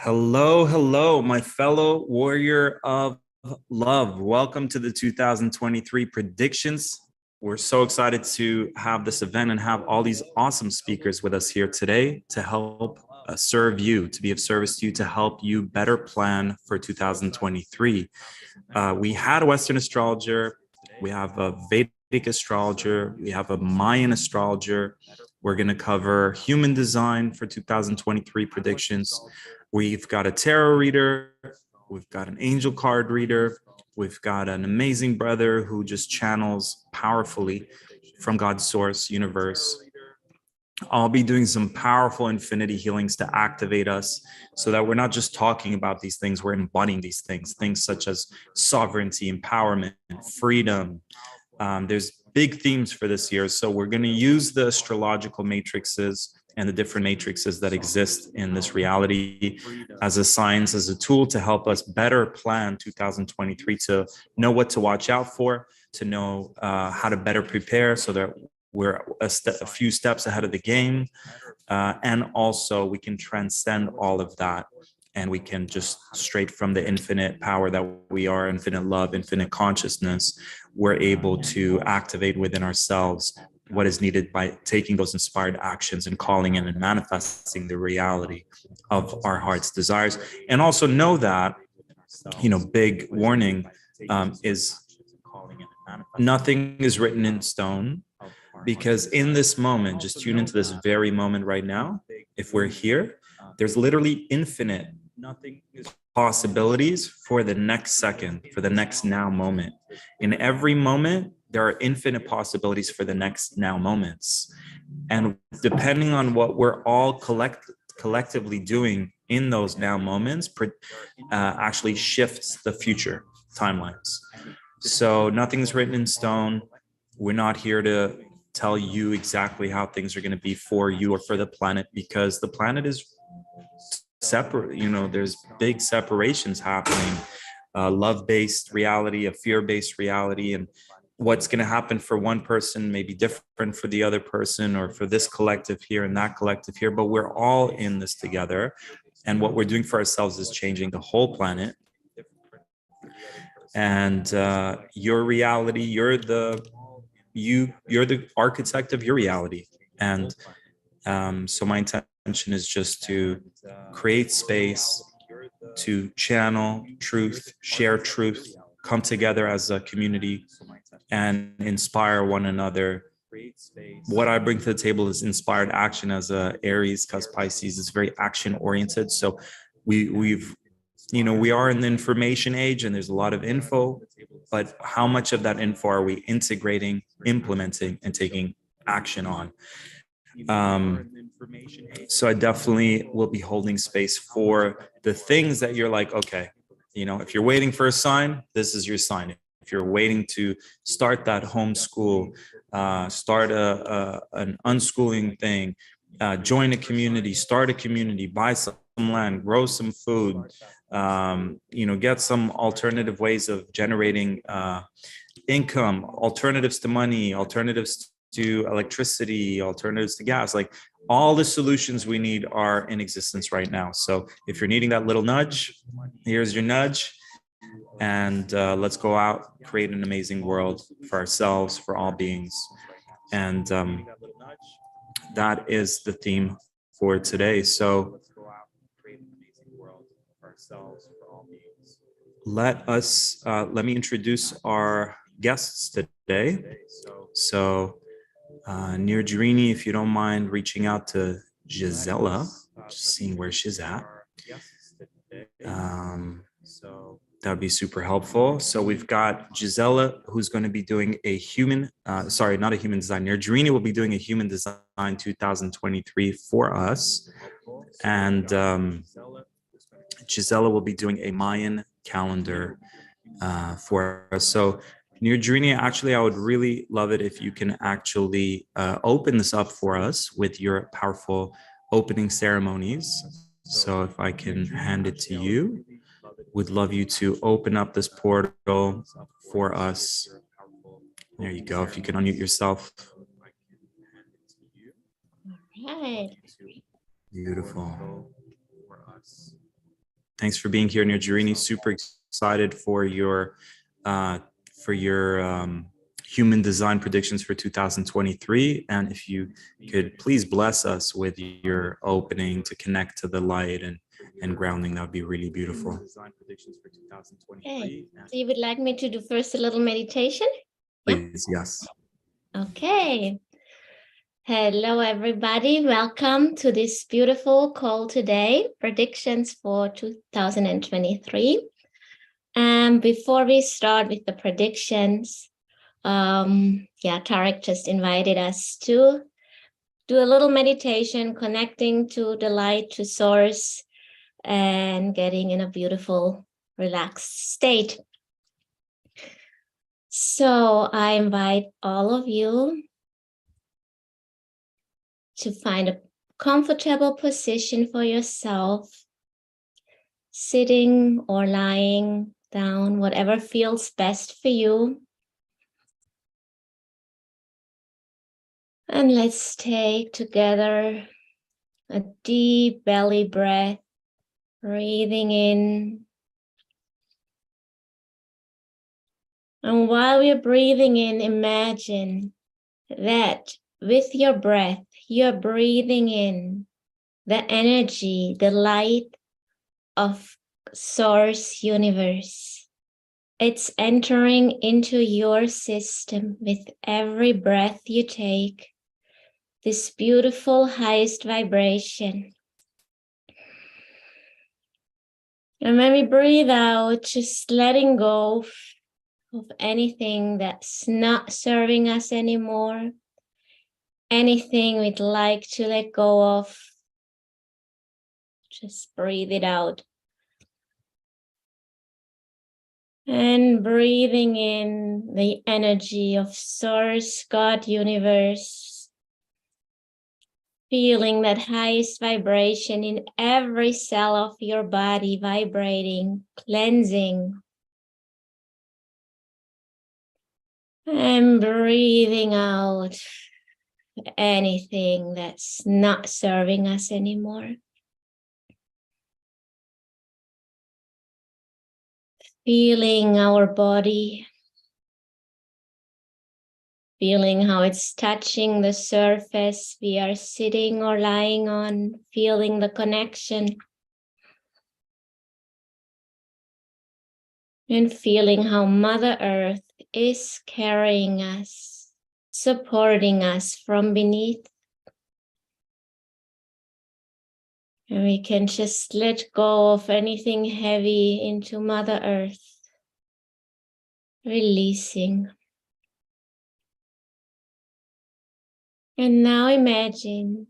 Hello, hello, my fellow warrior of love. Welcome to the 2023 predictions. We're so excited to have this event and have all these awesome speakers with us here today to help serve you, to be of service to you, to help you better plan for 2023. We had a Western astrologer, we have a Vedic astrologer, we have a Mayan astrologer. We're going to cover human design for 2023 predictions. We've got a tarot reader, we've got an angel card reader, we've got an amazing brother who just channels powerfully from God's source universe. I'll be doing some powerful infinity healings to activate us so that we're not just talking about these things, we're embodying these things such as sovereignty, empowerment, freedom. There's big themes for this year. So we're going to use the astrological matrices and the different matrices that exist in this reality as a science, as a tool to help us better plan 2023, to know what to watch out for, to know how to better prepare so that we're a few steps ahead of the game. And also we can transcend all of that. And we can just straight from the infinite power that we are, infinite love, infinite consciousness, we're able to activate within ourselves what is needed by taking those inspired actions and calling in and manifesting the reality of our heart's desires. And also know that, big warning is nothing is written in stone, because in this moment, just tune into this very moment right now. If we're here, there's literally infinite possibilities for the next second, for the next now moment. In every moment, there are infinite possibilities for the next now moments. And depending on what we're all collectively doing in those now moments, actually shifts the future timelines. So nothing's written in stone. We're not here to tell you exactly how things are going to be for you or for the planet, because the planet is separate. There's big separations happening, love-based reality, a fear-based reality, and what's going to happen for one person may be different for the other person, or for this collective here and that collective here, but we're all in this together. And what we're doing for ourselves is changing the whole planet. And your reality, you're the architect of your reality. And so my intention is just to create space to channel truth, share truth, come together as a community and inspire one another. What I bring to the table is inspired action. As a Aries, because Pisces is very action oriented. So we are in the information age and there's a lot of info, but how much of that info are we integrating, implementing, and taking action on? So I definitely will be holding space for the things that you're like, okay, if you're waiting for a sign, this is your sign. If you're waiting to start that homeschool, start an unschooling thing, join a community, start a community, buy some land, grow some food, get some alternative ways of generating income, alternatives to money, alternatives to electricity, alternatives to gas. Like, all the solutions we need are in existence right now. So if you're needing that little nudge, here's your nudge. And let's go out, create an amazing world for ourselves, for all beings. And that is the theme for today. So let me introduce our guests today. So Nirjarini, if you don't mind reaching out to Gisela, just seeing where she's at. That'd be super helpful. So we've got Gisela, who's going to be doing a human, not a human design. Nirjarini will be doing a human design 2023 for us. And Gisela will be doing a Mayan calendar for us. So Nirjarini, actually, I would really love it if you can actually open this up for us with your powerful opening ceremonies. So if I can hand it to you, would love you to open up this portal for us. There you go. If you can unmute yourself. All right. Beautiful. Thanks for being here, Nirjarini. Super excited for your human design predictions for 2023. And if you could please bless us with your opening to connect to the light and grounding, that would be really beautiful. Design predictions for 2023. Okay. So you would like me to do first a little meditation? Please, yeah? Yes. Okay. Hello, everybody. Welcome to this beautiful call today, predictions for 2023. And before we start with the predictions, Tarek just invited us to do a little meditation, connecting to the light, to source, and getting in a beautiful, relaxed state. So I invite all of you to find a comfortable position for yourself, sitting or lying down, whatever feels best for you. And let's take together a deep belly breath, breathing in. And while we're breathing in, imagine that with your breath, you're breathing in the energy, the light of Source Universe. It's entering into your system with every breath you take, this beautiful highest vibration. And when we breathe out, just letting go of anything that's not serving us anymore, anything we'd like to let go of, just breathe it out. And breathing in the energy of Source, God, Universe, feeling that highest vibration in every cell of your body, vibrating, cleansing. And breathing out anything that's not serving us anymore. Feeling our body, feeling how it's touching the surface we are sitting or lying on, feeling the connection. And feeling how Mother Earth is carrying us, supporting us from beneath. And we can just let go of anything heavy into Mother Earth, releasing. And now imagine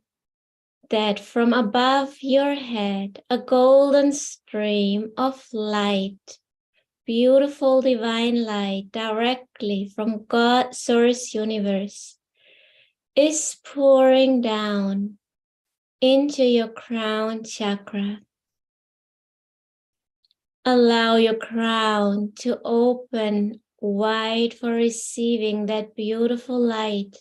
that from above your head, a golden stream of light, beautiful divine light directly from God, Source Universe, is pouring down into your crown chakra. Allow your crown to open wide for receiving that beautiful light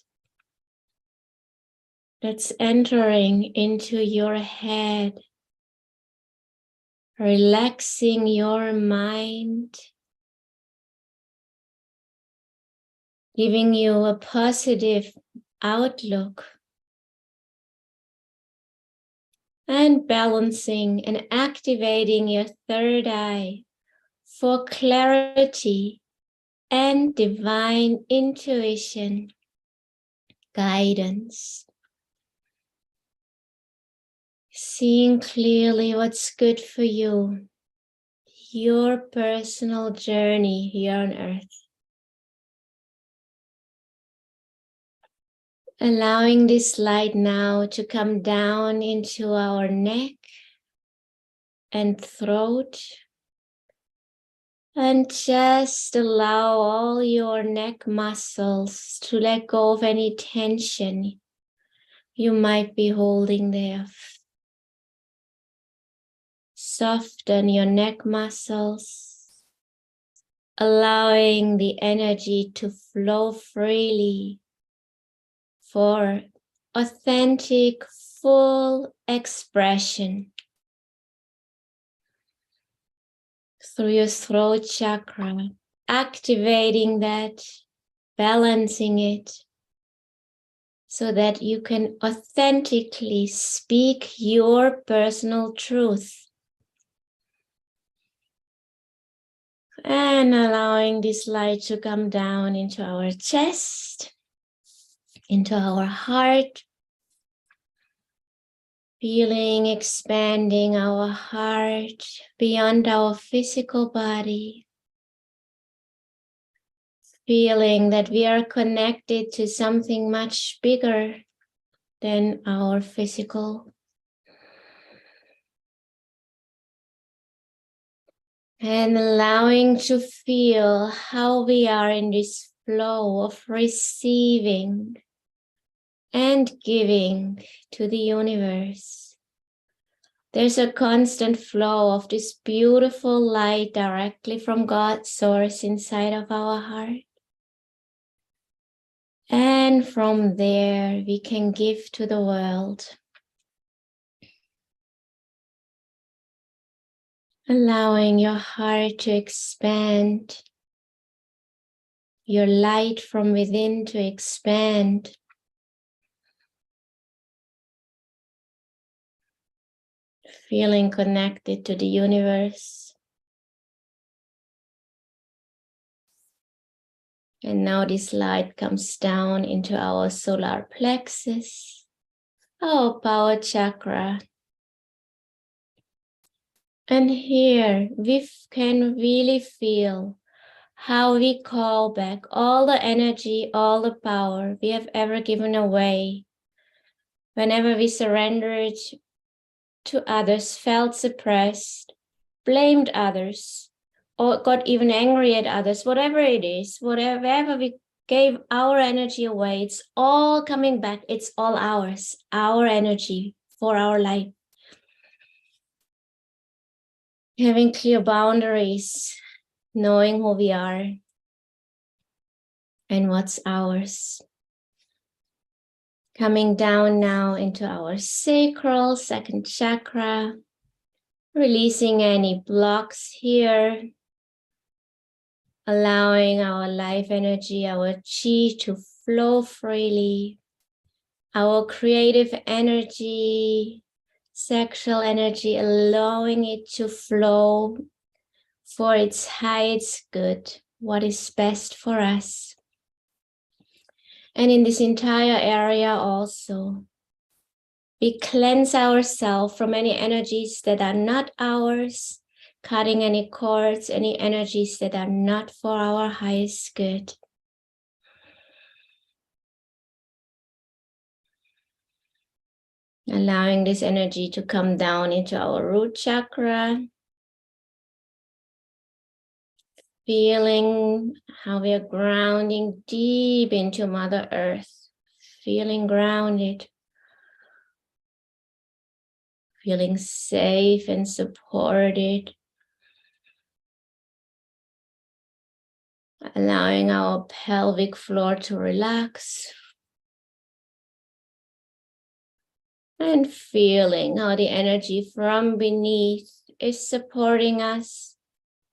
that's entering into your head, relaxing your mind, giving you a positive outlook, and balancing and activating your third eye for clarity and divine intuition, guidance. Seeing clearly what's good for you, your personal journey here on earth. Allowing this light now to come down into our neck and throat. And just allow all your neck muscles to let go of any tension you might be holding there. Soften your neck muscles, allowing the energy to flow freely for authentic, full expression. through your throat chakra, activating that, balancing it, so that you can authentically speak your personal truth. And allowing this light to come down into our chest, into our heart, feeling expanding our heart beyond our physical body, feeling that we are connected to something much bigger than our physical. And allowing to feel how we are in this flow of receiving and giving to the universe. There's a constant flow of this beautiful light directly from God's source inside of our heart. And from there, we can give to the world. Allowing your heart to expand, your light from within to expand. Feeling connected to the universe. And now this light comes down into our solar plexus, our power chakra. And here we can really feel how we call back all the energy, all the power we have ever given away. Whenever we surrendered to others, felt suppressed, blamed others, or got even angry at others, whatever it is, whatever we gave our energy away, it's all coming back. It's all ours, our energy for our life. Having clear boundaries, knowing who we are and what's ours. Coming down now into our sacral, second chakra, releasing any blocks here, allowing our life energy, our chi to flow freely, our creative energy, sexual energy, allowing it to flow for its highest good, what is best for us. And in this entire area also, we cleanse ourselves from any energies that are not ours, cutting any cords, any energies that are not for our highest good. Allowing this energy to come down into our root chakra. Feeling how we are grounding deep into Mother Earth. Feeling grounded. Feeling safe and supported. Allowing our pelvic floor to relax. And feeling how the energy from beneath is supporting us.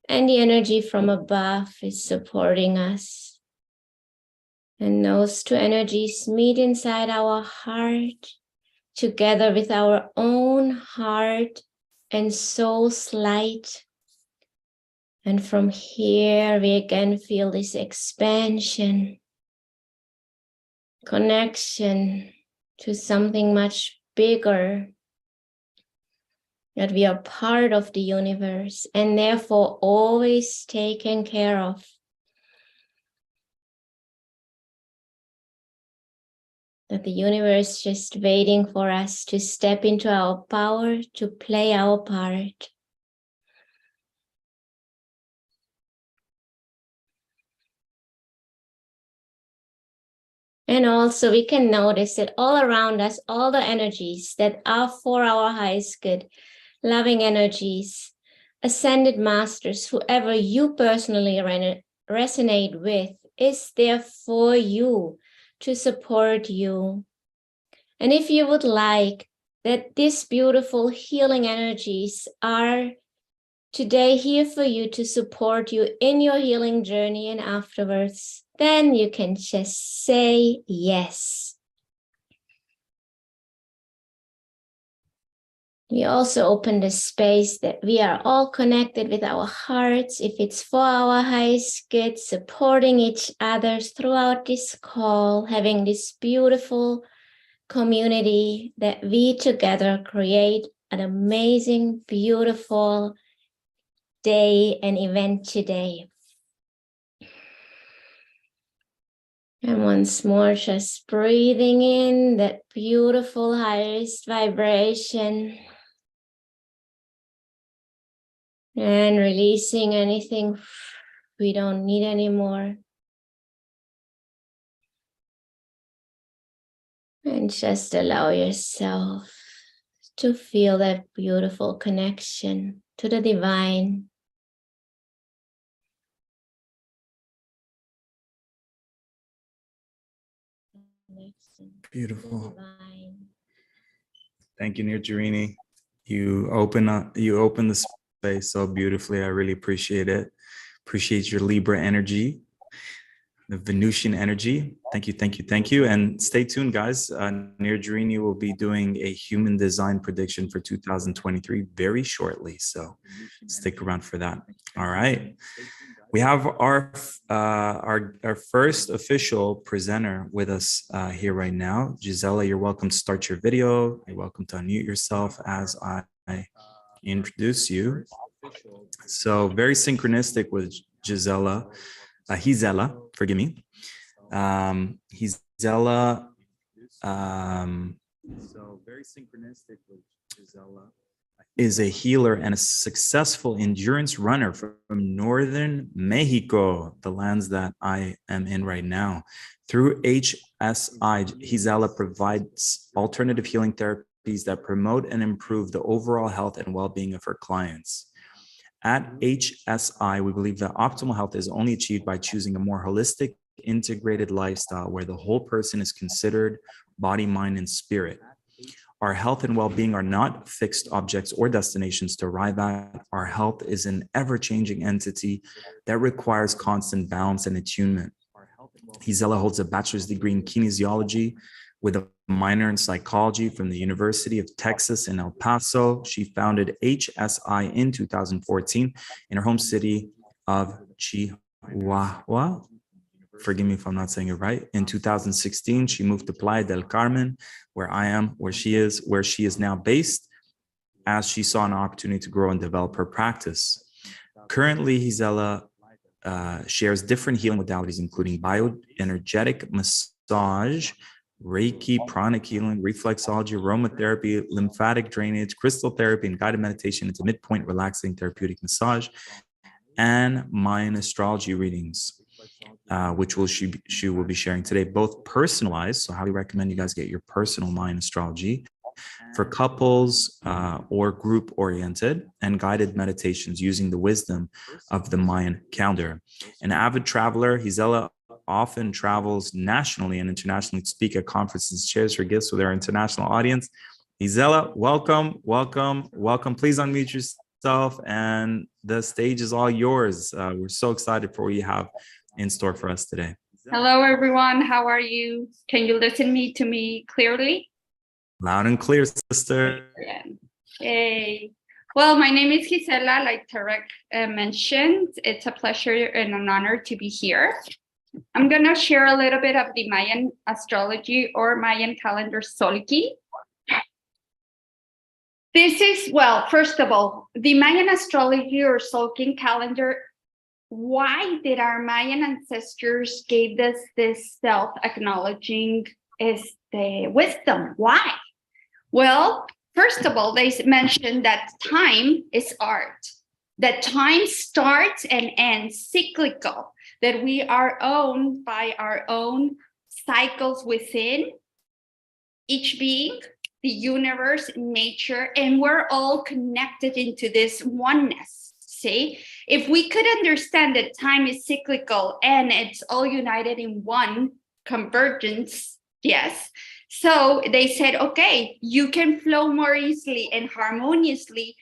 And the energy from above is supporting us. And those two energies meet inside our heart, together with our own heart and soul's light. And from here, we again feel this expansion, connection to something much bigger, that we are part of the universe and therefore always taken care of. That the universe is just waiting for us to step into our power, to play our part. And also we can notice that all around us, all the energies that are for our highest good, loving energies, ascended masters, whoever you personally resonate with, is there for you, to support you. And if you would like that these beautiful healing energies are today here for you to support you in your healing journey, and afterwards, then you can just say yes. We also open the space that we are all connected with our hearts, if it's for our highest good, supporting each other throughout this call, having this beautiful community that we together create an amazing, beautiful day and event today. And once more, just breathing in that beautiful highest vibration and releasing anything we don't need anymore. And just allow yourself to feel that beautiful connection to the divine. Beautiful. Thank you, Nirjarini. You open the space so beautifully. I really appreciate it. Appreciate your Libra energy, the Venusian energy. Thank you, thank you, thank you. And stay tuned, guys. Nirjarini will be doing a human design prediction for 2023 very shortly. So stick around for that. All right. We have our first official presenter with us here right now. Gisela, you're welcome to start your video. You're welcome to unmute yourself as I introduce you. So very synchronistic with Gisela. Gisela, forgive me. Gisela. So very synchronistic with Gisela. Is a healer and a successful endurance runner from northern Mexico, the lands that I am in right now. Through HSI, Gisela provides alternative healing therapies that promote and improve the overall health and well-being of her clients. At HSI, we believe that optimal health is only achieved by choosing a more holistic, integrated lifestyle where the whole person is considered body, mind, and spirit. Our health and well-being are not fixed objects or destinations to arrive at. Our health is an ever-changing entity that requires constant balance and attunement. Gisela holds a bachelor's degree in kinesiology with a minor in psychology from the University of Texas in El Paso. She founded HSI in 2014 in her home city of Chihuahua. Forgive me if I'm not saying it right. In 2016, she moved to Playa del Carmen, where I am, where she is now based, as she saw an opportunity to grow and develop her practice. Currently, Gisela shares different healing modalities, including bioenergetic massage, Reiki, pranic healing, reflexology, aromatherapy, lymphatic drainage, crystal therapy, and guided meditation into midpoint relaxing therapeutic massage, and Mayan astrology readings, which she will be sharing today, both personalized. So I highly recommend you guys get your personal Mayan astrology for couples or group oriented, and guided meditations using the wisdom of the Mayan calendar. An avid traveler, Gisela often travels nationally and internationally to speak at conferences, shares her gifts with our international audience. Gisela, welcome, welcome, welcome. Please unmute yourself and the stage is all yours. We're so excited for what you have in store for us today. Hello, everyone. How are you? Can you listen to me clearly? Loud and clear, sister. Hey. Well, my name is Gisela, like Tarek mentioned. It's a pleasure and an honor to be here. I'm going to share a little bit of the Mayan astrology or Mayan calendar Solki. This is, well, first of all, the Mayan astrology or Solkin calendar. Why did our Mayan ancestors gave us this self-acknowledging is the wisdom? Why? Well, first of all, they mentioned that time is art, that time starts and ends cyclical, that we are owned by our own cycles within each being, the universe, nature, and we're all connected into this oneness. See, if we could understand that time is cyclical and it's all united in one convergence, yes. So they said, okay, you can flow more easily and harmoniously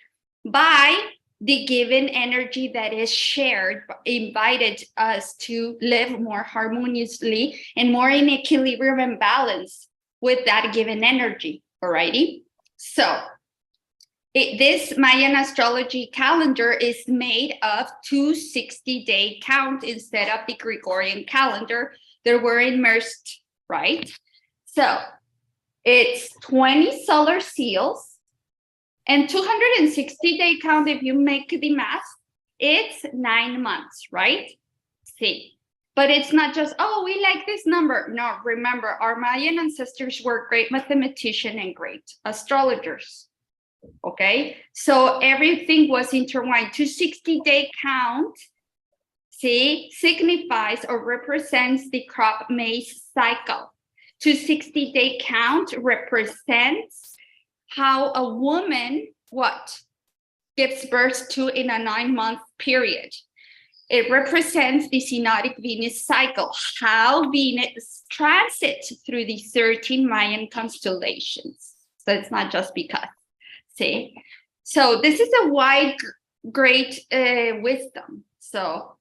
by the given energy that is shared invited us to live more harmoniously and more in equilibrium and balance with that given energy. Alrighty. So this Mayan astrology calendar is made of 260-day count instead of the Gregorian calendar that were immersed, right? So it's 20 solar seals and 260-day count. If you make the math, it's 9 months, right? See, but it's not just, oh, we like this number. No, remember, our Mayan ancestors were great mathematicians and great astrologers. Okay, so everything was intertwined. 260-day count, see, signifies or represents the crop maize cycle. 260-day count represents how a woman, gives birth to in a 9-month period. It represents the synodic Venus cycle, how Venus transits through the 13 Mayan constellations. So it's not just because. See, so this is a wide, great wisdom. So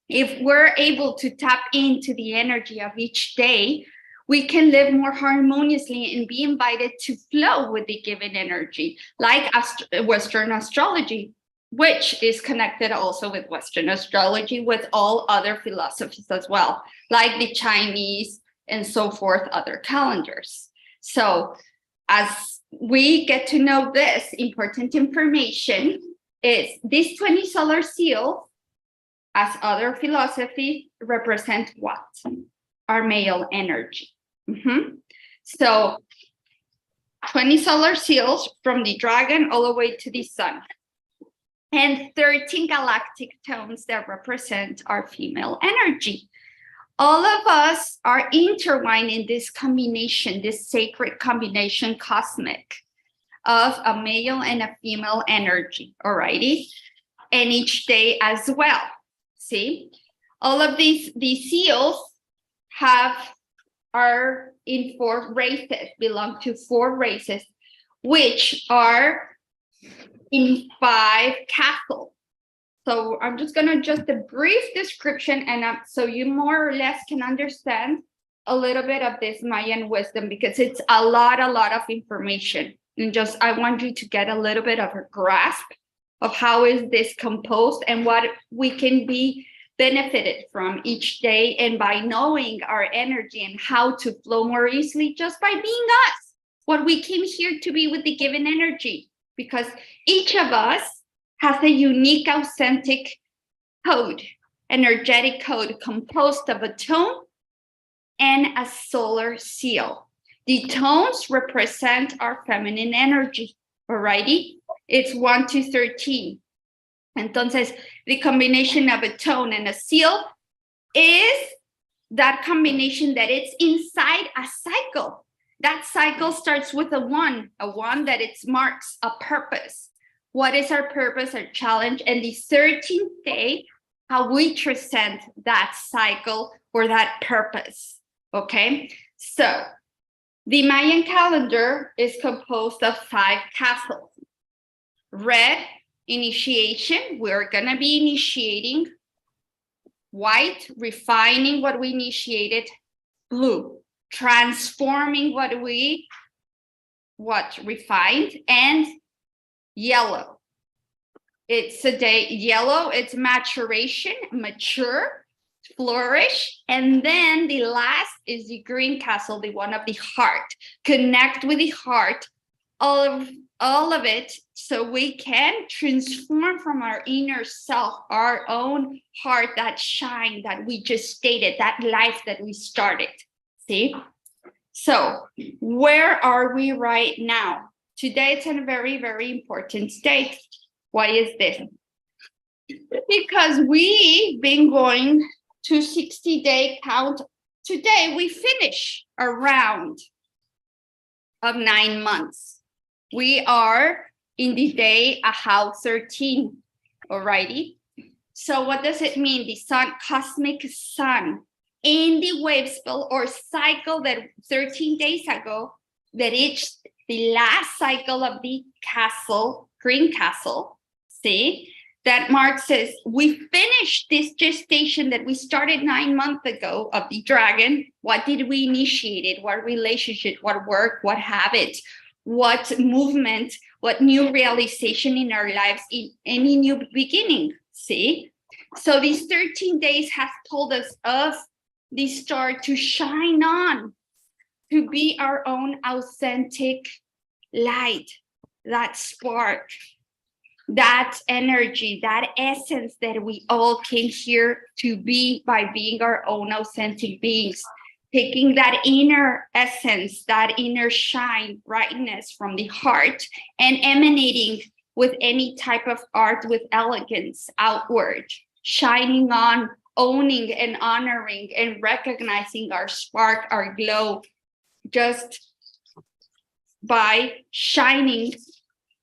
if we're able to tap into the energy of each day, we can live more harmoniously and be invited to flow with the given energy, like Western astrology, which is connected also with Western astrology, with all other philosophies as well, like the Chinese and so forth, other calendars. So as we get to know this important information, is this 20 solar seal, as other philosophy, represent what? Our male energy. So 20 solar seals from the dragon all the way to the sun, and 13 galactic tones that represent our female energy. All of us are intertwined in this combination, this sacred combination, cosmic, of a male and a female energy, alrighty? And each day as well, see? All of these seals are in 4 races, belong to 4 races, which are in 5 castles. So I'm just gonna just a brief description, and so you more or less can understand a little bit of this Mayan wisdom, because it's a lot of information. And just, I want you to get a little bit of a grasp of how is this composed and what we can be benefited from each day, and by knowing our energy and how to flow more easily just by being us, what we came here to be with the given energy, because each of us has a unique, authentic code, energetic code composed of a tone and a solar seal. The tones represent our feminine energy, alrighty? It's 1 to 13. Entonces, the combination of a tone and a seal is that combination that it's inside a cycle. That cycle starts with a one that it marks a purpose. What is our purpose, our challenge? And the 13th day, how we transcend that cycle or that purpose, okay? So the Mayan calendar is composed of 5 castles. Red, initiation, we're gonna be initiating. White, refining what we initiated. Blue, transforming what we refined. And yellow, it's a day, yellow, it's maturation, mature, flourish. And then the last is the green castle, the one of the heart. Connect with the heart, all of it, so we can transform from our inner self, our own heart, that shine that we just stated, that life that we started. See? So where are we right now? Today it's a very, very important state. Why is this? Because we've been going to 60-day count. Today we finish a round of 9 months. We are in the day Ahau 13, alrighty? So what does it mean? The sun, cosmic sun, in the wave spell or cycle that 13 days ago, that it's the last cycle of the castle, green castle, See, that Mark says, we finished this gestation that we started 9 months ago of the dragon. What did we initiate it? What relationship, what work, what habit, what movement, what new realization in our lives, in any new beginning, see? So these 13 days has told us of the star to shine on, to be our own authentic light, that spark, that energy, that essence that we all came here to be by being our own authentic beings, taking that inner essence, that inner shine, brightness from the heart and emanating with any type of art with elegance outward, shining on, owning and honoring and recognizing our spark, our glow, just by shining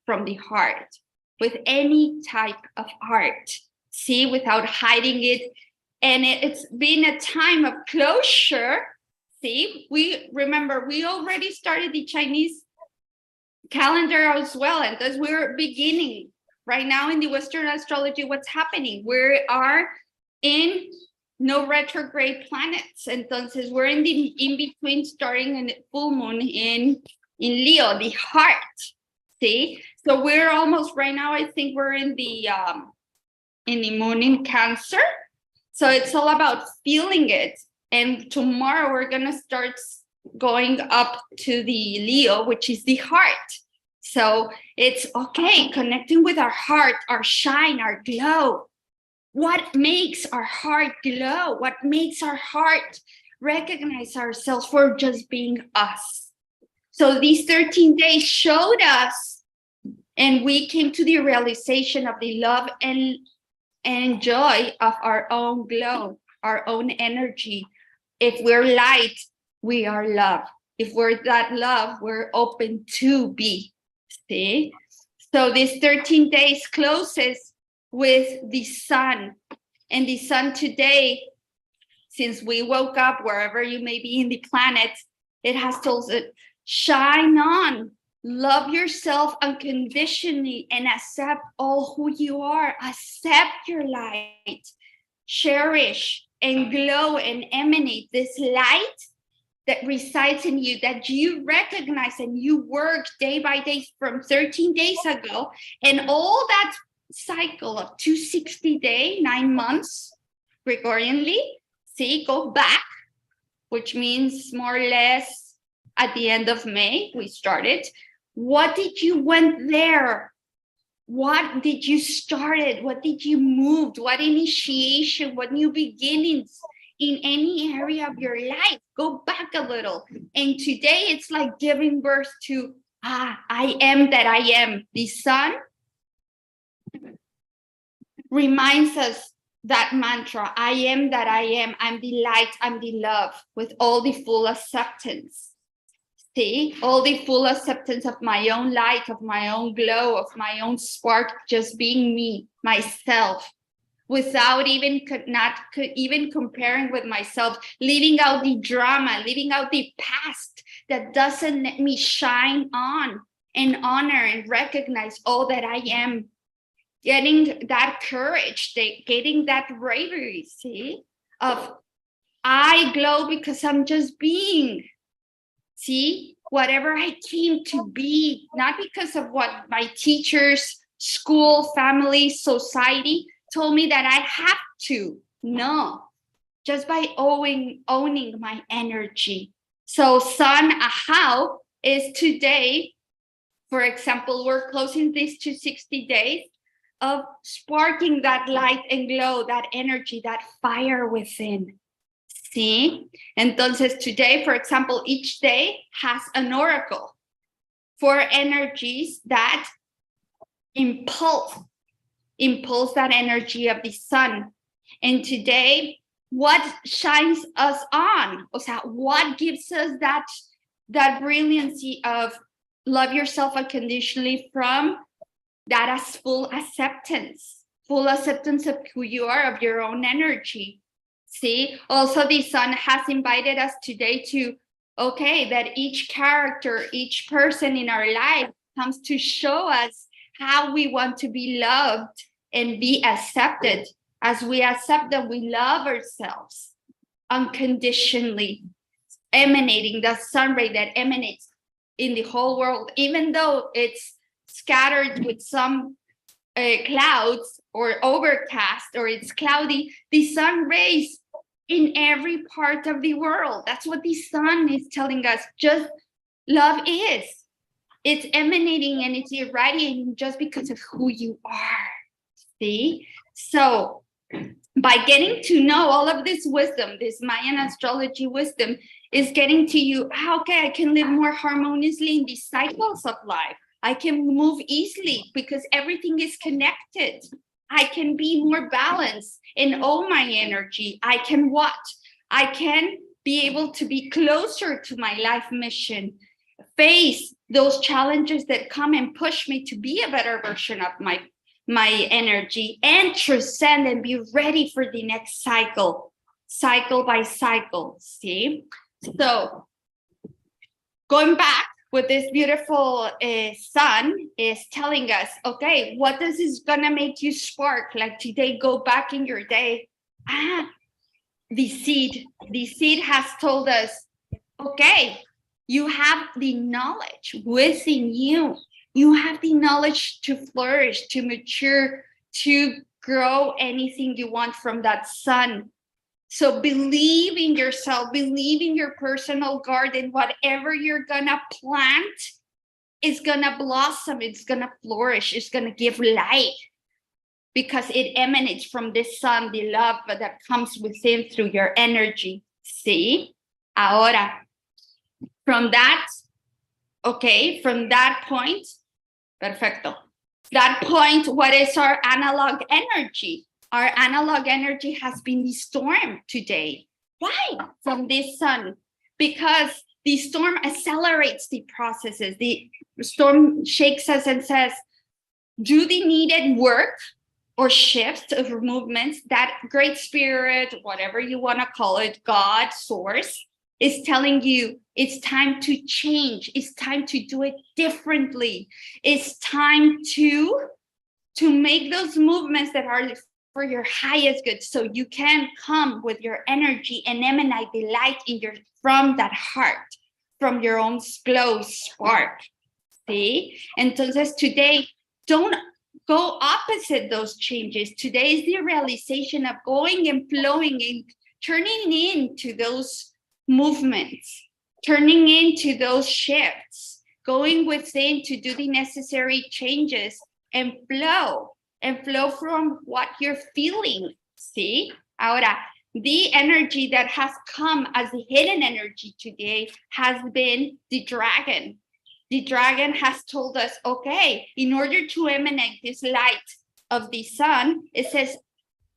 from the heart with any type of art, see, without hiding it. And it's been a time of closure. See, we remember we already started the Chinese calendar as well, and thus we're beginning right now in the Western astrology. What's happening? We are in no retrograde planets, entonces we're in the in between, starting in the full moon in Leo, the heart. See, so we're almost right now, I think we're in the moon in Cancer. So it's all about feeling it. And tomorrow we're gonna start going up to the Leo, which is the heart. So it's okay, connecting with our heart, our shine, our glow. What makes our heart glow? What makes our heart recognize ourselves for just being us? So these 13 days showed us, and we came to the realization of the love and joy of our own glow, our own energy. If we're light, we are love. If we're that love, we're open to be. See? So this 13 days closes with the sun. And the sun today, since we woke up, wherever you may be in the planet, it has told us, shine on, love yourself unconditionally, and accept all who you are. Accept your light, cherish and glow and emanate this light that resides in you, that you recognize and you work day by day from 13 days ago. And all that cycle of 260 days, 9 months, Gregorianly, see, go back, which means more or less at the end of May, we started. What did you went there? What did you started? What did you moved? What initiation? What new beginnings in any area of your life? Go back a little. And today it's like giving birth to, I am that I am. The sun reminds us that mantra, I am that I am. I'm the light, I'm the love, with all the full acceptance. See, all the full acceptance of my own light, of my own glow, of my own spark, just being me, myself, without even comparing with myself, leaving out the drama, leaving out the past that doesn't let me shine on and honor and recognize all that I am. Getting that courage, getting that bravery, see, of I glow because I'm just being. See, whatever I came to be, not because of what my teachers, school, family, society told me that I have to. No, just by owning my energy. So Sun Ahau is today, for example, we're closing these 260 days of sparking that light and glow, that energy, that fire within. See? Entonces today, for example, each day has an oracle for energies that impulse that energy of the sun. And today, what shines us on? O sea, what gives us that brilliancy of love yourself unconditionally from that as full acceptance of who you are, of your own energy. See, also the sun has invited us today to, okay, that each character, each person in our life comes to show us how we want to be loved and be accepted. As we accept that we love ourselves unconditionally, emanating the sun ray that emanates in the whole world, even though it's scattered with some clouds or overcast, or it's cloudy, the sun rays in every part of the world. That's what the sun is telling us. Just love is. It's emanating and it's irradiating just because of who you are. See? So by getting to know all of this wisdom, this Mayan astrology wisdom is getting to you, okay, I can live more harmoniously in these cycles of life. I can move easily because everything is connected. I can be more balanced in all my energy. I can what? I can be able to be closer to my life mission, face those challenges that come and push me to be a better version of my energy, and transcend and be ready for the next cycle by cycle. See? So going back with this beautiful sun is telling us, okay, what is this gonna make you spark? Like today, go back in your day. The seed has told us, okay, you have the knowledge within you. You have the knowledge to flourish, to mature, to grow anything you want from that sun. So believe in yourself, believe in your personal garden. Whatever you're gonna plant is gonna blossom, it's gonna flourish, it's gonna give light, because it emanates from this sun, the love that comes within through your energy. See? Ahora, from that point, perfecto. That point, what is our analog energy? Our analog energy has been the storm today. Why? From this sun. Because the storm accelerates the processes. The storm shakes us and says, do the needed work or shift of movements that great spirit, whatever you want to call it, God, source, is telling you it's time to change. It's time to do it differently. It's time to make those movements that are for your highest good, so you can come with your energy and emanate the light from that heart, from your own glow spark. See? Entonces today, don't go opposite those changes. Today is the realization of going and flowing and turning into those movements, turning into those shifts, going within to do the necessary changes and flow from what you're feeling. See? Ahora, the energy that has come as the hidden energy today has been the dragon. The dragon has told us, okay, in order to emanate this light of the sun, it says,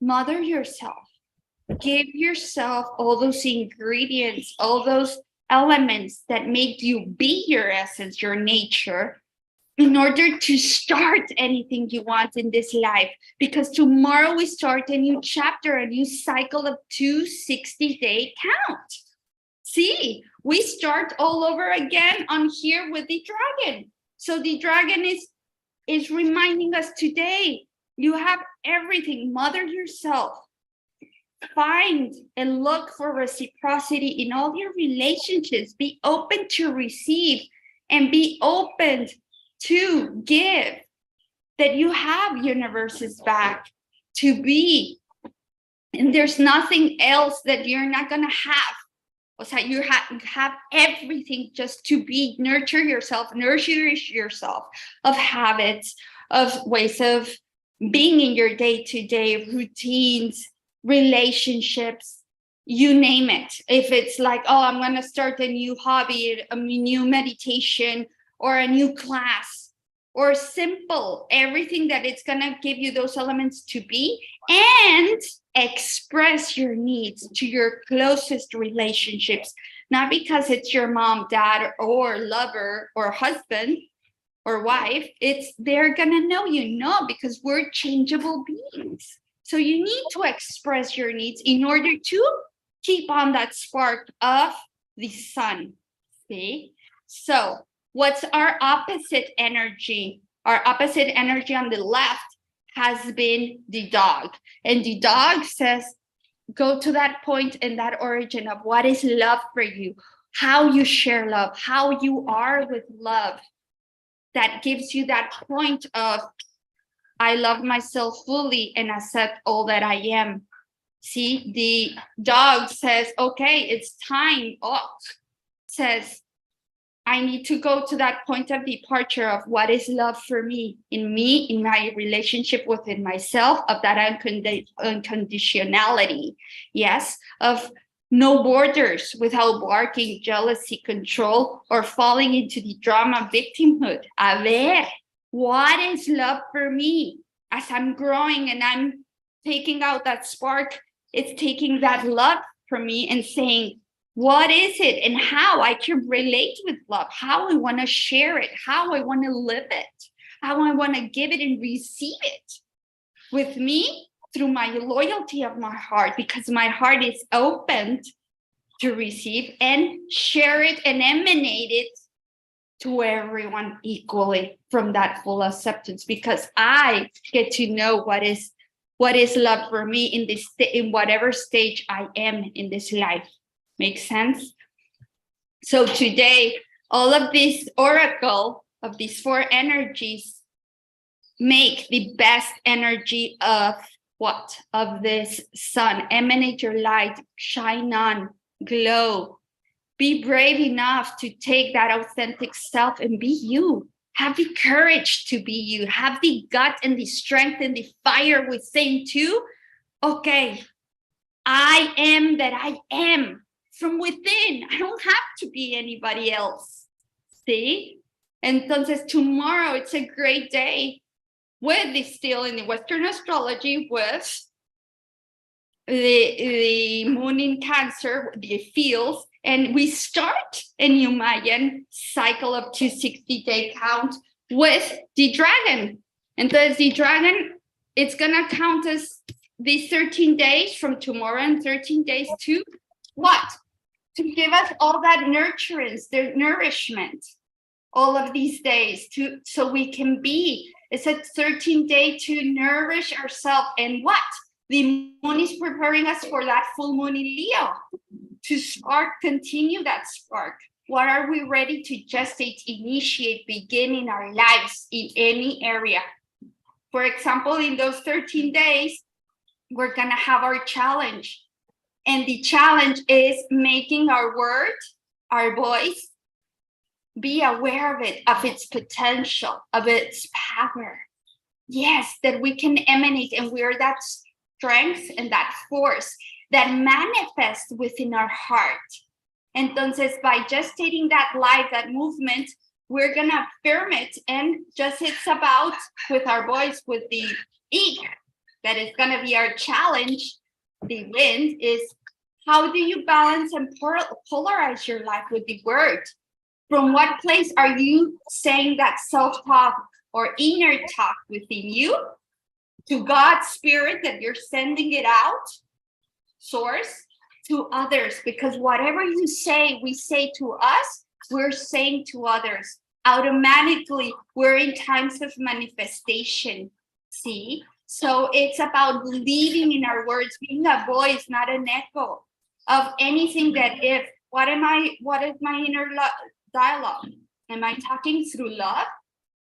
mother yourself. Give yourself all those ingredients, all those elements that make you be your essence, your nature, in order to start anything you want in this life. Because tomorrow we start a new chapter, a new cycle of 260-day count. See, we start all over again on here with the dragon. So the dragon is reminding us today, you have everything. Mother yourself. Find and look for reciprocity in all your relationships. Be open to receive and be open to give. That you have universe's back to be. And there's nothing else that you're not going to have. O sea, you have everything just to be. Nurture yourself of habits, of ways of being in your day-to-day routines, relationships, you name it. If it's like, oh, I'm going to start a new hobby, a new meditation, or a new class, or simple, everything that it's going to give you those elements to be, and express your needs to your closest relationships, not because it's your mom, dad, or lover, or husband, or wife. It's they're going to know because we're changeable beings. So you need to express your needs in order to keep on that spark of the sun. See? So what's our opposite energy? our opposite energy on the left has been the dog. And the dog says, go to that point and that origin of what is love for you, how you share love, how you are with love. That gives you that point of, I love myself fully and accept all that I am. See, the dog says, okay, it's time. Says, I need to go to that point of departure of what is love for me, in my relationship within myself, of that unconditionality, yes, of no borders without barking, jealousy, control, or falling into the drama victimhood. A ver, what is love for me? As I'm growing and I'm taking out that spark, it's taking that love from me and saying, what is it and how I can relate with love, how I want to share it, how I want to live it, how I want to give it and receive it with me through my loyalty of my heart, because my heart is open to receive and share it and emanate it to everyone equally from that full acceptance, because I get to know what is love for me in whatever stage I am in this life. Makes sense? So today, all of this oracle of these four energies make the best energy of what? Of this sun. Emanate your light, shine on, glow. Be brave enough to take that authentic self and be you. Have the courage to be you. Have the gut and the strength and the fire within too. Okay, I am that I am. From within, I don't have to be anybody else. See? Entonces, tomorrow, it's a great day with the still in the Western astrology with the moon in Cancer, the fields, and we start a new Mayan cycle of 260-day count with the dragon. Entonces, the dragon, it's going to count us these 13 days from tomorrow and 13 days to what? To give us all that nurturance, the nourishment, all of these days, so we can be. It's a 13-day to nourish ourselves. And what? The moon is preparing us for that full moon in Leo to spark, continue that spark. What are we ready to gestate, initiate, begin in our lives in any area? For example, in those 13 days, we're going to have our challenge. And the challenge is making our word, our voice, be aware of it, of its potential, of its power. Yes, that we can emanate, and we're that strength and that force that manifests within our heart. Entonces, by gestating that life, that movement, we're going to affirm it. And just it's about, with our voice, with the ik, that is going to be our challenge. The wind is, how do you balance and polarize your life with the word? From what place are you saying that self-talk or inner talk within you to God's spirit that you're sending it out, source, to others? Because whatever you say, we say to us, we're saying to others. Automatically, we're in times of manifestation. See? So it's about believing in our words, being a voice, not an echo of anything that if, what is my inner dialogue? Am I talking through love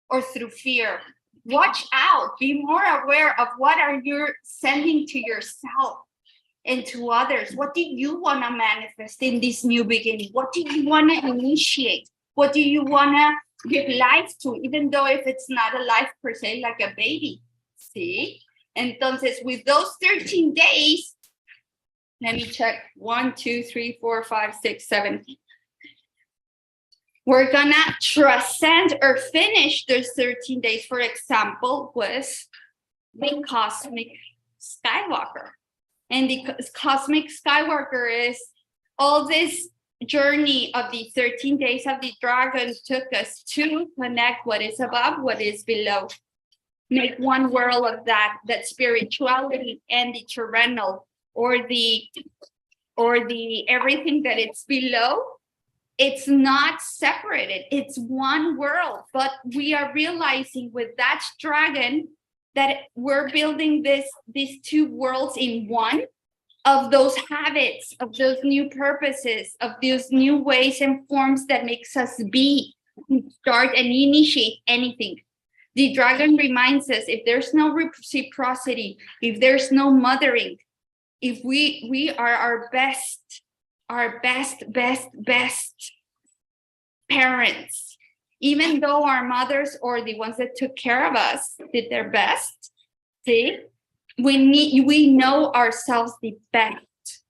or through fear? Watch out, be more aware of what are you sending to yourself and to others. What do you want to manifest in this new beginning? What do you want to initiate? What do you want to give life to, even though if it's not a life per se, like a baby? See? Entonces, with those 13 days, let me check. 1, 2, 3, 4, 5, 6, 7. We're gonna transcend or finish those 13 days, for example, with the cosmic Skywalker. And the cosmic Skywalker is all this journey of the 13 days of the dragon took us to connect what is above, what is below. Make one world of that spirituality and the terrenal, or the everything that it's below, it's not separated. It's one world. But we are realizing with that dragon that we're building these two worlds in one, of those habits, of those new purposes, of those new ways and forms that makes us be, start and initiate anything. The dragon reminds us, if there's no reciprocity, if there's no mothering, if we are our best parents, even though our mothers or the ones that took care of us did their best, see, we know ourselves the best.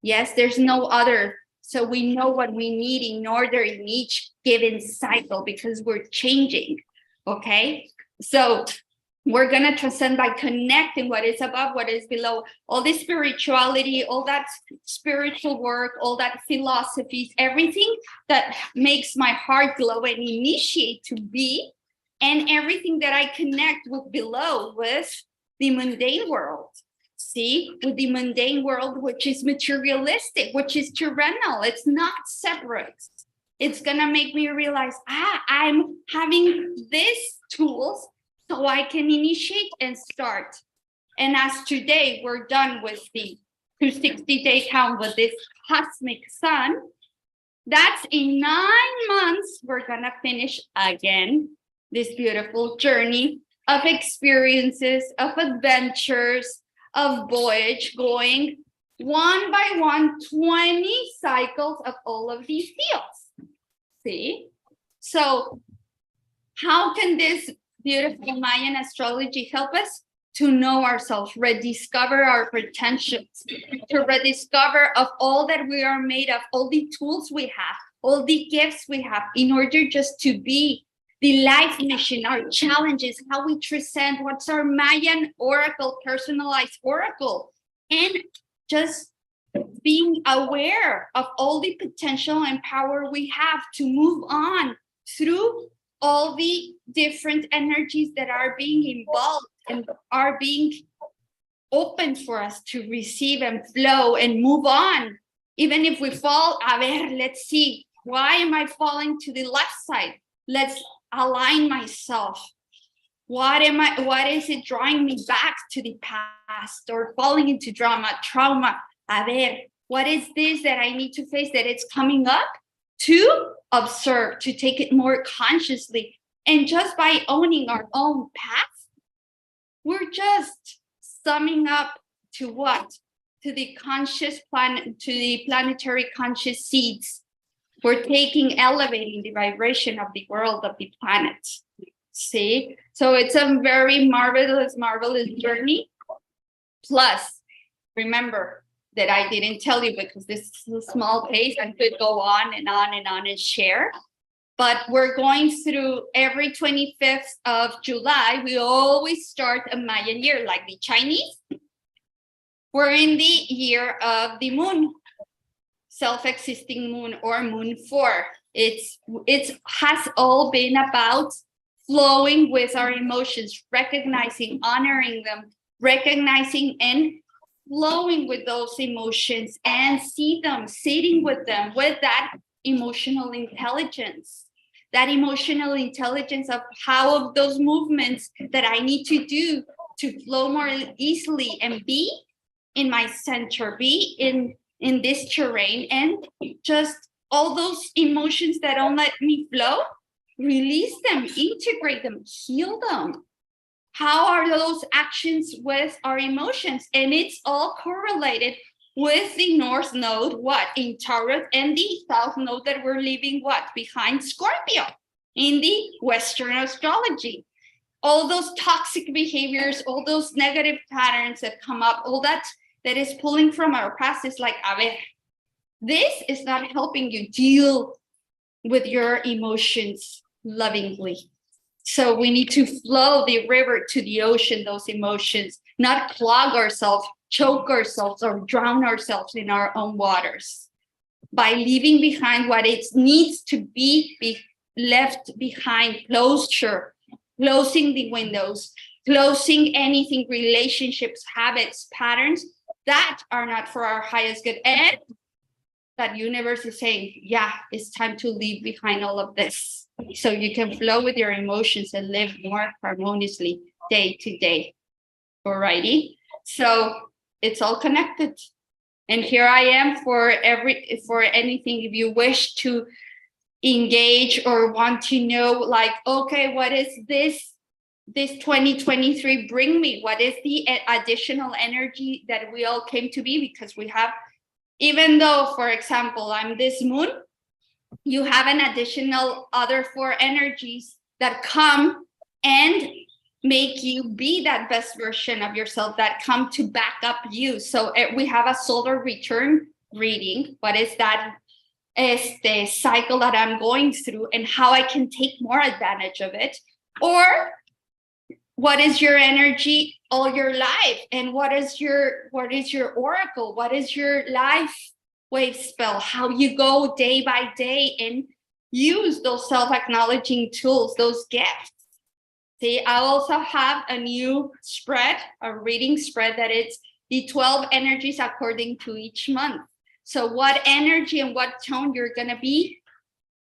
Yes, there's no other. So we know what we need in order in each given cycle, because we're changing. Okay, so we're going to transcend by connecting what is above, what is below, all this spirituality, all that spiritual work, all that philosophies, everything that makes my heart glow and initiate to be, and everything that I connect with below, with the mundane world. See, with the mundane world, which is materialistic, which is terrenal, it's not separate. It's going to make me realize, I'm having these tools so I can initiate and start. And as today we're done with the 260-day count with this cosmic sun, that's in 9 months, we're going to finish again this beautiful journey of experiences, of adventures, of voyage, going one by one, 20 cycles of all of these fields. See? So how can this beautiful Mayan astrology help us? To know ourselves, rediscover our potentials, to rediscover of all that we are made of, all the tools we have, all the gifts we have, in order just to be the life mission, our challenges, how we transcend, what's our Mayan oracle, personalized oracle, and just being aware of all the potential and power we have to move on through all the different energies that are being involved and are being open for us to receive and flow and move on. Even if we fall, let's see, why am I falling to the left side? Let's align myself. What is it drawing me back to the past or falling into trauma? What is this that I need to face, that it's coming up? To observe, to take it more consciously. And just by owning our own path, we're just summing up to what? To the conscious planet, to the planetary conscious seeds. We're elevating the vibration of the world, of the planet. See? So it's a very marvelous journey. Plus, remember that I didn't tell you, because this is a small pace and could go on and on and on and share. But we're going through every 25th of July. We always start a Mayan year, like the Chinese. We're in the year of the moon, self-existing moon, or moon 4. It has all been about flowing with our emotions, recognizing, honoring them, recognizing and flowing with those emotions, and see them, sitting with them, with that emotional intelligence of how of those movements that I need to do to flow more easily and be in my center, be in this terrain, and just all those emotions that don't let me flow, release them, integrate them, heal them. How are those actions with our emotions? And it's all correlated with the North Node, in Taurus, and the South Node that we're leaving, behind Scorpio in the Western astrology. All those toxic behaviors, all those negative patterns that come up, all that is pulling from our past is like, this is not helping you deal with your emotions lovingly. So we need to flow the river to the ocean, those emotions, not clog ourselves, choke ourselves, or drown ourselves in our own waters. By leaving behind what it needs to be left behind, closure, closing the windows, closing anything, relationships, habits, patterns that are not for our highest good. And that universe is saying, yeah, it's time to leave behind all of this so you can flow with your emotions and live more harmoniously day to day. Alrighty. So it's all connected. And here I am for anything. If you wish to engage or want to know, like, okay, what is this 2023 bring me? What is the additional energy that we all came to be? Because we have, even though, for example, I'm this moon, you have an additional other 4 energies that come and make you be that best version of yourself, that come to back up you. So we have a solar return reading. What is that? Is the cycle that I'm going through and how I can take more advantage of it. Or what is your energy all your life, and what is your oracle, what is your life wave spell, how you go day by day and use those self-acknowledging tools, those gifts. See, I also have a new spread, a reading spread, that it's the 12 energies according to each month. So what energy and what tone you're going to be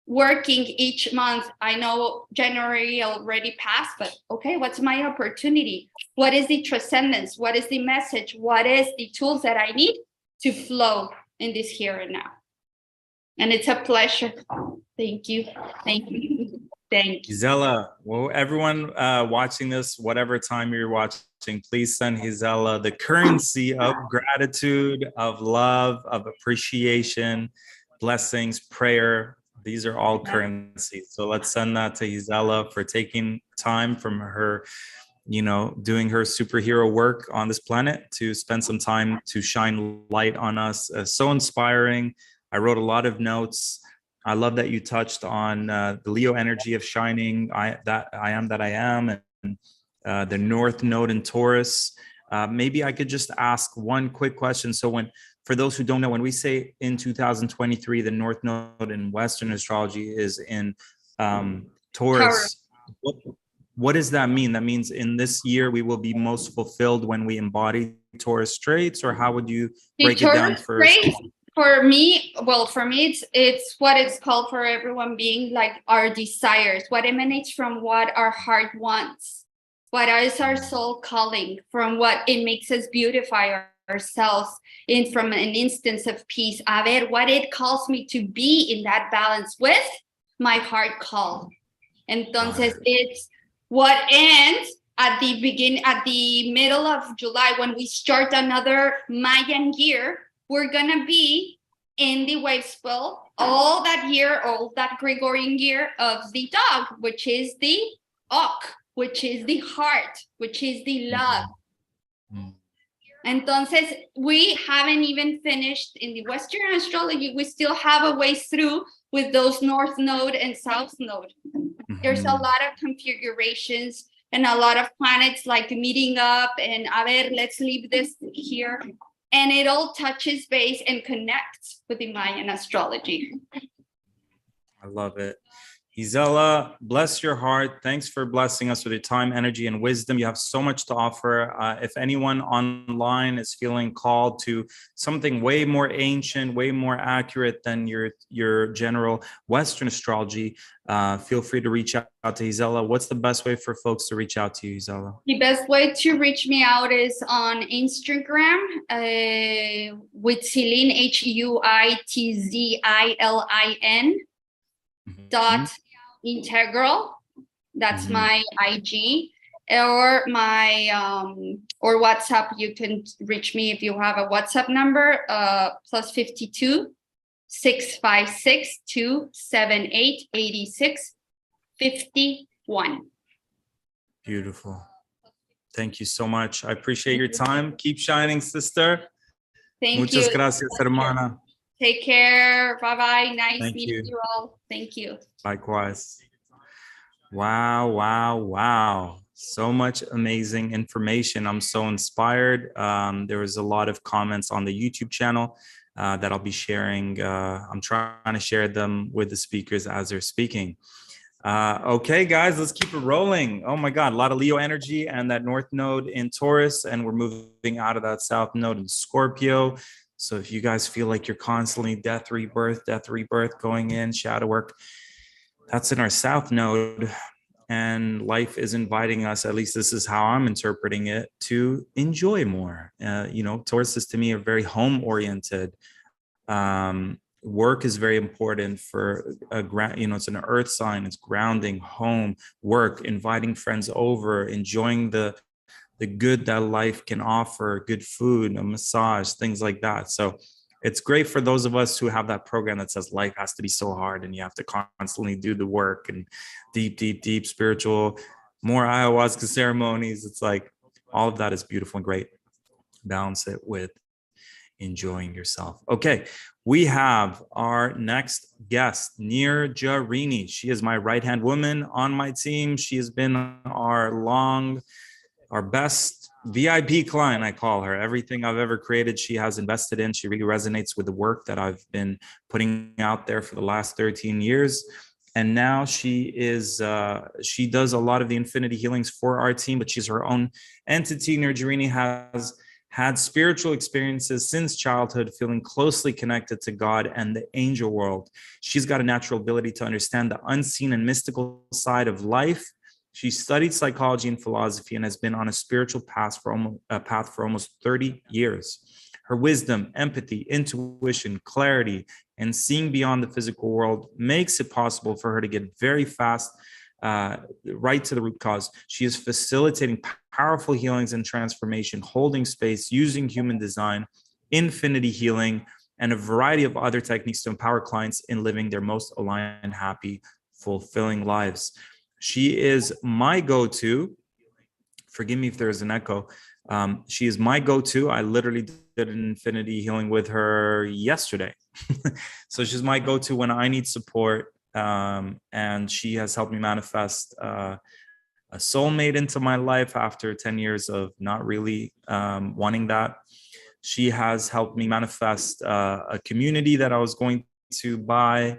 working each month. I know January already passed, but okay, what's my opportunity? What is the transcendence? What is the message? What is the tools that I need to flow in this here and now? And it's a pleasure. Thank you. Thank you. Thank you. Gisela, well, everyone watching this, whatever time you're watching, please send Gisela the currency of gratitude, of love, of appreciation, blessings, prayer. These are all currencies. So let's send that to Gisela for taking time from her, doing her superhero work on this planet to spend some time to shine light on us. So inspiring. I wrote a lot of notes. I love that you touched on the Leo energy of shining. I am that I am, and the North Node in Taurus. Maybe I could just ask one quick question. So for those who don't know, when we say in 2023, the North Node in Western astrology is in Taurus, what does that mean? That means in this year, we will be most fulfilled when we embody Taurus traits, or how would you break it down first? For me, it's what it's called for everyone being, like our desires, what emanates from what our heart wants, what is our soul calling, from what it makes us beautify ourselves, in from an instance of peace. A ver, what it calls me to be in that balance with my heart call. Entonces, it's what ends at the middle of July, when we start another Mayan year. We're gonna be in the wave spell all that year, all that Gregorian year of the dog, which is the ok, which is the heart, which is the love. Entonces, we haven't even finished in the Western astrology. We still have a ways through with those North Node and South Node. There's a lot of configurations and a lot of planets like meeting up and, a ver, let's leave this here. And it all touches base and connects with the Mayan astrology. I love it. Gisela, bless your heart. Thanks for blessing us with your time, energy, and wisdom. You have so much to offer. If anyone online is feeling called to something way more ancient, way more accurate than your general Western astrology, feel free to reach out to Gisela. What's the best way for folks to reach out to you, Gisela? The best way to reach me out is on Instagram with Huitzilin, HUITZILIN dot integral. That's my IG, or my or WhatsApp. You can reach me if you have a WhatsApp number, +52 656 278 8651. Beautiful. Thank you so much. I appreciate your time. Keep shining, sister. Muchas gracias, hermana. Take care. Bye-bye. Nice meeting you all. Thank you. Likewise. Wow. So much amazing information. I'm so inspired. There was a lot of comments on the YouTube channel that I'll be sharing. I'm trying to share them with the speakers as they're speaking. Okay, guys, let's keep it rolling. Oh my God, a lot of Leo energy and that North Node in Taurus, and we're moving out of that South Node in Scorpio. So if you guys feel like you're constantly death, rebirth, going in, shadow work, that's in our south node. And life is inviting us, at least this is how I'm interpreting it, to enjoy more. Tauruses to me are very home oriented. Work is very important for a ground, it's an earth sign, it's grounding, home, work, inviting friends over, enjoying the good that life can offer, good food, a massage, things like that. So it's great for those of us who have that program that says life has to be so hard and you have to constantly do the work and deep spiritual, more ayahuasca ceremonies. It's like all of that is beautiful and great. Balance it with enjoying yourself. Okay, we have our next guest, Nirjarini. She is my right-hand woman on my team. She has been our best VIP client, I call her. Everything I've ever created, she has invested in. She really resonates with the work that I've been putting out there for the last 13 years. And now she does a lot of the infinity healings for our team, but she's her own entity. Nirjarini has had spiritual experiences since childhood, feeling closely connected to God and the angel world. She's got a natural ability to understand the unseen and mystical side of life. She studied psychology and philosophy and has been on a spiritual path for almost 30 years. Her wisdom, empathy, intuition, clarity, and seeing beyond the physical world makes it possible for her to get very fast right to the root cause. She is facilitating powerful healings and transformation, holding space, using human design, infinity healing, and a variety of other techniques to empower clients in living their most aligned, happy, fulfilling lives. She is my go-to. Forgive me if there's an echo. She is my go-to. I literally did an infinity healing with her yesterday. So she's my go-to when I need support. And she has helped me manifest a soulmate into my life after 10 years of not really wanting that. She has helped me manifest a community that I was going to buy,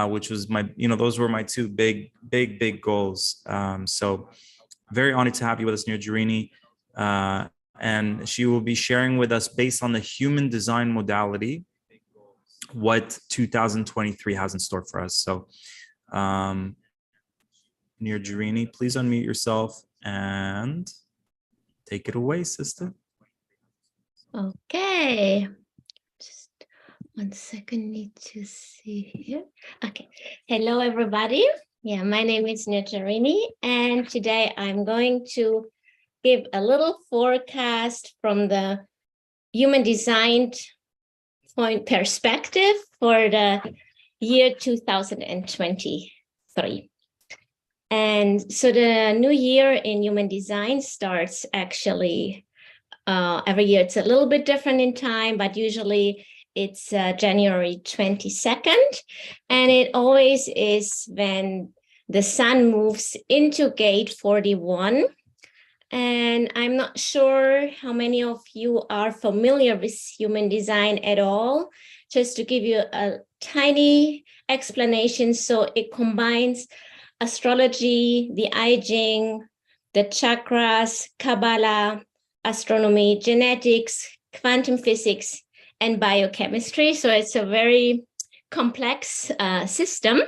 which was those were my two big goals. So very honored to have you with us, Nirjarini. And she will be sharing with us, based on the human design modality, what 2023 has in store for us. So Nirjarini, please unmute yourself and take it away, sister. Okay. Just 1 second, need to see here. Okay. Hello, everybody. Yeah, my name is Nirjarini, and today I'm going to give a little forecast from the human design point perspective for the year 2023. And so the new year in human design starts actually every year. It's a little bit different in time, but usually it's January 22nd. And it always is when the sun moves into gate 41. And I'm not sure how many of you are familiar with human design at all. Just to give you a tiny explanation. So it combines astrology, the I Ching, the chakras, Kabbalah, astronomy, genetics, quantum physics, and biochemistry. So it's a very complex system.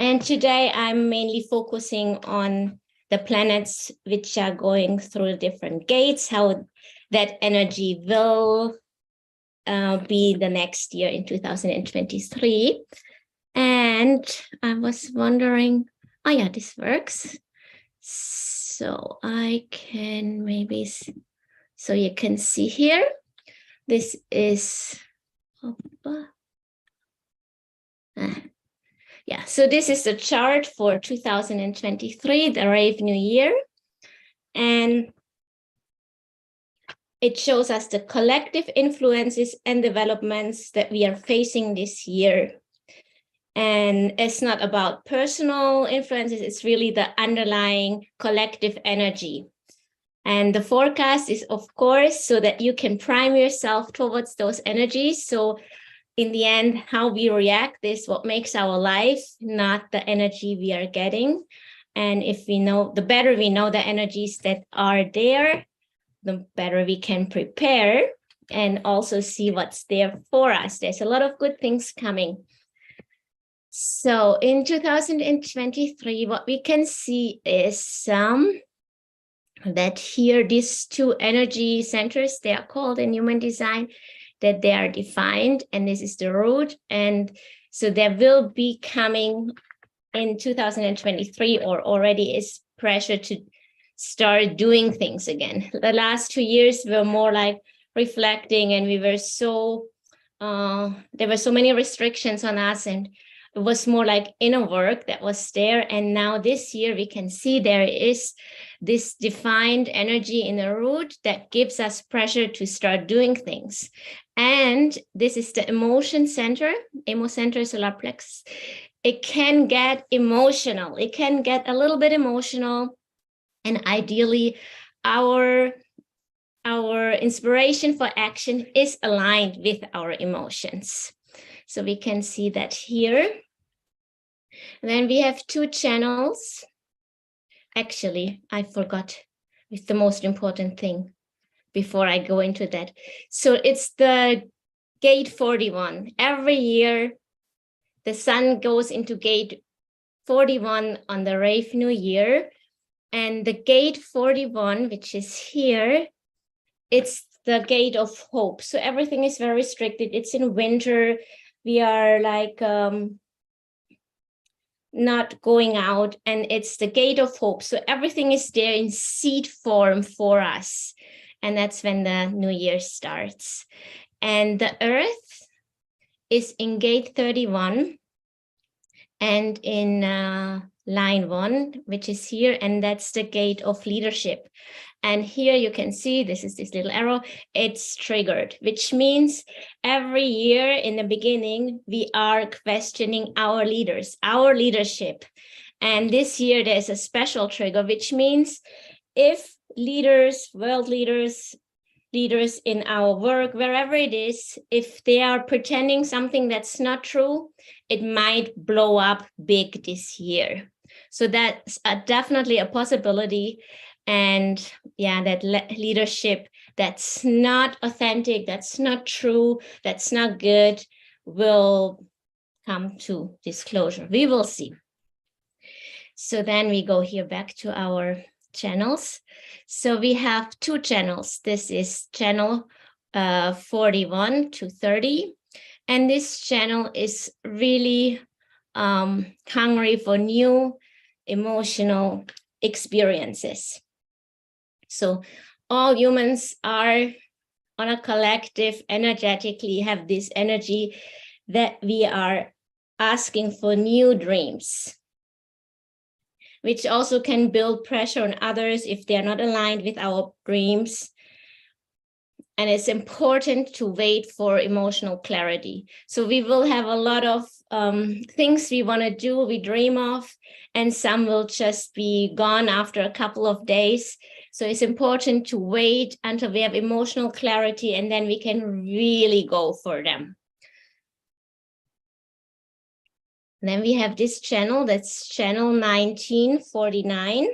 And today I'm mainly focusing on the planets which are going through different gates, how that energy will be the next year in 2023. And I was wondering, oh yeah, this works. So I can maybe, so you can see here, this is, yeah, so this is the chart for 2023, the Rave New Year. And it shows us the collective influences and developments that we are facing this year. And it's not about personal influences, it's really the underlying collective energy. And the forecast is, of course, so that you can prime yourself towards those energies. So in the end, how we react is what makes our life, not the energy we are getting. And if we know, the better we know the energies that are there, the better we can prepare and also see what's there for us. There's a lot of good things coming. So in 2023, what we can see is that here, these two energy centers, they are called in human design, that they are defined, and this is the root. And so there will be coming in 2023, or already is pressure to start doing things again. The last 2 years were more like reflecting, and we were so, there were so many restrictions on us, and it was more like inner work that was there. And now this year we can see there is this defined energy in the root that gives us pressure to start doing things. And this is the emotion center, emocenter, solar plexus. It can get emotional. It can get a little bit emotional. And ideally, our inspiration for action is aligned with our emotions. So we can see that here. And then we have two channels. Actually, I forgot with the most important thing before I go into that. So it's the gate 41. Every year, the sun goes into gate 41 on the Rave New Year. And the gate 41, which is here, it's the gate of hope. So everything is very restricted. It's in winter. We are like not going out, and it's the gate of hope. So everything is there in seed form for us. And that's when the new year starts. And the earth is in gate 31 and in line 1, which is here, and that's the gate of leadership. And here you can see, this is this little arrow, it's triggered, which means every year in the beginning, we are questioning our leaders, our leadership. And this year there's a special trigger, which means if leaders, world leaders, leaders in our work, wherever it is, if they are pretending something that's not true, it might blow up big this year. So that's definitely a possibility. And yeah, that leadership that's not authentic, that's not true, that's not good, will come to disclosure. We will see. So then we go here back to our channels. So we have two channels. This is channel 41 to 30. And this channel is really hungry for new emotional experiences. So all humans are on a collective, energetically have this energy that we are asking for new dreams, which also can build pressure on others if they're not aligned with our dreams. And it's important to wait for emotional clarity. So we will have a lot of things we want to do, we dream of, and some will just be gone after a couple of days. So it's important to wait until we have emotional clarity, and then we can really go for them. And then we have this channel, that's channel 1949.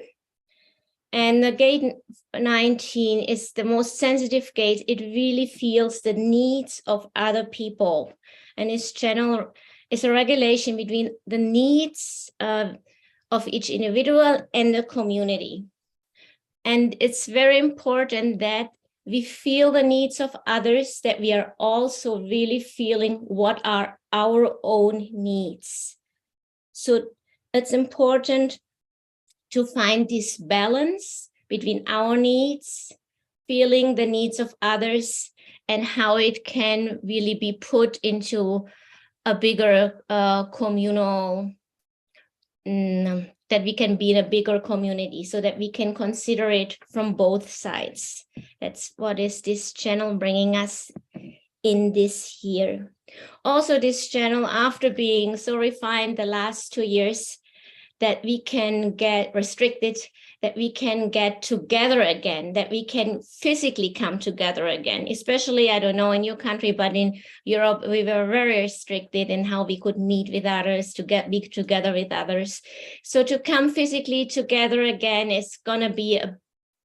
And the gate 19 is the most sensitive gate. It really feels the needs of other people. And this channel is a regulation between the needs of each individual and the community. And it's very important that we feel the needs of others, that we are also really feeling what are our own needs. So it's important to find this balance between our needs, feeling the needs of others, and how it can really be put into a bigger communal, that we can be in a bigger community, so that we can consider it from both sides. That's what is this channel bringing us in this year. Also, this channel, after being so refined the last 2 years, that we can get restricted, that we can get together again, that we can physically come together again. Especially, I don't know in your country, but in Europe, we were very restricted in how we could meet with others, to be together with others. So to come physically together again is gonna be an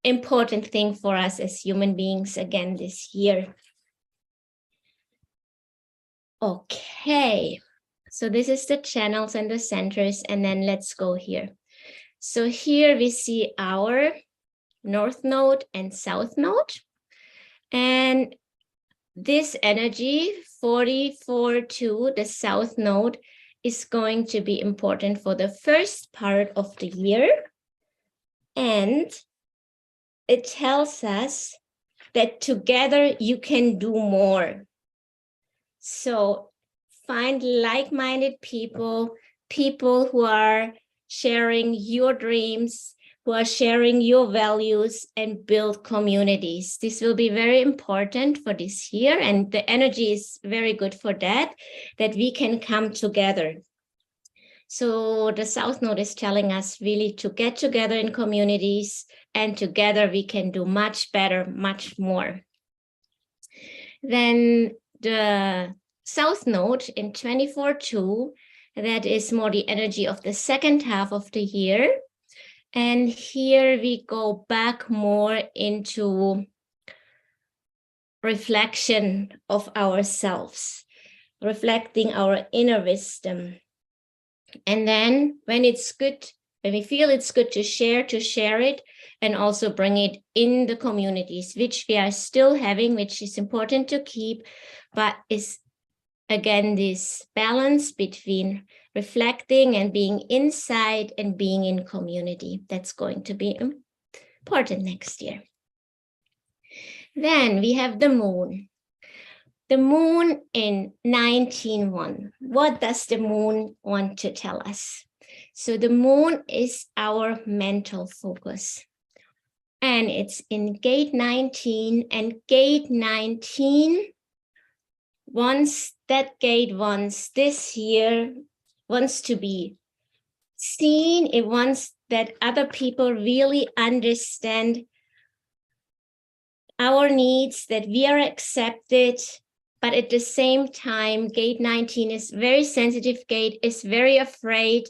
important thing for us as human beings again this year. Okay, so this is the channels and the centers, and then let's go here. So here we see our north node and south node, and this energy 44-2, the south node, is going to be important for the first part of the year, and it tells us that together you can do more. So find like-minded people, people who are sharing your dreams, who are sharing your values, and build communities. This will be very important for this year, and the energy is very good for that we can come together. So the South Node is telling us really to get together in communities, and together we can do much better, much more. Then the South Node in 24-2, that is more the energy of the second half of the year. And here we go back more into reflection of ourselves, reflecting our inner wisdom. And then when it's good, when we feel it's good to share it, and also bring it in the communities, which we are still having, which is important to keep, but is again this balance between reflecting and being inside and being in community. That's going to be important next year. Then we have the moon. The moon in 19-1. What does the moon want to tell us? So the moon is our mental focus. And it's in gate 19, and gate 19 wants this year wants to be seen. It wants that other people really understand our needs, that we are accepted. But at the same time, gate 19 is very sensitive gate, is very afraid.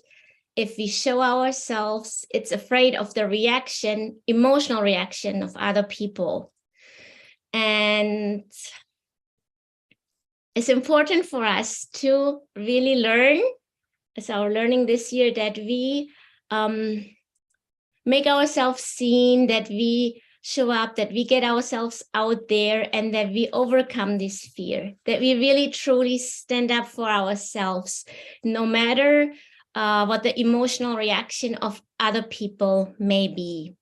If we show ourselves, it's afraid of the reaction, emotional reaction of other people. And it's important for us to really learn, as our learning this year, that we make ourselves seen, that we show up, that we get ourselves out there, and that we overcome this fear, that we really truly stand up for ourselves, no matter what the emotional reaction of other people may be.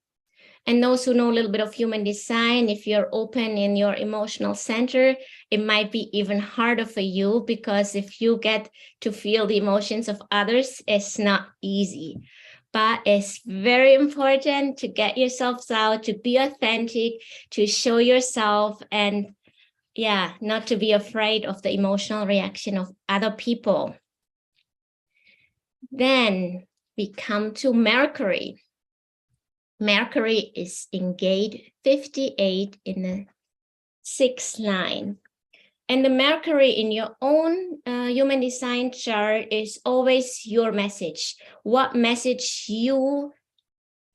And those who know a little bit of human design, if you're open in your emotional center, it might be even harder for you, because if you get to feel the emotions of others, it's not easy. But it's very important to get yourselves out, to be authentic, to show yourself, and not to be afraid of the emotional reaction of other people. Then we come to Mercury. Mercury is in gate 58 in the 6th line. And the Mercury in your own human design chart is always your message. What message you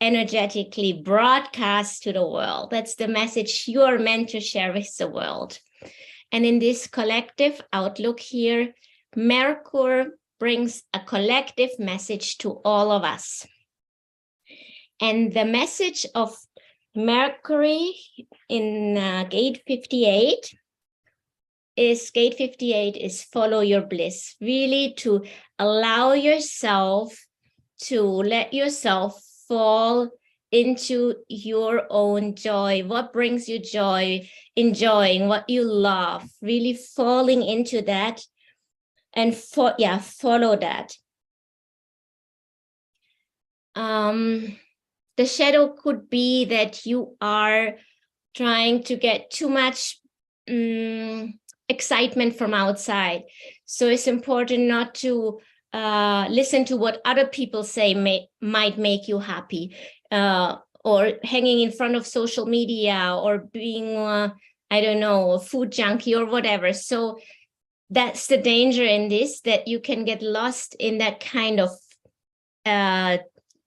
energetically broadcast to the world. That's the message you are meant to share with the world. And in this collective outlook here, Mercury brings a collective message to all of us. And the message of Mercury in gate 58 is follow your bliss, really to allow yourself to let yourself fall into your own joy. What brings you joy? Enjoying what you love, really falling into that, and follow that. The shadow could be that you are trying to get too much excitement from outside. So it's important not to listen to what other people say might make you happy, or hanging in front of social media, or being, I don't know, a food junkie or whatever. So that's the danger in this, that you can get lost in that kind of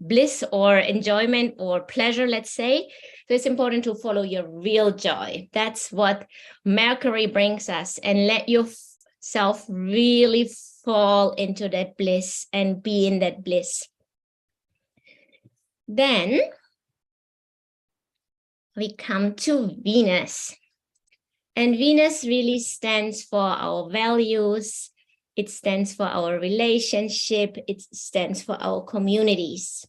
bliss or enjoyment or pleasure, let's say. So it's important to follow your real joy. That's what Mercury brings us, and let your self really fall into that bliss and be in that bliss. Then we come to Venus. And Venus really stands for our values. It stands for our relationship. It stands for our communities.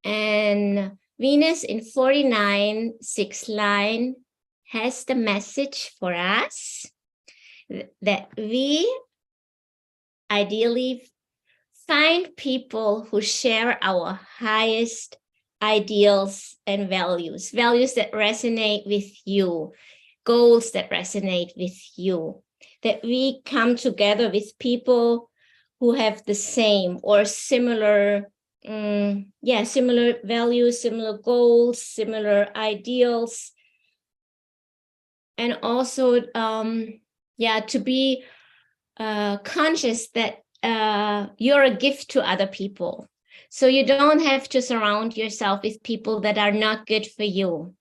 And Venus in 49, 6 line has the message for us that we ideally find people who share our highest ideals and values that resonate with you, goals that resonate with you, that we come together with people who have the same or similar, similar values, similar goals, similar ideals, and also, to be conscious that you're a gift to other people. So you don't have to surround yourself with people that are not good for you.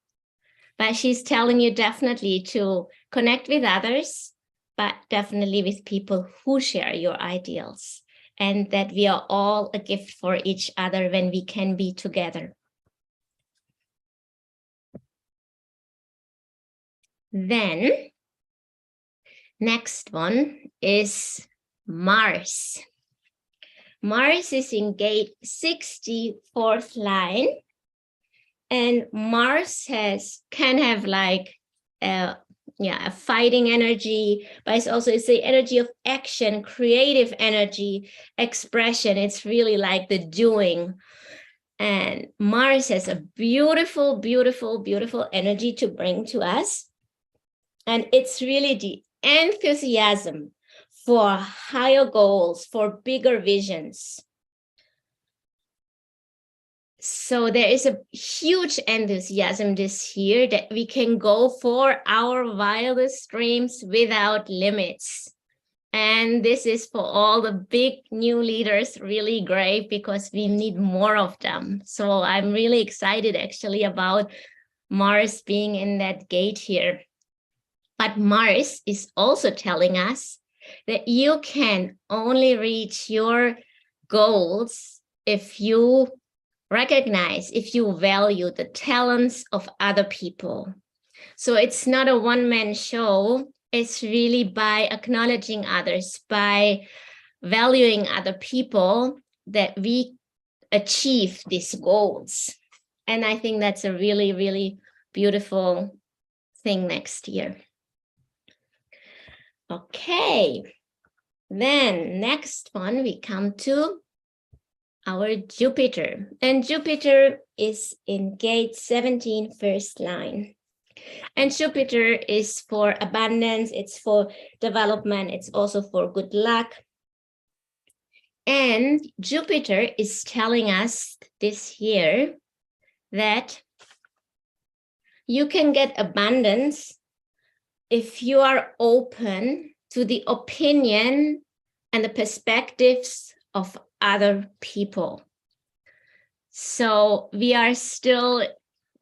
But she's telling you definitely to connect with others, but definitely with people who share your ideals, and that we are all a gift for each other when we can be together. Then, next one is Mars. Mars is in gate 64th line, and Mars can have like a fighting energy, but it's the energy of action, creative energy, expression. It's really like the doing. And Mars has a beautiful, beautiful, beautiful energy to bring to us. And it's really the enthusiasm for higher goals, for bigger visions. So there is a huge enthusiasm this year that we can go for our wildest dreams without limits. And this is for all the big new leaders really great, because we need more of them. So I'm really excited actually about Mars being in that gate here. But Mars is also telling us that you can only reach your goals if you recognize, if you value the talents of other people. So it's not a one-man show. It's really by acknowledging others, by valuing other people, that we achieve these goals. And I think that's a really, really beautiful thing next year. Okay, then next one we come to our Jupiter, and Jupiter is in gate 17, first line. And Jupiter is for abundance, it's for development, it's also for good luck. And Jupiter is telling us this year that you can get abundance if you are open to the opinion and the perspectives of other people. So we are still,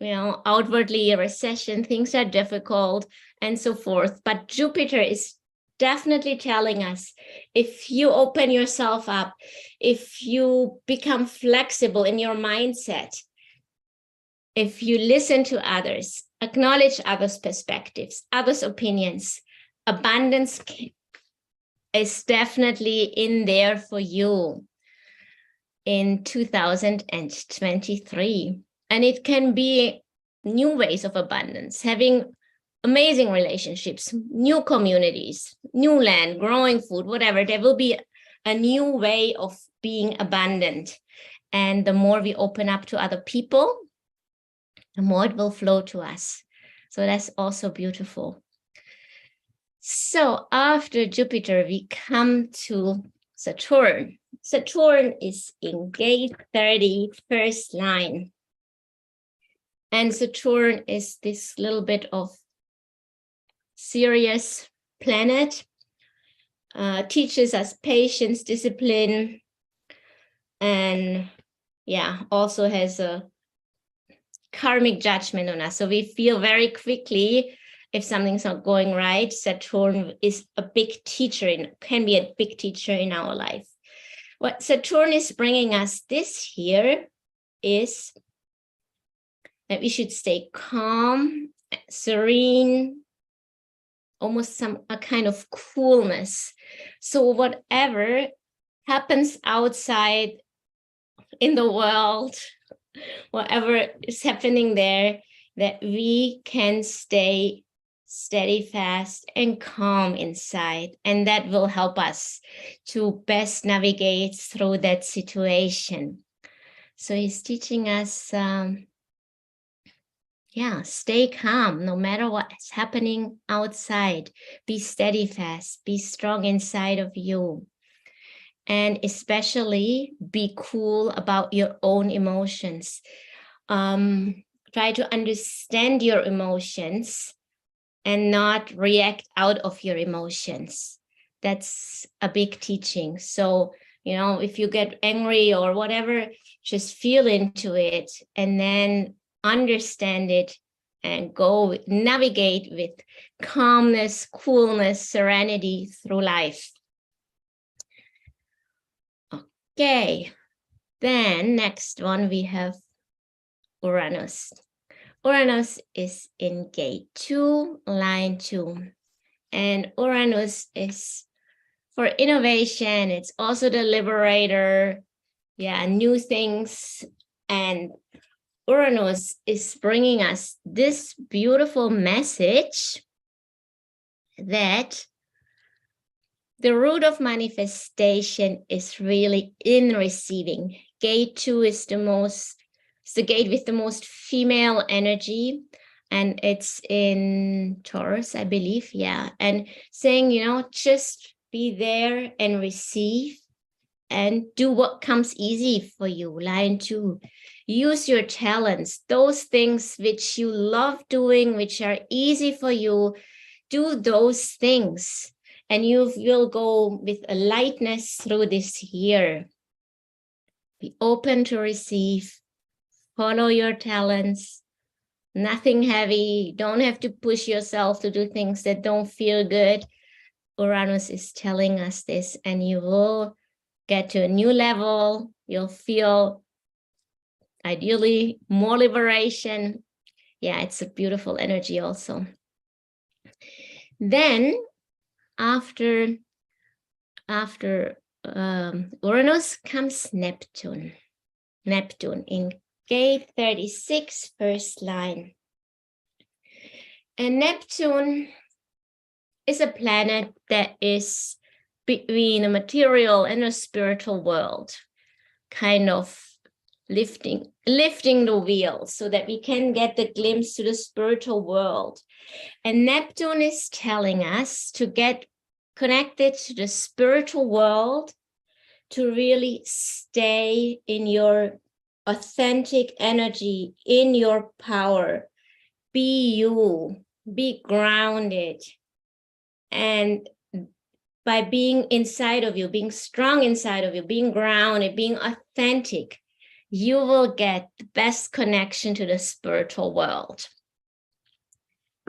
outwardly a recession, things are difficult and so forth. But Jupiter is definitely telling us, if you open yourself up, if you become flexible in your mindset, if you listen to others, acknowledge others' perspectives, others' opinions, abundance is definitely in there for you in 2023. And it can be new ways of abundance, having amazing relationships, new communities, new land, growing food, whatever. There will be a new way of being abundant. And the more we open up to other people, the more it will flow to us. So that's also beautiful. So after Jupiter, we come to Saturn. Saturn is in gate 30, first line. And Saturn is this little bit of serious planet, teaches us patience, discipline, and also has a karmic judgment on us. So we feel very quickly if something's not going right, Saturn is a big teacher, can be a big teacher in our life. What Saturn is bringing us this year is that we should stay calm, serene, almost a kind of coolness. So whatever happens outside in the world, whatever is happening there, that we can stay steady, fast, and calm inside. And that will help us to best navigate through that situation. So he's teaching us, stay calm no matter what's happening outside. Be steady, fast, be strong inside of you. And especially be cool about your own emotions. Try to understand your emotions and not react out of your emotions. That's a big teaching. So, if you get angry or whatever, just feel into it and then understand it and go navigate with calmness, coolness, serenity through life. Okay, then next one we have Uranus. Uranus is in gate 2, line 2. And Uranus is for innovation. It's also the liberator. New things. And Uranus is bringing us this beautiful message that the root of manifestation is really in receiving. Gate 2 is the gate with the most female energy, and it's in Taurus, I believe. And saying, just be there and receive and do what comes easy for you. Line 2, use your talents, those things which you love doing, which are easy for you. Do those things, and you will go with a lightness through this year. Be open to receive. Follow your talents, nothing heavy. Don't have to push yourself to do things that don't feel good. Uranus is telling us this, and you will get to a new level. You'll feel ideally more liberation. It's a beautiful energy also. Then after Uranus comes Neptune. Neptune in gate 36, first line. And Neptune is a planet that is between a material and a spiritual world, kind of lifting the wheel so that we can get the glimpse to the spiritual world. And Neptune is telling us to get connected to the spiritual world, to really stay in your authentic energy, in your power. Be you, be grounded. And by being inside of you, being strong inside of you, being grounded, being authentic, you will get the best connection to the spiritual world.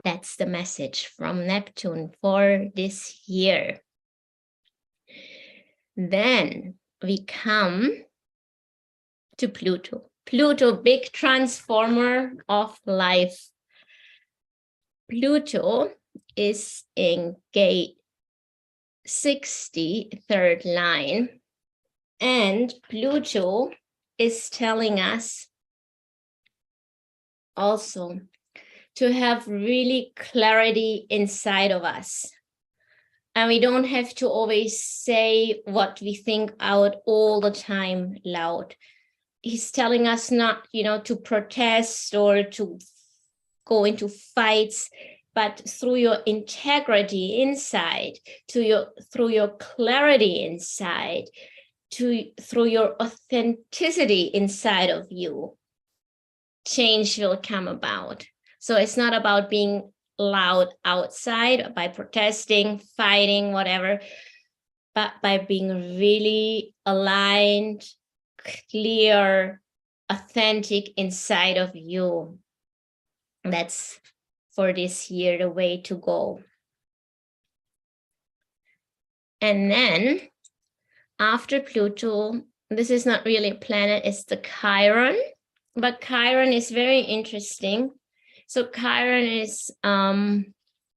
That's the message from Neptune for this year. Then we come to Pluto. Pluto, big transformer of life. Pluto is in gate 60, third line. And Pluto is telling us also to have really clarity inside of us. And we don't have to always say what we think out all the time loud. He's telling us not, to protest or to go into fights, but through your integrity inside, through your clarity inside, through your authenticity inside of you, change will come about. So it's not about being loud outside by protesting, fighting, whatever, but by being really aligned, clear, authentic inside of you. That's for this year, the way to go. And then after Pluto, this is not really a planet, it's the Chiron, but Chiron is very interesting. So Chiron is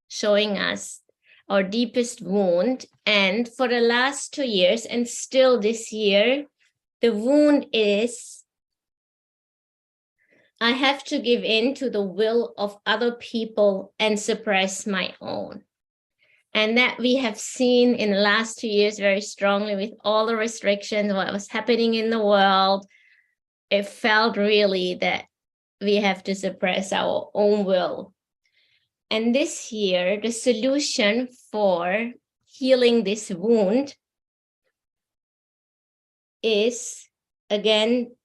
showing us our deepest wound. And for the last 2 years, and still this year, the wound is, I have to give in to the will of other people and suppress my own. And that we have seen in the last 2 years very strongly with all the restrictions, what was happening in the world. It felt really that we have to suppress our own will. And this year, the solution for healing this wound is, again,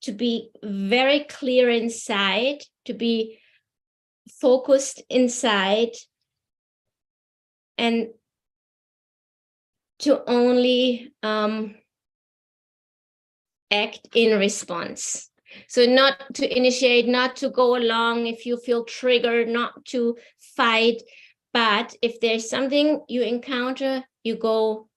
to be very clear inside, to be focused inside, and to only act in response. So not to initiate, not to go along if you feel triggered, not to fight, but if there's something you encounter, you go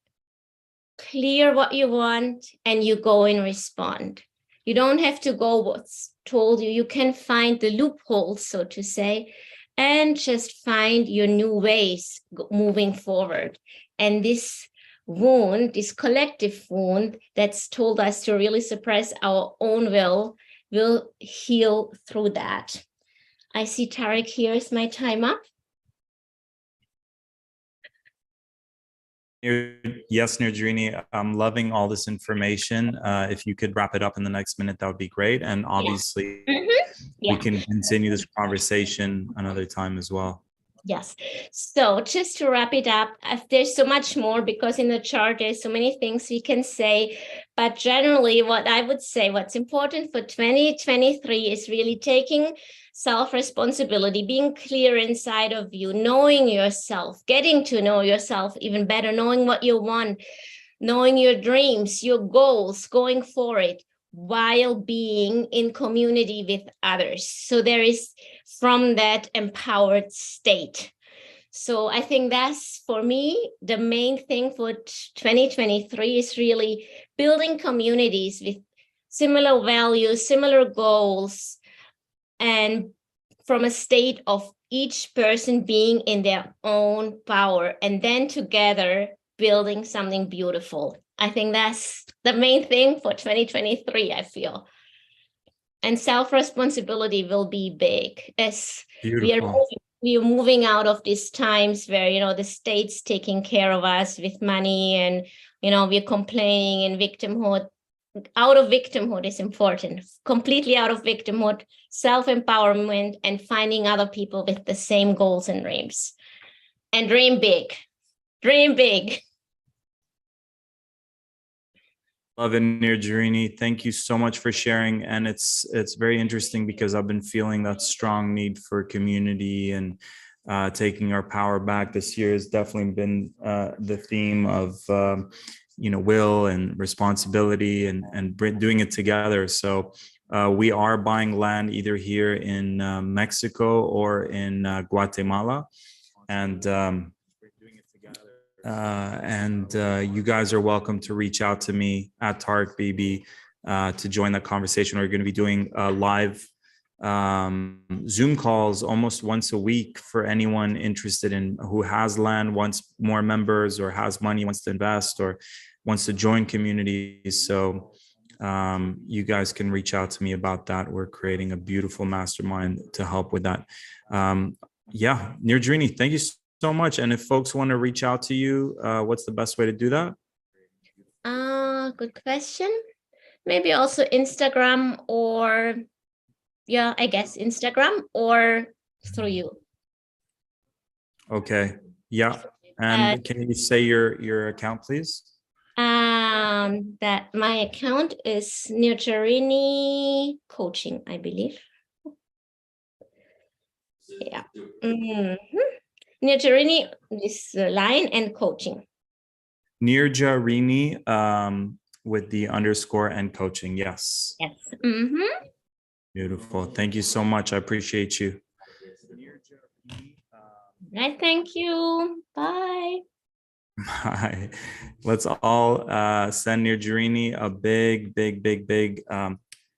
clear what you want and you go and respond. You don't have to go what's told you. You can find the loopholes, so to say, and just find your new ways moving forward. And this wound, this collective wound that's told us to really suppress our own will heal through that. I see Tarek here. Is my time up? Yes, Nirjini, I'm loving all this information. If you could wrap it up in the next minute, that would be great. And obviously, we can continue this conversation another time as well. Yes. So just to wrap it up, there's so much more because in the chart, there's so many things we can say. But generally, what I would say, what's important for 2023 is really taking self-responsibility, being clear inside of you, knowing yourself, getting to know yourself even better, knowing what you want, knowing your dreams, your goals, going for it, while being in community with others. So there is from that empowered state. So I think that's, for me, the main thing for 2023 is really building communities with similar values, similar goals, and from a state of each person being in their own power, and then together building something beautiful. I think that's the main thing for 2023, I feel. And self-responsibility will be big as we are moving out of these times where, the state's taking care of us with money and, we're complaining and victimhood. Out of victimhood is important, completely out of victimhood, self-empowerment, and finding other people with the same goals and dreams. And dream big. Dream big. Love it, Nirjini. Thank you so much for sharing. And it's very interesting because I've been feeling that strong need for community and taking our power back. This year has definitely been the theme of will and responsibility and doing it together. So we are buying land either here in Mexico or in Guatemala, and you guys are welcome to reach out to me at Tarek BB to join that conversation. We're going to be doing live Zoom calls almost once a week for anyone interested in who has land, wants more members, or has money, wants to invest, or wants to join communities. So you guys can reach out to me about that. We're creating a beautiful mastermind to help with that. Nirjini, thank you so much. And if folks want to reach out to you, what's the best way to do that? Good question. Maybe also Instagram, or I guess Instagram, or through you. Okay. Yeah. And can you say your account, please? That my account is Nirjini Coaching, I believe. Yeah. Nirjini is the line and coaching. Nirjini with the underscore and coaching. Yes. Yes. Beautiful. Thank you so much. I appreciate you. I thank you. Bye. Bye. Let's all send Nirjarini a big,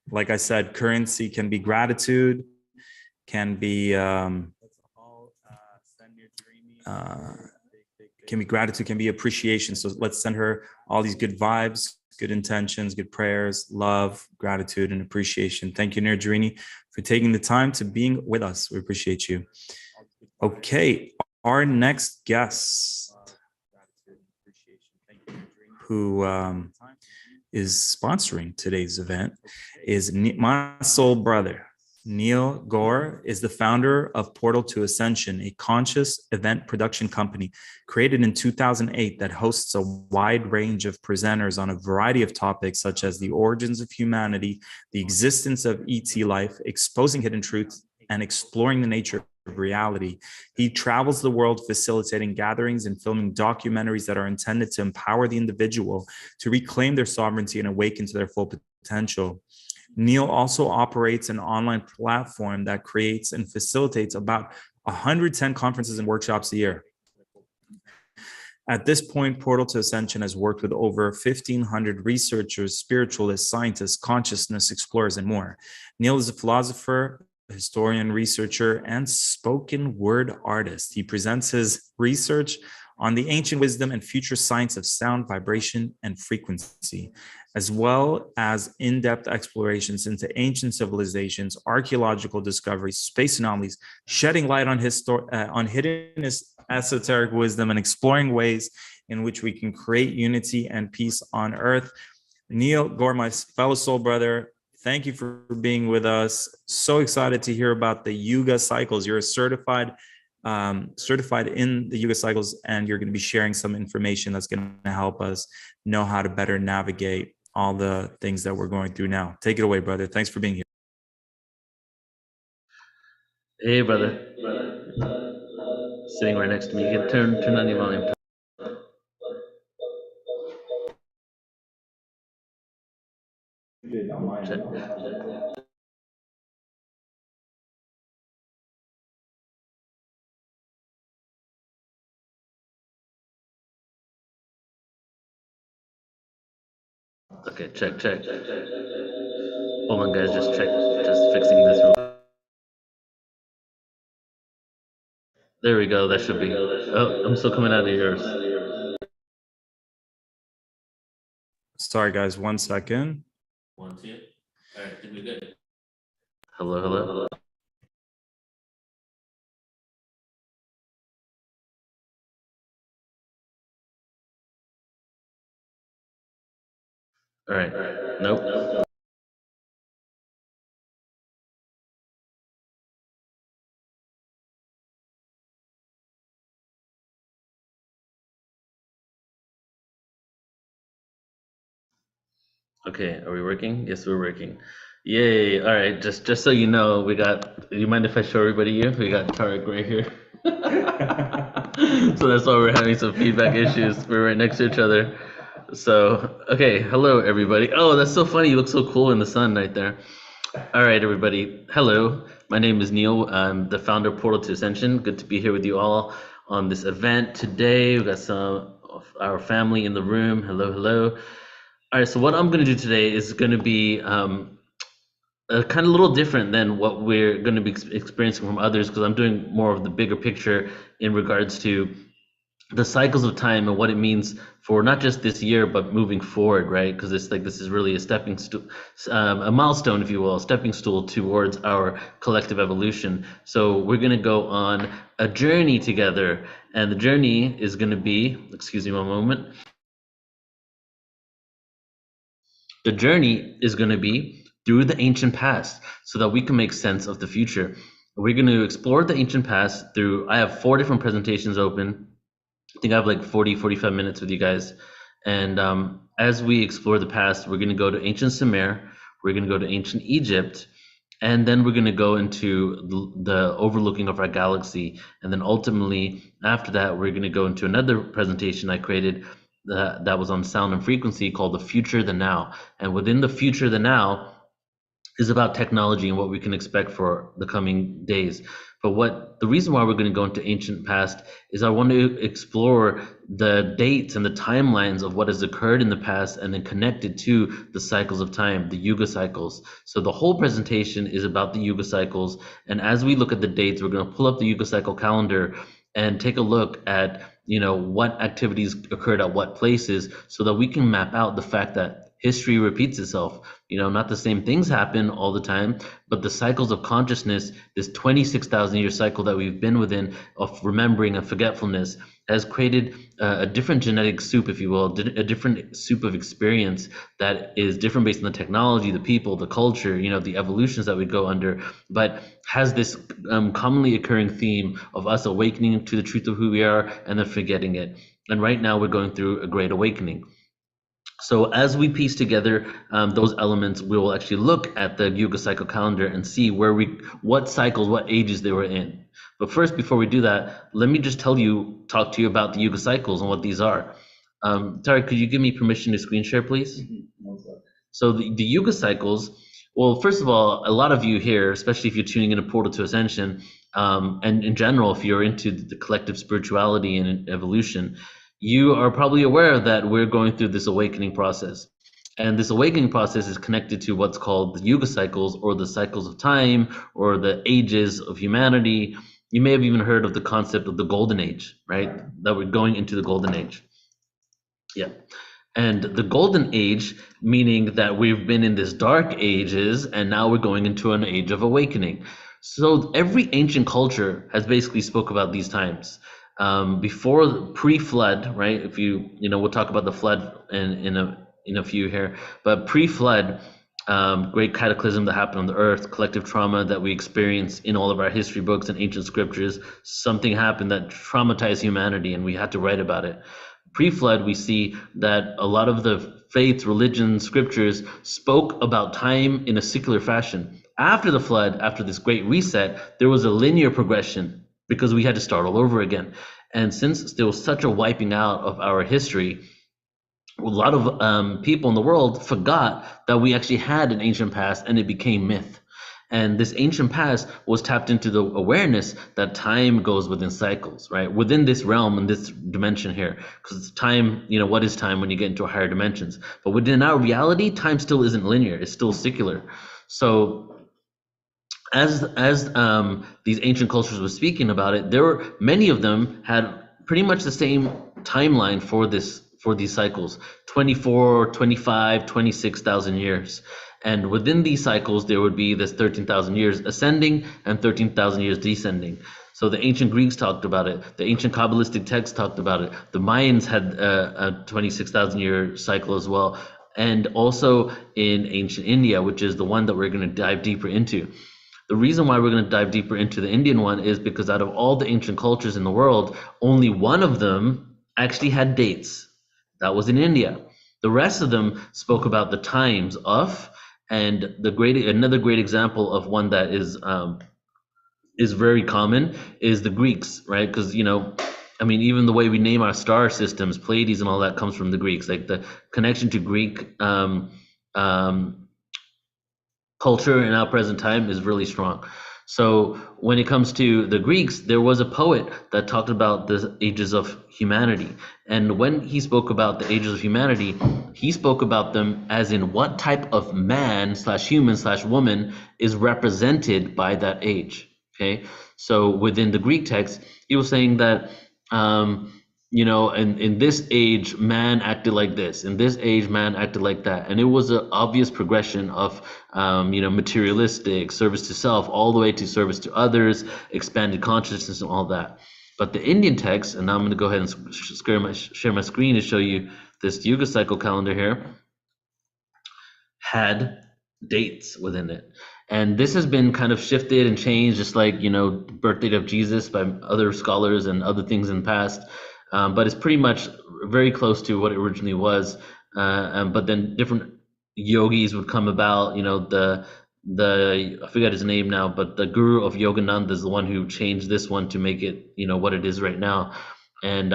like I said, currency can be gratitude, can be gratitude, can be appreciation. So let's send her all these good vibes, good intentions, good prayers, love, gratitude, and appreciation. Thank you, Nirjarini, for taking the time to being with us. We appreciate you. Okay, our next guest, who is sponsoring today's event, is my soul brother. Neil Gore is the founder of Portal to Ascension, a conscious event production company created in 2008 that hosts a wide range of presenters on a variety of topics such as the origins of humanity, the existence of ET life, exposing hidden truths, and exploring the nature of reality. He travels the world facilitating gatherings and filming documentaries that are intended to empower the individual to reclaim their sovereignty and awaken to their full potential. Neil also operates an online platform that creates and facilitates about 110 conferences and workshops a year. At this point, Portal to Ascension has worked with over 1,500 researchers, spiritualists, scientists, consciousness explorers, and more. Neil is a philosopher, historian, researcher, and spoken word artist. He presents his research on the ancient wisdom and future science of sound, vibration, and frequency, as well as in-depth explorations into ancient civilizations, archaeological discoveries, space anomalies, shedding light on hidden esoteric wisdom, and exploring ways in which we can create unity and peace on Earth. Neil Gore, my fellow soul brother, thank you for being with us. So excited to hear about the Yuga cycles. You're a certified in the Yuga cycles, and you're going to be sharing some information that's going to help us know how to better navigate all the things that we're going through now. Take it away, brother. Thanks for being here. Hey, brother. Sitting right next to me. You can turn on your volume. Check. Okay, check. Hold on, guys. Just fixing this real. There we go. That should be. Oh, I'm still coming out of yours. Sorry, guys. 1 second. 1, 2. All right, think we're good. Hello. All right. Nope. Okay, are we working? Yes, we're working. Yay! All right, just so you know, we got. You mind if I show everybody you? We got Tarek right here. So that's why we're having some feedback issues. We're right next to each other. So okay, hello everybody. Oh, that's so funny. You look so cool in the sun right there. All right, everybody. Hello, my name is Neil. I'm the founder of Portal to Ascension. Good to be here with you all on this event today. We've got some of our family in the room. Hello. All right, so what I'm going to do today is going to be kind of a little different than what we're going to be experiencing from others, because I'm doing more of the bigger picture in regards to the cycles of time and what it means for not just this year but moving forward, right? Because this is really a stepping stool, a milestone, if you will, a stepping stool towards our collective evolution. So we're going to go on a journey together, and the journey is going to be, excuse me one moment. The journey is going to be through the ancient past so that we can make sense of the future. We're going to explore the ancient past through, I have 4 different presentations open. I think I have like 45 minutes with you guys. And as we explore the past, we're going to go to ancient Sumer, we're going to go to ancient Egypt, and then we're going to go into the overlooking of our galaxy. And then ultimately, after that, we're going to go into another presentation I created that was on sound and frequency called The Future, the Now. And within the future, the now, is about technology and what we can expect for the coming days. But the reason why we're going to go into ancient past is I want to explore the dates and the timelines of what has occurred in the past and then connect it to the cycles of time, the Yuga cycles. So the whole presentation is about the Yuga cycles. And as we look at the dates, we're going to pull up the Yuga cycle calendar and take a look at, what activities occurred at what places so that we can map out the fact that history repeats itself. Not the same things happen all the time, but the cycles of consciousness, this 26,000 year cycle that we've been within of remembering and forgetfulness, has created a different genetic soup, if you will, a different soup of experience that is different based on the technology, the people, the culture, the evolutions that we go under, but has this commonly occurring theme of us awakening to the truth of who we are and then forgetting it. And right now we're going through a great awakening. So as we piece together those elements, we will actually look at the Yuga cycle calendar and see what cycles, what ages they were in. But first, before we do that, let me just talk to you about the Yuga cycles and what these are. Tariq, could you give me permission to screen share, please? So the Yuga cycles, well, first of all, a lot of you here, especially if you're tuning in a Portal to Ascension, and in general, if you're into the collective spirituality and evolution, you are probably aware that we're going through this awakening process. And this awakening process is connected to what's called the Yuga cycles, or the cycles of time, or the ages of humanity. You may have even heard of the concept of the golden age, right? That we're going into the golden age. Yeah. And the golden age, meaning that we've been in this dark ages and now we're going into an age of awakening. So every ancient culture has basically spoke about these times. Before pre-flood, right? If we'll talk about the flood in a few here, but pre-flood, great cataclysm that happened on the earth, collective trauma that we experience in all of our history books and ancient scriptures. Something happened that traumatized humanity and we had to write about it. Pre-flood, we see that a lot of the faiths, religions, scriptures spoke about time in a secular fashion. After the flood, after this great reset, there was a linear progression because we had to start all over again. And since there was such a wiping out of our history, a lot of people in the world forgot that we actually had an ancient past, and it became myth. And this ancient past was tapped into the awareness that time goes within cycles, right? Within this realm and this dimension here, because time, what is time when you get into higher dimensions? But within our reality, time still isn't linear; it's still secular. So as these ancient cultures were speaking about it, many of them had pretty much the same timeline for these cycles: 24, 25, 26,000 years. And within these cycles, there would be this 13,000 years ascending and 13,000 years descending. So the ancient Greeks talked about it. The ancient Kabbalistic texts talked about it. The Mayans had a 26,000 year cycle as well. And also in ancient India, which is the one that we're going to dive deeper into. The reason why we're going to dive deeper into the Indian one is because out of all the ancient cultures in the world, only one of them actually had dates. That was in India. The rest of them spoke about the times of. And another great example of one that is very common is the Greeks, right? Because even the way we name our star systems, Pleiades and all that, comes from the Greeks. Like the connection to Greek culture in our present time is really strong. So when it comes to the Greeks, there was a poet that talked about the ages of humanity. And when he spoke about the ages of humanity, he spoke about them as in what type of man / human / woman is represented by that age. Okay. So within the Greek text, he was saying that, in this age, man acted like this. In this age, man acted like that. And it was an obvious progression of, materialistic service to self, all the way to service to others, expanded consciousness and all that. But the Indian text, and now I'm going to go ahead and share my screen to show you this Yuga cycle calendar here, had dates within it. And this has been kind of shifted and changed, just like, birth date of Jesus by other scholars and other things in the past. But it's pretty much very close to what it originally was. But then different yogis would come about, I forget his name now, but the guru of Yogananda is the one who changed this one to make it, what it is right now. And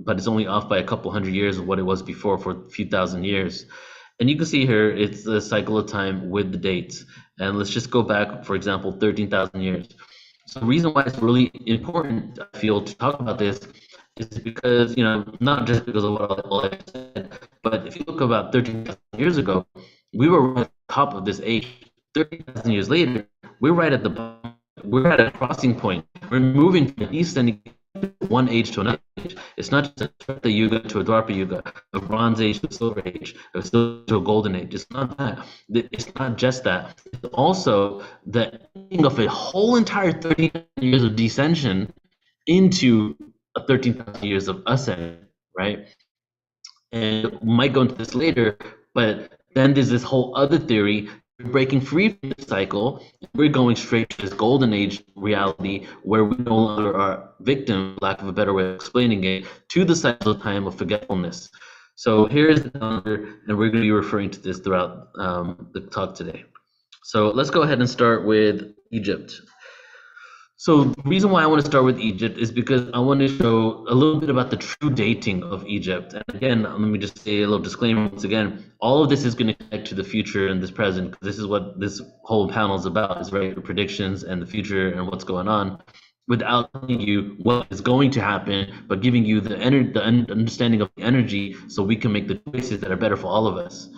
but it's only off by a couple hundred years of what it was before for a few thousand years. And you can see here, it's the cycle of time with the dates. And let's just go back, for example, 13,000 years. So the reason why it's really important, I feel, to talk about this is because, not just because of what all I said, but if you look about 13,000 years ago, we were right at the top of this age. 13,000 years later, we're right at the bottom. We're at a crossing point. We're moving from an descending one age to another age. It's not just a Treta Yuga to a Dwapara Yuga, a Bronze Age to a Silver Age, a Silver to a Golden Age. It's not that. It's not just that. It's also the ending of a whole entire 13 years of descension into a 13,000 years of ascent, right? And we might go into this later, but then there's this whole other theory. We're breaking free from the cycle. We're going straight to this golden age reality where we no longer are victim, lack of a better way of explaining it, to the cycle of time of forgetfulness. So here's the calendar, and we're going to be referring to this throughout the talk today. So let's go ahead and start with Egypt. So the reason why I want to start with Egypt is because I want to show a little bit about the true dating of Egypt. And again, let me just say a little disclaimer once again, all of this is going to connect to the future and this present, because this is what this whole panel is about, is right, predictions and the future and what's going on, without telling you what is going to happen, but giving you the understanding of the energy so we can make the choices that are better for all of us.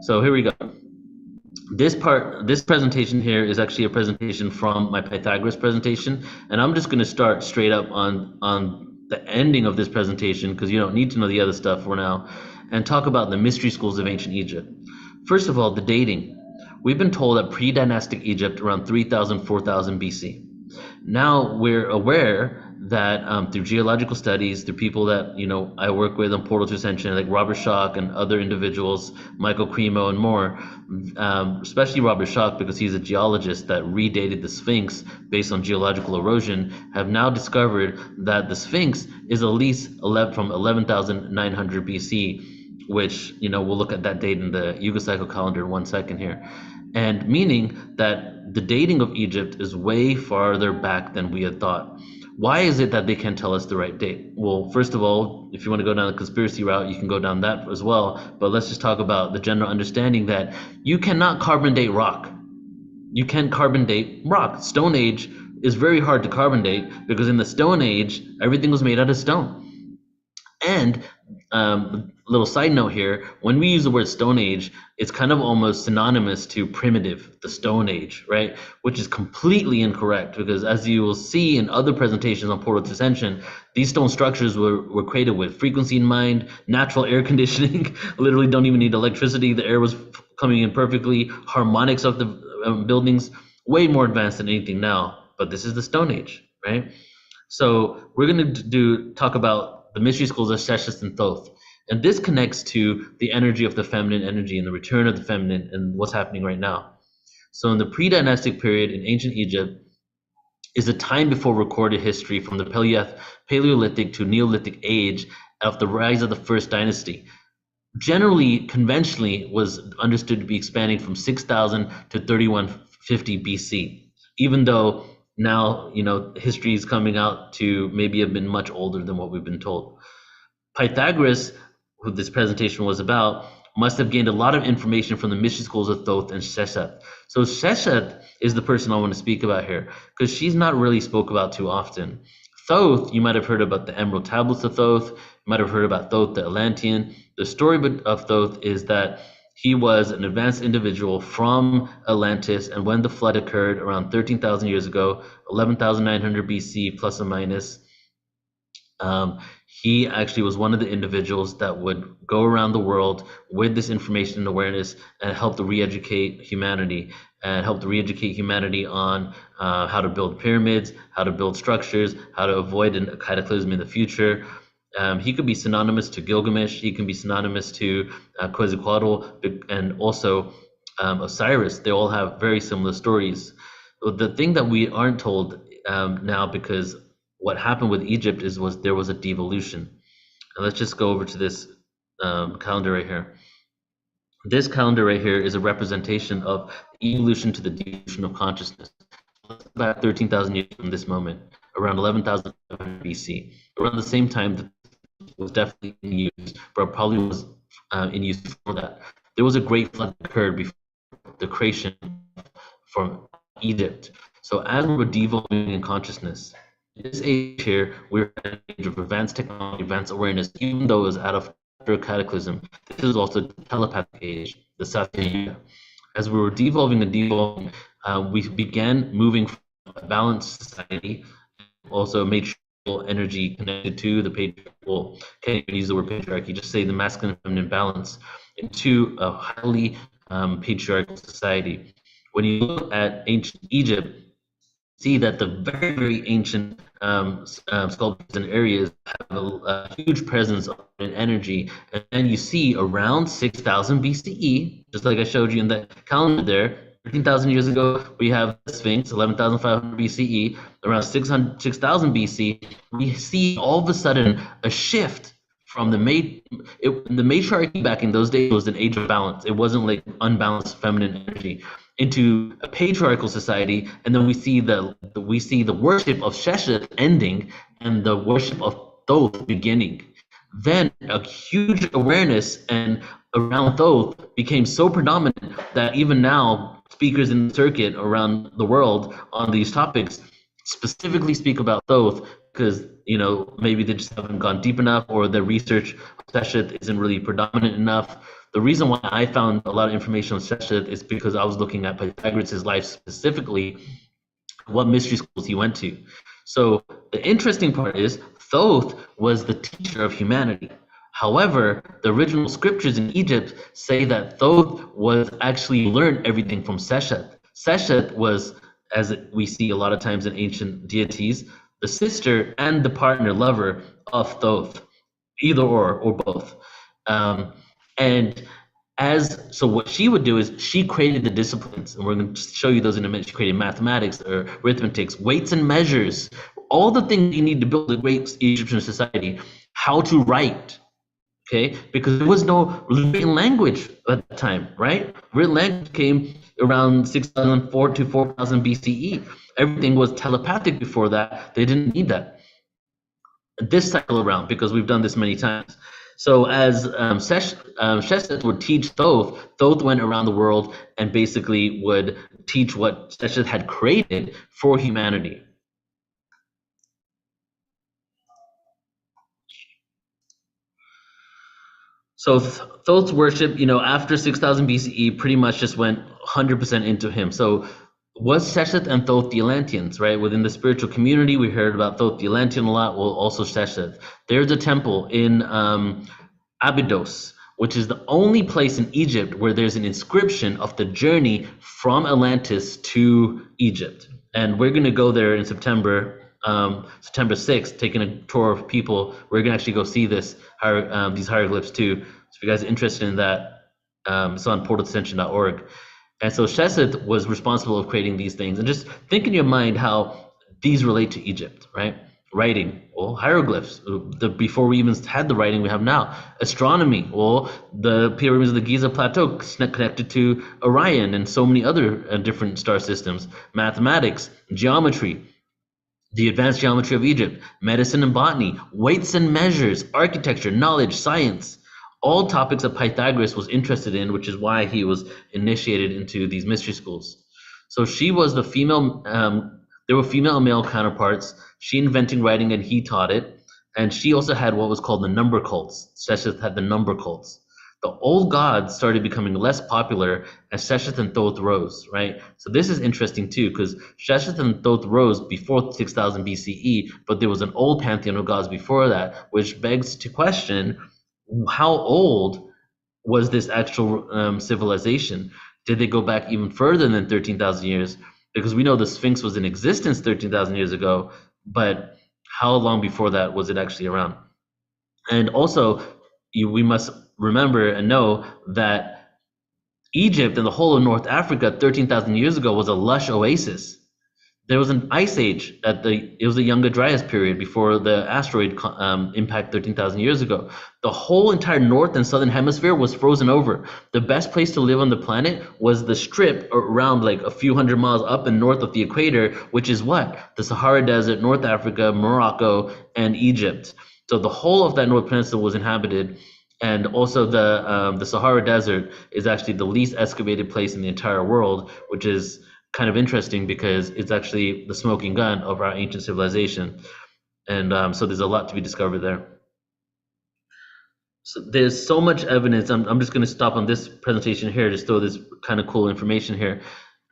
So here we go. This presentation here is actually a presentation from my Pythagoras presentation, and I'm just going to start straight up on the ending of this presentation, because you don't need to know the other stuff for now, and talk about the mystery schools of ancient Egypt. First of all, the dating. We've been told that pre-dynastic Egypt around 3000, 4000 BC. Now we're aware that through geological studies, through people that I work with on Portal to Ascension, like Robert Schoch and other individuals, Michael Cremo and more, especially Robert Schoch, because he's a geologist that redated the Sphinx based on geological erosion, have now discovered that the Sphinx is at least from 11,900 BC, which we'll look at that date in the Yuga cycle calendar in 1 second here. And meaning that the dating of Egypt is way farther back than we had thought. Why is it that they can't tell us the right date? Well, first of all, if you want to go down the conspiracy route, you can go down that as well. But let's just talk about the general understanding that you cannot carbon date rock. You can't carbon date rock. Stone Age is very hard to carbon date because in the Stone Age, everything was made out of stone. And little side note here, when we use the word Stone Age, it's kind of almost synonymous to primitive, the Stone Age, right? Which is completely incorrect, because as you will see in other presentations on Portal to Ascension, these stone structures were created with frequency in mind, natural air conditioning, literally don't even need electricity, the air was coming in perfectly, harmonics of the buildings, way more advanced than anything now, but this is the Stone Age, right? So we're going to talk about the mystery schools of Shesheth and Thoth. And this connects to the energy of the feminine energy and the return of the feminine and what's happening right now. So in the pre-dynastic period in ancient Egypt is a time before recorded history from the Paleolithic to Neolithic age of the rise of the first dynasty. Generally, conventionally, was understood to be expanding from 6,000 to 3150 BC, even though now, history is coming out to maybe have been much older than what we've been told. Pythagoras, who this presentation was about, must have gained a lot of information from the mystery schools of Thoth and Shesheth. So Shesheth is the person I want to speak about here, because she's not really spoke about too often. Thoth, you might have heard about the Emerald Tablets of Thoth, you might have heard about Thoth the Atlantean. The story of Thoth is that he was an advanced individual from Atlantis, and when the flood occurred around 13,000 years ago, 11,900 BC plus or minus, he actually was one of the individuals that would go around the world with this information and awareness and help to re-educate humanity, on how to build pyramids, how to build structures, how to avoid a cataclysm in the future. He could be synonymous to Gilgamesh. He can be synonymous to Quetzalcoatl and also Osiris. They all have very similar stories. The thing that we aren't told now, because what happened with Egypt was there was a devolution. And let's just go over to this calendar right here. This calendar right here is a representation of the evolution to the devolution of consciousness. About 13,000 years from this moment, around 11,500 BC. Around the same time that was definitely in use, but probably was in use before that. There was a great flood that occurred before the creation from Egypt. So as we were devolving in consciousness, this age here, we're at an age of advanced technology, advanced awareness, even though it was out of after a cataclysm. This is also the telepathic age, the Satya Yuga. As we were devolving and devolving, we began moving from a balanced society, also matriarchal energy connected to the patriarchal, can't even use the word patriarchy, just say the masculine and feminine balance, into a highly patriarchal society. When you look at ancient Egypt, see that the very, very ancient sculptures and areas have a huge presence in energy. And then you see around 6,000 BCE, just like I showed you in the calendar there, 13,000 years ago, we have the Sphinx, 11,500 BCE. Around 6,000 BC, we see all of a sudden a shift from the matriarchy back in those days was an age of balance. It wasn't like unbalanced feminine energy, into a patriarchal society, and then we see the worship of Sheshet ending and the worship of Thoth beginning. Then a huge awareness and around Thoth became so predominant that even now speakers in the circuit around the world on these topics specifically speak about Thoth, because maybe they just haven't gone deep enough, or the research of Sheshet isn't really predominant enough. The reason why I found a lot of information on Sheshet is because I was looking at Pythagoras' life specifically, what mystery schools he went to. So the interesting part is Thoth was the teacher of humanity. However, the original scriptures in Egypt say that Thoth was actually learned everything from Seshet. Seshet was, as we see a lot of times in ancient deities, the sister and the partner lover of Thoth, either or both. So what she would do is she created the disciplines, and we're going to show you those in a minute. She created mathematics, or arithmetics, weights and measures, all the things you need to build a great Egyptian society. How to write, okay? Because there was no written language at the time, right? Written language came around 6,004 to 4,000 BCE. Everything was telepathic before that. They didn't need that. This cycle around, because we've done this many times. So as Sheshet would teach Thoth, Thoth went around the world and basically would teach what Sheshet had created for humanity. So Thoth's worship, after 6,000 BCE, pretty much just went 100% into him. So was Sheshet and Thoth the Atlanteans, right? Within the spiritual community, we heard about Thoth the Atlantean a lot, well, also Sheshet. There's a temple in Abydos, which is the only place in Egypt where there's an inscription of the journey from Atlantis to Egypt. And we're going to go there in September 6th, taking a tour of people. We're going to actually go see these hieroglyphs too. So if you guys are interested in that, it's on portalascension.org. And so Sheshet was responsible of creating these things. And just think in your mind how these relate to Egypt, right? Writing, well, hieroglyphs. Before we even had the writing we have now. Astronomy, well, the pyramids of the Giza Plateau connected to Orion and so many other different star systems. Mathematics, geometry, the advanced geometry of Egypt, medicine and botany, weights and measures, architecture, knowledge, science. All topics that Pythagoras was interested in, which is why he was initiated into these mystery schools. So she was the female, there were female and male counterparts. She invented writing and he taught it. And she also had what was called the number cults. Sheshet had the number cults. The old gods started becoming less popular as Sheshet and Thoth rose, right? So this is interesting too, because Sheshet and Thoth rose before 6,000 BCE, but there was an old pantheon of gods before that, which begs to question, how old was this actual civilization? Did they go back even further than 13,000 years? Because we know the Sphinx was in existence 13,000 years ago, but how long before that was it actually around? And also, we must remember and know that Egypt and the whole of North Africa 13,000 years ago was a lush oasis. There was an ice age it was the Younger Dryas period before the asteroid impact 13,000 years ago. The whole entire north and southern hemisphere was frozen over. The best place to live on the planet was the strip around like a few hundred miles up and north of the equator, which is what? The Sahara Desert, North Africa, Morocco, and Egypt. So the whole of that North Peninsula was inhabited. And also the Sahara Desert is actually the least excavated place in the entire world, which is kind of interesting because it's actually the smoking gun of our ancient civilization. And so there's a lot to be discovered there. So there's so much evidence. I'm just going to stop on this presentation here, just throw this kind of cool information here.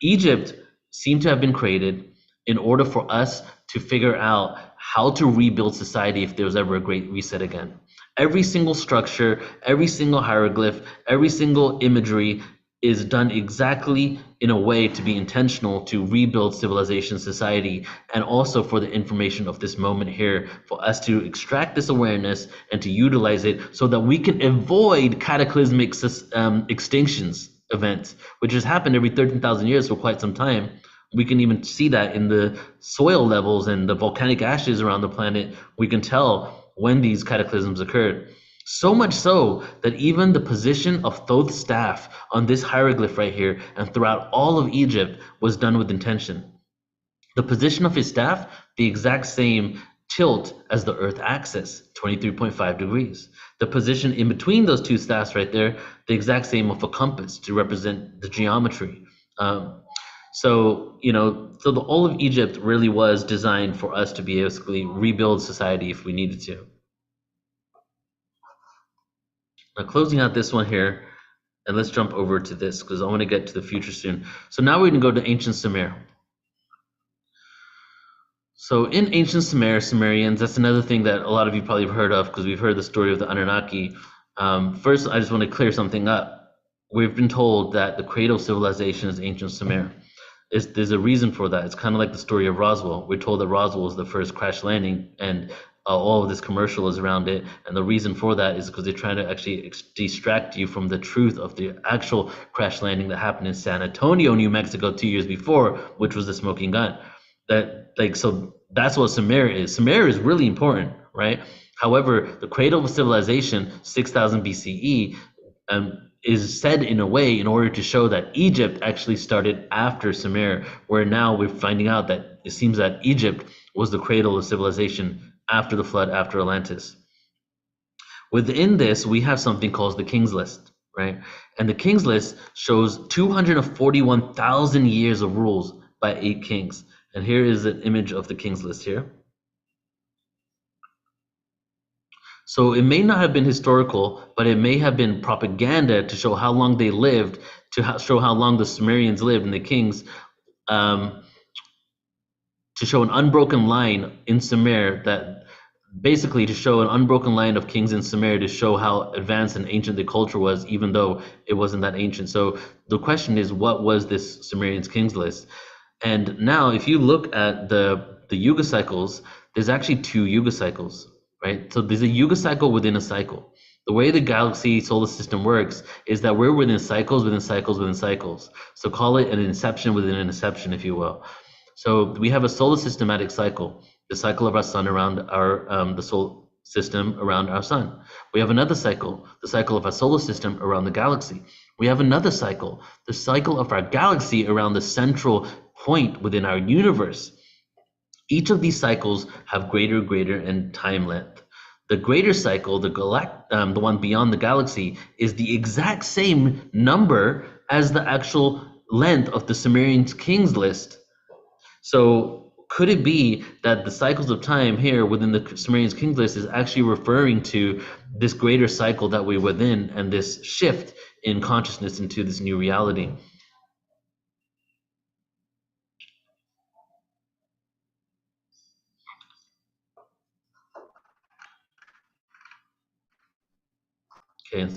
Egypt seemed to have been created in order for us to figure out how to rebuild society if there was ever a great reset again. Every single structure, every single hieroglyph, every single imagery is done exactly in a way to be intentional to rebuild civilization, society, and also for the information of this moment here, for us to extract this awareness and to utilize it so that we can avoid cataclysmic extinctions events, which has happened every 13,000 years for quite some time. We can even see that in the soil levels and the volcanic ashes around the planet. We can tell when these cataclysms occurred. So much so that even the position of Thoth's staff on this hieroglyph right here and throughout all of Egypt was done with intention. The position of his staff, the exact same tilt as the Earth axis, 23.5 degrees. The position in between those two staffs right there, the exact same of a compass to represent the geometry. So the whole of Egypt really was designed for us to basically rebuild society if we needed to. Now, closing out this one here, and let's jump over to this because I want to get to the future soon. So now we're going to go to ancient Sumer. So in ancient Sumerians, that's another thing that a lot of you probably have heard of because we've heard the story of the Anunnaki. First, I just want to clear something up. We've been told that the cradle of civilization is ancient Sumer. There's a reason for that. It's kind of like the story of Roswell. We're told that Roswell was the first crash landing, and all of this commercial is around it. And the reason for that is because they're trying to actually distract you from the truth of the actual crash landing that happened in San Antonio, New Mexico 2 years before, which was the smoking gun. So that's what Sumer is. Sumer is really important, right? However, the cradle of civilization, 6000 BCE, is said in a way in order to show that Egypt actually started after Sumer, where now we're finding out that it seems that Egypt was the cradle of civilization after the flood, after Atlantis. Within this, we have something called the King's List, right? And the King's List shows 241,000 years of rules by 8 kings. And here is an image of the King's List here. So it may not have been historical, but it may have been propaganda to show how long they lived, to show how long the Sumerians lived and the kings, to show an unbroken line in Sumer, that basically to show an unbroken line of kings in Sumer to show how advanced and ancient the culture was, even though it wasn't that ancient. So the question is, what was this Sumerian King's List? And now if you look at the Yuga cycles, there's actually 2 Yuga cycles. Right? So there's a Yuga cycle within a cycle. The way the galaxy solar system works is that we're within cycles, within cycles, within cycles. So call it an inception within an inception, if you will. So we have a solar systematic cycle, the cycle of our sun around our the solar system around our sun. We have another cycle, the cycle of our solar system around the galaxy. We have another cycle, the cycle of our galaxy around the central point within our universe. Each of these cycles have greater and time length. The greater cycle, the one beyond the galaxy, is the exact same number as the actual length of the Sumerian King's List. So could it be that the cycles of time here within the Sumerian King's List is actually referring to this greater cycle that we're within and this shift in consciousness into this new reality? Okay,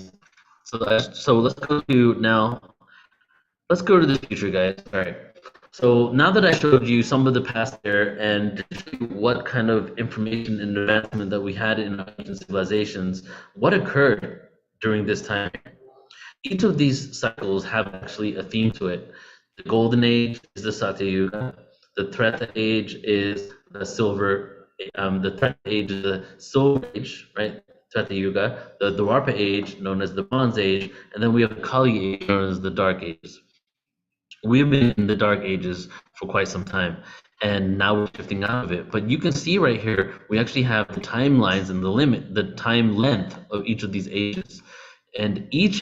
so let's go to the future, guys. All right. So now that I showed you some of the past there and what kind of information and advancement that we had in our ancient civilizations, what occurred during this time? Each of these cycles have actually a theme to it. The Golden Age is the Satya Yuga. The Treta Age is the Silver. The Treta Age is the Silver Age, right? Treta Yuga. The Dwapara Age, known as the Bronze Age, and then we have the Kali Age, known as the Dark Ages. We've been in the Dark Ages for quite some time, and now we're shifting out of it. But you can see right here, we actually have the timelines and the time length of each of these ages, and each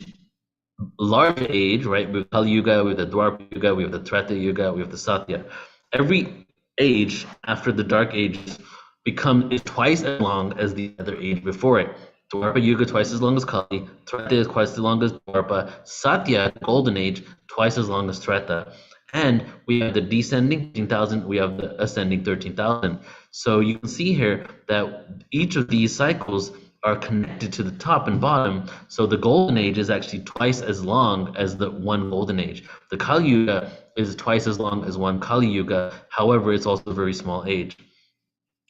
larger age, right? We have Kali Yuga, we have the Dwapara Yuga, we have the Treta Yuga, we have the Satya. Every age after the Dark Ages is twice as long as the other age before it. Dwapara Yuga twice as long as Kali, Treta is twice as long as Dwapara, Satya, Golden Age, twice as long as Treta. And we have the descending 13,000, we have the ascending 13,000. So you can see here that each of these cycles are connected to the top and bottom. So the golden age is actually twice as long as the one golden age. The Kali Yuga is twice as long as one Kali Yuga. However, it's also a very small age.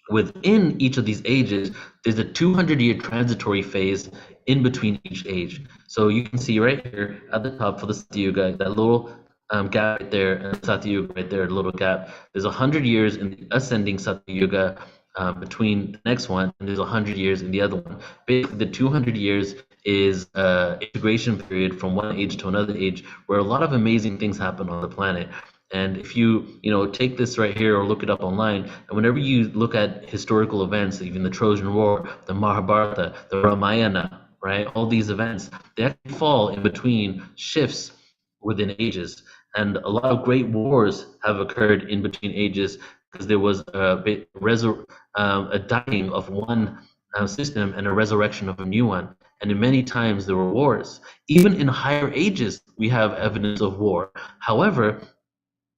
Within each of these ages, there's a 200-year transitory phase in between each age. So you can see right here at the top for the Satya Yuga, that little gap right there, and the Satya Yuga right there, a little gap. There's 100 years in the ascending Satya Yuga between the next one, and there's 100 years in the other one. Basically, the 200 years is integration period from one age to another age, where a lot of amazing things happen on the planet. And if you take this right here or look it up online, and whenever you look at historical events, even the Trojan War, the Mahabharata, the Ramayana, right, all these events, they actually fall in between shifts within ages. And a lot of great wars have occurred in between ages because there was a dying of one system and a resurrection of a new one. And in many times there were wars. Even in higher ages, we have evidence of war. However,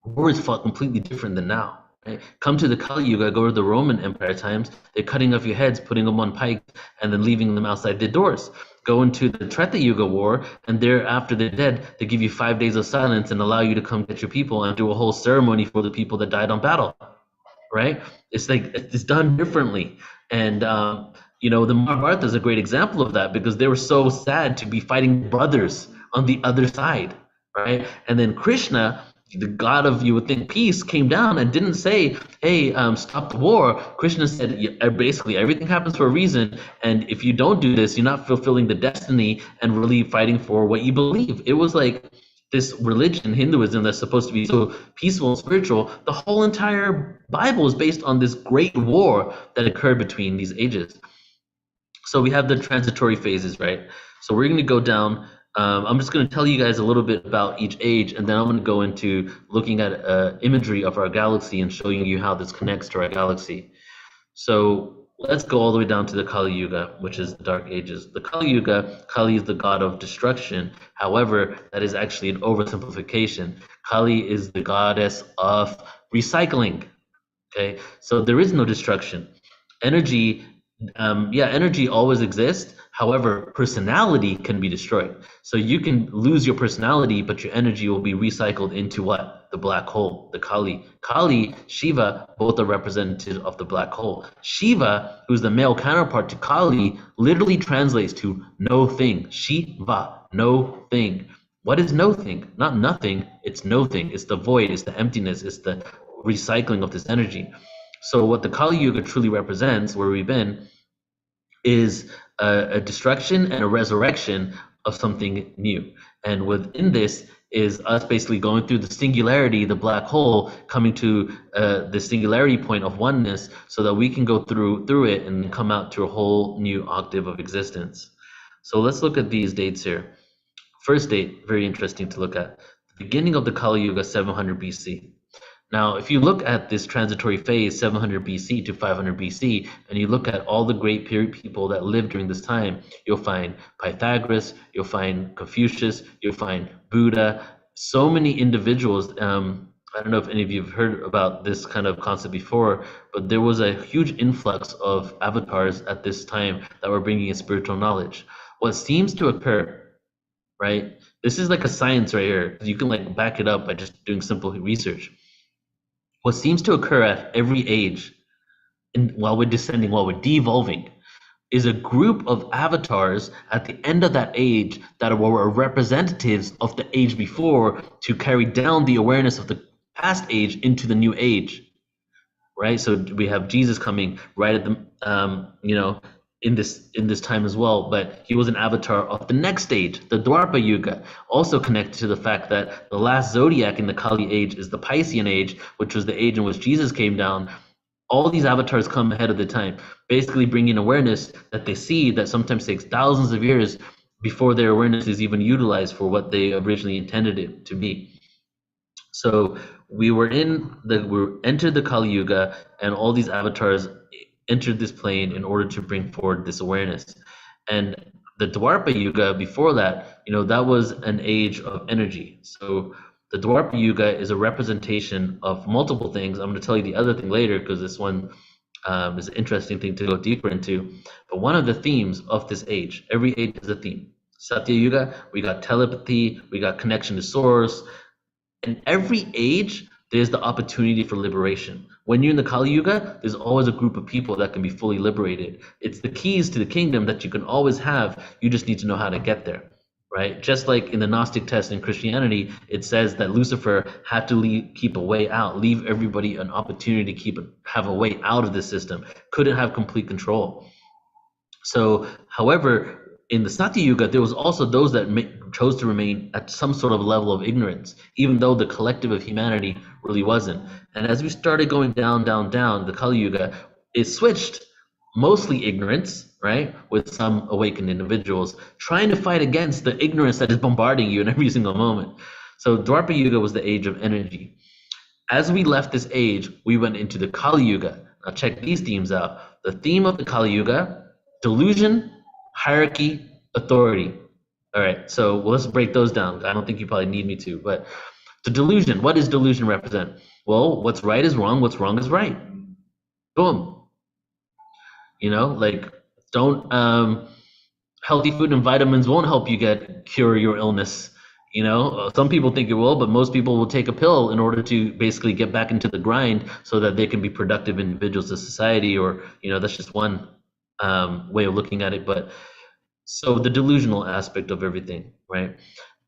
war is fought completely different than now. Right? Come to the Kali Yuga, go to the Roman Empire times, they're cutting off your heads, putting them on pikes, and then leaving them outside their doors. Go into the Treta Yuga war, and after they're dead, they give you 5 days of silence and allow you to come get your people and do a whole ceremony for the people that died on battle. Right? It's like it's done differently. And the Mahabharata is a great example of that because they were so sad to be fighting brothers on the other side, right? And then Krishna, the god of, you would think, peace, came down and didn't say, hey, stop the war. Krishna said, basically, everything happens for a reason, and if you don't do this, you're not fulfilling the destiny and really fighting for what you believe. It was like this religion, Hinduism, that's supposed to be so peaceful and spiritual. The whole entire Bible is based on this great war that occurred between these ages. So we have the transitory phases, right? So we're going to go down. I'm just going to tell you guys a little bit about each age, and then I'm going to go into looking at imagery of our galaxy and showing you how this connects to our galaxy. So let's go all the way down to the Kali Yuga, which is the Dark Ages. The Kali Yuga, Kali is the god of destruction. However, that is actually an oversimplification. Kali is the goddess of recycling. Okay, so there is no destruction. Energy always exists. However, personality can be destroyed. So you can lose your personality, but your energy will be recycled into what? The black hole, the Kali. Kali, Shiva, both are representative of the black hole. Shiva, who's the male counterpart to Kali, literally translates to no thing. Shiva, no thing. What is no thing? Not nothing, it's no thing. It's the void, it's the emptiness, it's the recycling of this energy. So what the Kali Yuga truly represents, where we've been, is a destruction and a resurrection of something new. And within this is us basically going through the singularity, the black hole, coming to the singularity point of oneness so that we can go through it and come out to a whole new octave of existence. So let's look at these dates here. First date, very interesting to look at. The beginning of the Kali Yuga, 700 BC. Now, if you look at this transitory phase, 700 BC to 500 BC, and you look at all the great period people that lived during this time, you'll find Pythagoras, you'll find Confucius, you'll find Buddha, so many individuals. I don't know if any of you have heard about this kind of concept before, but there was a huge influx of avatars at this time that were bringing in spiritual knowledge. What seems to occur, right? This is like a science right here. You can like back it up by just doing simple research. What seems to occur at every age, while we're descending, while we're devolving, is a group of avatars at the end of that age that were representatives of the age before to carry down the awareness of the past age into the new age, right? So we have Jesus coming right at the, in this time as well, but he was an avatar of the next stage, the Dwapara Yuga, also connected to the fact that the last zodiac in the Kali age is the Piscean age, which was the age in which Jesus came down. All these avatars come ahead of the time, basically bringing awareness that they see that sometimes takes thousands of years before their awareness is even utilized for what they originally intended it to be. So we entered the Kali Yuga, and all these avatars entered this plane in order to bring forward this awareness. And the Dwarpa Yuga before that, that was an age of energy. So the Dwarpa Yuga is a representation of multiple things. I'm going to tell you the other thing later, because this one is an interesting thing to go deeper into. But one of the themes of this age, every age is a theme. Satya Yuga, we got telepathy, we got connection to source. In every age, there's the opportunity for liberation. When you're in the Kali Yuga, there's always a group of people that can be fully liberated. It's the keys to the kingdom that you can always have. You just need to know how to get there, right? Just like in the Gnostic test in Christianity, it says that Lucifer had to keep a way out, leave everybody an opportunity to have a way out of the system. Couldn't have complete control. So, however, in the Satya Yuga, there was also those that chose to remain at some sort of level of ignorance, even though the collective of humanity really wasn't. And as we started going down, the Kali Yuga, it switched mostly ignorance, right, with some awakened individuals trying to fight against the ignorance that is bombarding you in every single moment. So Dwarpa Yuga was the age of energy. As we left this age, we went into the Kali Yuga. Now check these themes out. The theme of the Kali Yuga: delusion, hierarchy, authority. All right, so let's break those down. I don't think you probably need me to, but the delusion, what does delusion represent? Well, what's right is wrong, what's wrong is right. Boom. Don't healthy food and vitamins won't help you cure your illness. Some people think it will, but most people will take a pill in order to basically get back into the grind so that they can be productive individuals to society, or that's just one way of looking at it. But so the delusional aspect of everything, right?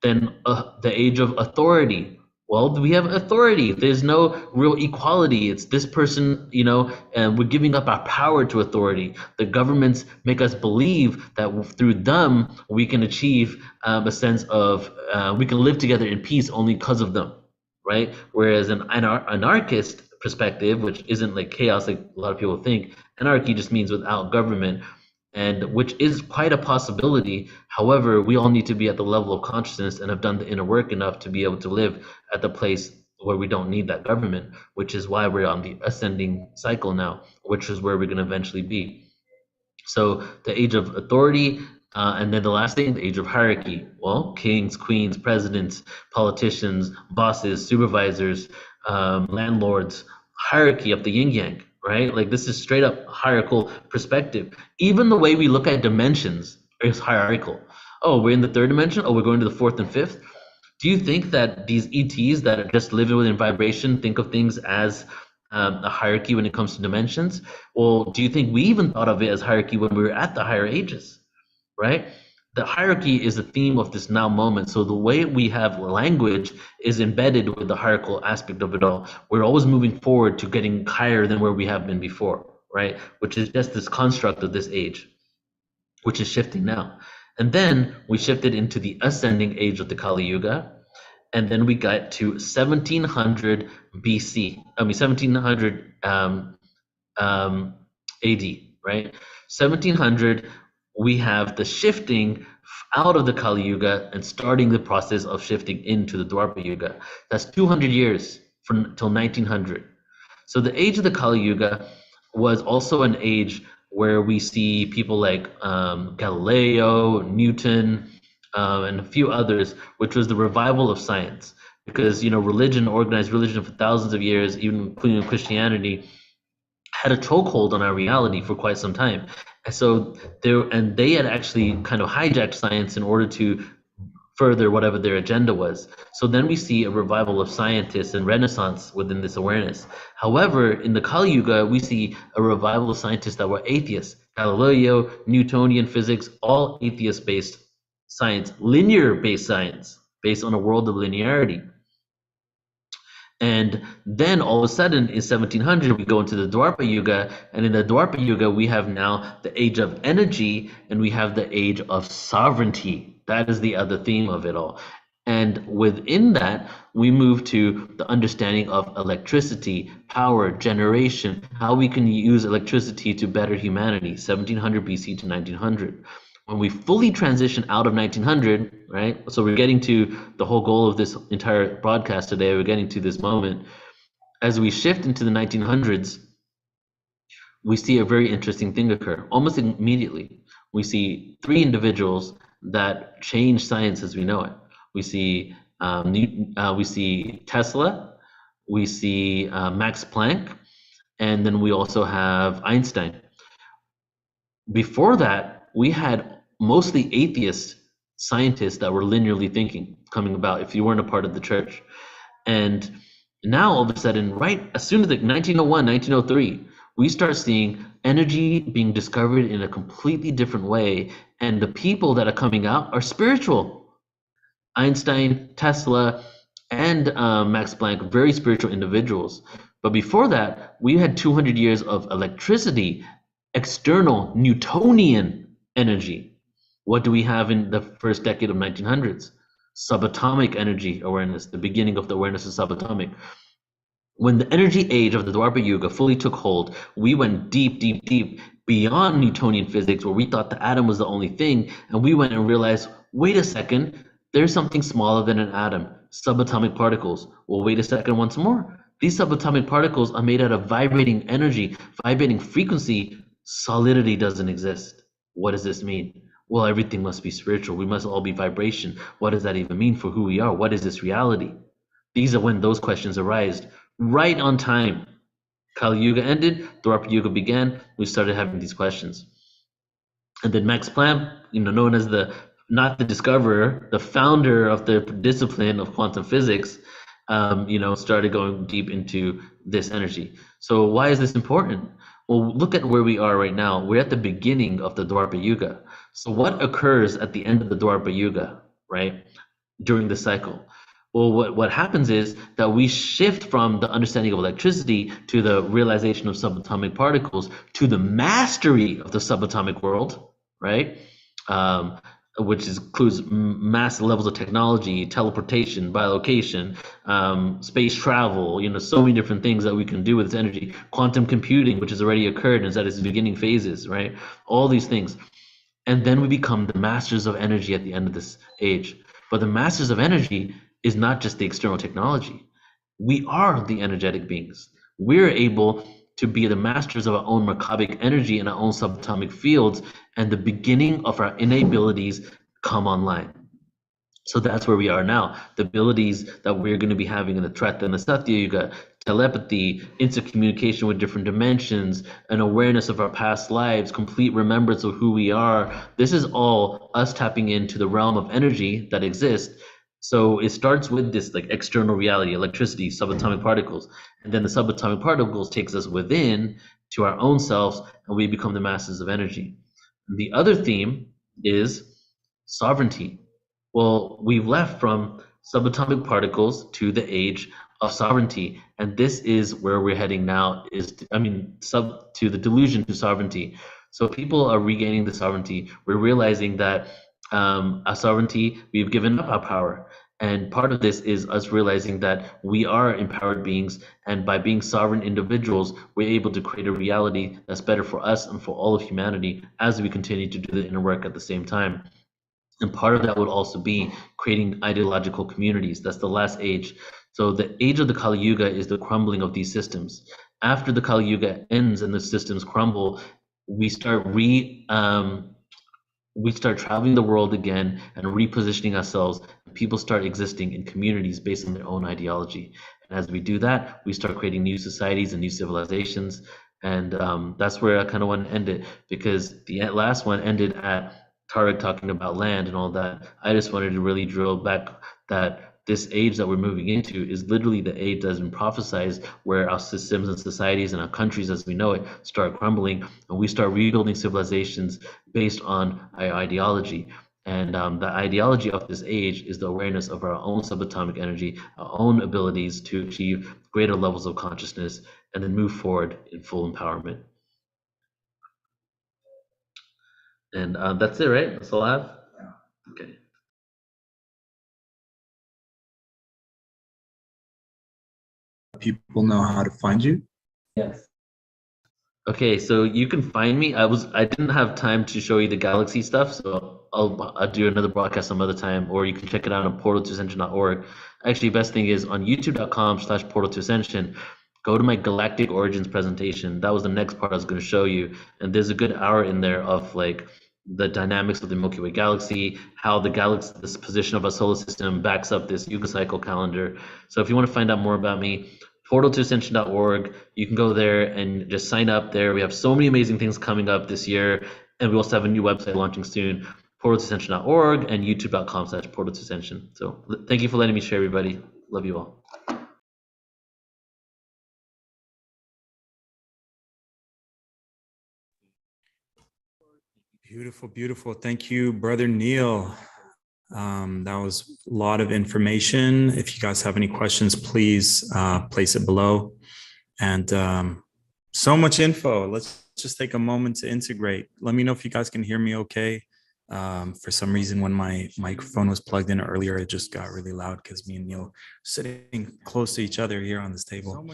Then the age of authority. Well, we have authority. There's no real equality. It's this person, and we're giving up our power to authority. The governments make us believe that through them we can achieve a sense of we can live together in peace only because of them, right? Whereas an anarchist perspective, which isn't like chaos like a lot of people think, anarchy just means without government, and which is quite a possibility. However, we all need to be at the level of consciousness and have done the inner work enough to be able to live at the place where we don't need that government, which is why we're on the ascending cycle now, which is where we're going to eventually be. So the age of authority, and then the last thing, the age of hierarchy. Well, kings, queens, presidents, politicians, bosses, supervisors, landlords, hierarchy of the yin yang. Right? Like this is straight up hierarchical perspective. Even the way we look at dimensions is hierarchical. Oh, we're in the third dimension. Oh, we're going to the fourth and fifth. Do you think that these ETs that are just living within vibration think of things as a hierarchy when it comes to dimensions? Well, do you think we even thought of it as hierarchy when we were at the higher ages? Right? The hierarchy is the theme of this now moment. So the way we have language is embedded with the hierarchical aspect of it all. We're always moving forward to getting higher than where we have been before, right? Which is just this construct of this age, which is shifting now. And then we shifted into the ascending age of the Kali Yuga. And then we got to 1700 BC, 1700 AD, right? 1700, we have the shifting out of the Kali Yuga and starting the process of shifting into the Dwarpa Yuga. That's 200 years till 1900. So the age of the Kali Yuga was also an age where we see people like Galileo, Newton, and a few others, which was the revival of science. Because religion, organized religion for thousands of years, even including Christianity, had a chokehold on our reality for quite some time. And so they had actually kind of hijacked science in order to further whatever their agenda was. So then we see a revival of scientists and renaissance within this awareness. However, in the Kali Yuga, we see a revival of scientists that were atheists. Galileo, Newtonian physics, all atheist-based science, linear-based science, based on a world of linearity. And then all of a sudden in 1700, we go into the Dwarpa Yuga. And in the Dwarpa Yuga, we have now the age of energy and we have the age of sovereignty. That is the other theme of it all. And within that, we move to the understanding of electricity, power, generation, how we can use electricity to better humanity, 1700 BC to 1900. When we fully transition out of 1900, right? So we're getting to the whole goal of this entire broadcast today. We're getting to this moment. As we shift into the 1900s, we see a very interesting thing occur. Almost immediately, we see three individuals that change science as we know it. We see we see Tesla, we see Max Planck, and then we also have Einstein. Before that, we had mostly atheist scientists that were linearly thinking coming about if you weren't a part of the church. And now all of a sudden, right as soon as like 1901, 1903, we start seeing energy being discovered in a completely different way. And the people that are coming out are spiritual. Einstein, Tesla, and Max Planck, very spiritual individuals. But before that, we had 200 years of electricity, external Newtonian energy. What do we have in the first decade of 1900s? Subatomic energy awareness, the beginning of the awareness of subatomic. When the energy age of the Dwapara Yuga fully took hold, we went deep, deep, deep beyond Newtonian physics, where we thought the atom was the only thing, and we went and realized, wait a second, there's something smaller than an atom, subatomic particles. Well, wait a second once more. These subatomic particles are made out of vibrating energy, vibrating frequency. Solidity doesn't exist. What does this mean? Well, everything must be spiritual. We must all be vibration. What does that even mean for who we are? What is this reality? These are when those questions arise. Right on time. Kali Yuga ended, Dwapara Yuga began, we started having these questions. And then Max Planck, known as not the discoverer, the founder of the discipline of quantum physics, started going deep into this energy. So why is this important? Well, look at where we are right now. We're at the beginning of the Dwapara Yuga. So what occurs at the end of the Dwapara Yuga, right? During the cycle? Well, what happens is that we shift from the understanding of electricity to the realization of subatomic particles to the mastery of the subatomic world, right? Which includes massive levels of technology, teleportation, bilocation, space travel, so many different things that we can do with this energy. Quantum computing, which has already occurred and is at its beginning phases, right? All these things. And then we become the masters of energy at the end of this age. But the masters of energy is not just the external technology. We are the energetic beings. We're able to be the masters of our own Merkabic energy and our own subatomic fields, and the beginning of our innate abilities come online. So that's where we are now. The abilities that we're going to be having in the Treta and the Satya Yuga, telepathy, instant communication with different dimensions, an awareness of our past lives, complete remembrance of who we are. This is all us tapping into the realm of energy that exists. So it starts with this like external reality, electricity, subatomic particles, and then the subatomic particles takes us within to our own selves, and we become the masters of energy. The other theme is sovereignty. Well, we've left from subatomic particles to the age of sovereignty, and this is where we're heading now. To the delusion to sovereignty. So people are regaining the sovereignty. We're realizing that our sovereignty, we've given up our power. And part of this is us realizing that we are empowered beings, and by being sovereign individuals, we're able to create a reality that's better for us and for all of humanity as we continue to do the inner work at the same time. And part of that would also be creating ideological communities. That's the last age. So the age of the Kali Yuga is the crumbling of these systems. After the Kali Yuga ends and the systems crumble, we start traveling the world again and repositioning ourselves. People start existing in communities based on their own ideology. And as we do that, we start creating new societies and new civilizations. And that's where I kind of want to end it, because the last one ended at Tarek talking about land and all that. I just wanted to really drill back that this age that we're moving into is literally the age that's been prophesized, where our systems and societies and our countries as we know it start crumbling, and we start rebuilding civilizations based on our ideology. And the ideology of this age is the awareness of our own subatomic energy, our own abilities to achieve greater levels of consciousness, and then move forward in full empowerment. And that's it, right? That's all I have? Okay. People know how to find you? Yes. Okay, so you can find me. I didn't have time to show you the galaxy stuff, so I'll do another broadcast some other time, or you can check it out on portal2ascension.org. Actually, best thing is on youtube.com/portal2ascension. Go to my galactic origins presentation. That was the next part I was going to show you, and there's a good hour in there of like the dynamics of the Milky Way galaxy, how the galaxy, this position of our solar system backs up this Yuga cycle calendar. So if you want to find out more about me, portal2ascension.org. You can go there and just sign up there. We have so many amazing things coming up this year. And we also have a new website launching soon, portal2ascension.org and youtube.com/portal2ascension. So thank you for letting me share, everybody. Love you all. Beautiful, beautiful. Thank you, Brother Neil. That was a lot of information. If you guys have any questions, please place it below. And so much info. Let's just take a moment to integrate. Let me know if you guys can hear me okay. For some reason, when my microphone was plugged in earlier, it just got really loud because me and Neil are sitting close to each other here on this table.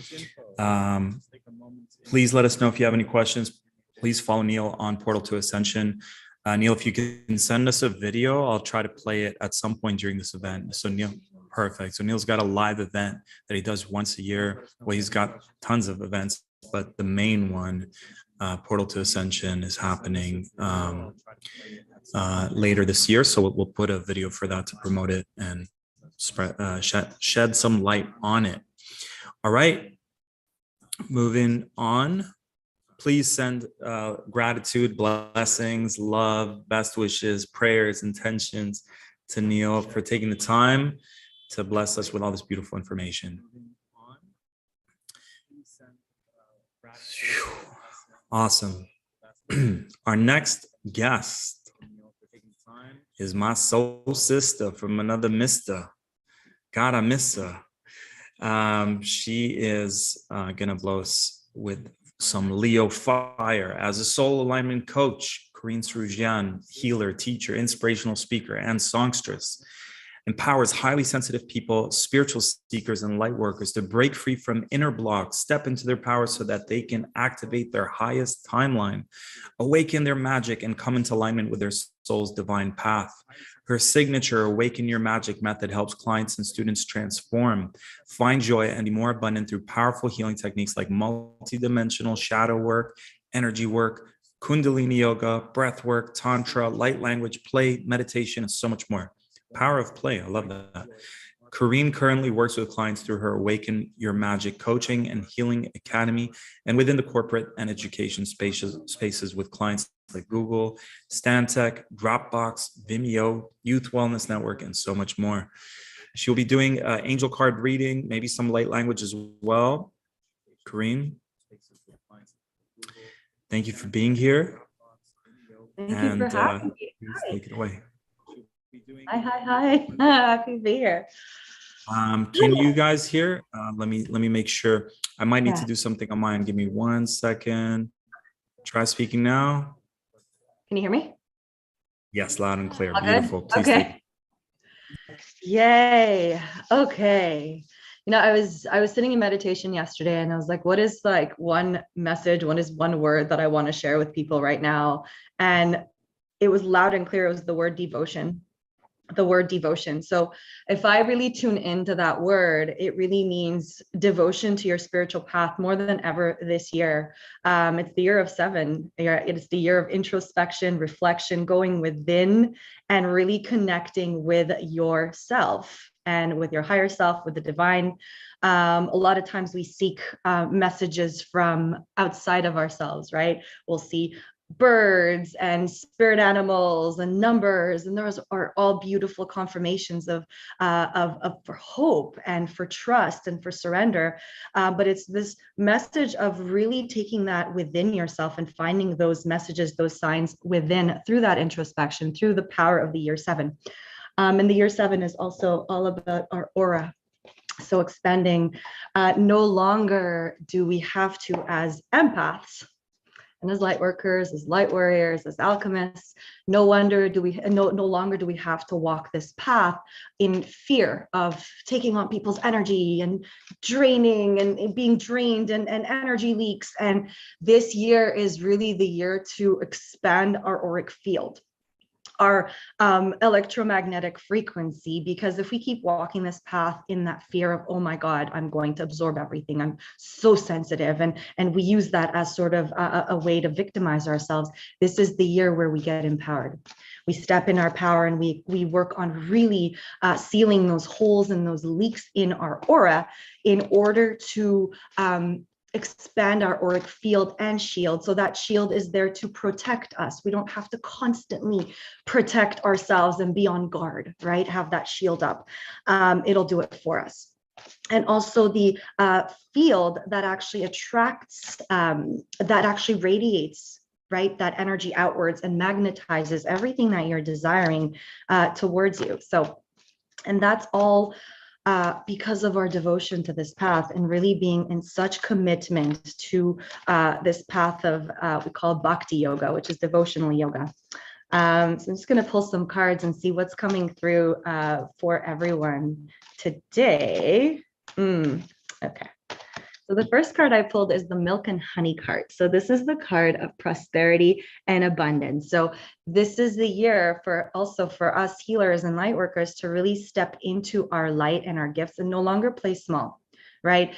Please let us know if you have any questions. Please follow Neil on Portal to Ascension. Neil, if you can send us a video, I'll try to play it at some point during this event. So Neil, perfect. So Neil's got a live event that he does once a year. Well, he's got tons of events, but the main one, Portal to Ascension, is happening later this year. So we'll put a video for that to promote it and shed some light on it. All right, moving on. Please send gratitude, blessings, love, best wishes, prayers, intentions to Neil for taking the time to bless us with all this beautiful information. Awesome. Our next guest is my soul sister from another mister. God, I miss her. She is gonna blow us with some Leo fire. As a soul alignment coach, Corinne Srujian, healer, teacher, inspirational speaker, and songstress, empowers highly sensitive people, spiritual seekers, and light workers to break free from inner blocks, step into their power so that they can activate their highest timeline, awaken their magic, and come into alignment with their soul's divine path. Her signature Awaken Your Magic method helps clients and students transform, find joy, and be more abundant through powerful healing techniques like multidimensional shadow work, energy work, Kundalini yoga, breath work, tantra, light language, play, meditation, and so much more. Power of play. I love that. Corinne currently works with clients through her Awaken Your Magic coaching and healing academy, and within the corporate and education spaces with clients like Google, Stantec, Dropbox, Vimeo, Youth Wellness Network, and so much more. She'll be doing angel card reading, maybe some light language as well. Corinne, thank you for being here. Thank you for having me. Take it away. Hi. Happy to be here. Can you guys hear? Let me make sure. I might need to do something on mine. Give me 1 second. Try speaking now. Can you hear me? Yes, loud and clear. All Beautiful. good? Please okay. Yay. Okay. You know, I was sitting in meditation yesterday and I was like, what is like one message, what is one word that I want to share with people right now? And it was loud and clear. It was the word devotion. The word devotion. So if I really tune into that word, it really means devotion to your spiritual path more than ever this year. It's the year of 7. It's the year of introspection, reflection, going within and really connecting with yourself and with your higher self, with the divine. A lot of times we seek messages from outside of ourselves, right? We'll see birds and spirit animals and numbers, and those are all beautiful confirmations of for hope and for trust and for surrender, but it's this message of really taking that within yourself and finding those messages, those signs within through that introspection, through the power of the year 7. And the year 7 is also all about our aura. So expanding, no longer do we have to, as empaths, And as light workers, as light warriors, as alchemists, no longer do we have to walk this path in fear of taking on people's energy and draining and being drained and energy leaks. And this year is really the year to expand our auric field, our electromagnetic frequency, because if we keep walking this path in that fear of, oh my God, I'm going to absorb everything, I'm so sensitive, and we use that as sort of a way to victimize ourselves, this is the year where we get empowered. We step in our power and we work on really sealing those holes and those leaks in our aura in order to expand our auric field and shield. So that shield is there to protect us. We don't have to constantly protect ourselves and be on guard, right? Have that shield up. It'll do it for us. And also the field that actually attracts, that actually radiates, right? That energy outwards and magnetizes everything that you're desiring towards you. So, and that's all because of our devotion to this path and really being in such commitment to this path of we call bhakti yoga, which is devotional yoga. So I'm just going to pull some cards and see what's coming through for everyone today. Okay. So the first card I pulled is the milk and honey card. So this is the card of prosperity and abundance. So this is the year for also for us healers and light workers to really step into our light and our gifts and no longer play small, right?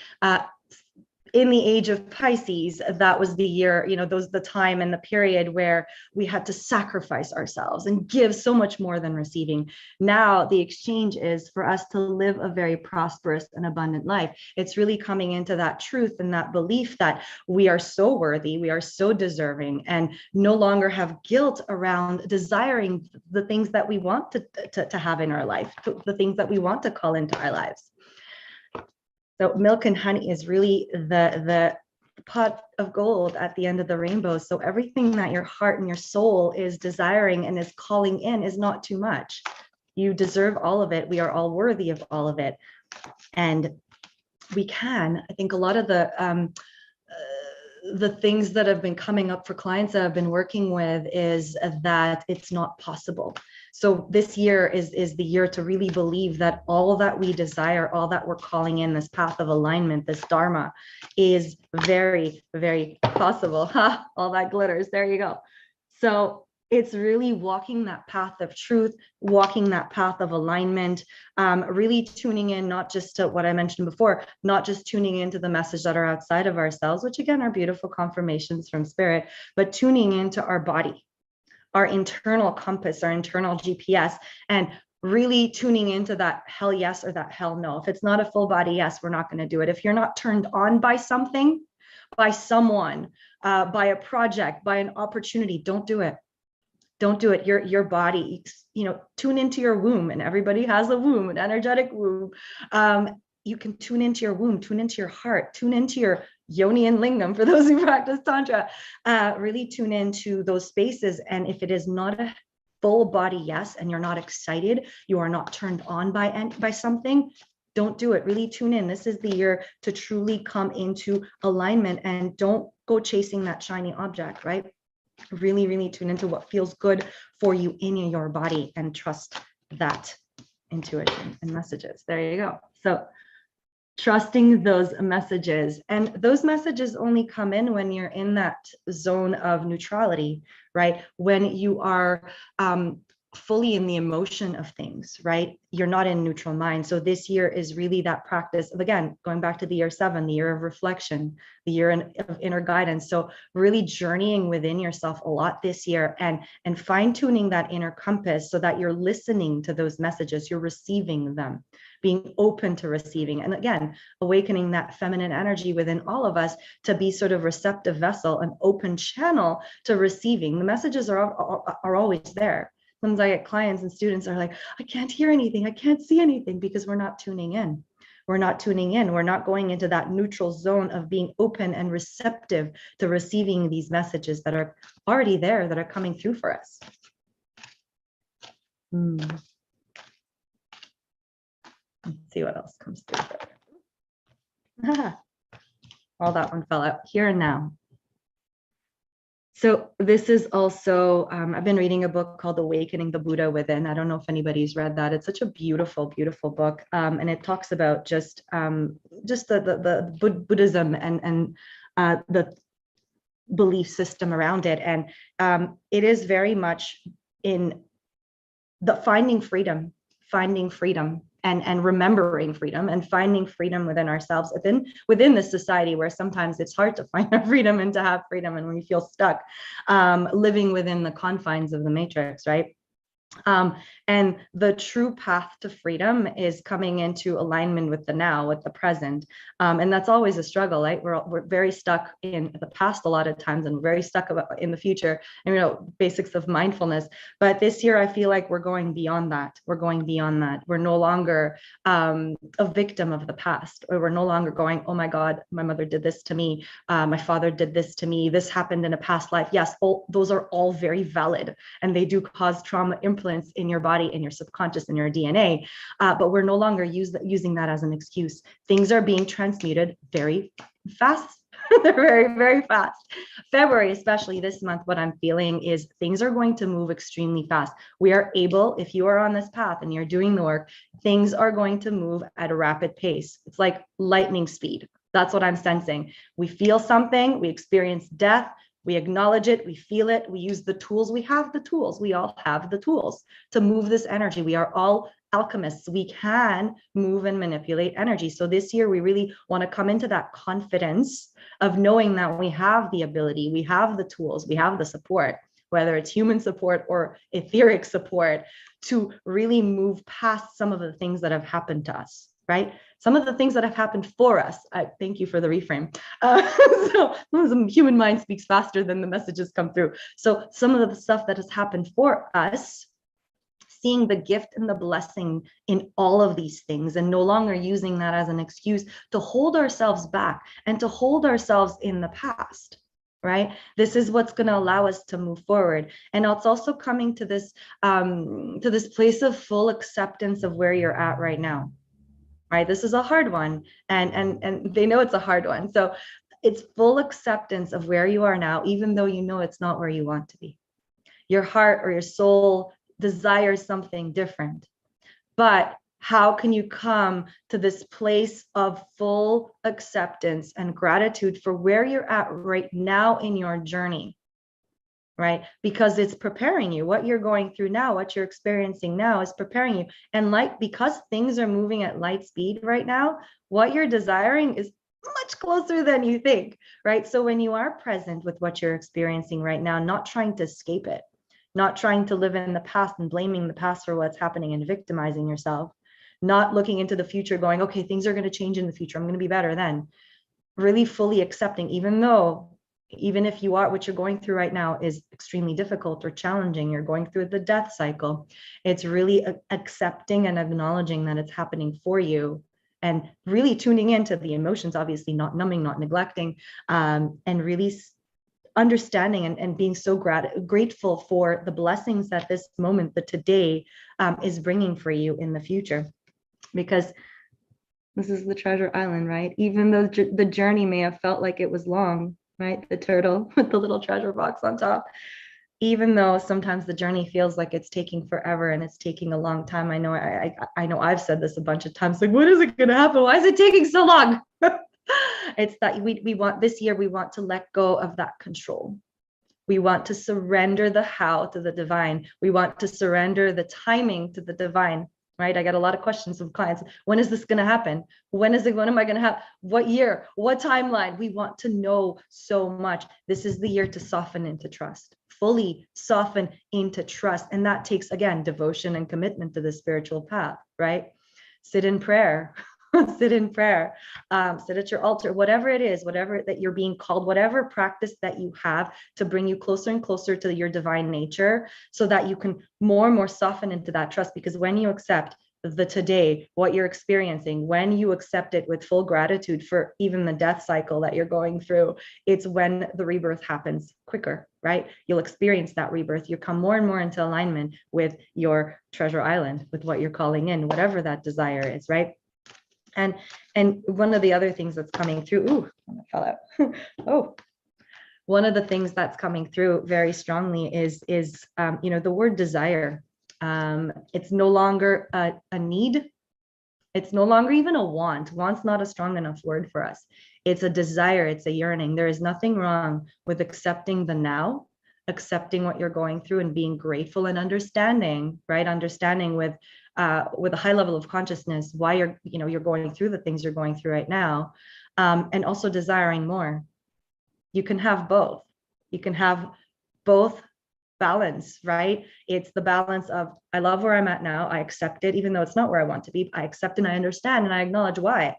In the age of Pisces, that was the year, you know, those the time and the period where we had to sacrifice ourselves and give so much more than receiving. Now the exchange is for us to live a very prosperous and abundant life. It's really coming into that truth and that belief that we are so worthy, we are so deserving, and no longer have guilt around desiring the things that we want to have in our life, the things that we want to call into our lives. So milk and honey is really the pot of gold at the end of the rainbow. So everything that your heart and your soul is desiring and is calling in is not too much. You deserve all of it. We are all worthy of all of it. And we can, I think a lot of the things that have been coming up for clients that I've been working with is that it's not possible. So this year is the year to really believe that all that we desire, all that we're calling in this path of alignment, this dharma, is very, very possible. Ha, all that glitters, there you go. So it's really walking that path of truth, walking that path of alignment, really tuning in, not just to what I mentioned before, not just tuning into the message that are outside of ourselves, which again are beautiful confirmations from spirit, but tuning into our body, our internal compass, our internal GPS, and really tuning into that hell yes or that hell no. If it's not a full body yes, we're not going to do it. If you're not turned on by something, by someone, by a project, by an opportunity, don't do it. Don't do it. Your body, you know, tune into your womb, and everybody has a womb, an energetic womb. You can tune into your womb, tune into your heart, tune into your yoni and lingam for those who practice tantra. Really tune into those spaces. And if it is not a full body yes, and you're not excited, you are not turned on by something, don't do it. Really tune in. This is the year to truly come into alignment, and don't go chasing that shiny object, right? Really, really tune into what feels good for you in your body and trust that intuition and messages. There you go. So trusting those messages, and those messages only come in when you're in that zone of neutrality, right? When you are fully in the emotion of things, right? You're not in neutral mind. So this year is really that practice of, again, going back to the year 7, the year of reflection, the year of inner guidance. So really journeying within yourself a lot this year, and fine tuning that inner compass so that you're listening to those messages, you're receiving them, being open to receiving. And again, awakening that feminine energy within all of us to be sort of receptive vessel, an open channel to receiving. The messages are always there. Sometimes I get clients and students are like, I can't hear anything, I can't see anything, because we're not tuning in. We're not tuning in. We're not going into that neutral zone of being open and receptive to receiving these messages that are already there, that are coming through for us. Let's see what else comes through. All that one fell out. Here and now. So this is also, I've been reading a book called Awakening the Buddha Within. I don't know if anybody's read that. It's such a beautiful, beautiful book. And it talks about just the Buddhism and the belief system around it. And it is very much in the finding freedom and remembering freedom and finding freedom within ourselves, within this society where sometimes it's hard to find our freedom and to have freedom, and we feel stuck living within the confines of the matrix, right? And the true path to freedom is coming into alignment with the now, with the present. And that's always a struggle, right? We're very stuck in the past a lot of times, and very stuck in the future, and basics of mindfulness. But this year, I feel like we're going beyond that. We're no longer a victim of the past, or we're no longer going, oh my God, my mother did this to me. My father did this to me. This happened in a past life. Yes, those are all very valid, and they do cause trauma implants in your body, in your subconscious, in your DNA, but we're no longer using that as an excuse. Things are being transmuted very fast. They're very, very fast. February, especially this month, what I'm feeling is things are going to move extremely fast. We are able, if you are on this path and you're doing the work, things are going to move at a rapid pace. It's like lightning speed. That's what I'm sensing. We feel something, we experience death, we acknowledge it, we feel it, we use the tools. We have the tools. We all have the tools to move this energy. We are all alchemists. We can move and manipulate energy. So this year, we really want to come into that confidence of knowing that we have the ability, we have the tools, we have the support, whether it's human support or etheric support, to really move past some of the things that have happened to us, right? Some of the things that have happened for us. Thank you for the reframe. So the human mind speaks faster than the messages come through. So some of the stuff that has happened for us, seeing the gift and the blessing in all of these things, and no longer using that as an excuse to hold ourselves back and to hold ourselves in the past. Right? This is what's going to allow us to move forward. And it's also coming to this place of full acceptance of where you're at right now. Right? This is a hard one, and they know it's a hard one. So it's full acceptance of where you are now, even though you know it's not where you want to be. Your heart or your soul desires something different. But how can you come to this place of full acceptance and gratitude for where you're at right now in your journey? Right? Because it's preparing you. What you're going through now, what you're experiencing now is preparing you. And because things are moving at light speed right now, what you're desiring is much closer than you think, right? So when you are present with what you're experiencing right now, not trying to escape it, not trying to live in the past and blaming the past for what's happening and victimizing yourself, not looking into the future going, okay, things are going to change in the future, I'm going to be better then. Really fully accepting, even if what you're going through right now is extremely difficult or challenging, you're going through the death cycle, it's really accepting and acknowledging that it's happening for you, and really tuning into the emotions, obviously not numbing, not neglecting, and really understanding and being so grateful for the blessings that this moment, that today, is bringing for you in the future. Because this is the treasure island, right? Even though the journey may have felt like it was long, right? The turtle with the little treasure box on top. Even though sometimes the journey feels like it's taking forever and it's taking a long time. I know I've said this a bunch of times, like, when is it going to happen? Why is it taking so long? It's that we want this year, we want to let go of that control. We want to surrender the how to the divine. We want to surrender the timing to the divine. Right? I got a lot of questions from clients. When is this going to happen? When am I going to have? What year? What timeline? We want to know so much. This is the year to soften into trust, fully soften into trust. And that takes, again, devotion and commitment to the spiritual path, right? Sit in prayer. Sit in prayer, sit at your altar, whatever it is, whatever that you're being called, whatever practice that you have to bring you closer and closer to your divine nature, so that you can more and more soften into that trust. Because when you accept the today, what you're experiencing, when you accept it with full gratitude for even the death cycle that you're going through, it's when the rebirth happens quicker, right? You'll experience that rebirth. You come more and more into alignment with your treasure island, with what you're calling in, whatever that desire is, right? And one of the other things that's coming through, ooh, that fell out. Oh, one of the things that's coming through very strongly is the word desire. It's no longer a need. It's no longer even a want. Want's not a strong enough word for us. It's a desire. It's a yearning. There is nothing wrong with accepting the now, accepting what you're going through, and being grateful and understanding, right? Understanding with a high level of consciousness why you're going through the things you're going through right now, and also desiring more. You can have both. You can have both balance, right? It's the balance of, I love where I'm at now. I accept it, even though it's not where I want to be. I accept and I understand and I acknowledge why.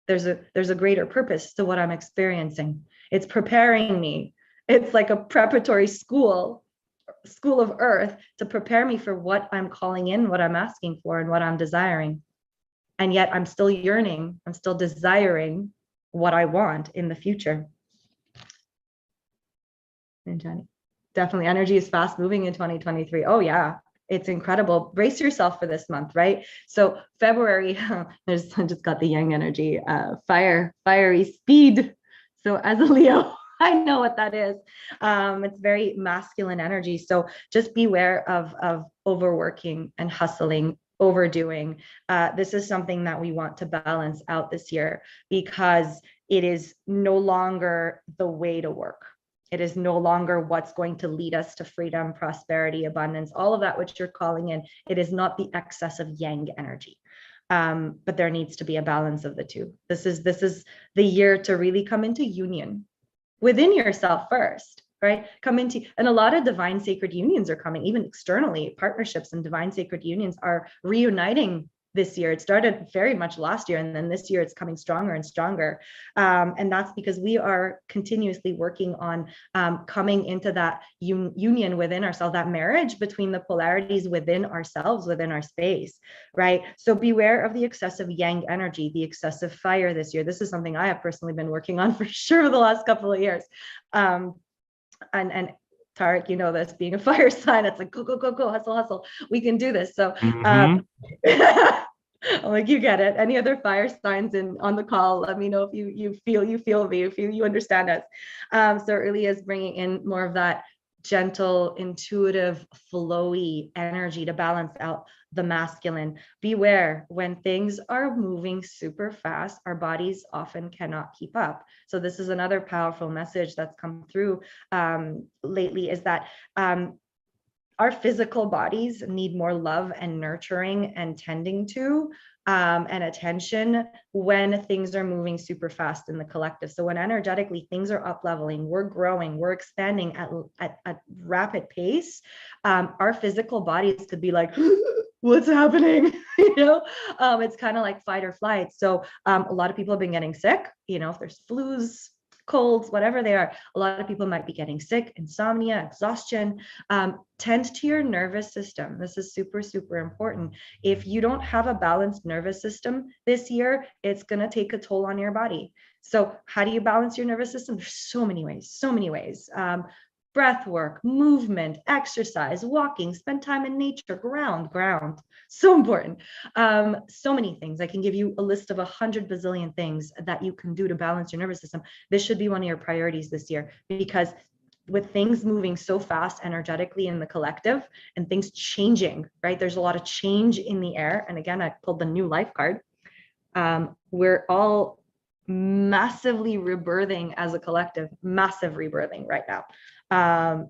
There's a greater purpose to what I'm experiencing. It's preparing me. It's like a preparatory school of earth to prepare me for what I'm calling in, what I'm asking for, and what I'm desiring. And yet I'm still yearning. I'm still desiring what I want in the future. And Jenny, definitely energy is fast moving in 2023. Oh yeah, it's incredible. Brace yourself for this month, right? So February, I just got the yang energy, fiery speed. So as a Leo, I know what that is. It's very masculine energy. So just beware of overworking and hustling, overdoing. This is something that we want to balance out this year, because it is no longer the way to work. It is no longer what's going to lead us to freedom, prosperity, abundance, all of that which you're calling in. It is not the excess of yang energy. But there needs to be a balance of the two. This is the year to really come into union within yourself first, right? And a lot of divine sacred unions are coming, even externally. Partnerships and divine sacred unions are reuniting this year. It started very much last year, and then this year it's coming stronger and stronger. And that's because we are continuously working on coming into that union within ourselves, that marriage between the polarities within ourselves, within our space, right? So beware of the excessive yang energy, the excessive fire this year. This is something I have personally been working on for sure the last couple of years. And Tarek, you know this, being a fire sign, it's like, go, hustle. We can do this. So I'm like, you get it. Any other fire signs on the call, let me know if you feel me, if you understand us. So it really is bringing in more of that gentle, intuitive, flowy energy to balance out the masculine. Beware, when things are moving super fast, our bodies often cannot keep up. So this is another powerful message that's come through lately, is that our physical bodies need more love and nurturing and tending to and attention when things are moving super fast in the collective. So when energetically things are up leveling, we're growing, we're expanding at a rapid pace, our physical bodies could be like, what's happening? It's kind of like fight or flight. So a lot of people have been getting sick, if there's flus, colds, whatever they are, a lot of people might be getting sick, insomnia, exhaustion. Tend to your nervous system. This is super, super important. If you don't have a balanced nervous system this year, it's going to take a toll on your body. So how do you balance your nervous system? There's so many ways. Breath work, movement, exercise, walking, spend time in nature, ground, so important. So many things. I can give you a list of 100 bazillion things that you can do to balance your nervous system. This should be one of your priorities this year, because with things moving so fast energetically in the collective and things changing, right? There's a lot of change in the air. And again, I pulled the new life card. We're all massively rebirthing as a collective, massive rebirthing right now.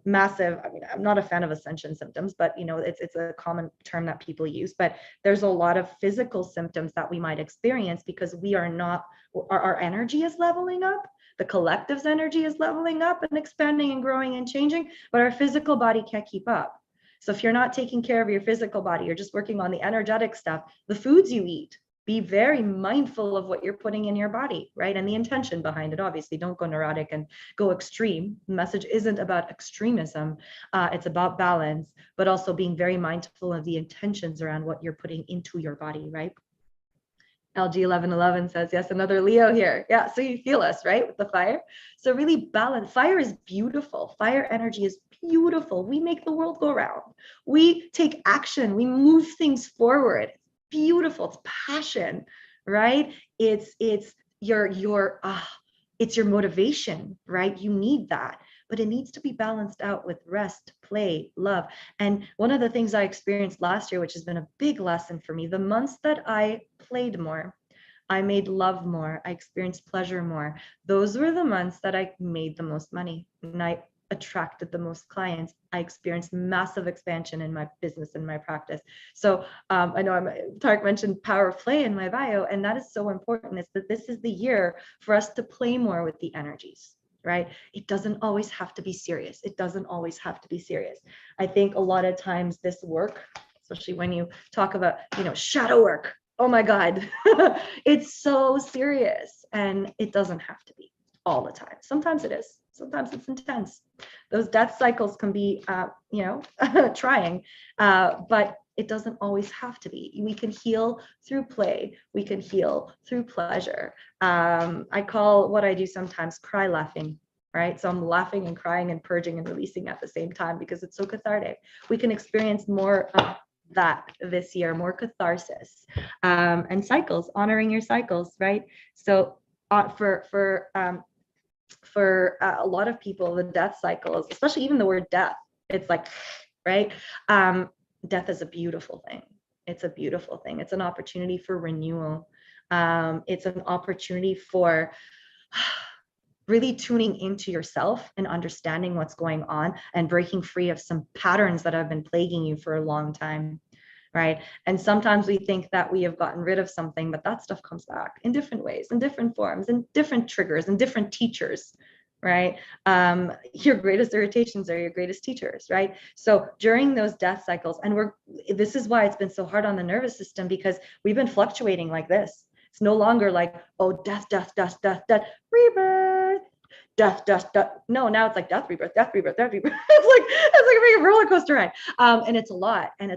Massive. I mean, I'm not a fan of ascension symptoms, but it's a common term that people use. But there's a lot of physical symptoms that we might experience because we are not. Our energy is leveling up. The collective's energy is leveling up and expanding and growing and changing, but our physical body can't keep up. So if you're not taking care of your physical body, you're just working on the energetic stuff, the foods you eat. Be very mindful of what you're putting in your body, right? And the intention behind it. Obviously, don't go neurotic and go extreme. The message isn't about extremism. It's about balance, but also being very mindful of the intentions around what you're putting into your body, right? LG1111 says, yes, another Leo here. Yeah, so you feel us, right, with the fire. So really balance. Fire is beautiful. Fire energy is beautiful. We make the world go round. We take action. We move things forward. Beautiful. It's passion, right? It's your it's your motivation, right? You need that, but it needs to be balanced out with rest, play, love. And one of the things I experienced last year, which has been a big lesson for me, the months that I played more, I made love more, I experienced pleasure more. Those were the months that I made the most money and I attracted the most clients. I experienced massive expansion in my business and my practice. So I know Tarek mentioned power of play in my bio, and that is so important, is that this is the year for us to play more with the energies, right? It doesn't always have to be serious. It doesn't always have to be serious. I think a lot of times this work, especially when you talk about, shadow work, oh my God, it's so serious, and it doesn't have to be all the time. Sometimes it is. Sometimes it's intense. Those death cycles can be, trying, but it doesn't always have to be. We can heal through play. We can heal through pleasure. I call what I do sometimes cry laughing, right? So I'm laughing and crying and purging and releasing at the same time because it's so cathartic. We can experience more of that this year, more catharsis, and cycles, honoring your cycles, right? So for a lot of people, the death cycles, especially even the word death, it's like, right? Death is a beautiful thing. It's a beautiful thing. It's an opportunity for renewal. It's an opportunity for really tuning into yourself and understanding what's going on and breaking free of some patterns that have been plaguing you for a long time, right? And sometimes we think that we have gotten rid of something, but that stuff comes back in different ways, in different forms, in different triggers, and different teachers, right? Your greatest irritations are your greatest teachers, right? So during those death cycles, and this is why it's been so hard on the nervous system, because we've been fluctuating like this. It's no longer like, oh, death, rebirth, death. No, now it's like death, rebirth. It's like a roller coaster ride. And it's a lot. And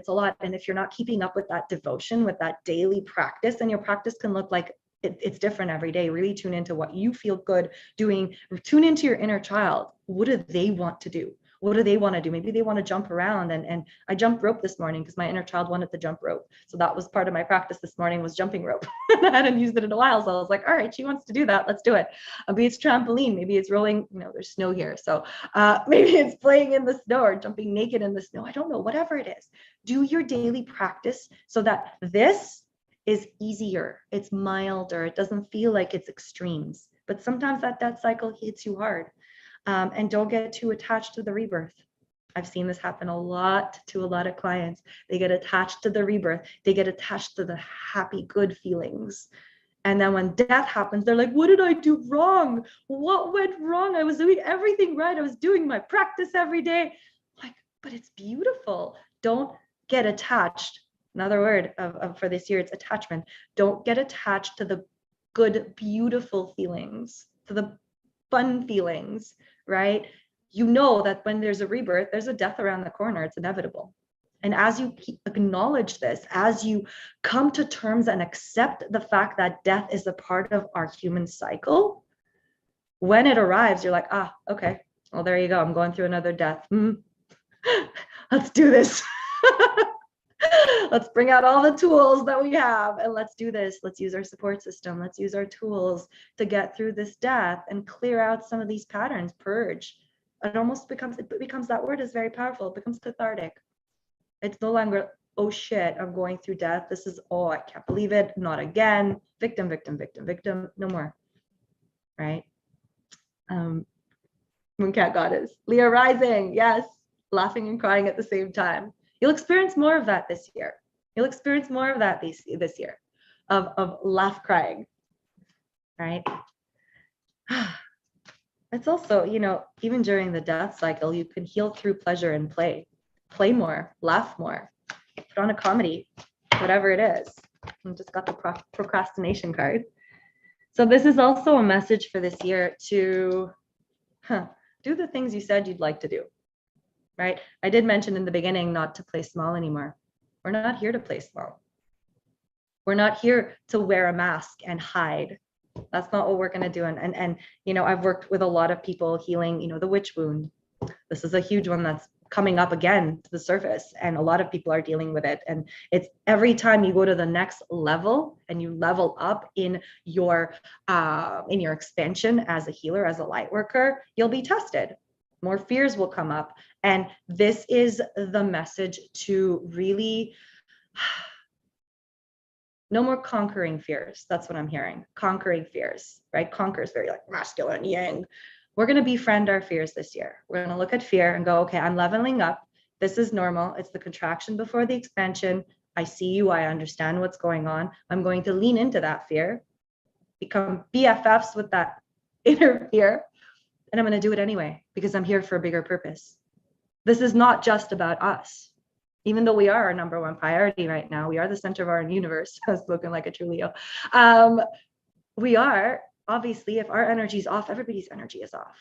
if you're not keeping up with that devotion, with that daily practice, and your practice can look like it's different every day. Really tune into what you feel good doing. Tune into your inner child. What do they want to do? What do they want to do? Maybe they want to jump around. And I jumped rope this morning because my inner child wanted to jump rope. So that was part of my practice this morning, was jumping rope. I hadn't used it in a while. So I was like, all right, she wants to do that. Let's do it. Maybe it's trampoline. Maybe it's rolling. There's snow here. So maybe it's playing in the snow or jumping naked in the snow. I don't know, whatever it is. Do your daily practice so that this is easier. It's milder. It doesn't feel like it's extremes. But sometimes that death cycle hits you hard. And don't get too attached to the rebirth. I've seen this happen a lot to a lot of clients. They get attached to the rebirth. They get attached to the happy, good feelings. And then when death happens, they're like, what did I do wrong? What went wrong? I was doing everything right. I was doing my practice every day. Like, but it's beautiful. Don't get attached. Another word for this year, it's attachment. Don't get attached to the good, beautiful feelings, to the fun feelings, right? You know that when there's a rebirth, there's a death around the corner. It's inevitable. And as you acknowledge this, as you come to terms and accept the fact that death is a part of our human cycle, when it arrives, you're like, okay, well, there you go. I'm going through another death. Let's do this. Let's bring out all the tools that we have and let's do this. Let's use our support system. Let's use our tools to get through this death and clear out some of these patterns, purge. It becomes that word is very powerful. It becomes cathartic. It's no longer, oh shit, I'm going through death. This is, oh, I can't believe it. Not again. Victim. No more. Right? Mooncat Goddess. Leo rising. Yes. Laughing and crying at the same time. You'll experience more of that this year. You'll experience more of that this year, of laugh crying, right? It's also, even during the death cycle, you can heal through pleasure and play. Play more, laugh more, put on a comedy, whatever it is. I just got the procrastination card. So this is also a message for this year to do the things you said you'd like to do. Right? I did mention in the beginning not to play small anymore. We're not here to play small. We're not here to wear a mask and hide. That's not what we're going to do. And I've worked with a lot of people healing, the witch wound. This is a huge one that's coming up again to the surface, and a lot of people are dealing with it. And it's every time you go to the next level and you level up in your expansion as a healer, as a light worker, you'll be tested. More fears will come up. And this is the message to really no more conquering fears. That's what I'm hearing. Conquering fears, right? Conquer is very like masculine, yang. We're going to befriend our fears this year. We're going to look at fear and go, okay, I'm leveling up. This is normal. It's the contraction before the expansion. I see you. I understand what's going on. I'm going to lean into that fear, become BFFs with that inner fear. And I'm going to do it anyway, because I'm here for a bigger purpose. This is not just about us. Even though we are our number one priority right now, we are the center of our universe. I was spoken like a true Leo. We are, obviously, if our energy is off, everybody's energy is off,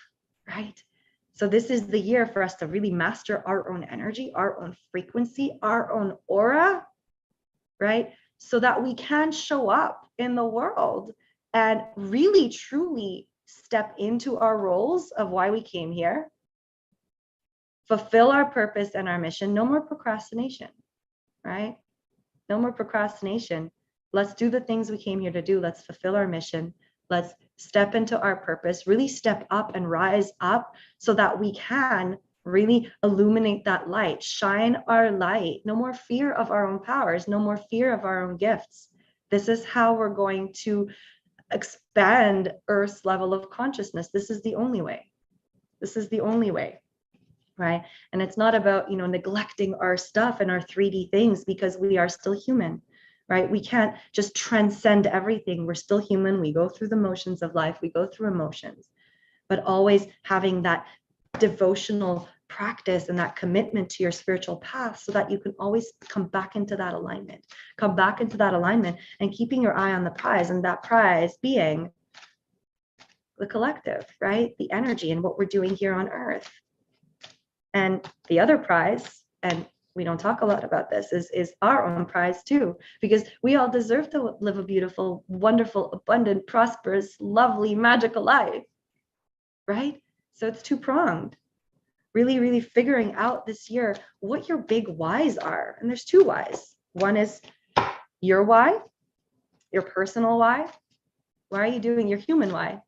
right? So this is the year for us to really master our own energy, our own frequency, our own aura, right? So that we can show up in the world and really, truly step into our roles of why we came here, fulfill our purpose and our mission. No more procrastination, right? No more procrastination. Let's do the things we came here to do. Let's fulfill our mission. Let's step into our purpose, really step up and rise up so that we can really illuminate that light, shine our light. No more fear of our own powers, no more fear of our own gifts. This is how we're going to expand Earth's level of consciousness. This is the only way. This is the only way, right? And it's not about, neglecting our stuff and our 3D things, because we are still human, right? We can't just transcend everything. We're still human. We go through the motions of life. We go through emotions, but always having that devotional practice and that commitment to your spiritual path so that you can always come back into that alignment, and keeping your eye on the prize, and that prize being the collective, right? The energy and what we're doing here on Earth. And the other prize, and we don't talk a lot about this, is our own prize too, because we all deserve to live a beautiful, wonderful, abundant, prosperous, lovely, magical life, right? So it's two-pronged. Really, really figuring out this year what your big whys are. And there's two whys. One is your why, your personal why. Why are you doing your human why?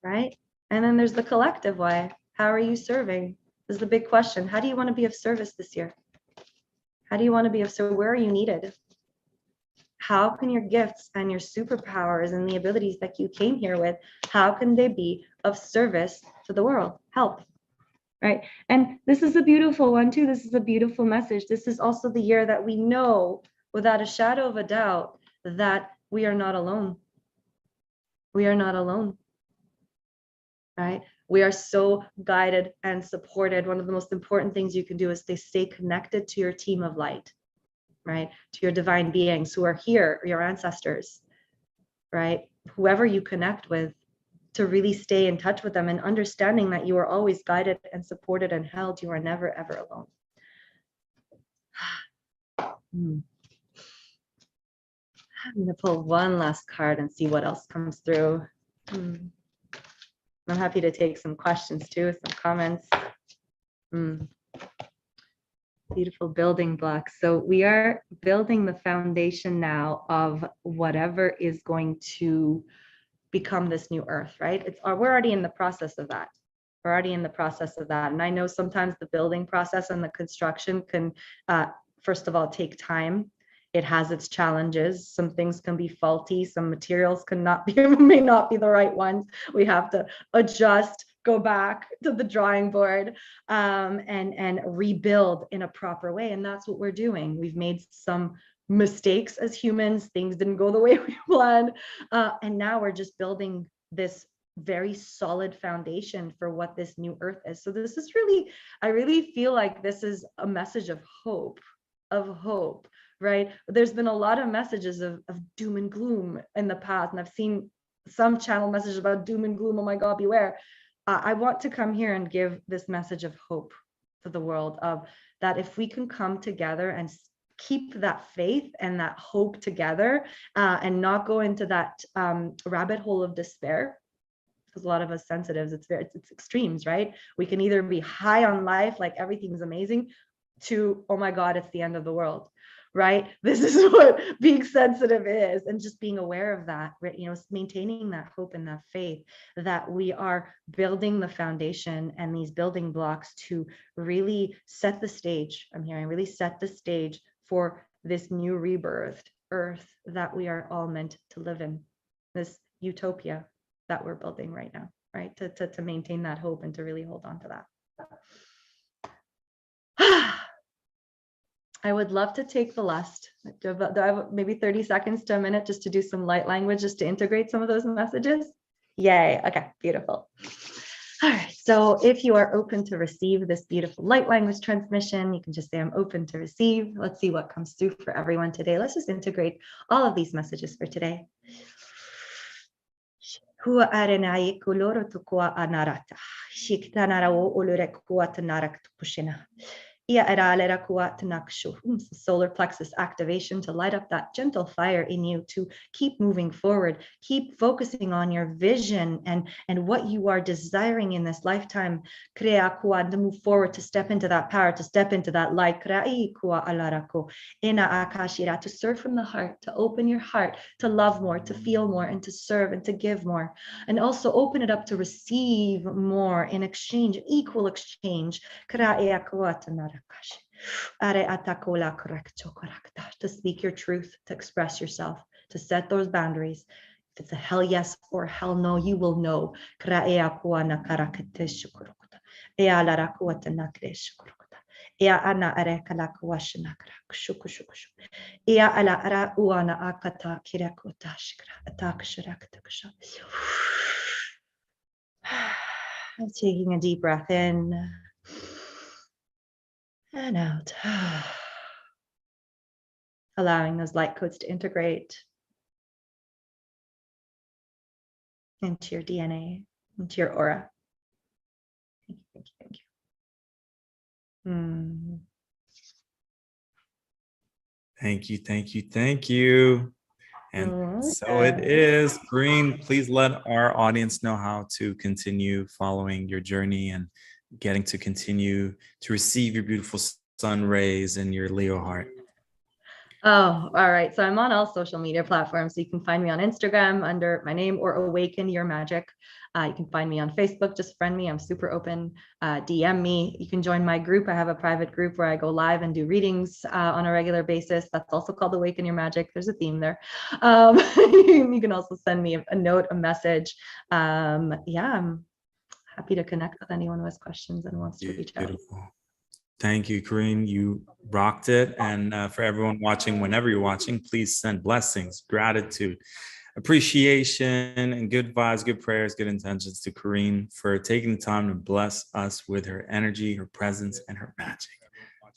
Right? And then there's the collective why. How are you serving? This is the big question. How do you want to be of service this year? How do you want to be of service? Where are you needed? How can your gifts and your superpowers and the abilities that you came here with, how can they be of service to the world? Help. Right. And this is a beautiful one too. This is a beautiful message. This is also the year that we know without a shadow of a doubt that we are not alone. We are not alone. Right. We are so guided and supported. One of the most important things you can do is to stay connected to your team of light, right? To your divine beings who are here, your ancestors, right? Whoever you connect with, to really stay in touch with them and understanding that you are always guided and supported and held. You are never, ever alone. I'm going to pull one last card and see what else comes through. I'm happy to take some questions too, some comments. Beautiful building blocks. So we are building the foundation now of whatever is going to become this new earth, right? We're already in the process of that. We're already in the process of that. And I know sometimes the building process and the construction can, first of all, take time. It has its challenges. Some things can be faulty. Some materials may not be the right ones. We have to adjust, go back to the drawing board, and rebuild in a proper way. And that's what we're doing. We've made some mistakes as humans. Things didn't go the way we planned. And now we're just building this very solid foundation for what this new earth is. So this is really, I really feel like this is a message of hope, right? There's been a lot of messages of doom and gloom in the past. And I've seen some channel messages about doom and gloom. Oh my God, beware. I want to come here and give this message of hope to the world, of that if we can come together and keep that faith and that hope together, and not go into that rabbit hole of despair because a lot of us sensitives, it's extremes, right? We can either be high on life, like everything's amazing, to, oh my God, it's the end of the world, right? This is what being sensitive is. And just being aware of that, you know, maintaining that hope and that faith that we are building the foundation and these building blocks to really set the stage. I'm hearing really set the stage for this new rebirthed earth that we are all meant to live in, this utopia that we're building right now, right? To maintain that hope and to really hold on to that. I would love to take the last, do I have maybe 30 seconds to a minute just to do some light language, just to integrate some of those messages? Yay, okay, beautiful. All right, so if you are open to receive this beautiful light language transmission, you can just say, I'm open to receive. Let's see what comes through for everyone today. Let's just integrate all of these messages for today. Hua arenai kuloro tukua anarata. Shiktanara o ulure kuata narak tukushina. Solar plexus activation to light up that gentle fire in you, to keep moving forward, keep focusing on your vision and what you are desiring in this lifetime. To move forward, to step into that power, to step into that light. To serve from the heart, to open your heart, to love more, to feel more, and to serve and to give more. And also open it up to receive more in exchange, equal exchange. To speak your truth, to express yourself, to set those boundaries. If it's a hell yes or hell no, you will know. I'm taking a deep breath in and out. Allowing those light codes to integrate into your DNA, into your aura. Thank you, thank you, thank you. Thank you, thank you, thank you. And so it is. Green, please let our audience know how to continue following your journey and getting to continue to receive your beautiful sun rays in your Leo heart. Oh, all right. So I'm on all social media platforms. So you can find me on Instagram under my name, or Awaken Your Magic. You can find me on Facebook. Just friend me. I'm super open. DM me. You can join my group. I have a private group where I go live and do readings on a regular basis. That's also called Awaken Your Magic. There's a theme there. You can also send me a note, a message. Yeah, I'm happy to connect with anyone who has questions and wants to reach out. Beautiful. Thank you, Corinne. You rocked it. And for everyone watching, whenever you're watching, please send blessings, gratitude, appreciation, and good vibes, good prayers, good intentions to Corinne for taking the time to bless us with her energy, her presence, and her magic.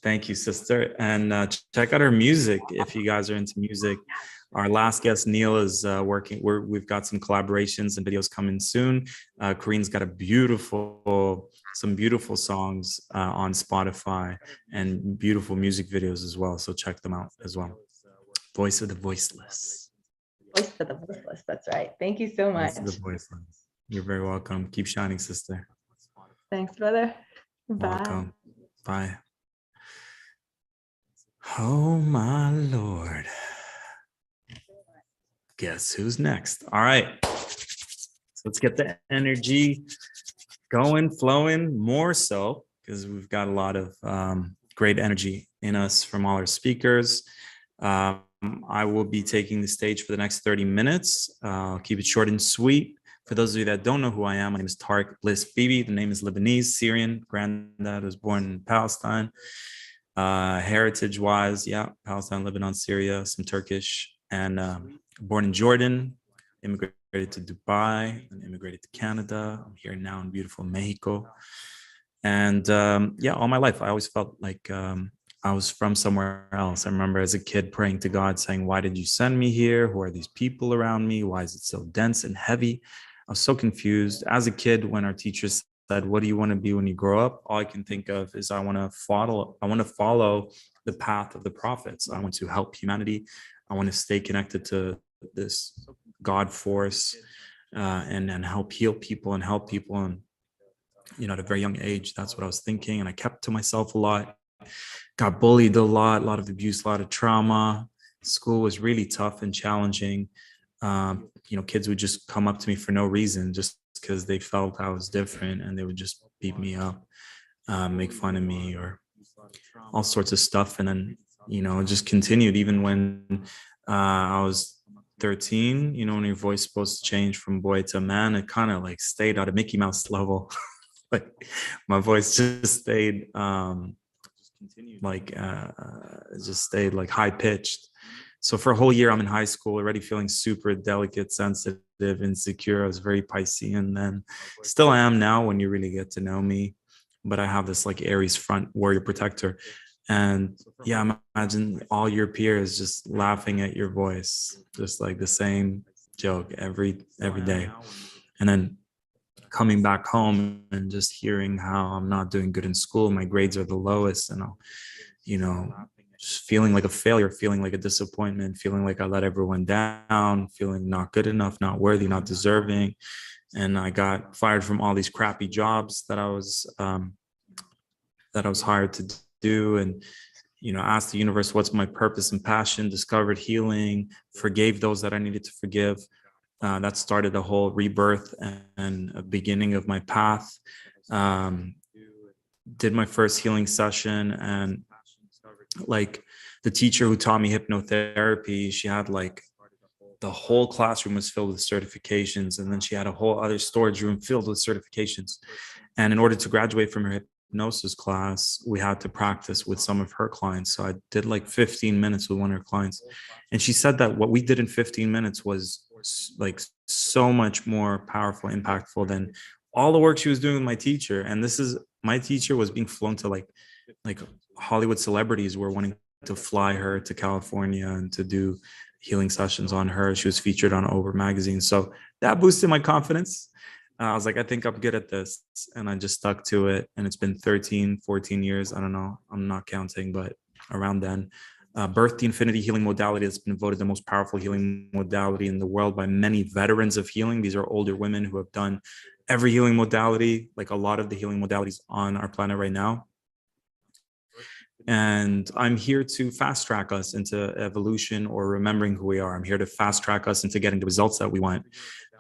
Thank you, sister. And check out her music if you guys are into music. Our last guest, Neil, is working. We've got some collaborations and videos coming soon. Corinne's got some beautiful songs on Spotify and beautiful music videos as well. So check them out as well. Voice of the Voiceless. Voice of the Voiceless. That's right. Thank you so much. Voice of the Voiceless. You're very welcome. Keep shining, sister. Thanks, brother. Bye. Welcome. Bye. Oh, my Lord. Guess who's next? All right. So let's get the energy going, flowing more so, because we've got a lot of great energy in us from all our speakers. I will be taking the stage for the next 30 minutes. I'll keep it short and sweet. For those of you that don't know who I am, my name is Tariq Bliss Bibi. The name is Lebanese, Syrian. Granddad was born in Palestine. Heritage-wise, yeah, Palestine, Lebanon, Syria, some Turkish, and born in Jordan, immigrated to Dubai, and immigrated to Canada. I'm here now in beautiful Mexico. And yeah, all my life, I always felt like I was from somewhere else. I remember as a kid praying to God saying, why did you send me here? Who are these people around me? Why is it so dense and heavy? I was so confused. As a kid, when our teachers said, what do you want to be when you grow up? All I can think of is I want to follow the path of the prophets. I want to help humanity. I want to stay connected to this God force and help heal people and help people. And, at a very young age, that's what I was thinking. And I kept to myself a lot, got bullied a lot of abuse, a lot of trauma. School was really tough and challenging. Kids would just come up to me for no reason, just because they felt I was different, and they would just beat me up, make fun of me, or all sorts of stuff. And then, it just continued even when I was 13, when your voice is supposed to change from boy to man, it kind of like stayed at a Mickey Mouse level. Like my voice just stayed just stayed like high pitched. So for a whole year, I'm in high school already feeling super delicate, sensitive, insecure. I was very Piscean then. Still am now when you really get to know me. But I have this like Aries front, warrior protector. And yeah, imagine all your peers just laughing at your voice, just like the same joke every day. And then coming back home and just hearing how I'm not doing good in school, my grades are the lowest, and just feeling like a failure, feeling like a disappointment, feeling like I let everyone down, feeling not good enough, not worthy, not deserving. And I got fired from all these crappy jobs that I was hired to do. And asked the universe, what's my purpose and passion, discovered healing, forgave those that I needed to forgive. That started a whole rebirth and a beginning of my path. Did my first healing session, and like the teacher who taught me hypnotherapy, she had like the whole classroom was filled with certifications, and then she had a whole other storage room filled with certifications. And in order to graduate from her hypnosis class, we had to practice with some of her clients. So I did like 15 minutes with one of her clients, and she said that what we did in 15 minutes was like so much more powerful, impactful than all the work she was doing with my teacher. And my teacher was being flown to like Hollywood celebrities were wanting to fly her to California and to do healing sessions on her. She was featured on Over magazine. So that boosted my confidence. I was like, I think I'm good at this. And I just stuck to it. And it's been 13, 14 years. I don't know. I'm not counting, but around then. Birthed the infinity healing modality that's been voted the most powerful healing modality in the world by many veterans of healing. These are older women who have done every healing modality, like a lot of the healing modalities on our planet right now. And I'm here to fast track us into evolution or remembering who we are. I'm here to fast track us into getting the results that we want.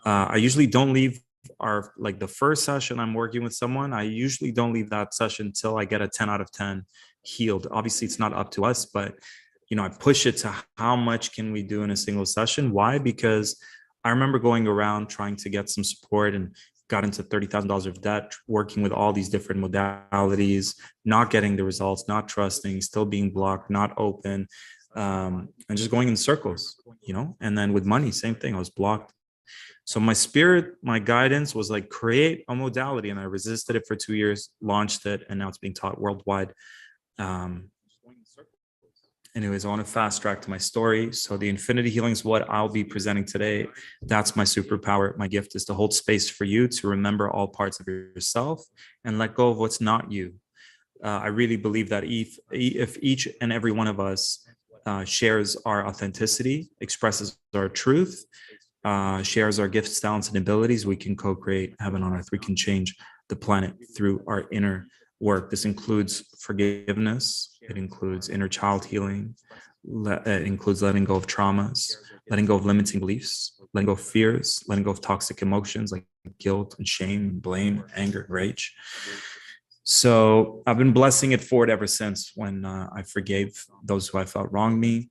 I usually don't leave the first session I'm working with someone. I usually don't leave that session until I get a 10 out of 10 healed. Obviously, it's not up to us, but I push it to how much can we do in a single session. Why? Because I remember going around trying to get some support and got into $30,000 of debt, working with all these different modalities, not getting the results, not trusting, still being blocked, not open, and just going in circles, and then with money, same thing. I was blocked. So my spirit, my guidance was like, create a modality. And I resisted it for 2 years, launched it, and now it's being taught worldwide. Anyways, I want to fast track to my story. So the infinity healing is what I'll be presenting today. That's my superpower. My gift is to hold space for you to remember all parts of yourself and let go of what's not you. I really believe that if each and every one of us shares our authenticity, expresses our truth, shares our gifts, talents, and abilities, we can co-create heaven on earth. We can change the planet through our inner work. This includes forgiveness. It includes inner child healing. It includes letting go of traumas, letting go of limiting beliefs, letting go of fears, letting go of toxic emotions like guilt and shame, and blame, anger, and rage. So I've been blessing it forward ever since when I forgave those who I felt wronged me.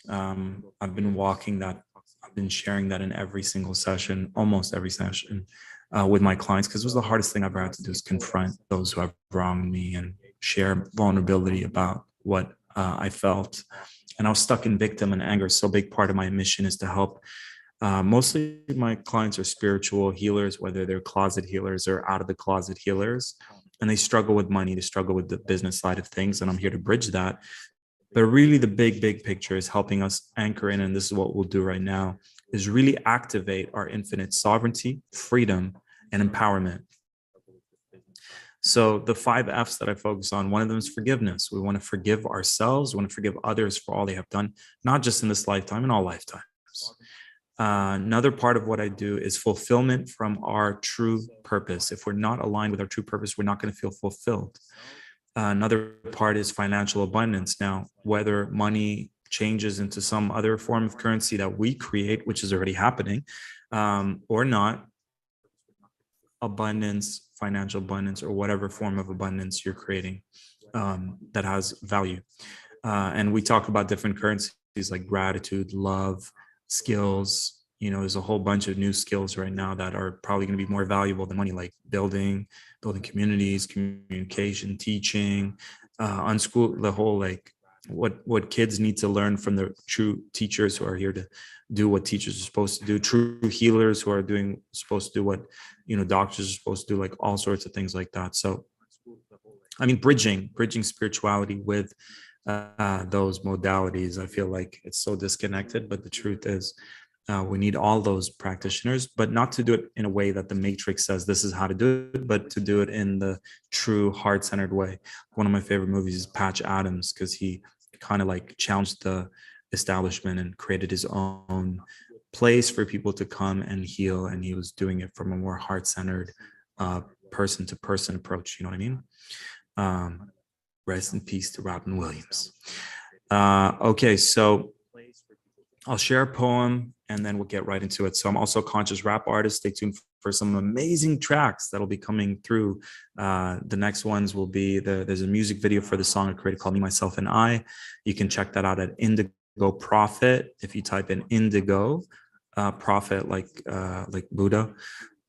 I've been walking that. I've been sharing that in every single session, almost every session, with my clients, because it was the hardest thing I've ever had to do, is confront those who have wronged me and share vulnerability about what I felt. And I was stuck in victim and anger. So a big part of my mission is to help. Mostly my clients are spiritual healers, whether they're closet healers or out of the closet healers, and they struggle with money, they struggle with the business side of things. And I'm here to bridge that. But really the big picture is helping us anchor in, and this is what we'll do right now, is really activate our infinite sovereignty, freedom, and empowerment. So the 5 F's that I focus on, one of them is forgiveness. We want to forgive ourselves. We want to forgive others for all they have done, not just in this lifetime, in all lifetimes. Another part of what I do is fulfillment from our true purpose. If we're not aligned with our true purpose, we're not going to feel fulfilled. Another part is financial abundance. Now, whether money changes into some other form of currency that we create, which is already happening, or not, abundance, financial abundance, or whatever form of abundance you're creating that has value. And we talk about different currencies like gratitude, love, skills. There's a whole bunch of new skills right now that are probably going to be more valuable than money, like building communities, communication, teaching, unschool, the whole, like what kids need to learn from the true teachers who are here to do what teachers are supposed to do, true healers who are supposed to do what doctors are supposed to do, like all sorts of things like that. So I mean, bridging spirituality with those modalities, I feel like it's so disconnected, but the truth is we need all those practitioners, but not to do it in a way that the matrix says this is how to do it, but to do it in the true heart-centered way. One of my favorite movies is Patch Adams, because he kind of like challenged the establishment and created his own place for people to come and heal, and he was doing it from a more heart-centered person-to-person approach. You know what I mean? Rest in peace to Robin Williams. Okay, so I'll share a poem and then we'll get right into it. So I'm also a conscious rap artist. Stay tuned for some amazing tracks that'll be coming through. The next ones will be there's a music video for the song I created called Me, Myself, and I. You can check that out at Indigo Prophet. If you type in Indigo Prophet, like Buddha,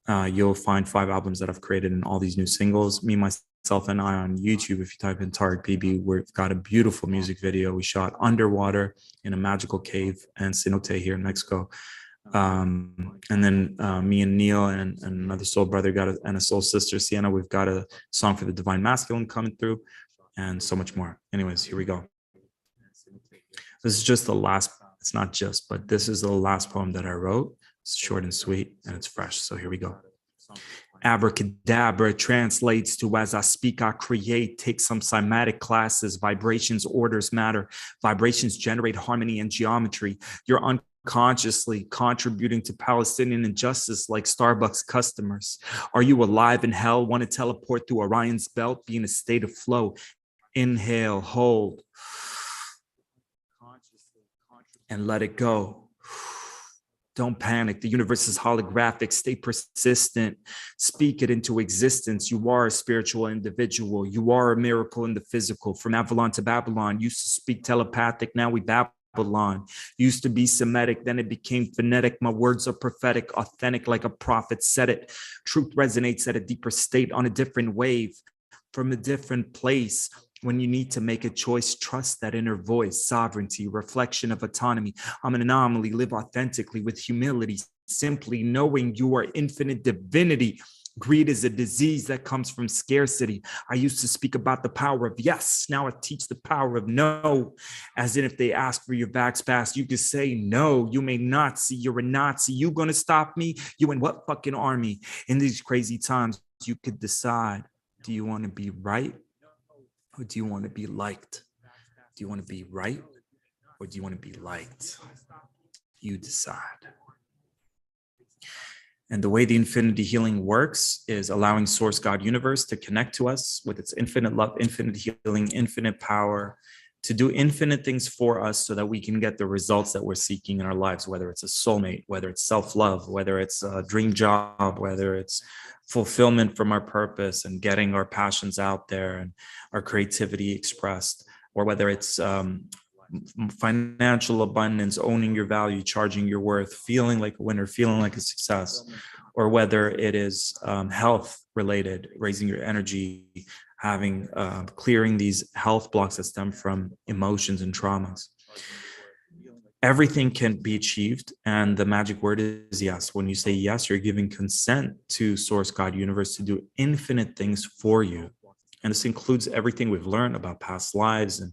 you'll find 5 albums that I've created and all these new singles. Me, Myself, and I on YouTube. If you type in Tariq PB, we've got a beautiful music video we shot underwater in a magical cave in Cenote here in Mexico. And then me and Neil and another soul brother and a soul sister, Sienna, we've got a song for the Divine Masculine coming through, and so much more. Anyways, here we go. This is just the last, it's not just, but this is the last poem that I wrote. It's short and sweet and it's fresh. So here we go. Abracadabra translates to as I speak, I create. Take some cymatic classes. Vibrations, orders, matter. Vibrations generate harmony and geometry. You're unconsciously contributing to Palestinian injustice like Starbucks customers. Are you alive in hell? Want to teleport through Orion's belt? Be in a state of flow. Inhale, hold, and let it go. Don't panic. The universe is holographic. Stay persistent. Speak it into existence. You are a spiritual individual. You are a miracle in the physical. From Avalon to Babylon, used to speak telepathic. Now we Babylon. Used to be Semitic, then it became phonetic. My words are prophetic, authentic like a prophet said it. Truth resonates at a deeper state on a different wave from a different place. When you need to make a choice, trust that inner voice, sovereignty, reflection of autonomy. I'm an anomaly, live authentically with humility, simply knowing you are infinite divinity. Greed is a disease that comes from scarcity. I used to speak about the power of yes. Now I teach the power of no. As in, if they ask for your vax pass, you can say no. You may not see. You're a Nazi. You gonna stop me? You in what fucking army? In these crazy times, you could decide. Do you want to be right? Or do you want to be liked? Do you want to be right? Or do you want to be liked? You decide. And the way the infinity healing works is allowing Source God Universe to connect to us with its infinite love, infinite healing, infinite power, to do infinite things for us so that we can get the results that we're seeking in our lives, whether it's a soulmate, whether it's self-love, whether it's a dream job, whether it's fulfillment from our purpose and getting our passions out there and our creativity expressed, or whether it's financial abundance, owning your value, charging your worth, feeling like a winner, feeling like a success, or whether it is health related, raising your energy, having clearing these health blocks that stem from emotions and traumas. Everything can be achieved, and the magic word is yes. When you say yes, you're giving consent to Source God Universe to do infinite things for you. And this includes everything we've learned about past lives and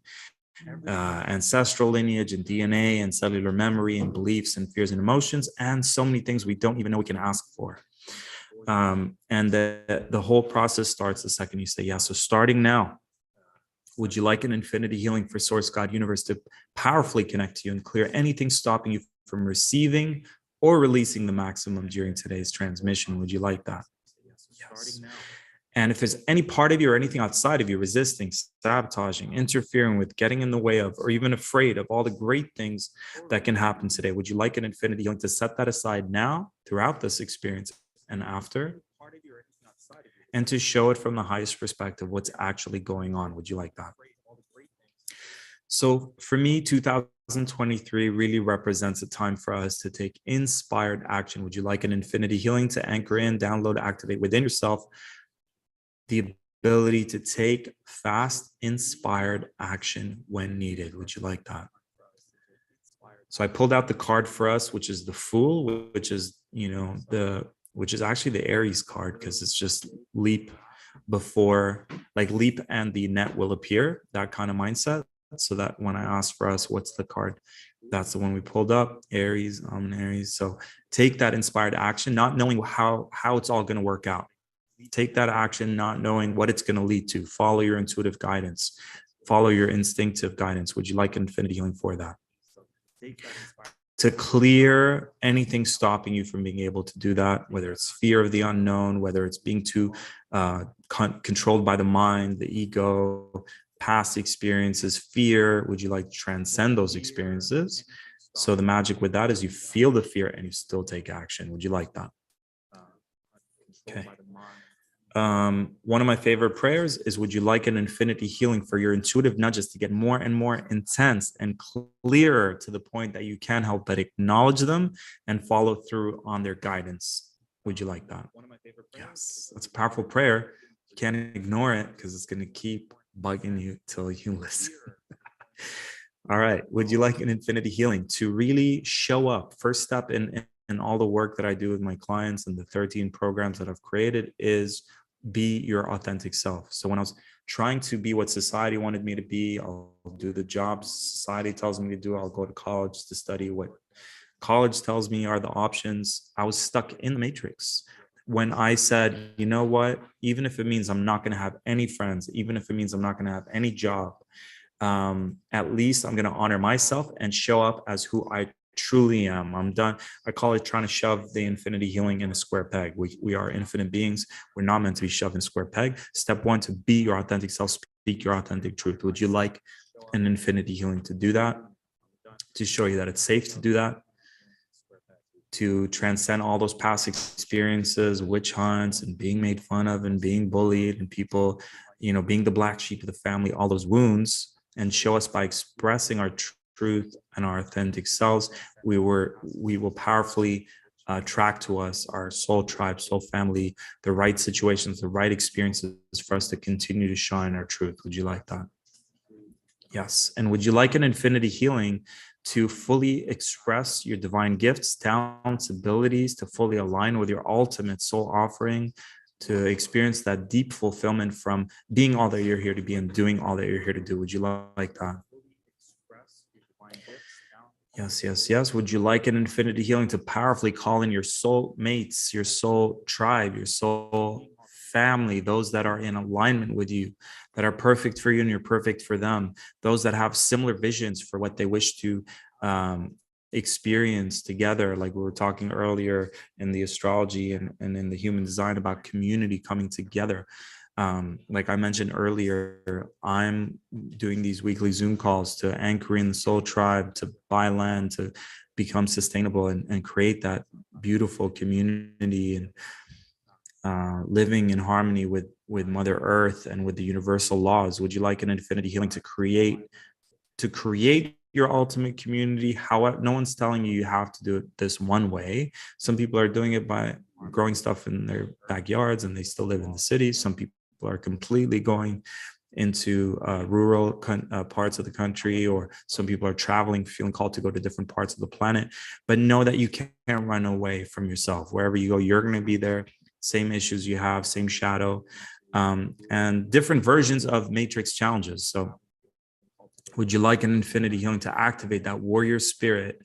ancestral lineage and DNA and cellular memory and beliefs and fears and emotions, and so many things we don't even know we can ask for. And the whole process starts the second you say yes. So starting now, would you like an infinity healing for Source God Universe to powerfully connect to you and clear anything stopping you from receiving or releasing the maximum during today's transmission. Would you like that? Yes. And if there's any part of you or anything outside of you resisting, sabotaging, interfering with, getting in the way of, or even afraid of all the great things that can happen today, would you like an infinity healing to set that aside now, throughout this experience and after, and to show it from the highest perspective, what's actually going on? Would you like that? So for me, 2023 really represents a time for us to take inspired action. Would you like an infinity healing to anchor in, download, activate within yourself the ability to take fast, inspired action when needed? Would you like that? So I pulled out the card for us, which is the Fool, which is, which is actually the Aries card, because it's just leap before, like leap and the net will appear, that kind of mindset. So that when I asked for us, what's the card? That's the one we pulled up, Aries, I'm an Aries. So take that inspired action, not knowing how it's all going to work out. Take that action, not knowing what it's going to lead to. Follow your intuitive guidance. Follow your instinctive guidance. Would you like infinity healing for that? To clear anything stopping you from being able to do that, whether it's fear of the unknown, whether it's being too controlled by the mind, the ego, past experiences, fear. Would you like to transcend those experiences? So the magic with that is you feel the fear and you still take action. Would you like that? Okay. One of my favorite prayers is, would you like an infinity healing for your intuitive nudges to get more and more intense and clearer to the point that you can't help but acknowledge them and follow through on their guidance? Would you like that? Yes, that's a powerful prayer. You can't ignore it because it's going to keep bugging you till you listen. All right. Would you like an infinity healing to really show up? First step in all the work that I do with my clients and the 13 programs that I've created is be your authentic self. So when I was trying to be what society wanted me to be, I'll do the jobs society tells me to do. I'll go to college to study what college tells me are the options. I was stuck in the matrix. When I said, you know what, even if it means I'm not going to have any friends, even if it means I'm not going to have any job, at least I'm going to honor myself and show up as who I truly am. I'm done. I call it trying to shove the infinity healing in a square peg. We are infinite beings. We're not meant to be shoved in a square peg. Step one, to be your authentic self, speak your authentic truth. Would you like an infinity healing to do that? To show you that it's safe to do that? To transcend all those past experiences, witch hunts and being made fun of and being bullied and people, being the black sheep of the family, all those wounds, and show us by expressing our truth and our authentic selves, we will powerfully attract to us our soul tribe, soul family, the right situations, the right experiences for us to continue to shine our truth. Would you like that? Yes. And would you like an infinity healing to fully express your divine gifts, talents, abilities, to fully align with your ultimate soul offering, to experience that deep fulfillment from being all that you're here to be and doing all that you're here to do? Would you like that? Yes, yes, yes. Would you like an infinity healing to powerfully call in your soul mates, your soul tribe, your soul family, those that are in alignment with you, that are perfect for you and you're perfect for them, those that have similar visions for what they wish to experience together, like we were talking earlier in the astrology and in the human design about community coming together. Like I mentioned earlier, I'm doing these weekly Zoom calls to anchor in the soul tribe, to buy land, to become sustainable and create that beautiful community and living in harmony with Mother Earth and with the universal laws. Would you like an infinity healing to create your ultimate community? However, no one's telling you have to do it this one way. Some people are doing it by growing stuff in their backyards and they still live in the city. Some people are completely going into rural parts of the country, or some people are traveling, feeling called to go to different parts of the planet. But know that you can't run away from yourself. Wherever you go, you're going to be there. Same issues you have, same shadow, and different versions of matrix challenges. So would you like an infinity healing to activate that warrior spirit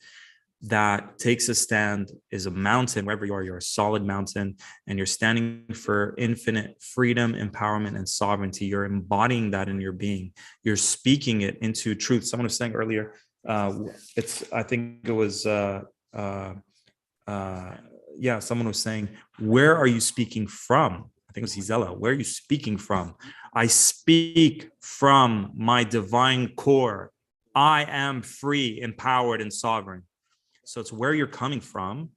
that takes a stand, is a mountain? Wherever you are, you're a solid mountain, and you're standing for infinite freedom, empowerment, and sovereignty. You're embodying that in your being. You're speaking it into truth. Someone was saying earlier, I think it was yeah, someone was saying, where are you speaking from? I think it was Isela. Where are you speaking from? I speak from my divine core. I am free, empowered, and sovereign. So it's where you're coming from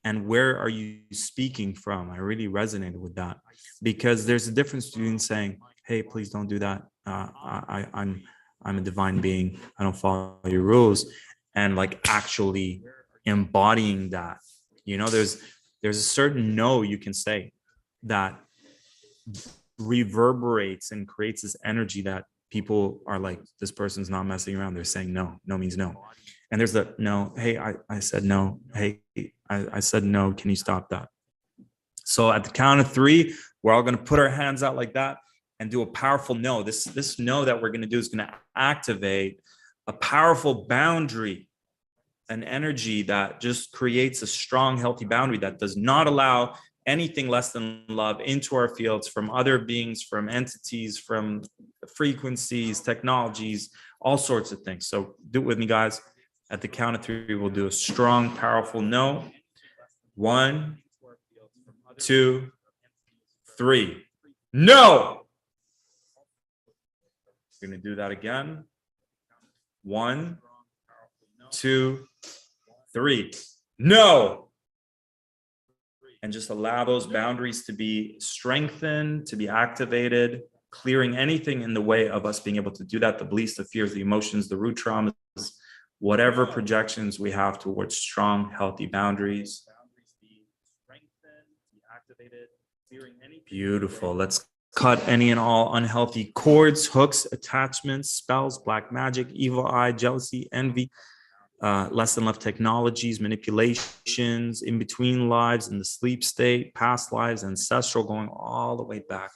and where are you speaking from. I really resonated with that, because there's a difference between saying, hey, please don't do that. I'm a divine being. I don't follow your rules. And like actually embodying that. There's a certain no you can say that reverberates and creates this energy that people are like, this person's not messing around. They're saying no. No means no. And there's the no. Hey, I said no. Hey, I said no. Can you stop that? So at the count of 3, we're all going to put our hands out like that and do a powerful no. This no that we're going to do is going to activate a powerful boundary, an energy that just creates a strong, healthy boundary that does not allow anything less than love into our fields from other beings, from entities, from frequencies, technologies, all sorts of things. So do it with me, guys. At the count of 3, we'll do a strong, powerful no. 1, 2, 3. No! We're going to do that again. 1, 2, 3. No! And just allow those boundaries to be strengthened, to be activated, clearing anything in the way of us being able to do that, the beliefs, the fears, the emotions, the root traumas, whatever projections we have towards strong, healthy boundaries. Beautiful. Let's cut any and all unhealthy cords, hooks, attachments, spells, black magic, evil eye, jealousy, envy, less than love technologies, manipulations, in between lives, in the sleep state, past lives, ancestral, going all the way back.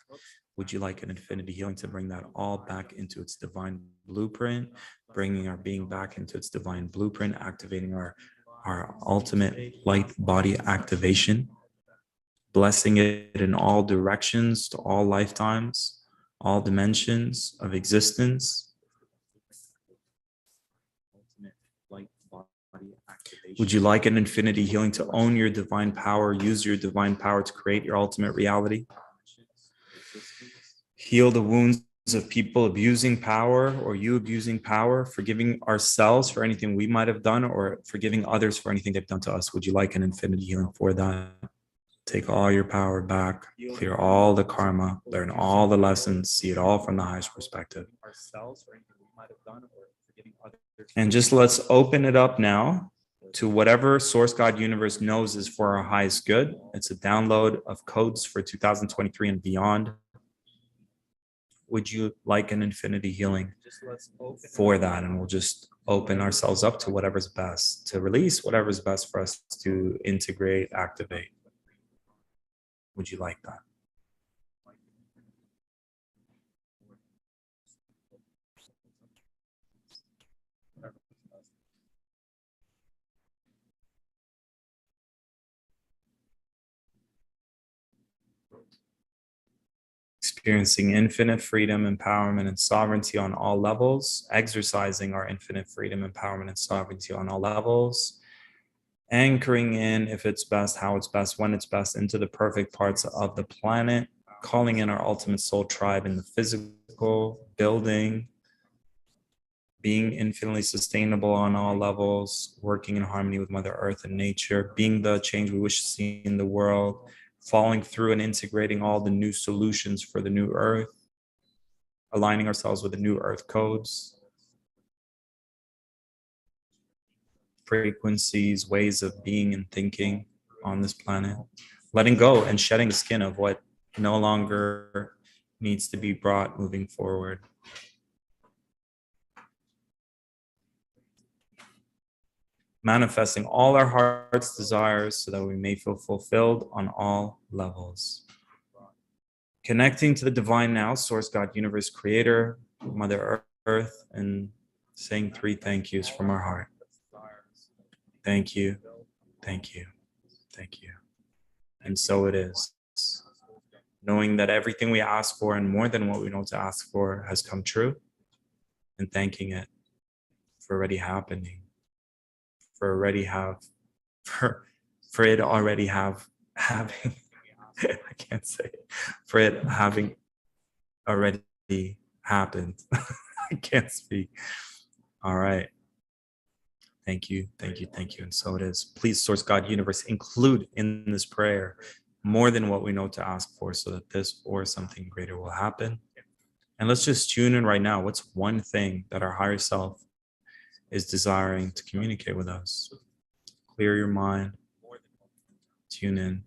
Would you like an infinity healing to bring that all back into its divine blueprint, bringing our being back into its divine blueprint, activating our ultimate light body activation, blessing it in all directions, to all lifetimes, all dimensions of existence. Would you like an infinity healing to own your divine power, use your divine power to create your ultimate reality? Heal the wounds of people abusing power, or you abusing power, forgiving ourselves for anything we might have done, or forgiving others for anything they've done to us. Would you like an infinity healing for that? Take all your power back, clear all the karma, learn all the lessons, see it all from the highest perspective. And just let's open it up now to whatever source God universe knows is for our highest good. It's a download of codes for 2023 and beyond. Would you like an infinity healing for that? And we'll just open ourselves up to whatever's best, to release whatever's best for us to integrate, activate. Would you like that? Experiencing infinite freedom, empowerment, and sovereignty on all levels, exercising our infinite freedom, empowerment, and sovereignty on all levels, anchoring in, if it's best, how it's best, when it's best, into the perfect parts of the planet, calling in our ultimate soul tribe in the physical, building, being infinitely sustainable on all levels, working in harmony with Mother Earth and nature, being the change we wish to see in the world, following through and integrating all the new solutions for the new Earth, aligning ourselves with the new Earth codes, frequencies, ways of being and thinking on this planet, letting go and shedding the skin of what no longer needs to be brought moving forward. Manifesting all our heart's desires so that we may feel fulfilled on all levels. Connecting to the divine now, source, God, universe, creator, Mother Earth, and saying 3 thank yous from our heart. Thank you, thank you, thank you. And so it is. Knowing that everything we ask for and more than what we know to ask for has come true, and thanking it for already happening, for for it already having I can't say it, for it having already happened. I can't speak. All right. Thank you, thank you, thank you. And so it is. Please, source God, universe, include in this prayer more than what we know to ask for, so that this or something greater will happen. And let's just tune in right now. What's one thing that our higher self is desiring to communicate with us? Clear your mind, tune in.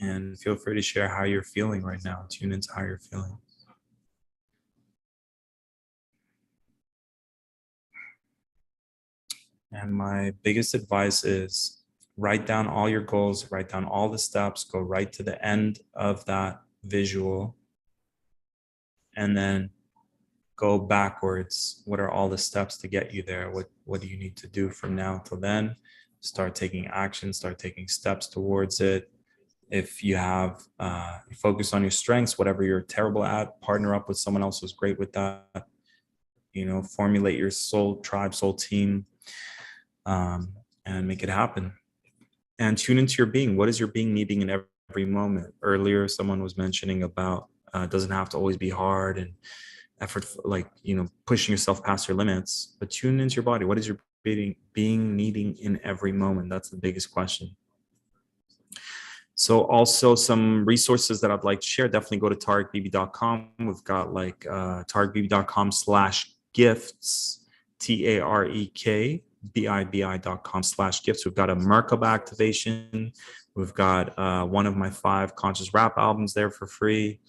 And feel free to share how you're feeling right now. Tune into how you're feeling. And my biggest advice is write down all your goals, write down all the steps, go right to the end of that visual, and then go backwards. What are all the steps to get you there? What do you need to do from now till then? Start taking action, start taking steps towards it. If you have focus on your strengths, whatever you're terrible at, partner up with someone else who's great with that. Formulate your soul tribe, soul team, and make it happen. And tune into your being. What is your being needing in every moment? Earlier, someone was mentioning about it doesn't have to always be hard and effort, like pushing yourself past your limits. But tune into your body. What is your being needing in every moment? That's the biggest question. So also some resources that I'd like to share, definitely go to tarekbb.com. We've got like tarekbb.com/gifts, tarekbibi.com/gifts. We've got a Merkaba activation. We've got one of my 5 conscious rap albums there for free.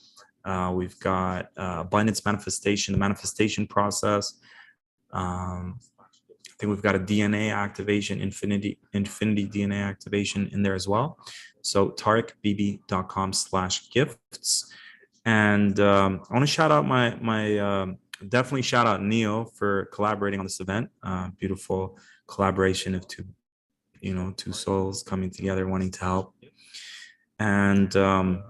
We've got abundance manifestation, the manifestation process. I think we've got a DNA activation, infinity DNA activation in there as well. So tarekbb.com/gifts. And I want to shout out definitely shout out Neil for collaborating on this event. Beautiful collaboration of two souls coming together, wanting to help. And I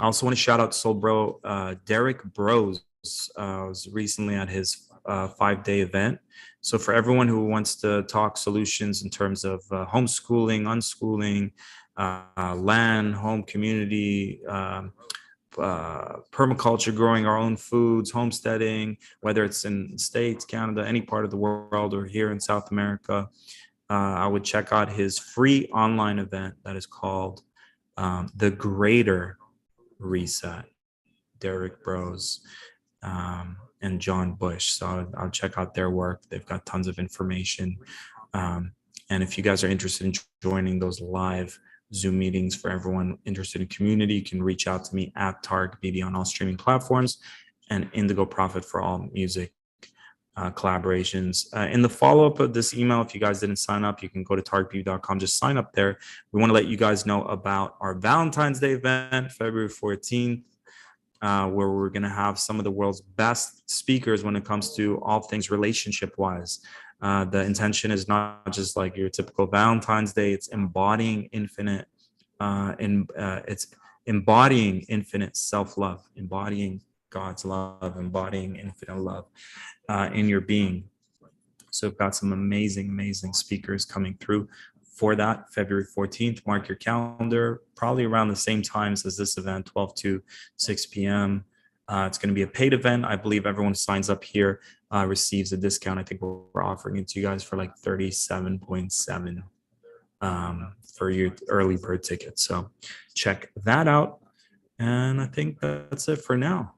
also want to shout out Soul Bro, Derek Bros. Was recently at his 5-day event. So for everyone who wants to talk solutions in terms of homeschooling, unschooling, land, home, community, permaculture, growing our own foods, homesteading, whether it's in the States, Canada, any part of the world, or here in South America, I would check out his free online event that is called The Greater Reset. Derek Bros and John Bush. So I'll check out their work. They've got tons of information. And if you guys are interested in joining those live Zoom meetings for everyone interested in community, you can reach out to me at tarekbb on all streaming platforms, and Indigo Prophet for all music collaborations. In the follow-up of this email, if you guys didn't sign up, you can go to tarekbb.com, just sign up there. We want to let you guys know about our Valentine's Day event, February 14th. Where we're going to have some of the world's best speakers when it comes to all things relationship-wise. The intention is not just like your typical Valentine's Day; it's embodying infinite, it's embodying infinite self-love, embodying God's love, embodying infinite love in your being. So we've got some amazing speakers coming through for that, February 14th. Mark your calendar, probably around the same times as this event, 12 to 6 p.m. It's going to be a paid event. I believe everyone who signs up here receives a discount. I think we're offering it to you guys for like 37.7 for your early bird ticket. So check that out. And I think that's it for now.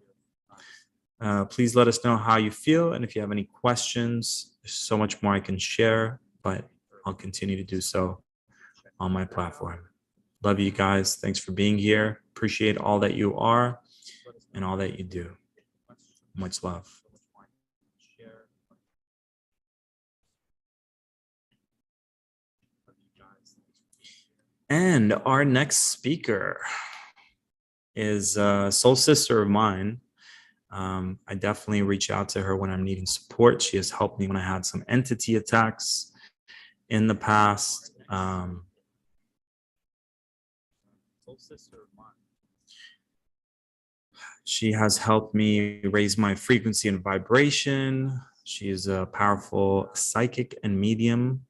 Please let us know how you feel. And if you have any questions, there's so much more I can share, but I'll continue to do so on my platform. Love you guys. Thanks for being here. Appreciate all that you are and all that you do. Much love. And our next speaker is a soul sister of mine. I definitely reach out to her when I'm needing support. She has helped me when I had some entity attacks in the past. She has helped me raise my frequency and vibration. She is a powerful psychic and medium.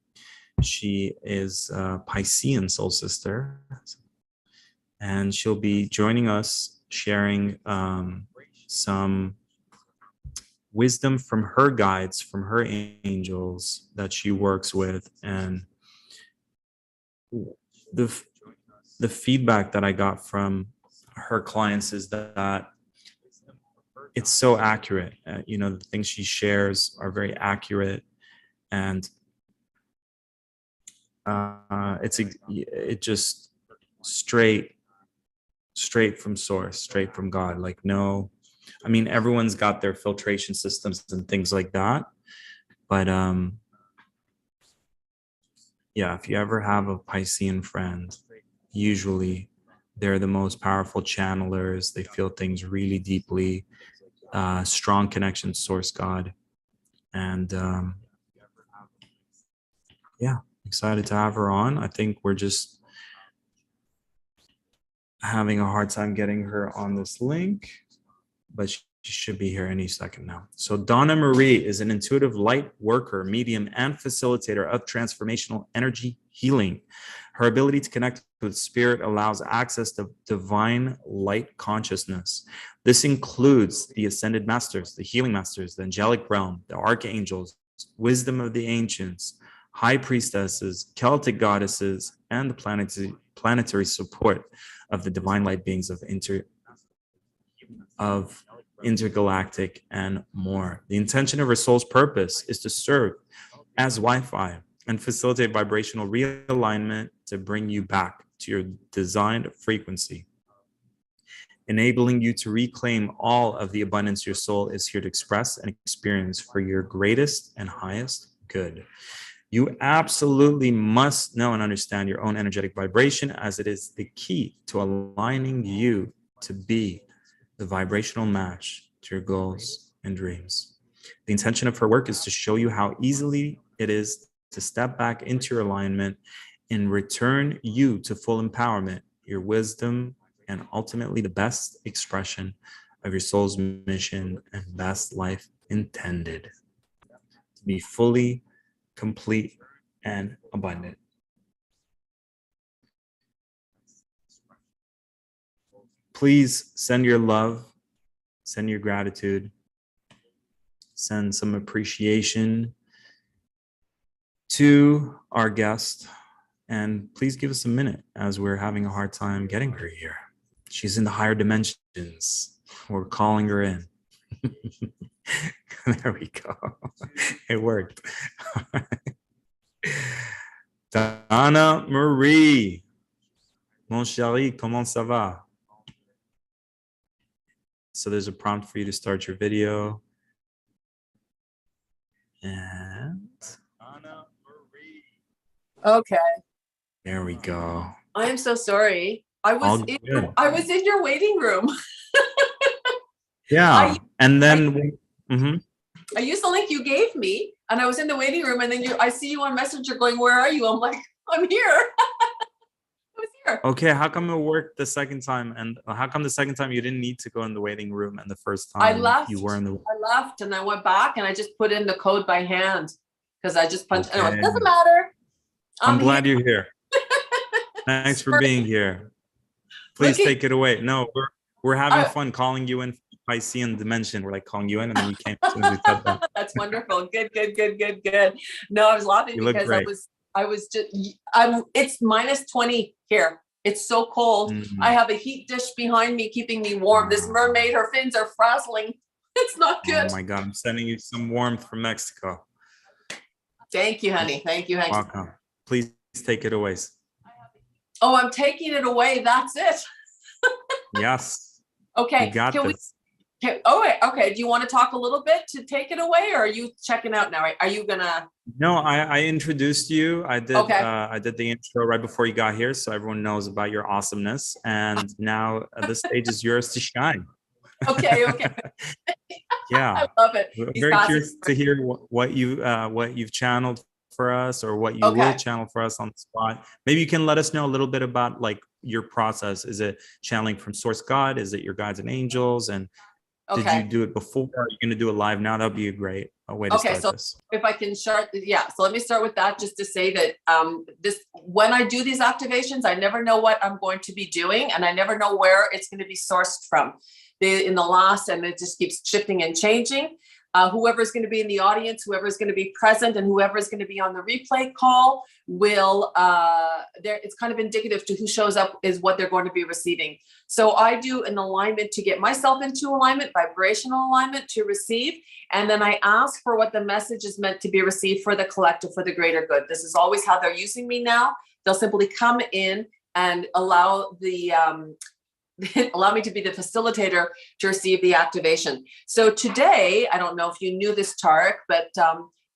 She is a Piscean soul sister, and she'll be joining us, sharing some wisdom from her guides, from her angels that she works with. And the feedback that I got from her clients is that it's so accurate. The things she shares are very accurate, and it just straight from source, straight from God. Like, no, I mean, everyone's got their filtration systems and things like that, but yeah, if you ever have a Piscean friend, usually they're the most powerful channelers. They feel things really deeply, strong connection to source God. And yeah, excited to have her on. I think we're just having a hard time getting her on this link, but she should be here any second now. So Donna Marie is an intuitive light worker, medium, and facilitator of transformational energy healing. Her ability to connect with spirit allows access to divine light consciousness. This includes the ascended masters, the healing masters, the angelic realm, the archangels, wisdom of the ancients, high priestesses, Celtic goddesses, and the planetary support of the divine light beings of intergalactic and more. The intention of her soul's purpose is to serve as Wi-Fi and facilitate vibrational realignment to bring you back to your designed frequency, enabling you to reclaim all of the abundance your soul is here to express and experience for your greatest and highest good. You absolutely must know and understand your own energetic vibration, as it is the key to aligning you to be the vibrational match to your goals and dreams. The intention of her work is to show you how easily it is to step back into your alignment and return you to full empowerment, your wisdom, and ultimately the best expression of your soul's mission and best life intended. To be fully complete and abundant. Please send your love, send your gratitude, send some appreciation to our guest, and please give us a minute as we're having a hard time getting her here. She's in the higher dimensions. We're calling her in. There we go. It worked. Donna Marie, mon chéri, comment ça va? So there's a prompt for you to start your video. And Donna Marie. Okay. There we go. I am so sorry. I was in your waiting room. Yeah. And then I used the link you gave me, and I was in the waiting room, and then I see you on Messenger going, "Where are you?" I'm like, "I'm here." I was here. Okay, how come it worked the second time? And how come the second time you didn't need to go in the waiting room, and the first time I left. you were in the I left and I went back and I just put in the code by hand because I just punched. Okay. Anyway, it doesn't matter. I'm glad you're here. Thanks for being here. Please take it away. No, we're having fun calling you in Piscean dimension. We're like calling you in, and then you came as soon as we said that. That's wonderful. Good. No, I was laughing because it's minus 20 here. It's so cold. I have a heat dish behind me keeping me warm. This mermaid, her fins are frazzling. It's not good. Oh my God, I'm sending you some warmth from Mexico. Thank you, honey. Thank you, honey. Welcome. Please take it away. Oh, I'm taking it away. That's it. Yes. Okay. You got this. Okay. Do you want to talk a little bit to take it away, or are you checking out now? Are you gonna? No, I introduced you. I did. Okay. I did the intro right before you got here, so everyone knows about your awesomeness. And now the stage is yours to shine. Okay. Yeah, I love it. We're very curious to hear what you've channeled for us, or what you will channel for us on the spot. Maybe you can let us know a little bit about like your process. Is it channeling from source God? Is it your guides and angels? And Did Okay. you do it before? Are you going to do it live now? That would be a way to Okay, start so this. if I can start, yeah. So let me start with that, just to say that when I do these activations, I never know what I'm going to be doing, and I never know where it's going to be sourced from. And it just keeps shifting and changing. Whoever's going to be in the audience, whoever's going to be present, and whoever's going to be on the replay call will, it's kind of indicative to who shows up is what they're going to be receiving. So I do an alignment to get myself into alignment, vibrational alignment to receive. And then I ask for what the message is meant to be received for the collective, for the greater good. This is always how they're using me now. They'll simply come in and allow me to be the facilitator to receive the activation. So today, I don't know if you knew this, Tarek, but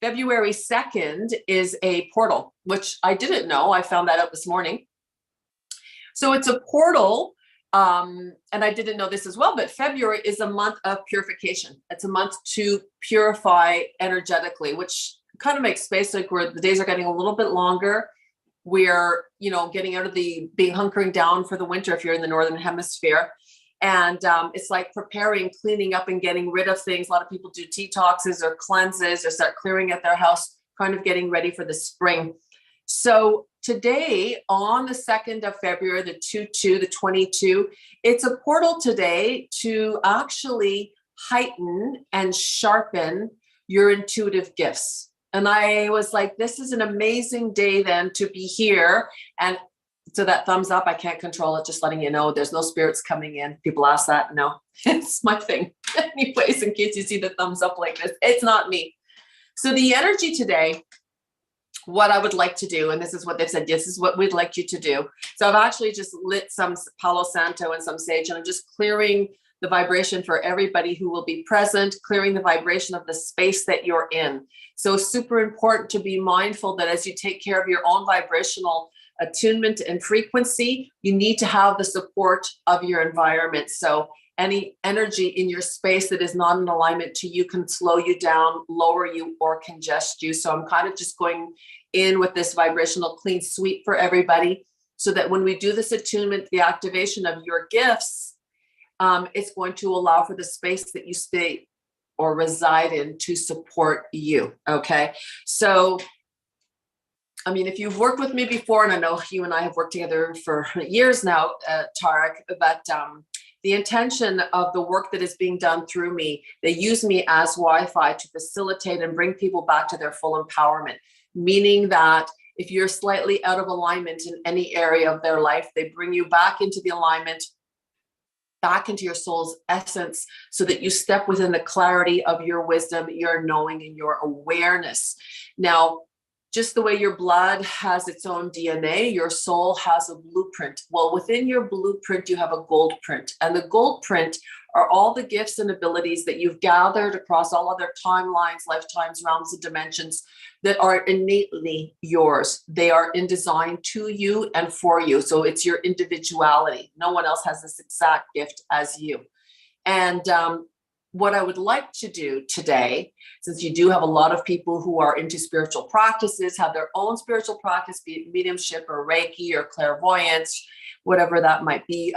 February 2nd is a portal, which I didn't know. I found that out this morning. So it's a portal, and I didn't know this as well, but February is a month of purification. It's a month to purify energetically, which kind of makes space, like where the days are getting a little bit longer. We're, getting out of being hunkering down for the winter if you're in the Northern Hemisphere. And it's like preparing, cleaning up and getting rid of things. A lot of people do detoxes or cleanses or start clearing at their house, kind of getting ready for the spring. So today, on the 2nd of February, the 2/2, the 22, it's a portal today to actually heighten and sharpen your intuitive gifts. And I was like, this is an amazing day then to be here. And so that thumbs up, I can't control it, just letting you know there's no spirits coming in. People ask that. No, it's my thing. Anyways, in case you see the thumbs up like this, it's not me. So the energy today, what I would like to do, and this is what they've said, this is what we'd like you to do. So I've actually just lit some Palo Santo and some sage, and I'm just clearing the vibration for everybody who will be present, clearing the vibration of the space that you're in. So super important to be mindful that as you take care of your own vibrational attunement and frequency, you need to have the support of your environment. So any energy in your space that is not in alignment to you can slow you down, lower you, or congest you. So I'm kind of just going in with this vibrational clean sweep for everybody, so that when we do this attunement, the activation of your gifts, it's going to allow for the space that you stay or reside in to support you. Okay. So, I mean, if you've worked with me before, and I know you and I have worked together for years now, Tarek, but the intention of the work that is being done through me, they use me as Wi-Fi to facilitate and bring people back to their full empowerment, meaning that if you're slightly out of alignment in any area of their life, they bring you back into the alignment, back into your soul's essence, so that you step within the clarity of your wisdom, your knowing, and your awareness. Now, just the way your blood has its own DNA, your soul has a blueprint. Well, within your blueprint, you have a gold print. And the gold print are all the gifts and abilities that you've gathered across all other timelines, lifetimes, realms, and dimensions that are innately yours. They are in design to you and for you. So it's your individuality. No one else has this exact gift as you. And what I would like to do today, since you do have a lot of people who are into spiritual practices, have their own spiritual practice, be it mediumship or Reiki or clairvoyance, whatever that might be,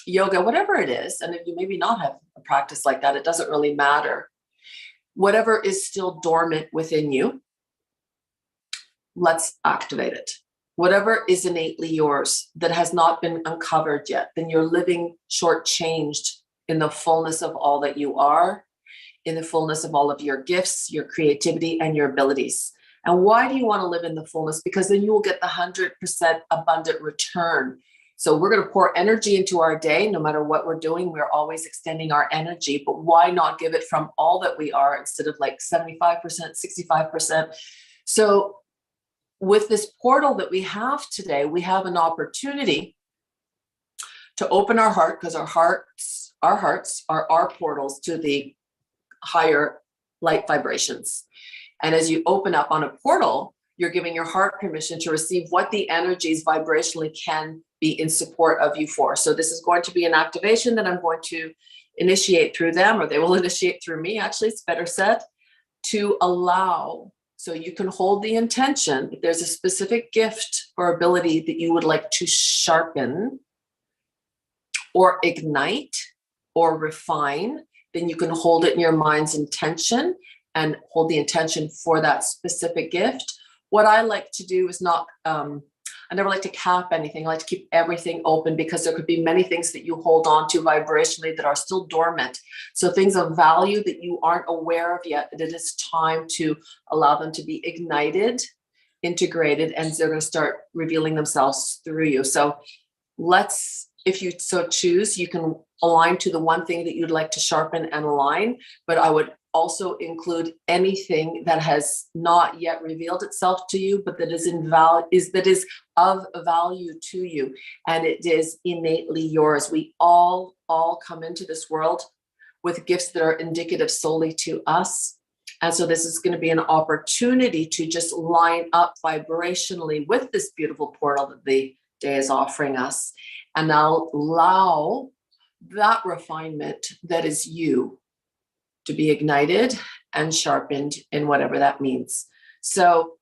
yoga, whatever it is. And if you maybe not have a practice like that, it doesn't really matter. Whatever is still dormant within you, let's activate it. Whatever is innately yours that has not been uncovered yet, then you're living shortchanged in the fullness of all that you are, in the fullness of all of your gifts, your creativity, and your abilities. And why do you want to live in the fullness? Because then you will get the 100% abundant return. So we're going to pour energy into our day. No matter what we're doing, we're always extending our energy. But why not give it from all that we are instead of like 75%, 65%? So with this portal that we have today, we have an opportunity to open our heart, because our hearts are our portals to the higher light vibrations. And as you open up on a portal, you're giving your heart permission to receive what the energies vibrationally can be in support of you for. So this is going to be an activation that I'm going to initiate through them, or they will initiate through me. Actually, it's better said, to allow. So you can hold the intention. If there's a specific gift or ability that you would like to sharpen or ignite or refine, then you can hold it in your mind's intention and hold the intention for that specific gift. What I like to do is not, I never like to cap anything. I like to keep everything open because there could be many things that you hold on to vibrationally that are still dormant. So things of value that you aren't aware of yet, that it is time to allow them to be ignited, integrated, and they're going to start revealing themselves through you. So if you so choose, you can align to the one thing that you'd like to sharpen and align, but I would also include anything that has not yet revealed itself to you, but that is of value to you, and it is innately yours. We all come into this world with gifts that are indicative solely to us. And so this is going to be an opportunity to just line up vibrationally with this beautiful portal that the day is offering us, and now allow that refinement that is you to be ignited and sharpened in whatever that means. So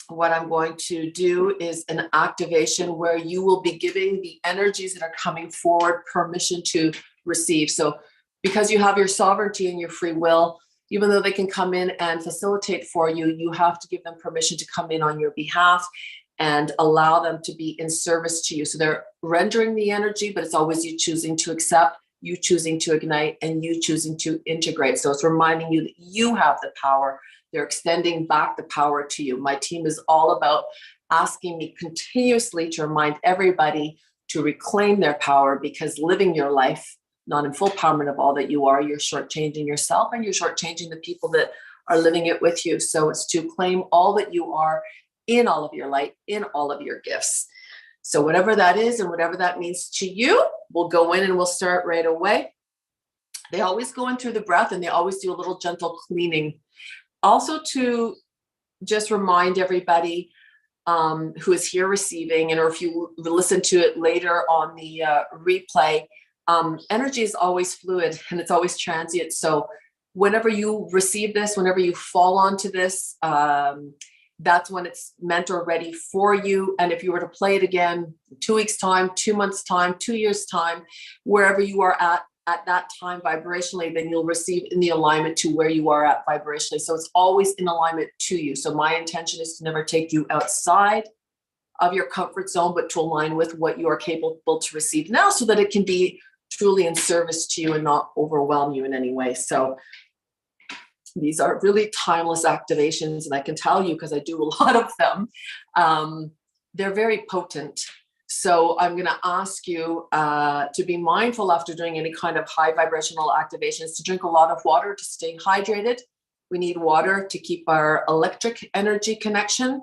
what I'm going to do is an activation where you will be giving the energies that are coming forward permission to receive. So because you have your sovereignty and your free will, even though they can come in and facilitate for you, you have to give them permission to come in on your behalf and allow them to be in service to you. So they're rendering the energy, but it's always you choosing to accept, you choosing to ignite, and you choosing to integrate. So it's reminding you that you have the power. They're extending back the power to you. My team is all about asking me continuously to remind everybody to reclaim their power, because living your life not in full empowerment of all that you are, you're shortchanging yourself and you're shortchanging the people that are living it with you. So it's to claim all that you are in all of your light, in all of your gifts. So whatever that is and whatever that means to you, we'll go in and we'll start right away. They always go in through the breath, and they always do a little gentle cleaning. Also to just remind everybody who is here receiving, and or if you listen to it later on the replay, energy is always fluid and it's always transient. So whenever you receive this, whenever you fall onto this, that's when it's meant or ready for you. And if you were to play it again 2 weeks time, 2 months time, 2 years time, wherever you are at that time vibrationally, then you'll receive in the alignment to where you are at vibrationally. So it's always in alignment to you. So my intention is to never take you outside of your comfort zone, but to align with what you are capable to receive now, so that it can be truly in service to you and not overwhelm you in any way. So these are really timeless activations, and I can tell you, because I do a lot of them, they're very potent. So I'm going to ask you to be mindful after doing any kind of high vibrational activations, to drink a lot of water to stay hydrated. We need water to keep our electric energy connection,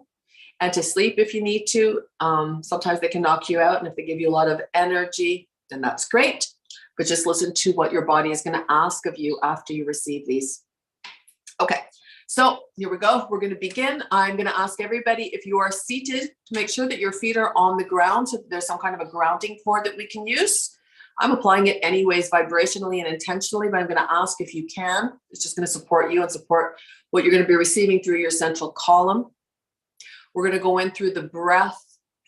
and to sleep if you need to. Sometimes they can knock you out, and if they give you a lot of energy, then that's great. But just listen to what your body is going to ask of you after you receive these. Okay, so here we go. We're going to begin. I'm going to ask everybody, if you are seated, to make sure that your feet are on the ground, so that there's some kind of a grounding cord that we can use. I'm applying it anyways, vibrationally and intentionally, but I'm going to ask if you can. It's just going to support you and support what you're going to be receiving through your central column. We're going to go in through the breath,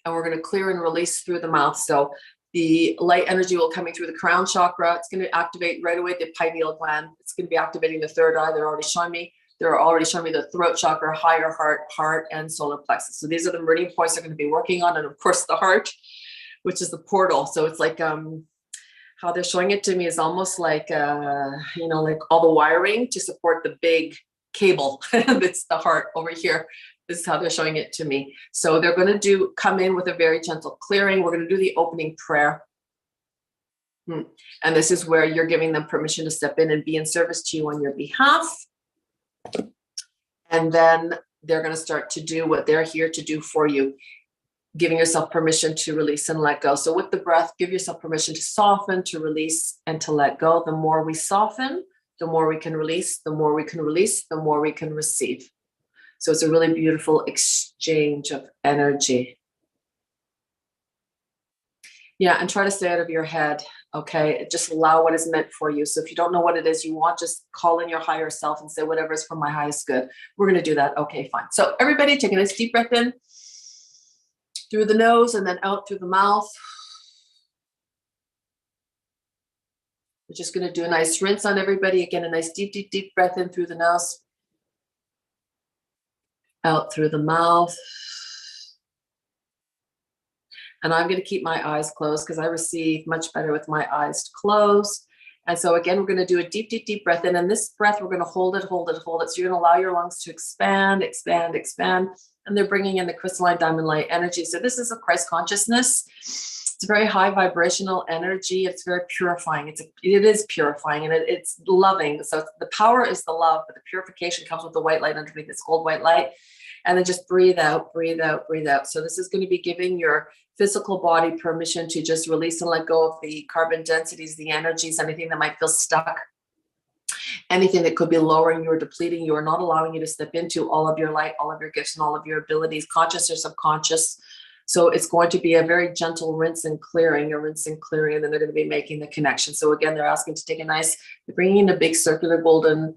and we're going to clear and release through the mouth. So the light energy will coming through the crown chakra. It's going to activate right away the pineal gland. It's going to be activating the third eye. They're already showing me the throat chakra, higher heart, and solar plexus. So these are the meridian points they're going to be working on. And of course, the heart, which is the portal. So it's like how they're showing it to me is almost like, like all the wiring to support the big cable. That's the heart over here. This is how they're showing it to me. So they're going to come in with a very gentle clearing. We're going to do the opening prayer. And this is where you're giving them permission to step in and be in service to you on your behalf. And then they're going to start to do what they're here to do for you, giving yourself permission to release and let go. So with the breath, give yourself permission to soften, to release, and to let go. The more we soften, the more we can release, the more we can release, the more we can receive. So it's a really beautiful exchange of energy. Yeah, and try to stay out of your head, okay? Just allow what is meant for you. So if you don't know what it is you want, just call in your higher self and say, whatever is for my highest good. We're going to do that. Okay, fine. So everybody take a nice deep breath in through the nose and then out through the mouth. We're just going to do a nice rinse on everybody. Again, a nice deep, deep, deep breath in through the nose, out through the mouth. And I'm going to keep my eyes closed because I receive much better with my eyes closed. And so again, we're going to do a deep, deep, deep breath in. And this breath, we're going to hold it, hold it, hold it. So you're going to allow your lungs to expand, expand, expand. And they're bringing in the crystalline diamond light energy. So this is a Christ consciousness. It's a very high vibrational energy. It's very purifying. It is purifying, and it's loving. So the power is the love, but the purification comes with the white light underneath. It's gold white light. And then just breathe out, breathe out, breathe out. So this is going to be giving your physical body permission to just release and let go of the carbon densities, the energies, anything that might feel stuck, anything that could be lowering you or depleting you or not allowing you to step into all of your light, all of your gifts, and all of your abilities, conscious or subconscious. So it's going to be a very gentle rinse and clearing, and then they're going to be making the connection. So again, they're asking to take a nice, they're bringing in a big circular golden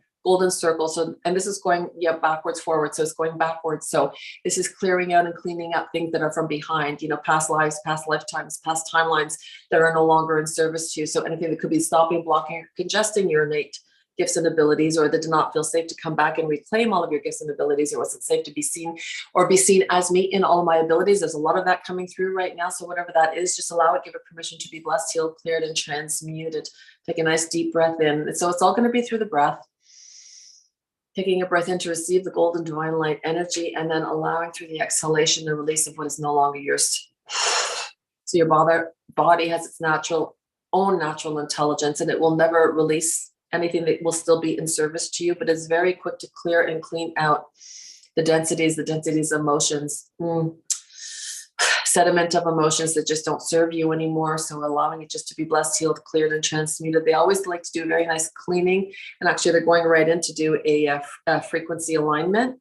circle. So, and this is going, backwards, forward. So it's going backwards. So this is clearing out and cleaning up things that are from behind, past lives, past lifetimes, past timelines that are no longer in service to you. So anything that could be stopping, blocking, or congesting your innate gifts and abilities, or that did not feel safe to come back and reclaim all of your gifts and abilities, or wasn't safe to be seen or be seen as me in all of my abilities. There's a lot of that coming through right now. So whatever that is, just allow it, give it permission to be blessed, healed, cleared, and transmuted. Take a nice deep breath in. And so it's all going to be through the breath. Taking a breath in to receive the golden divine light energy, and then allowing through the exhalation the release of what is no longer yours. So your body has its own natural intelligence, and it will never release anything that will still be in service to you, but it's very quick to clear and clean out the densities of emotions, sediment of emotions that just don't serve you anymore. So allowing it just to be blessed, healed, cleared, and transmuted. They always like to do a very nice cleaning, and actually they're going right in to do a frequency alignment.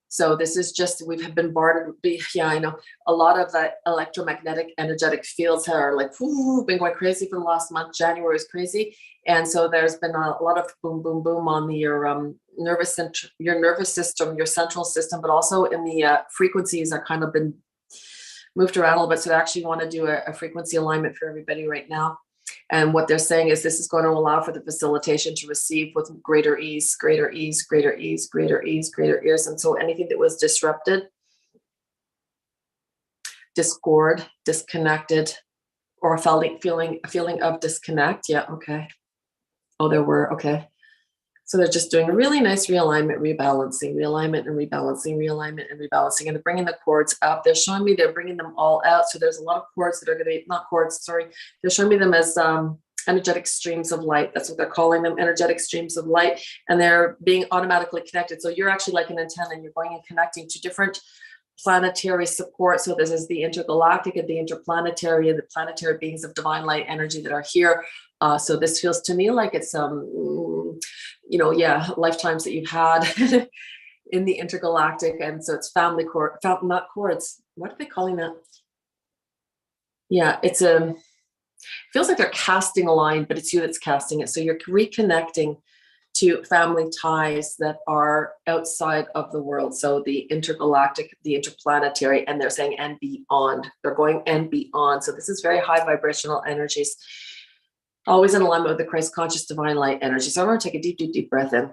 So this is just, we've been bombarded. I know a lot of the electromagnetic energetic fields are like, been going crazy for the last month. January is crazy. And so there's been a lot of boom, boom, boom on your nervous system, your central system, but also in the frequencies are kind of been moved around a little bit. So they actually want to do a frequency alignment for everybody right now. And what they're saying is this is going to allow for the facilitation to receive with greater ease, greater ease, greater ease, greater ease, greater ease. And so anything that was disrupted, discord, disconnected, or a feeling of disconnect. Yeah, okay. Oh, there were, okay. So they're just doing a really nice realignment, rebalancing, realignment and rebalancing, realignment and rebalancing, and they're bringing the cords up. They're showing me they're bringing them all out. So there's a lot of cords that are going to be, not cords, sorry. They're showing me them as energetic streams of light. That's what they're calling them, energetic streams of light. And they're being automatically connected. So you're actually like an antenna, and you're going and connecting to different planetary support. So this is the intergalactic and the interplanetary and the planetary beings of divine light energy that are here. So this feels to me like it's lifetimes that you've had in the intergalactic. And so it's family cord, not cords. What are they calling that? Yeah, it's feels like they're casting a line, but it's you that's casting it. So you're reconnecting to family ties that are outside of the world. So the intergalactic, the interplanetary, and they're saying and beyond. They're going and beyond. So this is very high vibrational energies. Always in alignment with the Christ conscious divine light energy. So I'm going to take a deep, deep, deep breath in.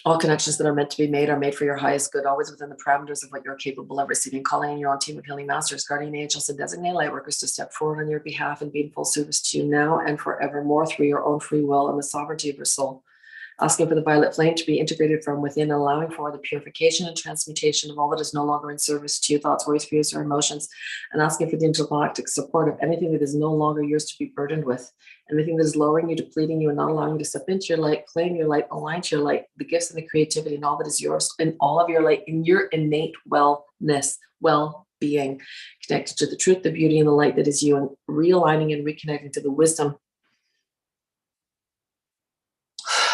All connections that are meant to be made are made for your highest good, always within the parameters of what you're capable of receiving. Calling in your own team of healing masters, guardian angels, and designated light workers to step forward on your behalf and be in full service to you now and forevermore through your own free will and the sovereignty of your soul. Asking for the violet flame to be integrated from within, allowing for the purification and transmutation of all that is no longer in service to you, thoughts, worries, fears, or emotions, and asking for the intergalactic support of anything that is no longer yours to be burdened with, anything that is lowering you, depleting you, and not allowing you to step into your light, claim your light, align to your light, the gifts and the creativity and all that is yours, and all of your light in your innate wellness, well-being, connected to the truth, the beauty, and the light that is you, and realigning and reconnecting to the wisdom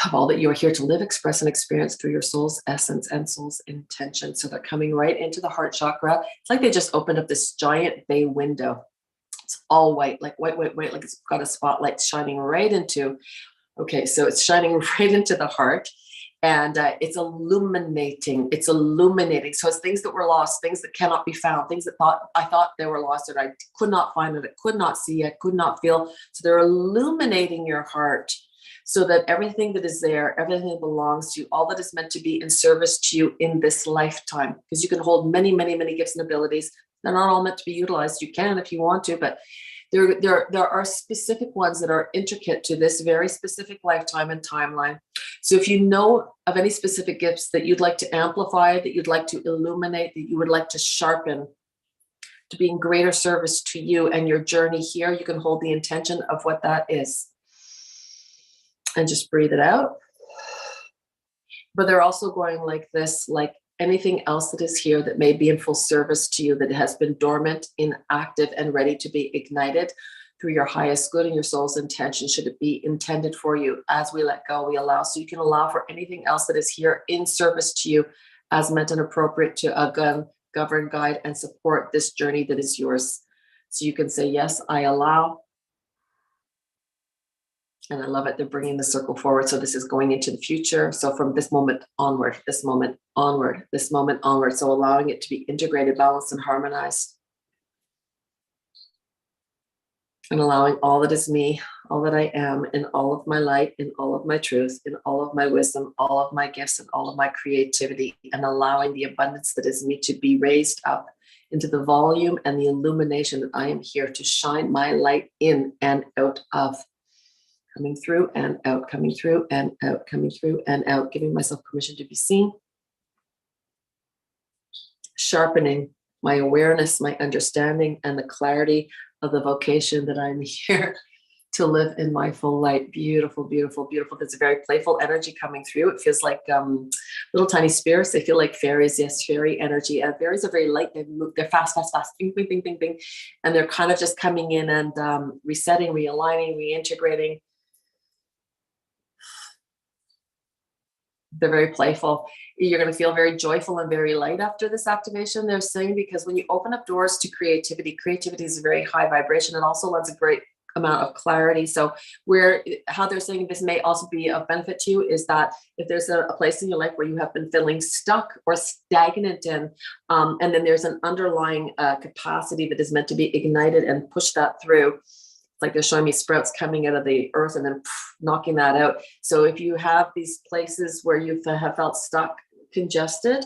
of all that you are here to live, express, and experience through your soul's essence and soul's intention. So they're coming right into the heart chakra. It's like they just opened up this giant bay window. It's all white, like white, like it's got a spotlight shining right into. Okay, so it's shining right into the heart. And it's illuminating. It's illuminating. So it's things that were lost, things that cannot be found, things that I thought they were lost, that I could not find, that I could not see, I could not feel. So they're illuminating your heart, so that everything that is there, everything that belongs to you, all that is meant to be in service to you in this lifetime, because you can hold many, many, many gifts and abilities. They're not all meant to be utilized. You can if you want to, but there are specific ones that are intricate to this very specific lifetime and timeline. So if you know of any specific gifts that you'd like to amplify, that you'd like to illuminate, that you would like to sharpen to be in greater service to you and your journey here, you can hold the intention of what that is. And just breathe it out. But they're also going like this, like anything else that is here that may be in full service to you, that has been dormant, inactive, and ready to be ignited through your highest good and your soul's intention, should it be intended for you. As we let go, we allow. So you can allow for anything else that is here in service to you as meant and appropriate to govern, guide, and support this journey that is yours. So you can say, yes, I allow. And I love it. They're bringing the circle forward. So this is going into the future. So from this moment onward, this moment onward, this moment onward. So allowing it to be integrated, balanced, and harmonized. And allowing all that is me, all that I am, in all of my light, in all of my truth, in all of my wisdom, all of my gifts, and all of my creativity, and allowing the abundance that is me to be raised up into the volume and the illumination that I am here to shine my light in and out of. Coming through and out, coming through and out, coming through and out, giving myself permission to be seen. Sharpening my awareness, my understanding, and the clarity of the vocation that I'm here to live in my full light. Beautiful, beautiful, beautiful. There's a very playful energy coming through. It feels like little tiny spirits. They feel like fairies. Yes, fairy energy. Fairies are very light. They move. They're fast, fast, fast. Bing, bing, bing, bing, bing. And they're kind of just coming in and resetting, realigning, reintegrating. They're very playful. You're going to feel very joyful and very light after this activation, they're saying, because when you open up doors to creativity is a very high vibration. It also lends a great amount of clarity. So how they're saying this may also be of benefit to you is that if there's a place in your life where you have been feeling stuck or stagnant in, and then there's an underlying capacity that is meant to be ignited and push that through. It's like they're showing me sprouts coming out of the earth and then knocking that out. So if you have these places where you have felt stuck, congested,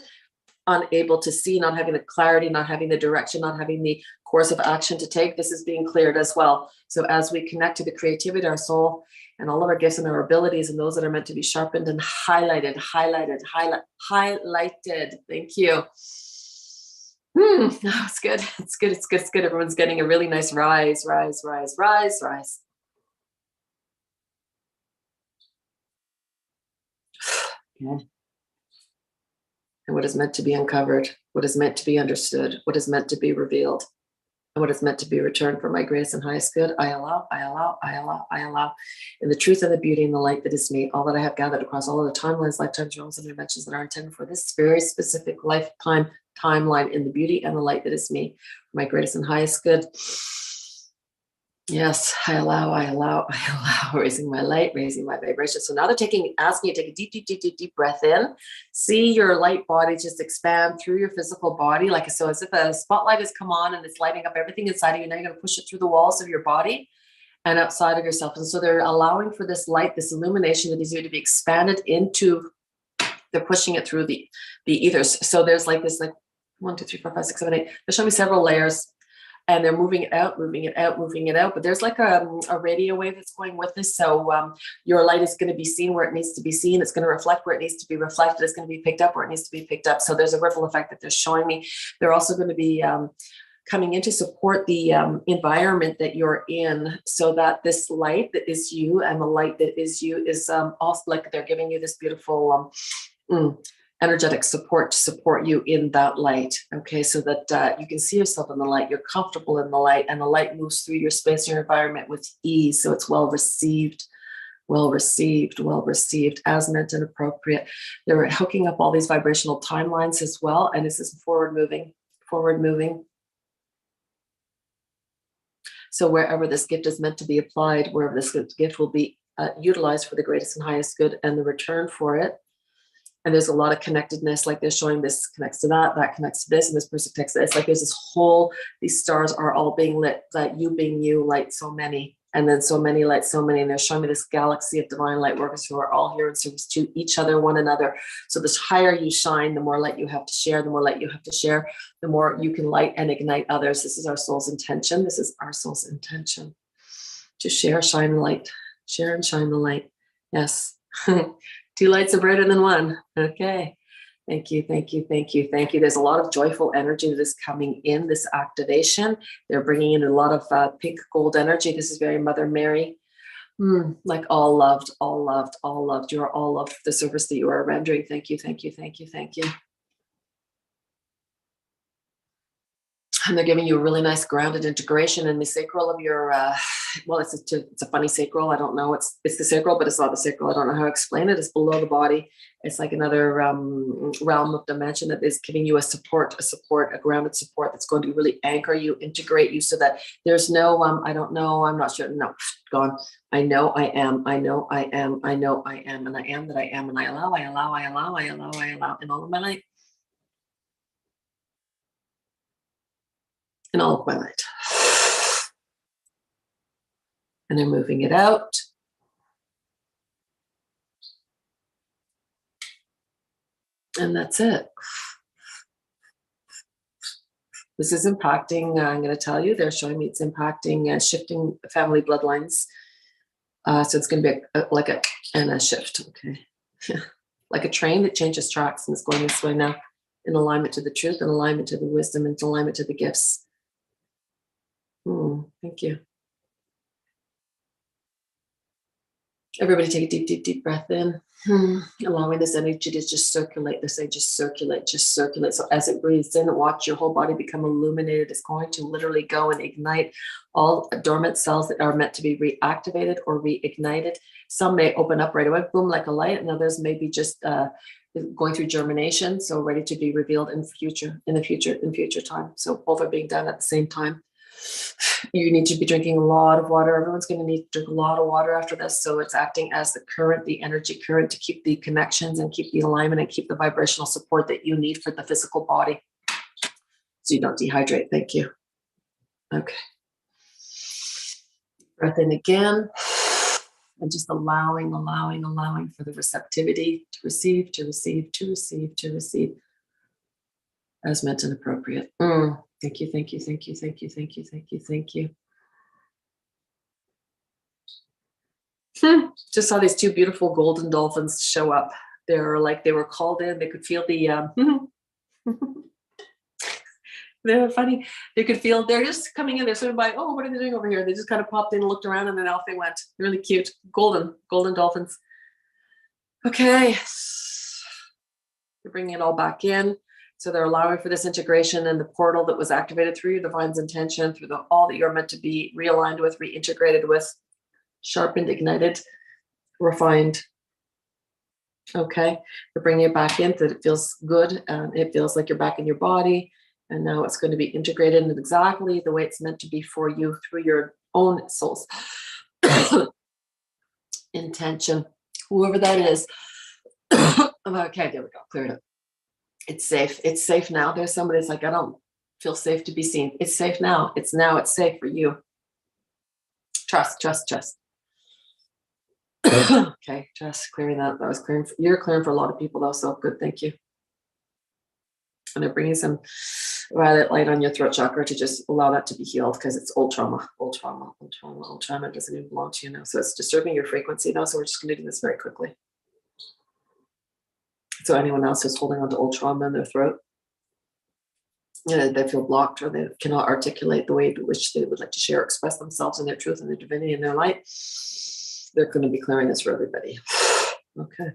unable to see, not having the clarity, not having the direction, not having the course of action to take, this is being cleared as well. So as we connect to the creativity, our soul, and all of our gifts and our abilities, and those that are meant to be sharpened and highlighted. Thank you. It's good. It's good. It's good. It's good. Everyone's getting a really nice rise. Okay. And what is meant to be uncovered, what is meant to be understood, what is meant to be revealed, and what is meant to be returned for my greatest and highest good, I allow. In the truth and the beauty and the light that is me, all that I have gathered across all of the timelines, lifetimes, realms, and dimensions that are intended for this very specific lifetime timeline, in the beauty and the light that is me, for my greatest and highest good. Yes, I allow, raising my light, raising my vibration. So now they're asking you to take a deep breath in. See your light body just expand through your physical body. So as if a spotlight has come on and it's lighting up everything inside of you. Now you're going to push it through the walls of your body and outside of yourself. And so they're allowing for this light, this illumination that is here to be expanded into, they're pushing it through the ethers. So there's like this, 1, 2, 3, 4, 5, 6, 7, 8. They're showing me several layers. And they're moving it out. But there's like a radio wave that's going with this. So your light is going to be seen where it needs to be seen. It's going to reflect where it needs to be reflected. It's going to be picked up where it needs to be picked up. So there's a ripple effect that they're showing me. They're also going to be coming in to support the environment that you're in, so that this light that is you and the light that is you is also like they're giving you this beautiful energetic support to support you in that light. Okay, so that you can see yourself in the light, you're comfortable in the light, and the light moves through your space, your environment with ease. So it's well received, as meant and appropriate. They're hooking up all these vibrational timelines as well, and this is forward moving. So wherever this gift is meant to be applied, wherever this gift will be utilized for the greatest and highest good, and the return for it And there's a lot of connectedness, like they're showing this connects to that, that connects to this, and this person connects to this. Like there's this whole, these stars are all being lit, that you being you light so many, and then so many light so many. And they're showing me this galaxy of divine light workers who are all here in service to each other, one another. So the higher you shine, the more light you have to share, the more light you have to share, the more you can light and ignite others. This is our soul's intention. This is our soul's intention to share, shine the light, share and shine the light. Yes. Two lights are brighter than one. Okay. Thank you. Thank you. Thank you. Thank you. There's a lot of joyful energy that is coming in this activation. They're bringing in a lot of pink gold energy. This is very Mother Mary. Like all loved, all loved, all loved. You are all loved for the service that you are rendering. Thank you. Thank you. Thank you. Thank you. And they're giving you a really nice grounded integration in the sacral of your, well, it's a funny sacral. I don't know. It's the sacral, but it's not the sacral. I don't know how to explain it. It's below the body. It's like another realm of dimension that is giving you a grounded support that's going to really anchor you, integrate you so that there's no, I don't know, I'm not sure. No, gone. I know I am. I know I am. I know I am. And I am that I am. And I allow in all of my life. In all of my light. And they're moving it out. And that's it. This is impacting, I'm going to tell you, they're showing me it's impacting shifting family bloodlines. So it's going to be like a shift, okay? Like a train that changes tracks and is going this way now, in alignment to the truth, in alignment to the wisdom, in alignment to the gifts. Thank you. Everybody take a deep, deep, deep breath in. Allowing this energy to just circulate. They say just circulate, just circulate. So as it breathes in, watch your whole body become illuminated. It's going to literally go and ignite all dormant cells that are meant to be reactivated or reignited. Some may open up right away, boom, like a light, and others may be just going through germination, so ready to be revealed in future time. So both are being done at the same time. You need to be drinking a lot of water. Everyone's going to need to drink a lot of water after this. So it's acting as the current, the energy current to keep the connections and keep the alignment and keep the vibrational support that you need for the physical body. So you don't dehydrate. Thank you. Okay. Breath in again. And just allowing for the receptivity to receive as meant and appropriate. Thank you. Just saw these two beautiful golden dolphins show up. They're like, they were called in. They could feel the, they're funny. They could feel, they're just coming in. They're sort of like, oh, what are they doing over here? They just kind of popped in and looked around and then off they went. Really cute. Golden dolphins. Okay. They're bringing it all back in. So they're allowing for this integration and the portal that was activated through your divine's intention, through all that you're meant to be realigned with, reintegrated with, sharpened, ignited, refined. Okay. They're bringing it back in, that it feels good. It feels like you're back in your body. And now it's going to be integrated in exactly the way it's meant to be for you through your own soul's intention, whoever that is. Okay, there we go. Clear it up. It's safe. It's safe now. There's somebody that's like, I don't feel safe to be seen. It's safe now. It's safe for you. Trust. Okay, just clearing that. That was clearing. You're clearing for a lot of people though, so good. Thank you. And they're bringing some violet light on your throat chakra to just allow that to be healed because it's old trauma. It doesn't even belong to you now. So it's disturbing your frequency though. So we're just going to do this very quickly. So anyone else who's holding on to old trauma in their throat, they feel blocked or they cannot articulate the way in which they would like to share, express themselves in their truth and their divinity and their light, they're going to be clearing this for everybody. Okay.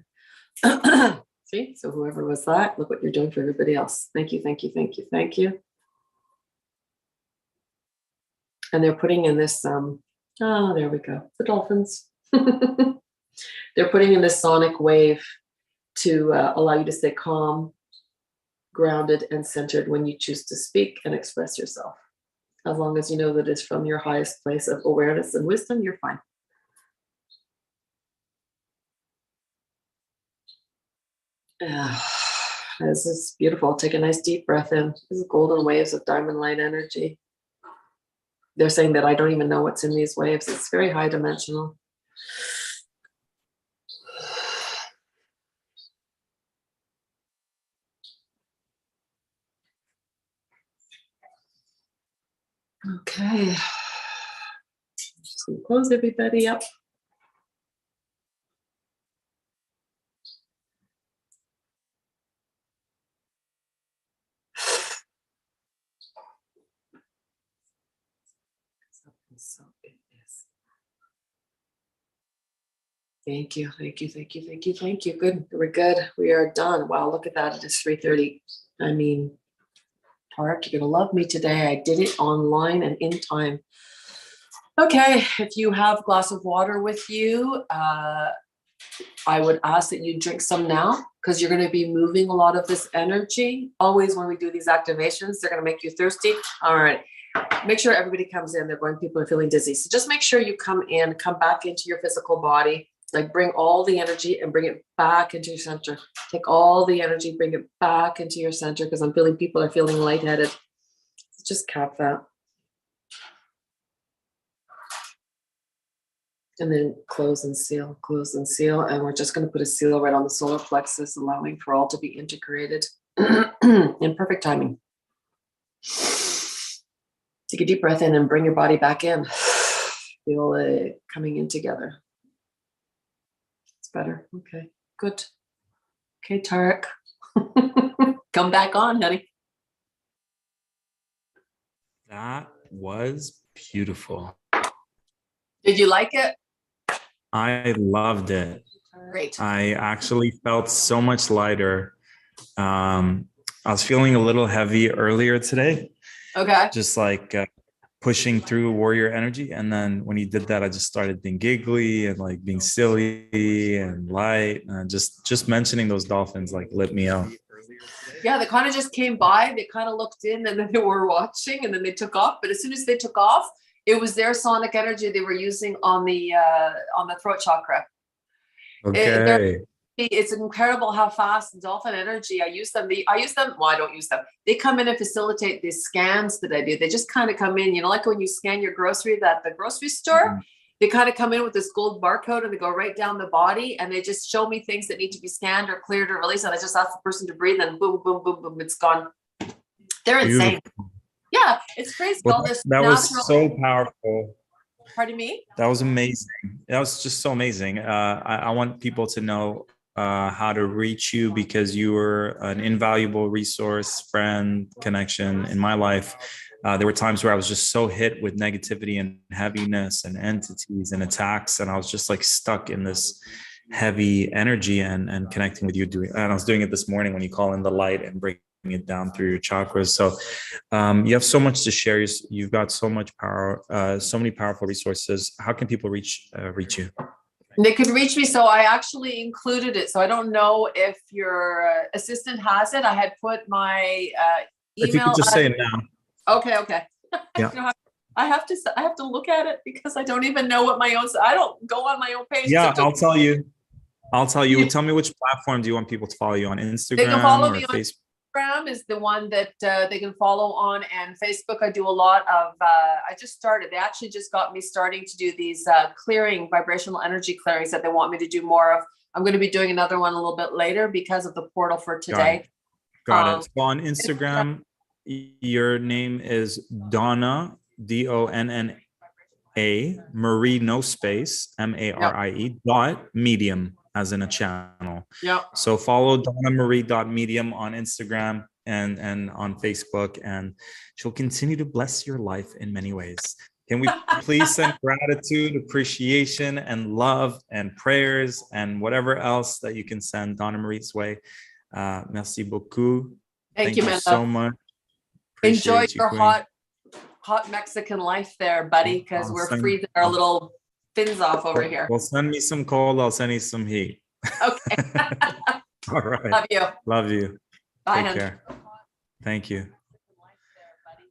See, so whoever was that, look what you're doing for everybody else. Thank you. And they're putting in this, there we go, the dolphins. They're putting in this sonic wave to allow you to stay calm, grounded, and centered when you choose to speak and express yourself. As long as you know that it's from your highest place of awareness and wisdom, you're fine. Yeah. This is beautiful. Take a nice deep breath in. This is golden waves of diamond light energy. They're saying that I don't even know what's in these waves. It's very high dimensional. Okay. Just gonna close everybody up. Thank you, thank you, thank you, thank you, thank you. Good, we're good. We are done. Wow, look at that. It is 3:30. I mean, Tarek, you're gonna love me today. I did it online and in time. Okay, if you have a glass of water with you, I would ask that you drink some now because you're going to be moving a lot of this energy. Always when we do these activations, they're going to make you thirsty. All right. Make sure everybody comes in. They're going, people are feeling dizzy. So just make sure you come in, come back into your physical body, like bring all the energy and bring it back into your center. Take all the energy, bring it back into your center because I'm feeling people are feeling lightheaded. Just cap that. And then close and seal, and we're just going to put a seal right on the solar plexus, allowing for all to be integrated in perfect timing. Take a deep breath in and bring your body back in. Feel it coming in together. It's better. Okay, good. Okay, Tarek. Come back on, honey. That was beautiful. Did you like it? I loved it. Great. I actually felt so much lighter. I was feeling a little heavy earlier today. Okay. Just like pushing through warrior energy. And then when you did that, I just started being giggly and like being silly and light. And just mentioning those dolphins like lit me up. Yeah, they kind of just came by. They kind of looked in and then they were watching and then they took off. But as soon as they took off, it was their sonic energy they were using on the throat chakra. Okay. It's incredible how fast dolphin energy. I use them. Well, I don't use them. They come in and facilitate these scans that I do. They just kind of come in, like when you scan your groceries at the grocery store, mm-hmm. They kind of come in with this gold barcode and they go right down the body and they just show me things that need to be scanned or cleared or released. And I just ask the person to breathe and boom, boom, boom, boom, it's gone. They're insane. Beautiful. Yeah, it's crazy. Well, all this that was so powerful. Pardon me? That was amazing. That was just so amazing. I want people to know how to reach you because you were an invaluable resource, friend, connection in my life. There were times where I was just so hit with negativity and heaviness and entities and attacks. And I was just like stuck in this heavy energy and connecting with you. And I was doing it this morning when you call in the light and bring it down through your chakras. So you have so much to share. You've got so much power, so many powerful resources. How can people reach you? They could reach me. So I actually included it. So I don't know if your assistant has it. I had put my email. If you could just say it now. Okay. Yeah. I have to look at it because I don't even know what my own. I don't go on my own page. Yeah, I'll tell you. Tell me which platform do you want people to follow you on? Instagram they can follow me or on Facebook? Instagram is the one that they can follow on, and Facebook. I do a lot of. I just started. They actually just got me starting to do these clearing, vibrational energy clearings that they want me to do more of. I'm going to be doing another one a little bit later because of the portal for today. Got it. So on Instagram, your name is Donna, Donna, Marie, no space, Marie, .medium, as in a channel. Yeah. So follow donnamarie.medium on Instagram and on Facebook, and she'll continue to bless your life in many ways. Can we please send gratitude, appreciation, and love and prayers and whatever else that you can send Donna Marie's way? Merci beaucoup. Thank you so much. Enjoy your hot Mexican life there, buddy, because we're freezing our little fins off over here. Well, send me some cold. I'll send you some heat. Okay. All right. Love you. Bye. Take care. Thank you.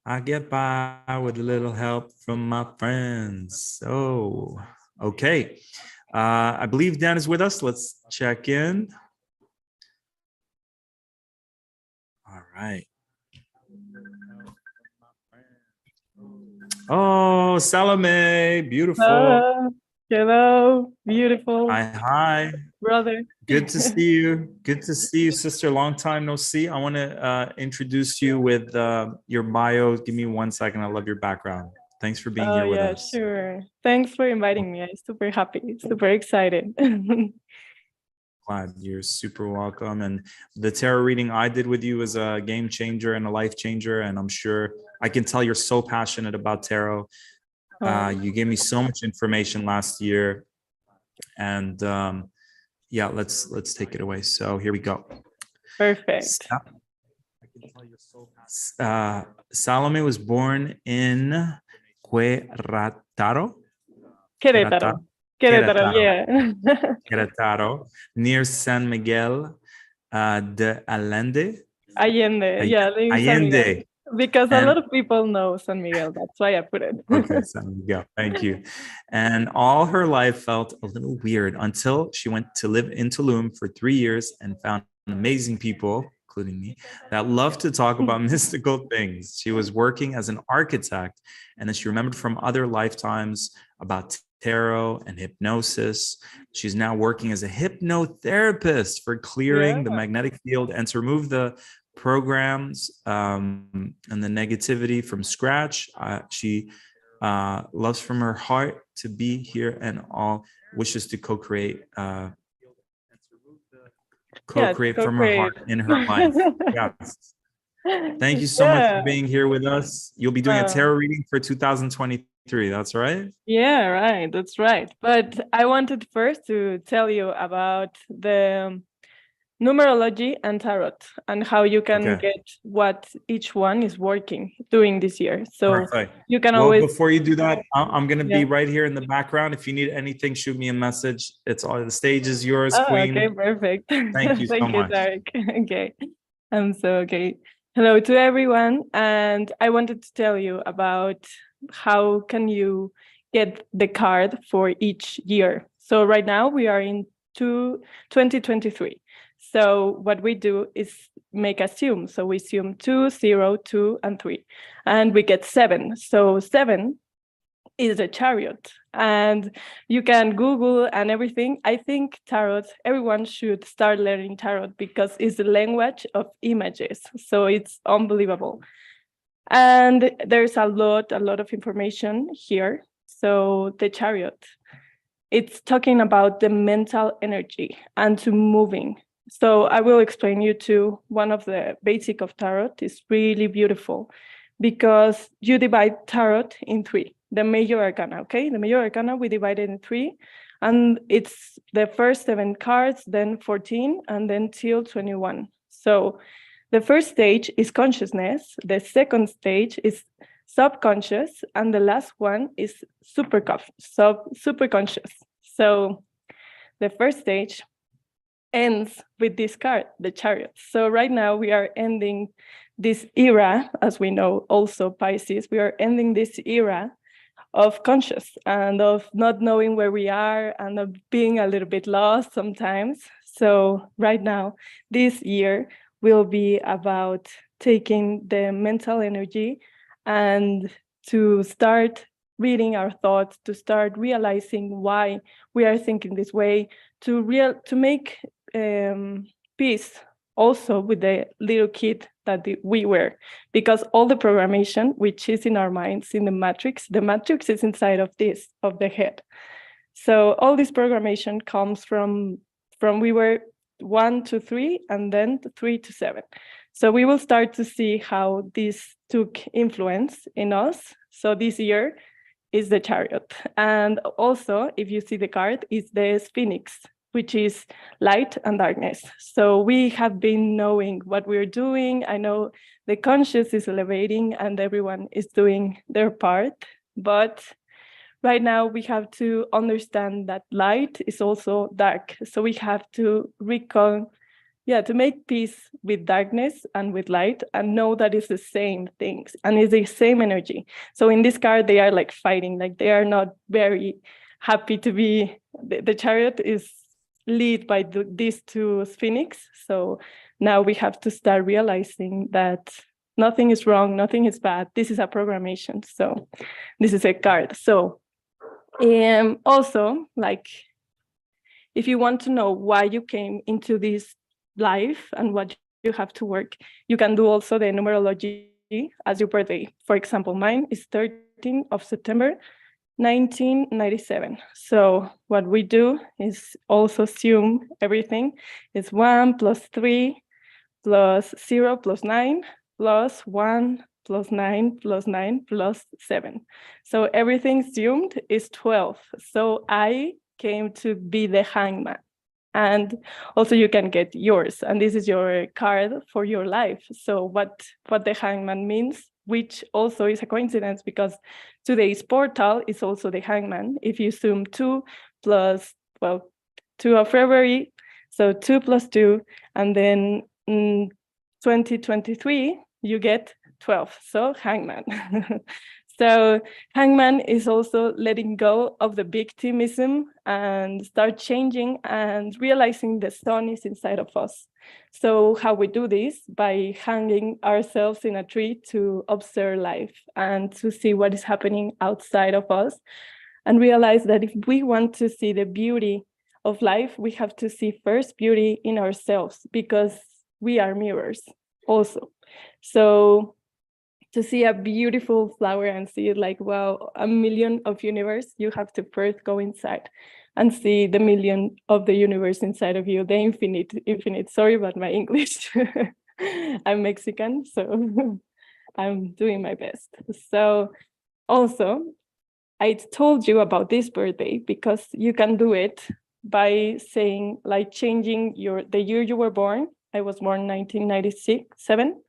I get by with a little help from my friends. Oh, okay. I believe Dan is with us. Let's check in. All right. Oh, Salome, beautiful. Hello, beautiful Hi. brother. Good to see you. Good to see you, sister. Long time no see. I want to introduce you with your bio. Give me 1 second. I love your background. Thanks for being here with Yeah, us. sure. Thanks for inviting me. I'm super happy, super excited. Glad you're super welcome. And the tarot reading I did with you was a game changer and a life changer. And I'm sure I can tell you're so passionate about tarot. You gave me so much information last year. And yeah, let's take it away. So here we go. Perfect. Salome was born in Querétaro. Querétaro. Querétaro, yeah. Querétaro, near San Miguel de Allende. Allende, yeah, in San Miguel. Allende. Because a lot of people know San Miguel, that's why I put it. Okay, San Miguel, thank you. And all her life felt a little weird until she went to live in Tulum for 3 years and found amazing people, including me, that loved to talk about mystical things. She was working as an architect, and then she remembered from other lifetimes about tarot and hypnosis. She's now working as a hypnotherapist for clearing the magnetic field and to remove the programs and the negativity from scratch. She loves from her heart to be here and all wishes to co-create from her heart in her life. Yes. Thank you so much for being here with us. You'll be doing a tarot reading for 2023. That's right? Yeah, right. That's right. But I wanted first to tell you about the numerology and tarot and how you can get what each one is doing this year. So you can always. Before you do that, I'm going to be right here in the background. If you need anything, shoot me a message. It's all the stage is yours, Queen. Okay, perfect. Thank you so much. Tarek. Okay. Okay. Hello to everyone. And I wanted to tell you about how can you get the card for each year. So right now we are in 2023. So what we do is make assume. So we assume 2, 0, 2, and 3. And we get 7. So 7 is a chariot. And you can Google and everything. I think tarot, everyone should start learning tarot because it's the language of images. So it's unbelievable. And there's a lot of information here. So the chariot, it's talking about the mental energy and to moving. So I will explain you to one of the basic of tarot. Is really beautiful because you divide tarot in 3. The major arcana, okay? The major arcana, we divide it in 3. And it's the first 7 cards, then 14, and then till 21. So the first stage is consciousness. The second stage is subconscious. And the last one is superconscious. So the first stage ends with this card, the chariot. So right now we are ending this era, as we know, also Pisces, we are ending this era of conscious and of not knowing where we are and of being a little bit lost sometimes. So right now, this year will be about taking the mental energy and to start reading our thoughts, to start realizing why we are thinking this way, to make peace also with the little kid that we were, because all the programmation which is in our minds in the matrix is inside of the head. So all this programmation comes from we were 1 to 3 and then 3 to 7. So we will start to see how this took influence in us. So this year is the chariot. And also, if you see the card, is the Phoenix, which is light and darkness. So we have been knowing what we're doing. I know the conscious is elevating and everyone is doing their part, but right now we have to understand that light is also dark. So we have to to make peace with darkness and with light and know that it's the same things and it's the same energy. So in this card, they are like fighting, like they are not very happy to be, the chariot is lead by these 2 Phoenix. So now we have to start realizing that nothing is wrong, nothing is bad. This is a programmation. So this is a card. So also, like, if you want to know why you came into this life and what you have to work, you can do also the numerology as your birthday. For example, mine is 13th of September, 1997. So what we do is also assume everything is 1 plus 3 plus 0 plus 9 plus 1 plus 9 plus 9 plus 7. So everything assumed is 12. So I came to be the hangman. And also you can get yours, and this is your card for your life. So what the hangman means, which also is a coincidence because today's portal is also the hangman. If you assume 2 plus, well, 2 of February, so 2 plus 2, and then 2023, you get 12, so hangman. So hangman is also letting go of the victimism and start changing and realizing the sun is inside of us. So how we do this? By hanging ourselves in a tree to observe life and to see what is happening outside of us, and realize that if we want to see the beauty of life, we have to see first beauty in ourselves, because we are mirrors also. So to see a beautiful flower and see it like, wow, a million of universe, you have to first go inside and see the million of the universe inside of you, the infinite. Sorry about my English. I'm Mexican, so I'm doing my best. So also, I told you about this birthday because you can do it by saying, like, changing the year you were born. I was born 1997.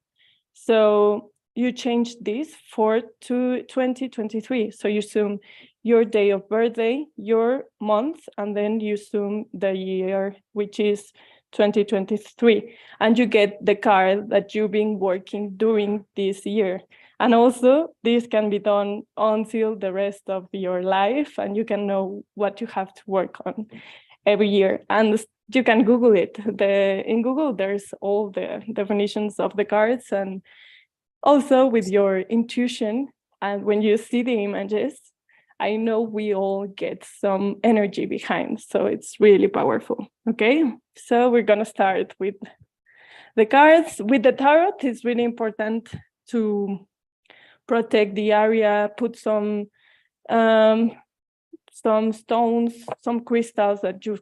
So you change this to 2023. So you assume your day of birthday, your month, and then you assume the year, which is 2023. And you get the card that you've been working during this year. And also, this can be done until the rest of your life, and you can know what you have to work on every year. And you can Google it. In Google, there's all the definitions of the cards, and also with your intuition. And when you see the images, I know we all get some energy behind. So it's really powerful. Okay, so we're going to start with the cards. With the tarot, it's really important to protect the area, put some stones, some crystals that you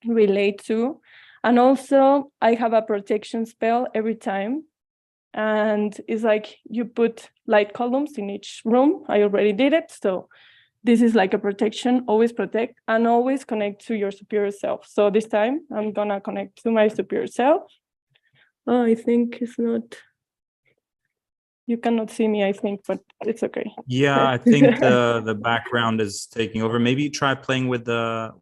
relate to. And also, I have a protection spell every time. And it's like you put light columns in each room. I already did it. So this is like a protection, always protect and always connect to your superior self. So this time I'm gonna connect to my superior self. Oh, I think it's not, you cannot see me, I think, but it's okay. Yeah, I think the background is taking over. Maybe try playing with the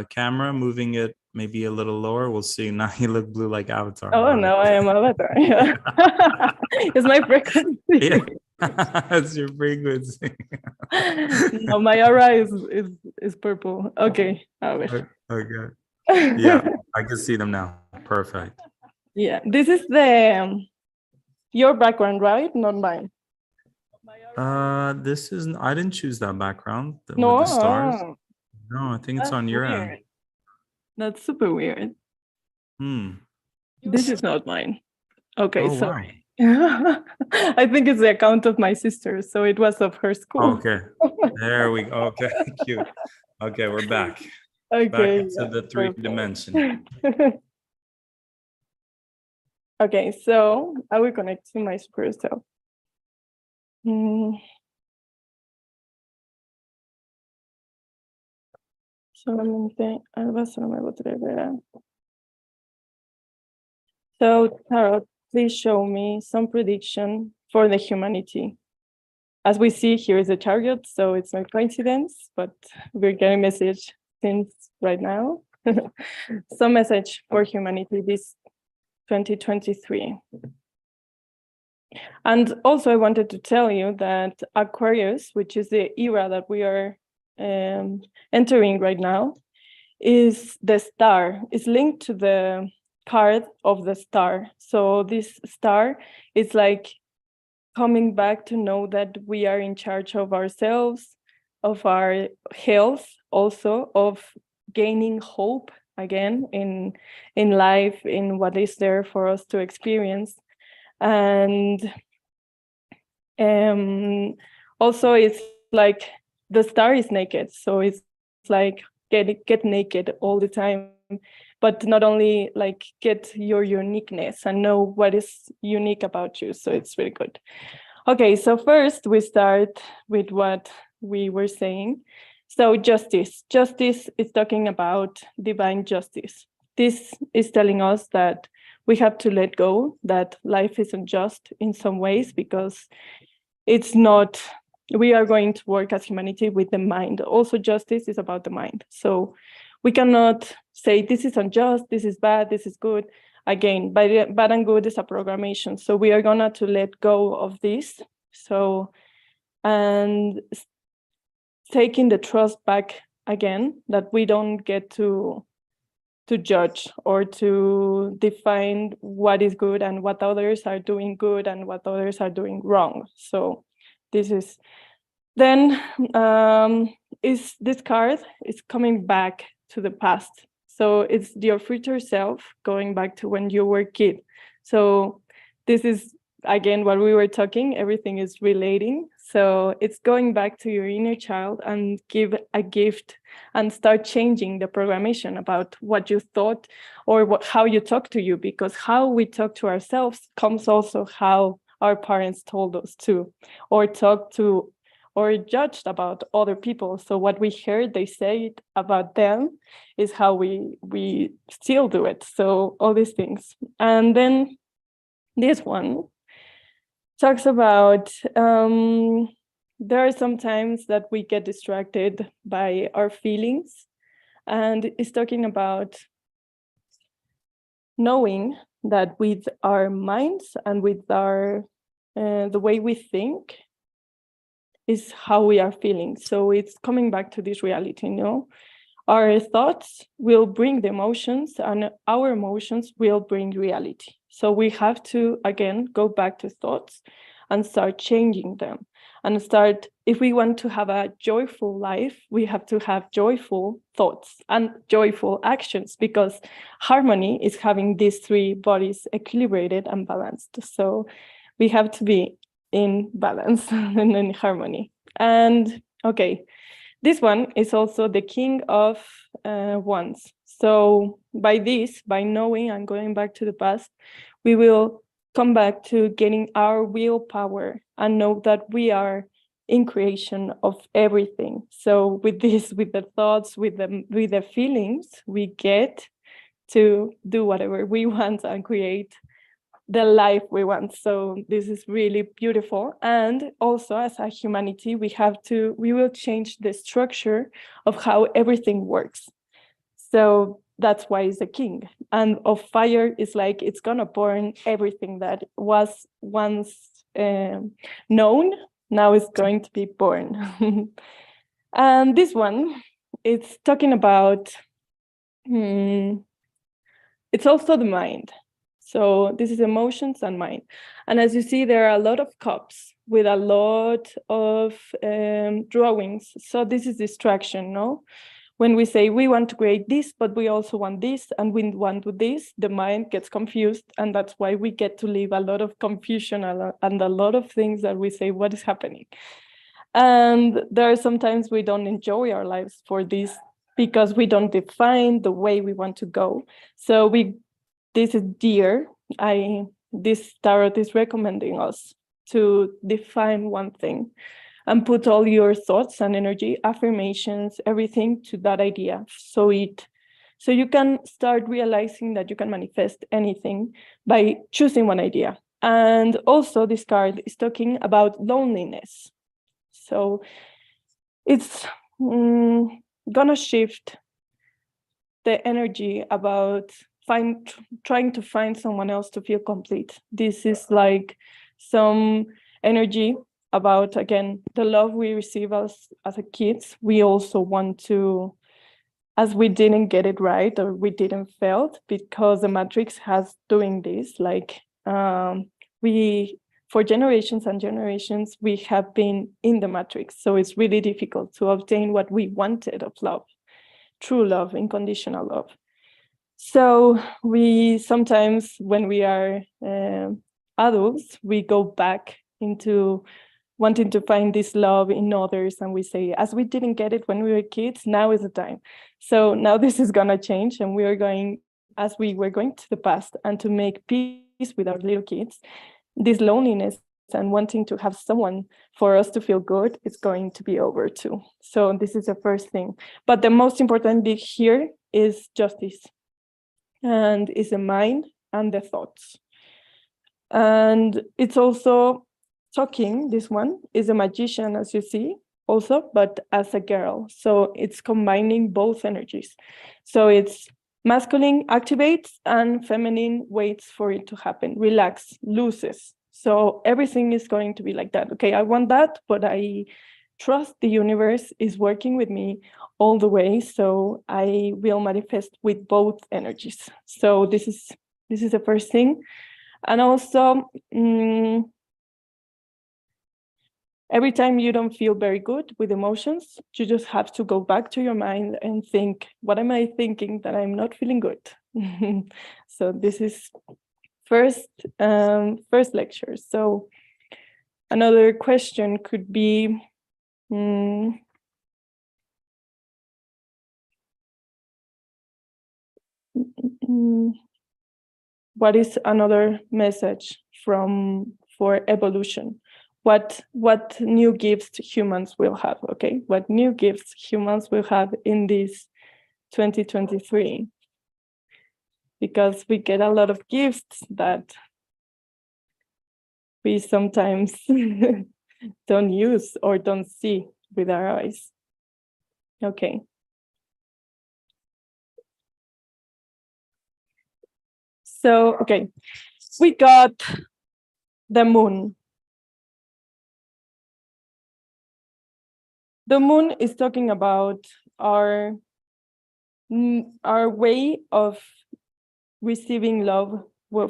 camera, moving it maybe a little lower. We'll see. Now you look blue like Avatar. Oh, no, I am Avatar. Yeah. It's my frequency. Yeah. That's your frequency. No, my aura is purple. Okay. Okay. Yeah, I can see them now. Perfect. Yeah, this is your background, right? Not mine. This is, I didn't choose that background with No. the stars. No, I think it's on your end. That's super weird. This is not mine. Okay, Oh, sorry. Wow. I think it's the account of my sister, so it was of her school. Okay, there we go. Okay, cute. Okay, we're back. Okay, Back into the three dimension. Okay, so I will connect to my spirit self. Solamente Alba solo me atreverá. So, Tarot, please show me some prediction for the humanity. As we see, here is a chariot, so it's no coincidence, but we're getting message since right now. Some message for humanity this 2023. And also I wanted to tell you that Aquarius, which is the era that we are entering right now, is the star, is linked to the card of the star. So this star is like coming back to know that we are in charge of ourselves, of our health, also of gaining hope again in life, in what is there for us to experience. And also it's like the star is naked, so it's like get naked all the time, but not only like get your uniqueness and know what is unique about you. So it's really good. Okay, so first we start with what we were saying. So justice is talking about divine justice. This is telling us that we have to let go, that life isn't just in some ways, because it's not, we are going to work as humanity with the mind. Also, justice is about the mind. So we cannot say this is unjust, this is bad, this is good. Again, bad and good is a programmation. So we are gonna to let go of this. So, and taking the trust back again, that we don't get to judge or to define what is good and what others are doing good and what others are doing wrong. So this is, then is this card is coming back to the past. So it's your future self going back to when you were a kid. So this is, again, what we were talking, everything is relating. So it's going back to your inner child and give a gift and start changing the programmation about what you thought or how you talk to you, because how we talk to ourselves comes also how our parents told us to, or talk to, or judged about other people. So what we heard they say about them is how we still do it. So all these things. And then this one talks about there are some times that we get distracted by our feelings, and it's talking about knowing that with our minds and with our the way we think is how we are feeling. So it's coming back to this reality, you know? Our thoughts will bring the emotions and our emotions will bring reality. So we have to, again, go back to thoughts and start changing them and start, if we want to have a joyful life, we have to have joyful thoughts and joyful actions, because harmony is having these three bodies equilibrated and balanced. So we have to be in balance and in harmony. And okay, this one is also the King of Wands. So by this, by knowing and going back to the past, we will come back to getting our willpower and know that we are in creation of everything. So with this, with the thoughts, with the feelings, we get to do whatever we want and create the life we want. So this is really beautiful. And also as a humanity, we will change the structure of how everything works. So that's why it's a king. And of fire is like, it's gonna burn everything that was once known, now it's going to be born. And this one, it's talking about, it's also the mind. So this is emotions and mind. And as you see, there are a lot of cups with a lot of drawings. So this is distraction, no? When we say we want to create this, but we also want this, and we want to do this, the mind gets confused. And that's why we get to live a lot of confusion and a lot of things that we say, what is happening? And there are sometimes we don't enjoy our lives for this because we don't define the way we want to go. So this is dear. This tarot is recommending us to define one thing and put all your thoughts and energy, affirmations, everything to that idea. So you can start realizing that you can manifest anything by choosing one idea. And also this card is talking about loneliness. So it's gonna shift the energy about trying to find someone else to feel complete. This is like some energy about, again, the love we receive as a kids. We also want to as we didn't get it right or we didn't felt, because the matrix has doing this, like we, for generations and generations, we have been in the matrix. So it's really difficult to obtain what we wanted of love, true love, unconditional love. So we sometimes, when we are adults, we go back into wanting to find this love in others, and we say, as we didn't get it when we were kids, now is the time. So now this is gonna change, and we are going, as we were going to the past and to make peace with our little kids, this loneliness and wanting to have someone for us to feel good is going to be over too. So this is the first thing. But the most important bit here is justice, and is the mind and the thoughts. And it's also talking, this one is a magician, as you see, also, but as a girl. So it's combining both energies. So it's masculine activates and feminine waits for it to happen, relax, looses. So everything is going to be like that. Okay, I want that, but I trust the universe is working with me all the way. So I will manifest with both energies. So this is the first thing. And also, every time you don't feel very good with emotions, you just have to go back to your mind and think, what am I thinking that I'm not feeling good? So this is first lecture. So another question could be, what is another message for evolution? What new gifts humans will have, okay? What new gifts humans will have in this 2023? Because we get a lot of gifts that we sometimes don't use or don't see with our eyes. Okay. So, okay, we got the moon. The moon is talking about our way of receiving love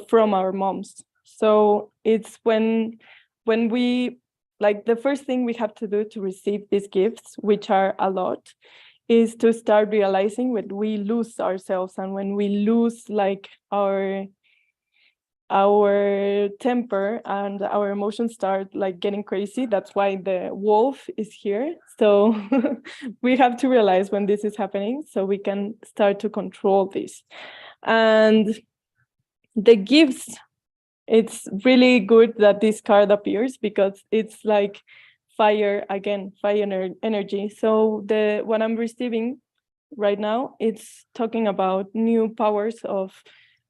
from our moms. So it's when we, like, the first thing we have to do to receive these gifts, which are a lot, is to start realizing when we lose ourselves and when we lose like our temper and our emotions start like getting crazy. That's why the wolf is here. So we have to realize when this is happening so we can start to control this. And the gifts, it's really good that this card appears because it's like fire again, fire energy. So what I'm receiving right now, it's talking about new powers of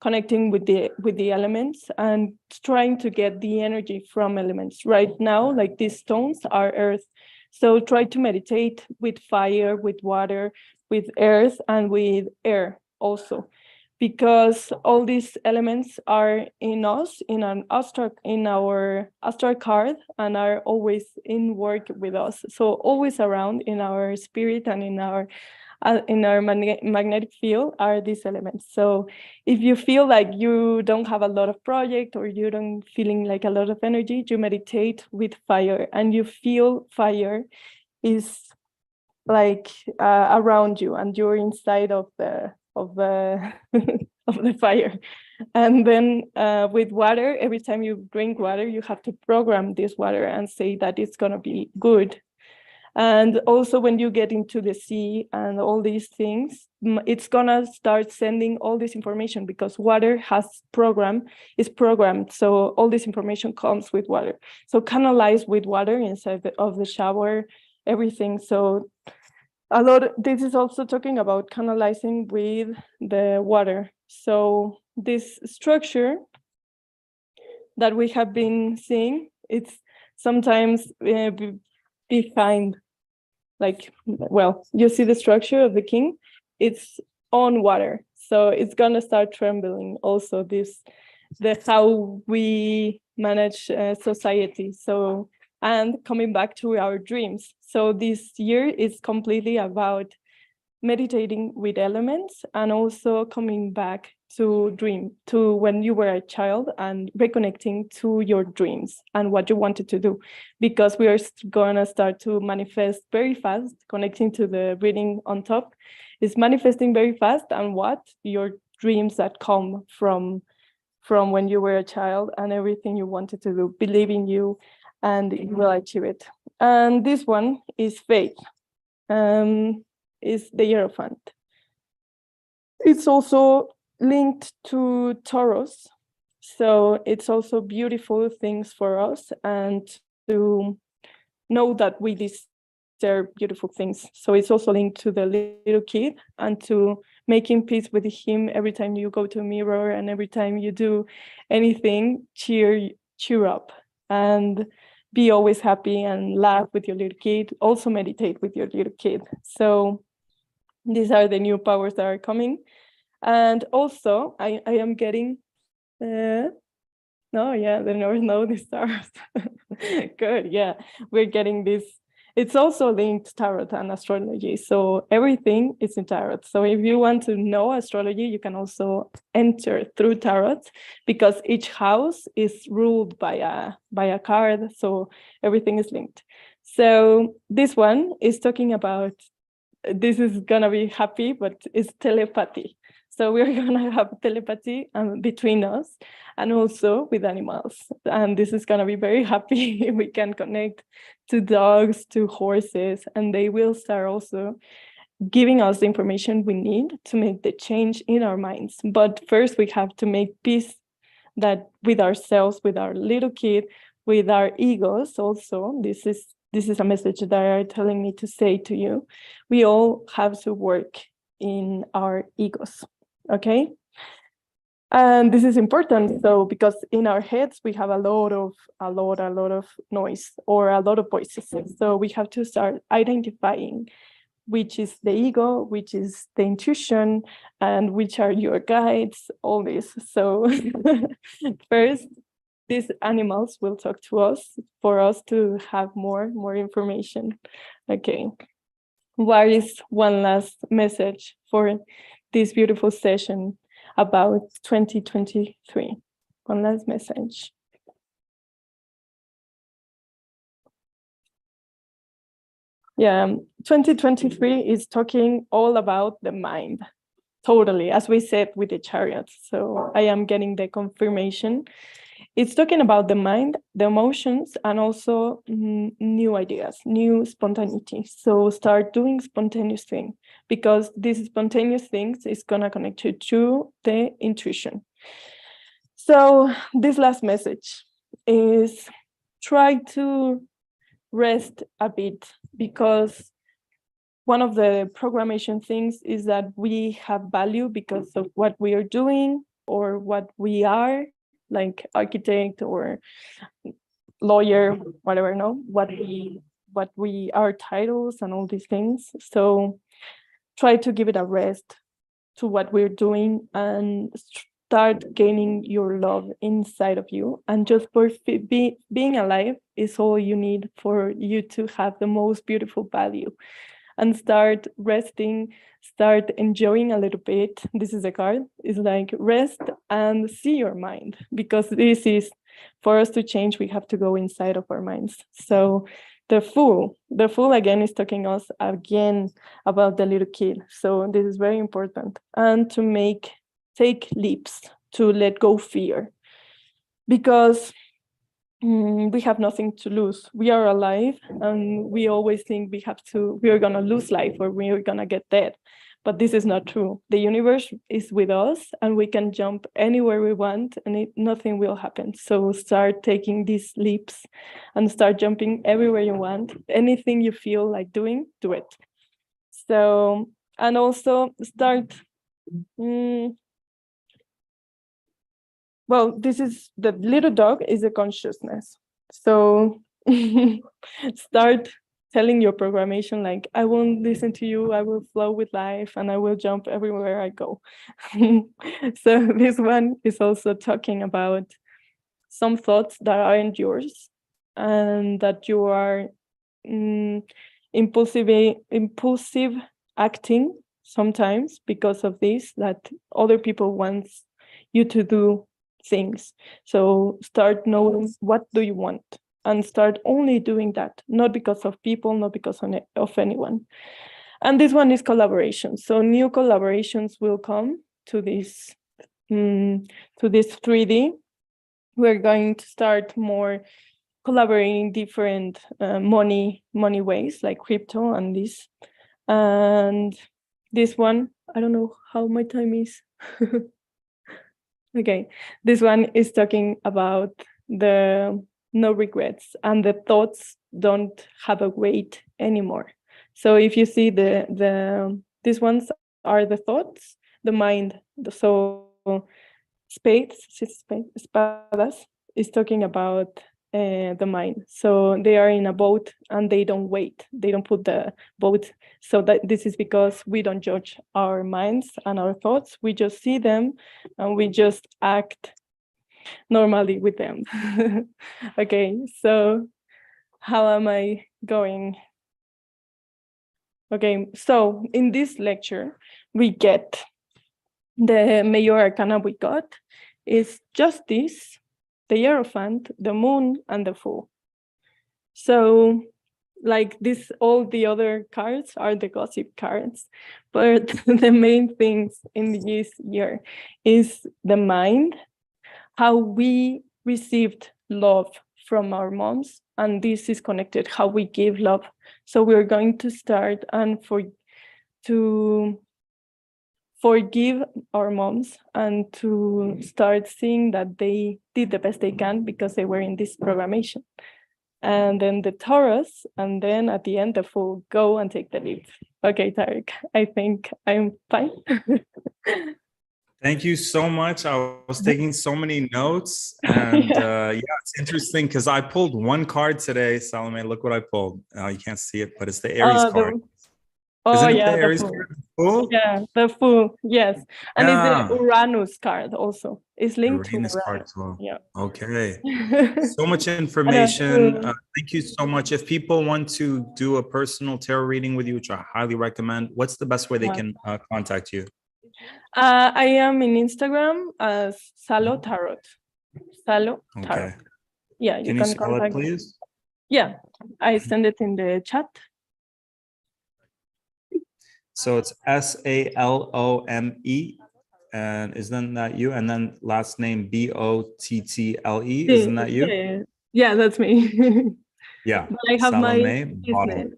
connecting with the elements and trying to get the energy from elements. Right now, like these stones are earth. So try to meditate with fire, with water, with earth, and with air also, because all these elements are in us, in our astral card, and are always in work with us. So always around in our spirit and in our magnetic field are these elements. So if you feel like you don't have a lot of project or you don't feeling like a lot of energy, you meditate with fire and you feel fire is like around you and you're inside of the of the fire. And then with water, every time you drink water, you have to program this water and say that it's gonna be good. And also when you get into the sea and all these things, it's gonna start sending all this information because water is programmed. So all this information comes with water. So canalize with water inside of the shower, everything. So this is also talking about canalizing with the water. So this structure that we have been seeing, it's sometimes behind, like, well, you see the structure of the king, it's on water. So it's gonna start trembling also how we manage society. So, and coming back to our dreams. So this year is completely about meditating with elements, and also coming back to when you were a child and reconnecting to your dreams and what you wanted to do, because we are gonna start to manifest very fast. Connecting to the reading on top is manifesting very fast, and what your dreams that come from when you were a child and everything you wanted to do, believe in you and you will achieve it. And this one is faith. Is the Hierophant. It's also linked to Taurus, so it's also beautiful things for us, and to know that we deserve beautiful things. So it's also linked to the little kid, and to making peace with him every time you go to a mirror and every time you do anything. Cheer up and be always happy and laugh with your little kid. Also meditate with your little kid. So these are the new powers that are coming. And also I am getting the North Node, the stars. Good, yeah, we're getting this. It's also linked tarot and astrology, so everything is in tarot. So if you want to know astrology, you can also enter through tarot, because each house is ruled by a card, so everything is linked. So this one is talking about, this is gonna be happy, but it's telepathy. So we're gonna have telepathy between us and also with animals. And this is gonna be very happy. We can connect to dogs, to horses, and they will start also giving us the information we need to make the change in our minds. But first we have to make peace that with ourselves, with our little kid, with our egos also. This is a message that are telling me to say to you. We all have to work in our egos, okay? And this is important, so because in our heads we have a lot of noise or a lot of voices. So we have to start identifying which is the ego, which is the intuition, and which are your guides, all this. So first, these animals will talk to us for us to have more information. Okay, what is one last message for this beautiful session about 2023? One last message. Yeah, 2023 is talking all about the mind, totally, as we said with the chariots. So I am getting the confirmation. It's talking about the mind, the emotions, and also new ideas, new spontaneity. So start doing spontaneous things, because these spontaneous things is gonna connect you to the intuition. So this last message is try to rest a bit, because one of the programmation things is that we have value because of what we are doing or what we are, like architect or lawyer, whatever, no, what we are, titles and all these things. So try to give it a rest to what we're doing and start gaining your love inside of you. And just for being alive is all you need for you to have the most beautiful value. And start resting, start enjoying a little bit. This is a card. It's like rest and see your mind, because this is, for us to change, we have to go inside of our minds. So the Fool again is talking us again about the little kid. So this is very important. And to take leaps, to let go fear, because we have nothing to lose. We are alive, and we always think we are gonna lose life or we are gonna get dead. But this is not true. The universe is with us, and we can jump anywhere we want, and nothing will happen. So start taking these leaps and start jumping everywhere you want. Anything you feel like doing, do it. So, and also start well, this is the little dog is a consciousness. So start telling your programmation, like, I won't listen to you, I will flow with life, and I will jump everywhere I go. So this one is also talking about some thoughts that aren't yours, and that you are impulsive acting sometimes because of this, that other people want you to do things. So start knowing what do you want and start only doing that, not because of people, not because of anyone. And this one is collaboration. So new collaborations will come to this 3D. We're going to start more collaborating different money ways, like crypto and this. And this one, I don't know how my time is. Okay, this one is talking about the no regrets, and the thoughts don't have a weight anymore. So if you see these ones are the thoughts, the mind. So espadas is talking about the mind. So they are in a boat and they don't wait. They don't put the boat. So that this is because we don't judge our minds and our thoughts. We just see them and we just act normally with them. Okay, so how am I going? Okay, so in this lecture, we get the major arcana we got is Justice, the Hierophant, the Moon, and the Fool. So like this, all the other cards are the gossip cards, but the main things in this year is the mind, how we received love from our moms, and this is connected how we give love. So we're going to start and to forgive our moms and to start seeing that they did the best they can because they were in this programmation. And then the Taurus, and then at the end, the Fool, go and take the lead. Okay, Tarek, I think I'm fine. Thank you so much. I was taking so many notes, and yeah, it's interesting because I pulled one card today. Salome, look what I pulled. You can't see it, but it's the Aries card. Isn't it the Aries card? Fool? Yeah, the Fool. Yes, and Yeah. it's the Uranus card also. It's linked to Uranus. Card as well. Yeah. Okay. So much information. Thank you so much. If people want to do a personal tarot reading with you, which I highly recommend, what's the best way they can contact you? I am in Instagram as Salo Tarot. Salo Tarot. Okay. Yeah, you can spell contact it, please? Yeah, I send it in the chat. So it's SALOME, and isn't that you? And then last name BOTTLE, isn't that you? Yeah, that's me. Yeah. But I have Salome my business.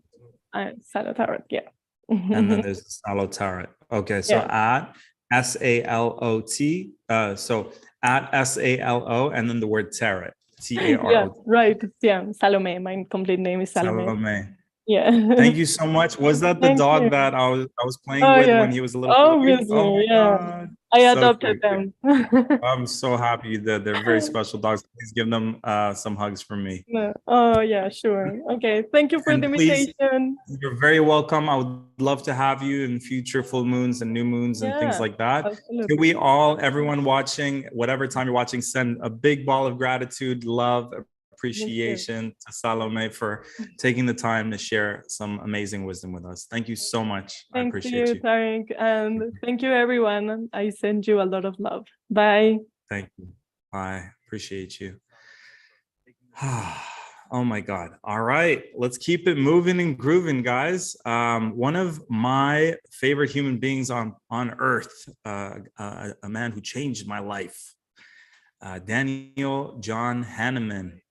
Salo Tarot, yeah. And then there's Salo Tarot. Okay, so at SALOT, so at SALO, and then the word tarot, TAROT. Yeah, right. Yeah, Salome. My complete name is Salome. Salome. Yeah. Thank you so much. Was that the dog that I was playing with when he was a little Obviously, baby? yeah. I adopted them. I'm so happy that they're very special dogs. Please give them some hugs from me. Oh yeah, sure. Okay, thank you for the invitation. You're very welcome. I would love to have you in future full moons and new moons and things like that. Can we all, everyone watching, whatever time you're watching, send a big ball of gratitude, love, appreciation to Salome for taking the time to share some amazing wisdom with us. Thank you so much. I appreciate you. Tarek, and thank you everyone. I send you a lot of love. Bye. Thank you. Bye. Appreciate you. Oh my God. All right. Let's keep it moving and grooving, guys. One of my favorite human beings on earth, a man who changed my life, Daniel John Hanneman.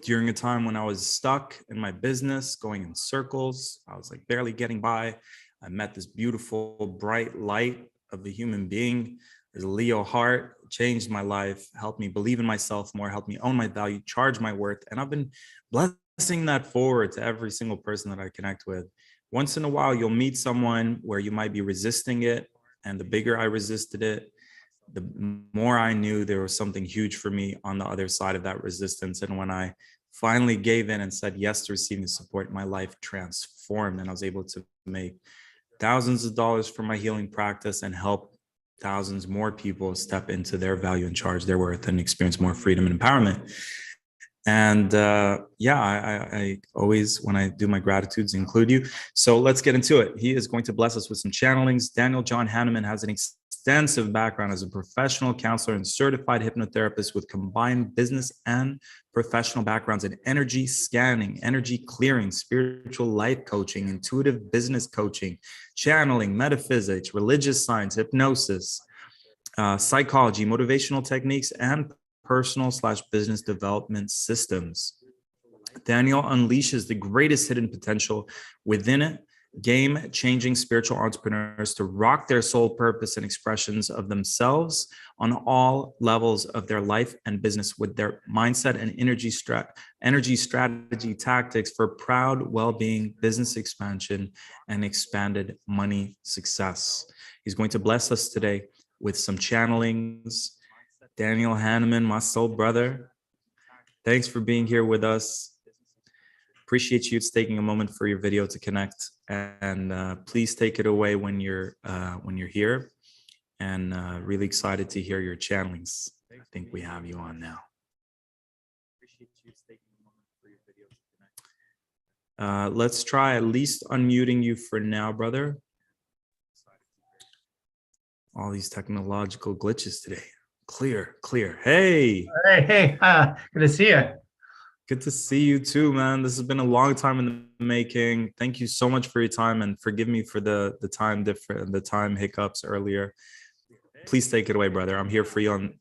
During a time when I was stuck in my business, going in circles, I was like barely getting by. I met this beautiful, bright light of the human being. There's a Leo heart, changed my life, helped me believe in myself more, helped me own my value, charge my worth. And I've been blessing that forward to every single person that I connect with. Once in a while, you'll meet someone where you might be resisting it. And the bigger I resisted it, the more I knew there was something huge for me on the other side of that resistance. And when I finally gave in and said yes to receiving support, my life transformed, and I was able to make thousands of dollars for my healing practice and help thousands more people step into their value and charge their worth and experience more freedom and empowerment. And yeah, I always, when I do my gratitudes, include you. So let's get into it. He is going to bless us with some channelings. Daniel John Hanneman has an extensive background as a professional counselor and certified hypnotherapist with combined business and professional backgrounds in energy scanning, energy clearing, spiritual life coaching, intuitive business coaching, channeling, metaphysics, religious science, hypnosis, psychology, motivational techniques, and personal/business development systems. Daniel unleashes the greatest hidden potential within it, game-changing spiritual entrepreneurs to rock their soul purpose and expressions of themselves on all levels of their life and business with their mindset and energy strategy tactics for proud well-being, business expansion, and expanded money success. He's going to bless us today with some channelings. Daniel Hanneman, my soul brother, thanks for being here with us. Appreciate you taking a moment for your video to connect, and please take it away when you're here. And really excited to hear your channelings. I think we have you on now. Appreciate you taking a moment for your video to connect. Let's try at least unmuting you for now, brother. All these technological glitches today. Clear. Hey. Hey, good to see you. Good to see you too, man. This has been a long time in the making. Thank you so much for your time, and forgive me for the time hiccups earlier. Please take it away, brother. I'm here for you in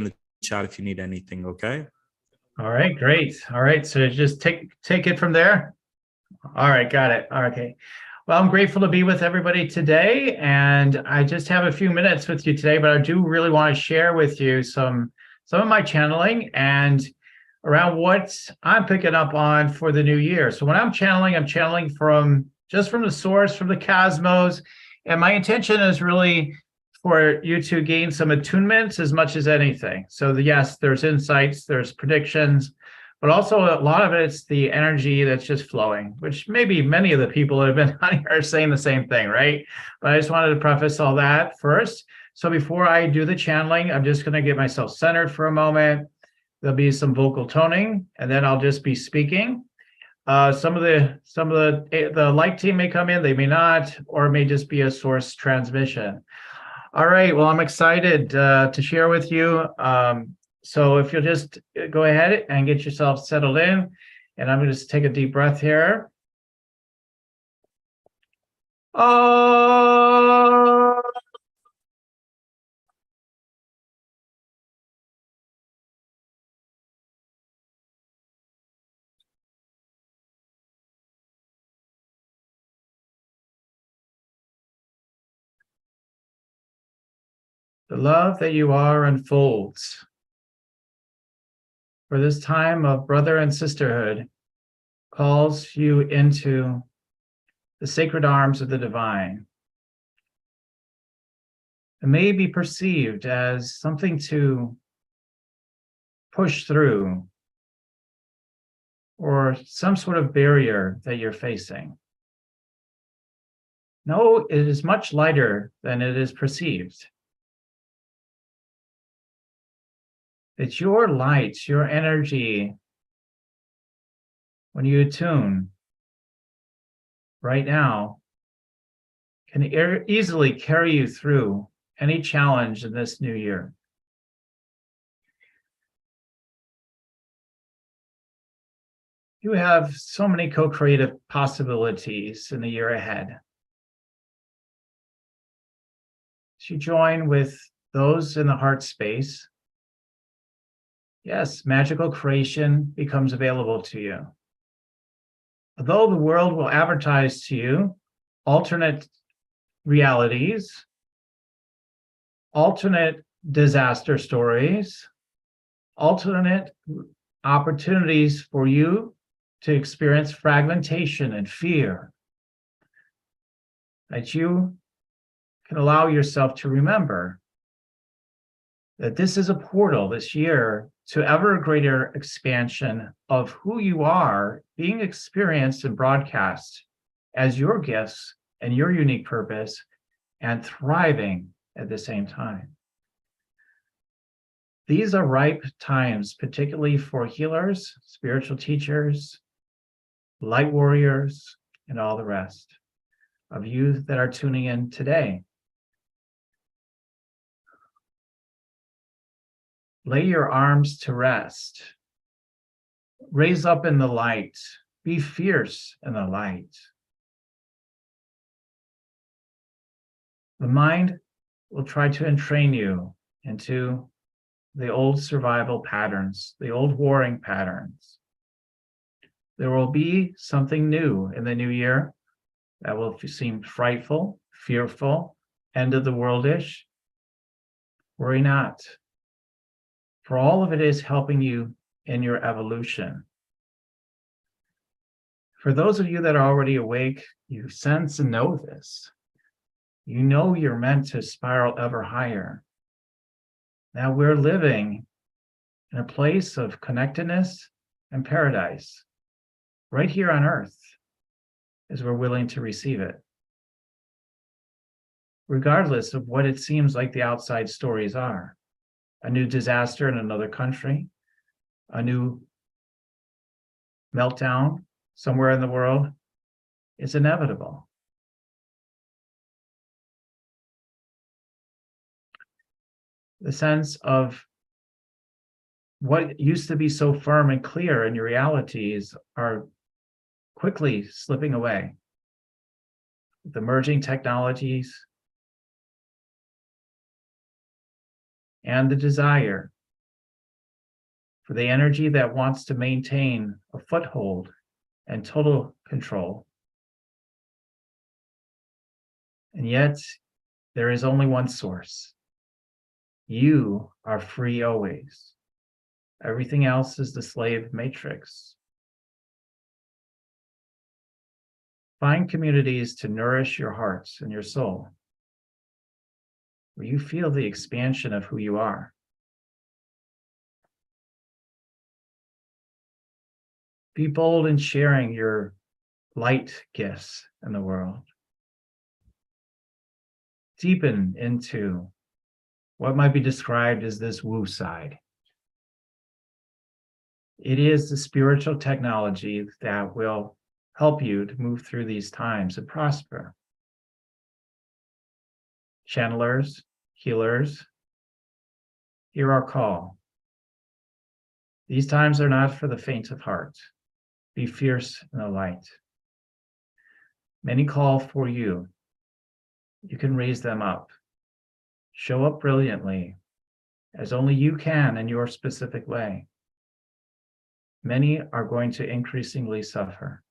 the chat if you need anything, okay? All right, great. All right, so just take it from there. All right, got it. Okay. Well, I'm grateful to be with everybody today, and I just have a few minutes with you today, but I do really want to share with you some of my channeling and around what I'm picking up on for the new year. So when I'm channeling from the source, from the cosmos, and my intention is really for you to gain some attunements as much as anything. So yes, there's insights, there's predictions, but also a lot of it's the energy that's just flowing, which maybe many of the people that have been on here are saying the same thing, right? But I just wanted to preface all that first. So before I do the channeling, I'm just going to get myself centered for a moment. There'll be some vocal toning, and then I'll just be speaking. Some of the light team may come in, they may not, or it may just be a source transmission. All right, well, I'm excited to share with you. So if you'll just go ahead and get yourself settled in, and I'm going to just take a deep breath here. Oh. The love that you are unfolds. For this time of brother and sisterhood calls you into the sacred arms of the divine. It may be perceived as something to push through or some sort of barrier that you're facing. No, it is much lighter than it is perceived. It's your light, your energy, when you attune right now, can easily carry you through any challenge in this new year. You have so many co-creative possibilities in the year ahead. As you join with those in the heart space, yes, magical creation becomes available to you. Although the world will advertise to you alternate realities, alternate disaster stories, alternate opportunities for you to experience fragmentation and fear, that you can allow yourself to remember that this is a portal this year to ever greater expansion of who you are being experienced and broadcast as your gifts and your unique purpose, and thriving at the same time. These are ripe times, particularly for healers, spiritual teachers, light warriors, and all the rest of you that are tuning in today. Lay your arms to rest. Raise up in the light. Be fierce in the light. The mind will try to entrain you into the old survival patterns, the old warring patterns. There will be something new in the new year that will seem frightful, fearful, end of the world-ish. Worry not, for all of it is helping you in your evolution. For those of you that are already awake, you sense and know this. You know you're meant to spiral ever higher. Now we're living in a place of connectedness and paradise, right here on earth, as we're willing to receive it. Regardless of what it seems like the outside stories are. A new disaster in another country, a new meltdown somewhere in the world, is inevitable. The sense of what used to be so firm and clear in your realities are quickly slipping away. The emerging technologies and the desire for the energy that wants to maintain a foothold and total control. And yet, there is only one source. You are free always. Everything else is the slave matrix. Find communities to nourish your hearts and your soul, where you feel the expansion of who you are. Be bold in sharing your light gifts in the world. Deepen into what might be described as this woo side. It is the spiritual technology that will help you to move through these times and prosper. Channelers, healers, hear our call. These times are not for the faint of heart. Be fierce in the light. Many call for you. You can raise them up. Show up brilliantly, as only you can in your specific way. Many are going to increasingly suffer.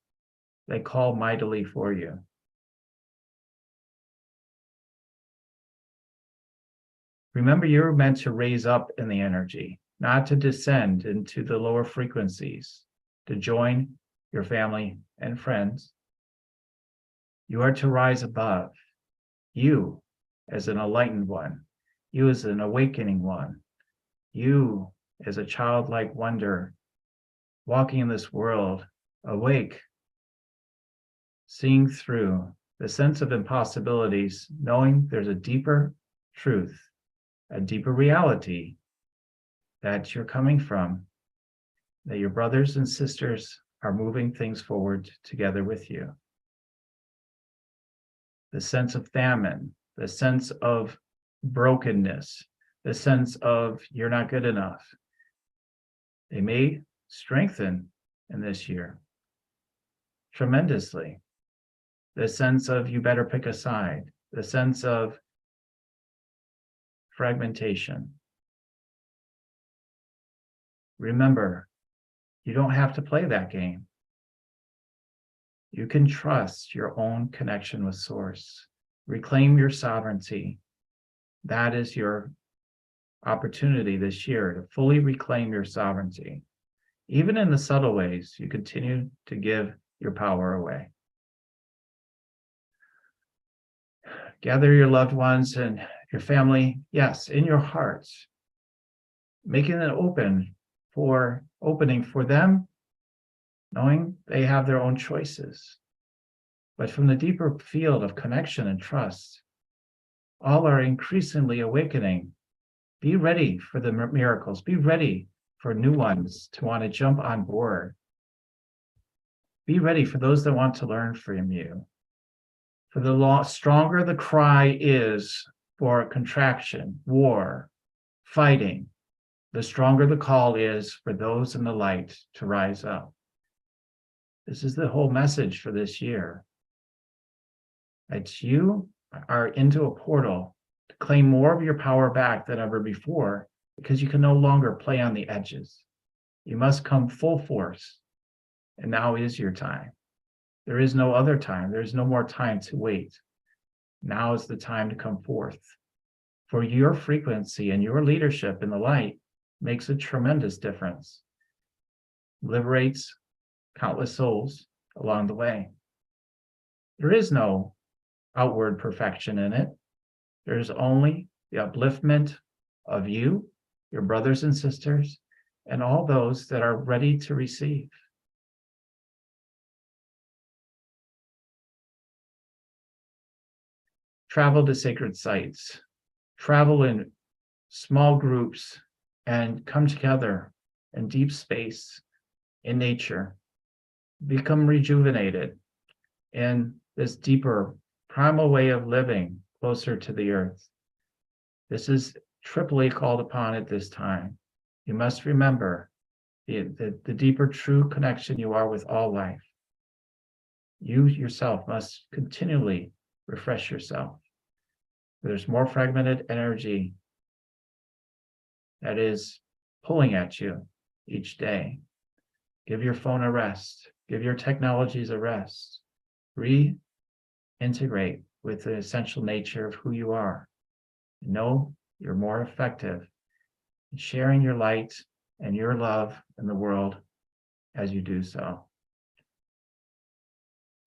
They call mightily for you. Remember, you're meant to raise up in the energy, not to descend into the lower frequencies, to join your family and friends. You are to rise above. You as an enlightened one, you as an awakening one, you as a childlike wonder, walking in this world, awake, seeing through the sense of impossibilities, knowing there's a deeper truth, a deeper reality that you're coming from, that your brothers and sisters are moving things forward together with you. The sense of famine, the sense of brokenness, the sense of you're not good enough. They may strengthen in this year tremendously. The sense of you better pick a side, the sense of fragmentation. Remember, you don't have to play that game. You can trust your own connection with Source. Reclaim your sovereignty. That is your opportunity this year to fully reclaim your sovereignty. Even in the subtle ways, you continue to give your power away. Gather your loved ones and your family, yes, in your hearts, making it opening for them, knowing they have their own choices. But from the deeper field of connection and trust, all are increasingly awakening Be ready for the miracles. Be ready for new ones to want to jump on board. Be ready for those that want to learn from you. For the stronger the cry is for contraction, war, fighting, the stronger the call is for those in the light to rise up. This is the whole message for this year. That you are into a portal to claim more of your power back than ever before, because you can no longer play on the edges. You must come full force, and now is your time. There is no other time. There is no more time to wait. Now is the time to come forth. For your frequency and your leadership in the light makes a tremendous difference. Liberates countless souls along the way. There is no outward perfection in it. There is only the upliftment of you, your brothers and sisters, and all those that are ready to receive. Travel to sacred sites, travel in small groups, and come together in deep space, in nature. Become rejuvenated in this deeper, primal way of living closer to the earth. This is triply called upon at this time. You must remember the deeper true connection you are with all life. You yourself must continually refresh yourself. There's more fragmented energy that is pulling at you each day. Give your phone a rest. Give your technologies a rest. Reintegrate with the essential nature of who you are. Know you're more effective in sharing your light and your love in the world as you do so.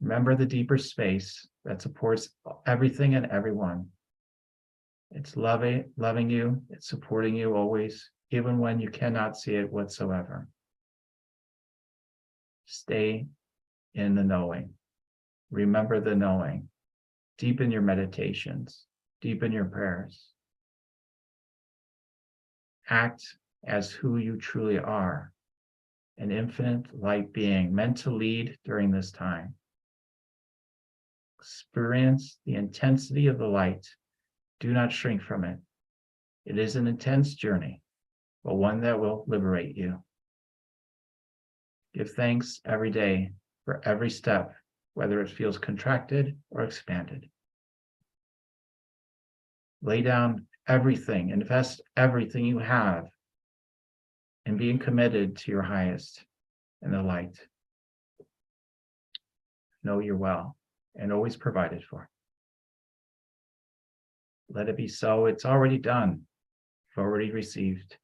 Remember the deeper space that supports everything and everyone. It's loving you, it's supporting you always, even when you cannot see it whatsoever. Stay in the knowing. Remember the knowing. Deepen your meditations, deepen your prayers. Act as who you truly are, an infinite light being meant to lead during this time. Experience the intensity of the light. Do not shrink from it. It is an intense journey, but one that will liberate you. Give thanks every day for every step, whether it feels contracted or expanded. Lay down everything, invest everything you have in being committed to your highest in the light. Know you're well and always provided for. Let it be so. It's already done. You've already received.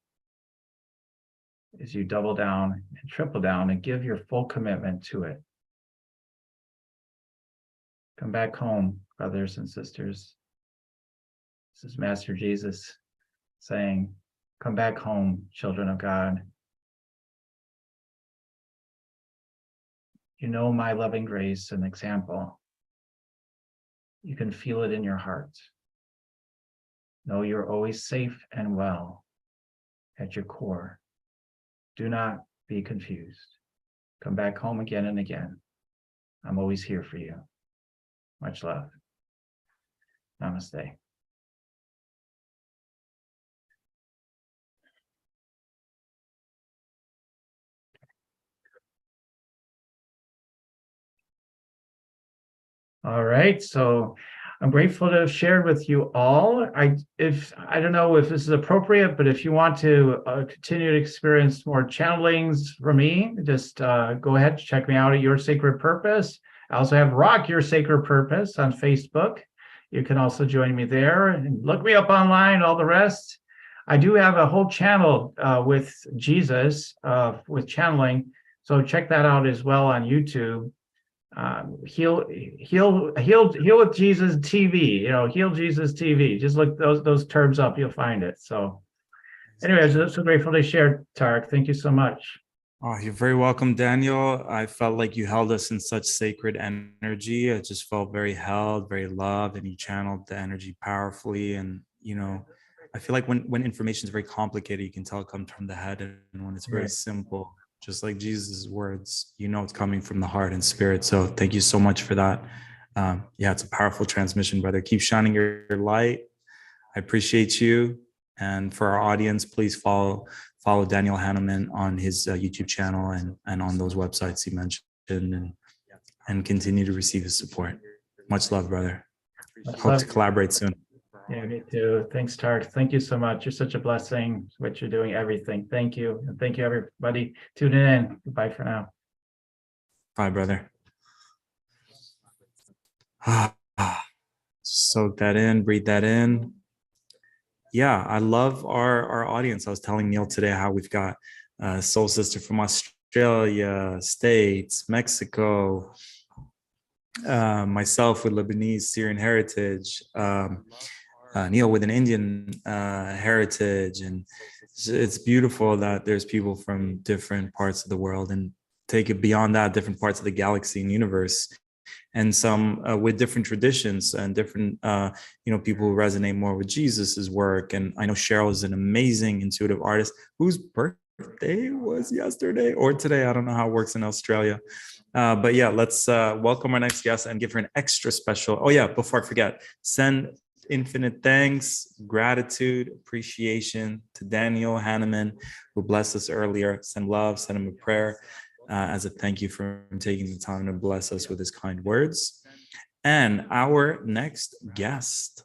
As you double down and triple down and give your full commitment to it. Come back home, brothers and sisters. This is Master Jesus saying, come back home, children of God. You know my loving grace and example. You can feel it in your heart. Know you're always safe and well at your core. Do not be confused. Come back home again and again. I'm always here for you. Much love. Namaste. All right, so I'm grateful to have shared with you all. I don't know if this is appropriate, but if you want to continue to experience more channelings from me, just go ahead, check me out at Your Sacred Purpose. I also have Rock Your Sacred Purpose on Facebook. You can also join me there and look me up online, all the rest. I do have a whole channel with Jesus, with channeling, so check that out as well on YouTube. Heal with Jesus TV, Heal Jesus TV. Just look those terms up, you'll find it. So anyways, I'm so grateful to share, Tarek. Thank you so much. Oh, you're very welcome, Daniel. I felt like you held us in such sacred energy. I just felt very held, very loved, and you channeled the energy powerfully. And, I feel like when information is very complicated, you can tell it comes from the head, and when it's very simple, just like Jesus' words, you know it's coming from the heart and spirit. So thank you so much for that. Yeah, it's a powerful transmission, brother. Keep shining your light. I appreciate you. And for our audience, please follow Daniel Hanneman on his YouTube channel and on those websites he mentioned, and continue to receive his support. Much love, brother. Hope to collaborate soon. Yeah, me too. Thanks, Tarek. Thank you so much. You're such a blessing, what you're doing, everything. Thank you. And thank you, everybody, tuning in. Goodbye for now. Bye, brother. Soak that in, breathe that in. Yeah, I love our audience. I was telling Neil today how we've got a soul sister from Australia, States, Mexico, myself with Lebanese Syrian heritage, Neil with an Indian heritage. And it's beautiful that there's people from different parts of the world, and take it beyond that, different parts of the galaxy and universe, and some with different traditions and different people who resonate more with Jesus's work. And I know Cheryl is an amazing intuitive artist whose birthday was yesterday or today. I don't know how it works in Australia. But yeah, let's welcome our next guest and give her an extra special. Oh yeah, before I forget, send infinite thanks, gratitude, appreciation to Daniel Hanneman, who blessed us earlier. Send love, send him a prayer as a thank you for taking the time to bless us with his kind words. And our next guest,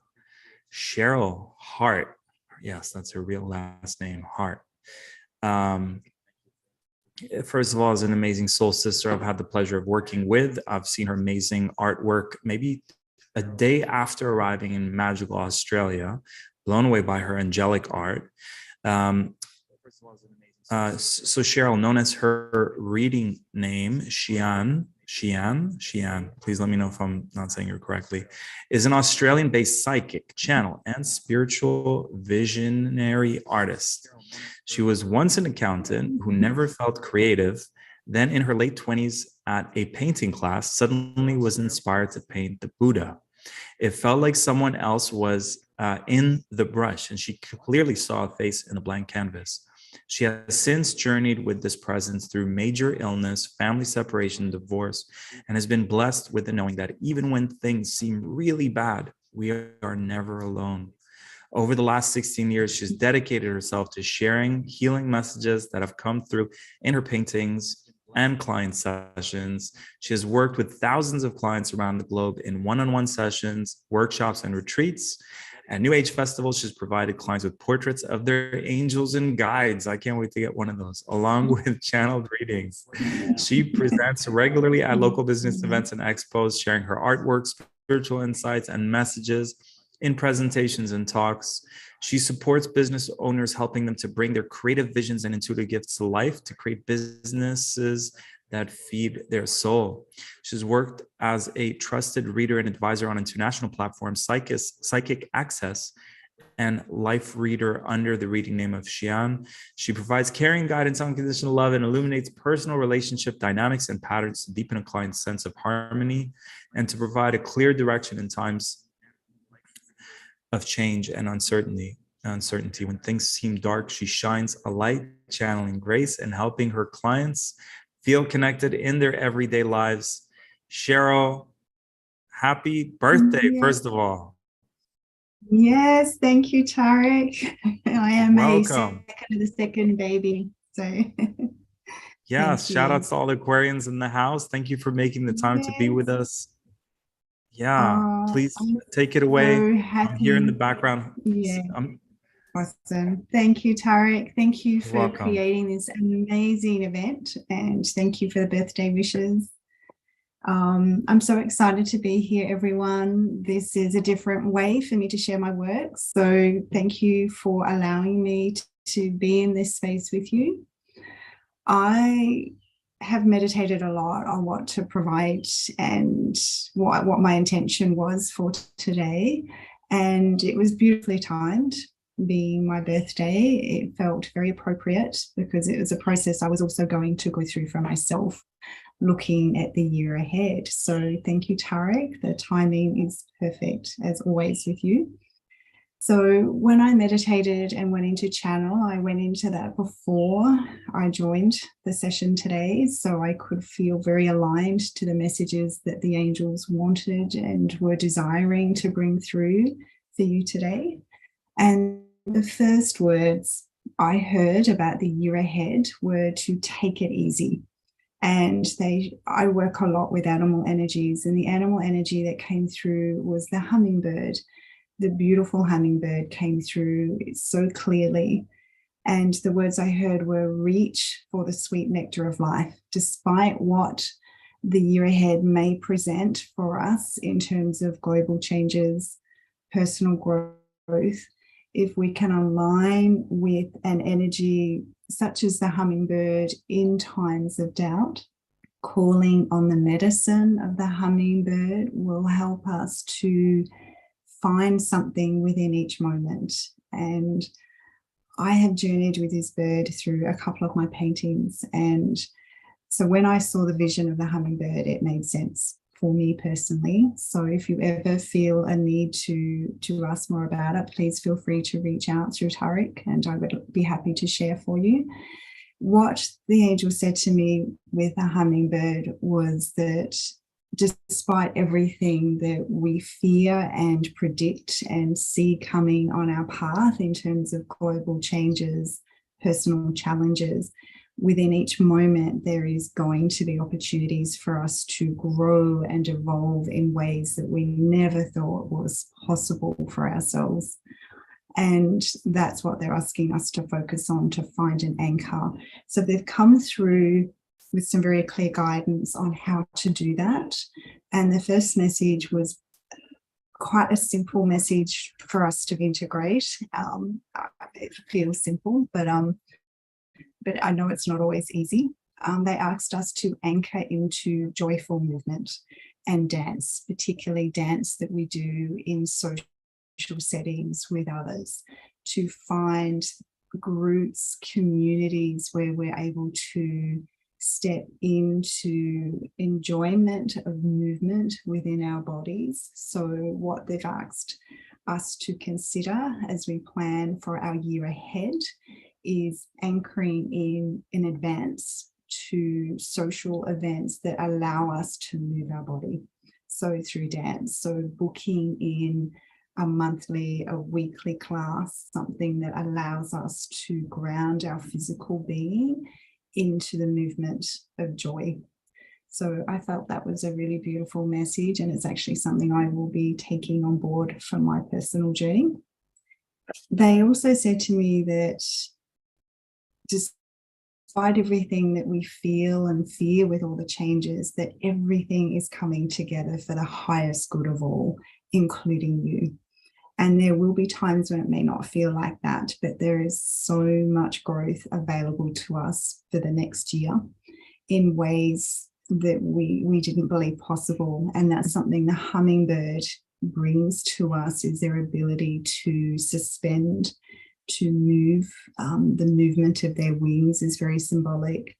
Cheryl Hart. Yes, that's her real last name, Hart. First of all, is an amazing soul sister I've had the pleasure of working with. I've seen her amazing artwork maybe a day after arriving in magical Australia, blown away by her angelic art. So Cheryl, known as her reading name, Xian, please let me know if I'm not saying it correctly, is an Australian-based psychic, channel, and spiritual visionary artist. She was once an accountant who never felt creative. Then in her late 20s at a painting class, suddenly was inspired to paint the Buddha. It felt like someone else was in the brush, and she clearly saw a face in a blank canvas. She has since journeyed with this presence through major illness, family separation, divorce, and has been blessed with the knowing that even when things seem really bad, we are never alone. Over the last 16 years, she's dedicated herself to sharing healing messages that have come through in her paintings and client sessions. She has worked with thousands of clients around the globe in one-on-one sessions, workshops, and retreats. At New Age festivals, she's provided clients with portraits of their angels and guides. I can't wait to get one of those, along with channeled readings. She presents regularly at local business events and expos, sharing her artwork, spiritual insights, and messages in presentations and talks. She supports business owners, helping them to bring their creative visions and intuitive gifts to life to create businesses that feed their soul. She's worked as a trusted reader and advisor on international platforms, Psychic Access and Life Reader under the reading name of Xian. She provides caring guidance, unconditional love, and illuminates personal relationship dynamics and patterns to deepen a client's sense of harmony and to provide a clear direction in times of change and uncertainty. When things seem dark, she shines a light, channeling grace and helping her clients feel connected in their everyday lives. Cheryl, happy birthday, first of all. Yes, thank you, Tarek. I am Welcome. the second baby. So yes, shout out to all the Aquarians in the house. Thank you for making the time to be with us. Yeah, please take it away. So I'm here in the background. Yeah. Awesome. Thank you, Tarek. Thank you for creating this amazing event, and thank you for the birthday wishes. I'm so excited to be here, everyone. This is a different way for me to share my work. So thank you for allowing me to be in this space with you. I have meditated a lot on what to provide and what my intention was for today. And it was beautifully timed. Being my birthday, it felt very appropriate because it was a process I was also going to go through for myself, looking at the year ahead. So thank you, Tarek. The timing is perfect, as always, with you. So when I meditated and went into channel, I went into that before I joined the session today, so I could feel very aligned to the messages that the angels wanted and were desiring to bring through for you today. And the first words I heard about the year ahead were to take it easy. And I work a lot with animal energies, and the animal energy that came through was the hummingbird. The beautiful hummingbird came through so clearly. And the words I heard were reach for the sweet nectar of life, despite what the year ahead may present for us in terms of global changes, personal growth. If we can align with an energy such as the hummingbird in times of doubt, calling on the medicine of the hummingbird will help us to find something within each moment. And I have journeyed with this bird through a couple of my paintings. And so when I saw the vision of the hummingbird, it made sense for me personally. So if you ever feel a need to ask more about it, please feel free to reach out through Tariq, and I would be happy to share for you. What the angel said to me with the hummingbird was that despite everything that we fear and predict and see coming on our path in terms of global changes, personal challenges, within each moment, there is going to be opportunities for us to grow and evolve in ways that we never thought was possible for ourselves. And that's what they're asking us to focus on, to find an anchor. So they've come through with some very clear guidance on how to do that. And the first message was quite a simple message for us to integrate. It feels simple, but I know it's not always easy. They asked us to anchor into joyful movement and dance, particularly dance that we do in social settings with others, to find groups, communities where we're able to step into enjoyment of movement within our bodies. So what they've asked us to consider as we plan for our year ahead is anchoring in advance to social events that allow us to move our body. So through dance, so booking in a monthly, a weekly class, something that allows us to ground our physical being into the movement of joy. So I felt that was a really beautiful message, and it's actually something I will be taking on board for my personal journey. They also said to me that despite everything that we feel and fear with all the changes, that everything is coming together for the highest good of all, including you. And there will be times when it may not feel like that, but there is so much growth available to us for the next year in ways that we didn't believe possible. And that's something the hummingbird brings to us, is their ability to suspend, to move. The movement of their wings is very symbolic.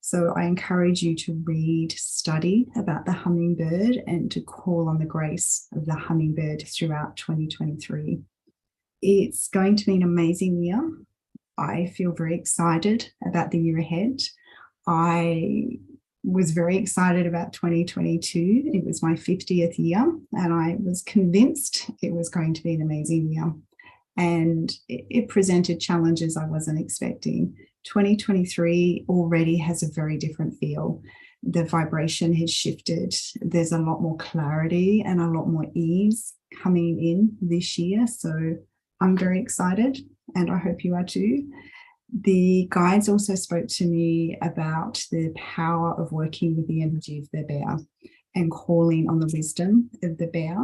So I encourage you to read, study about the hummingbird, and to call on the grace of the hummingbird throughout 2023. It's going to be an amazing year. I feel very excited about the year ahead. I was very excited about 2022. It was my 50th year, and I was convinced it was going to be an amazing year. And it presented challenges I wasn't expecting. 2023 already has a very different feel. The vibration has shifted. There's a lot more clarity and a lot more ease coming in this year. So I'm very excited, and I hope you are too. The guides also spoke to me about the power of working with the energy of the bear and calling on the wisdom of the bear,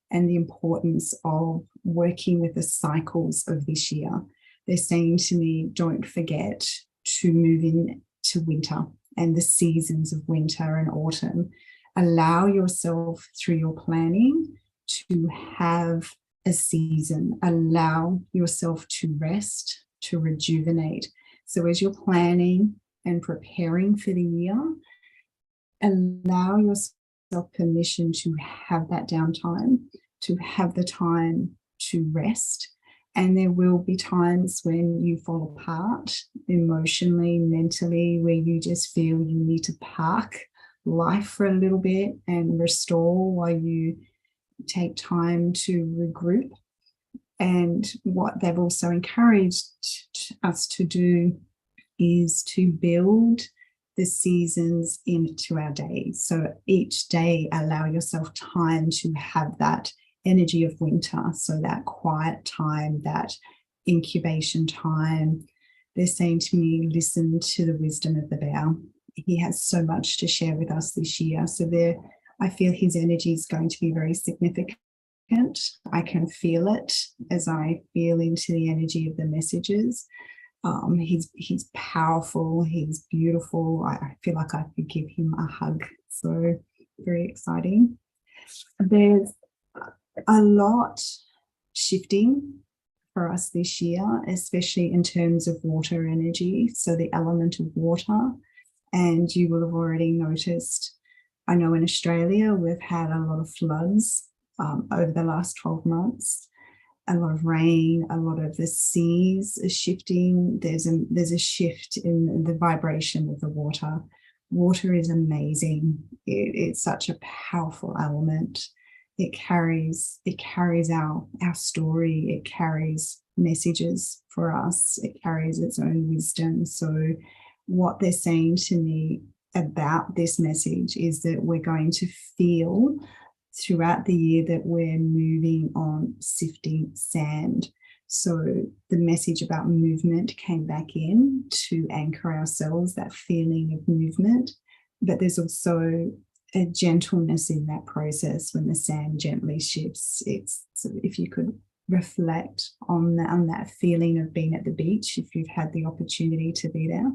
and the importance of working with the cycles of this year. They're saying to me, don't forget to move into winter and the seasons of winter and autumn. Allow yourself through your planning to have a season. Allow yourself to rest, to rejuvenate. So as you're planning and preparing for the year, allow yourself permission to have that downtime, to have the time to rest, And there will be times when you fall apart emotionally, mentally, where you just feel you need to park life for a little bit and restore while you take time to regroup. And what they've also encouraged us to do is to build the seasons into our days. So each day, allow yourself time to have that energy of winter. So that quiet time, that incubation time. They're saying to me, listen to the wisdom of the bear. He has so much to share with us this year. So I feel his energy is going to be very significant. I can feel it as I feel into the energy of the messages. He's powerful, he's beautiful. I feel like I could give him a hug. So very exciting. There's a lot shifting for us this year, especially in terms of water energy. So the element of water, and you will have already noticed, I know in Australia, we've had a lot of floods over the last 12 months. A lot of rain, a lot of the seas are shifting. There's a shift in the vibration of the water. Water is amazing. It's such a powerful element. It carries our story. It carries messages for us. It carries its own wisdom. So what they're saying to me about this message is that we're going to feel throughout the year that we're moving on sifting sand. So the message about movement came back in to anchor ourselves, that feeling of movement. But there's also a gentleness in that process when the sand gently shifts. It's, if you could reflect on that feeling of being at the beach, if you've had the opportunity to be there,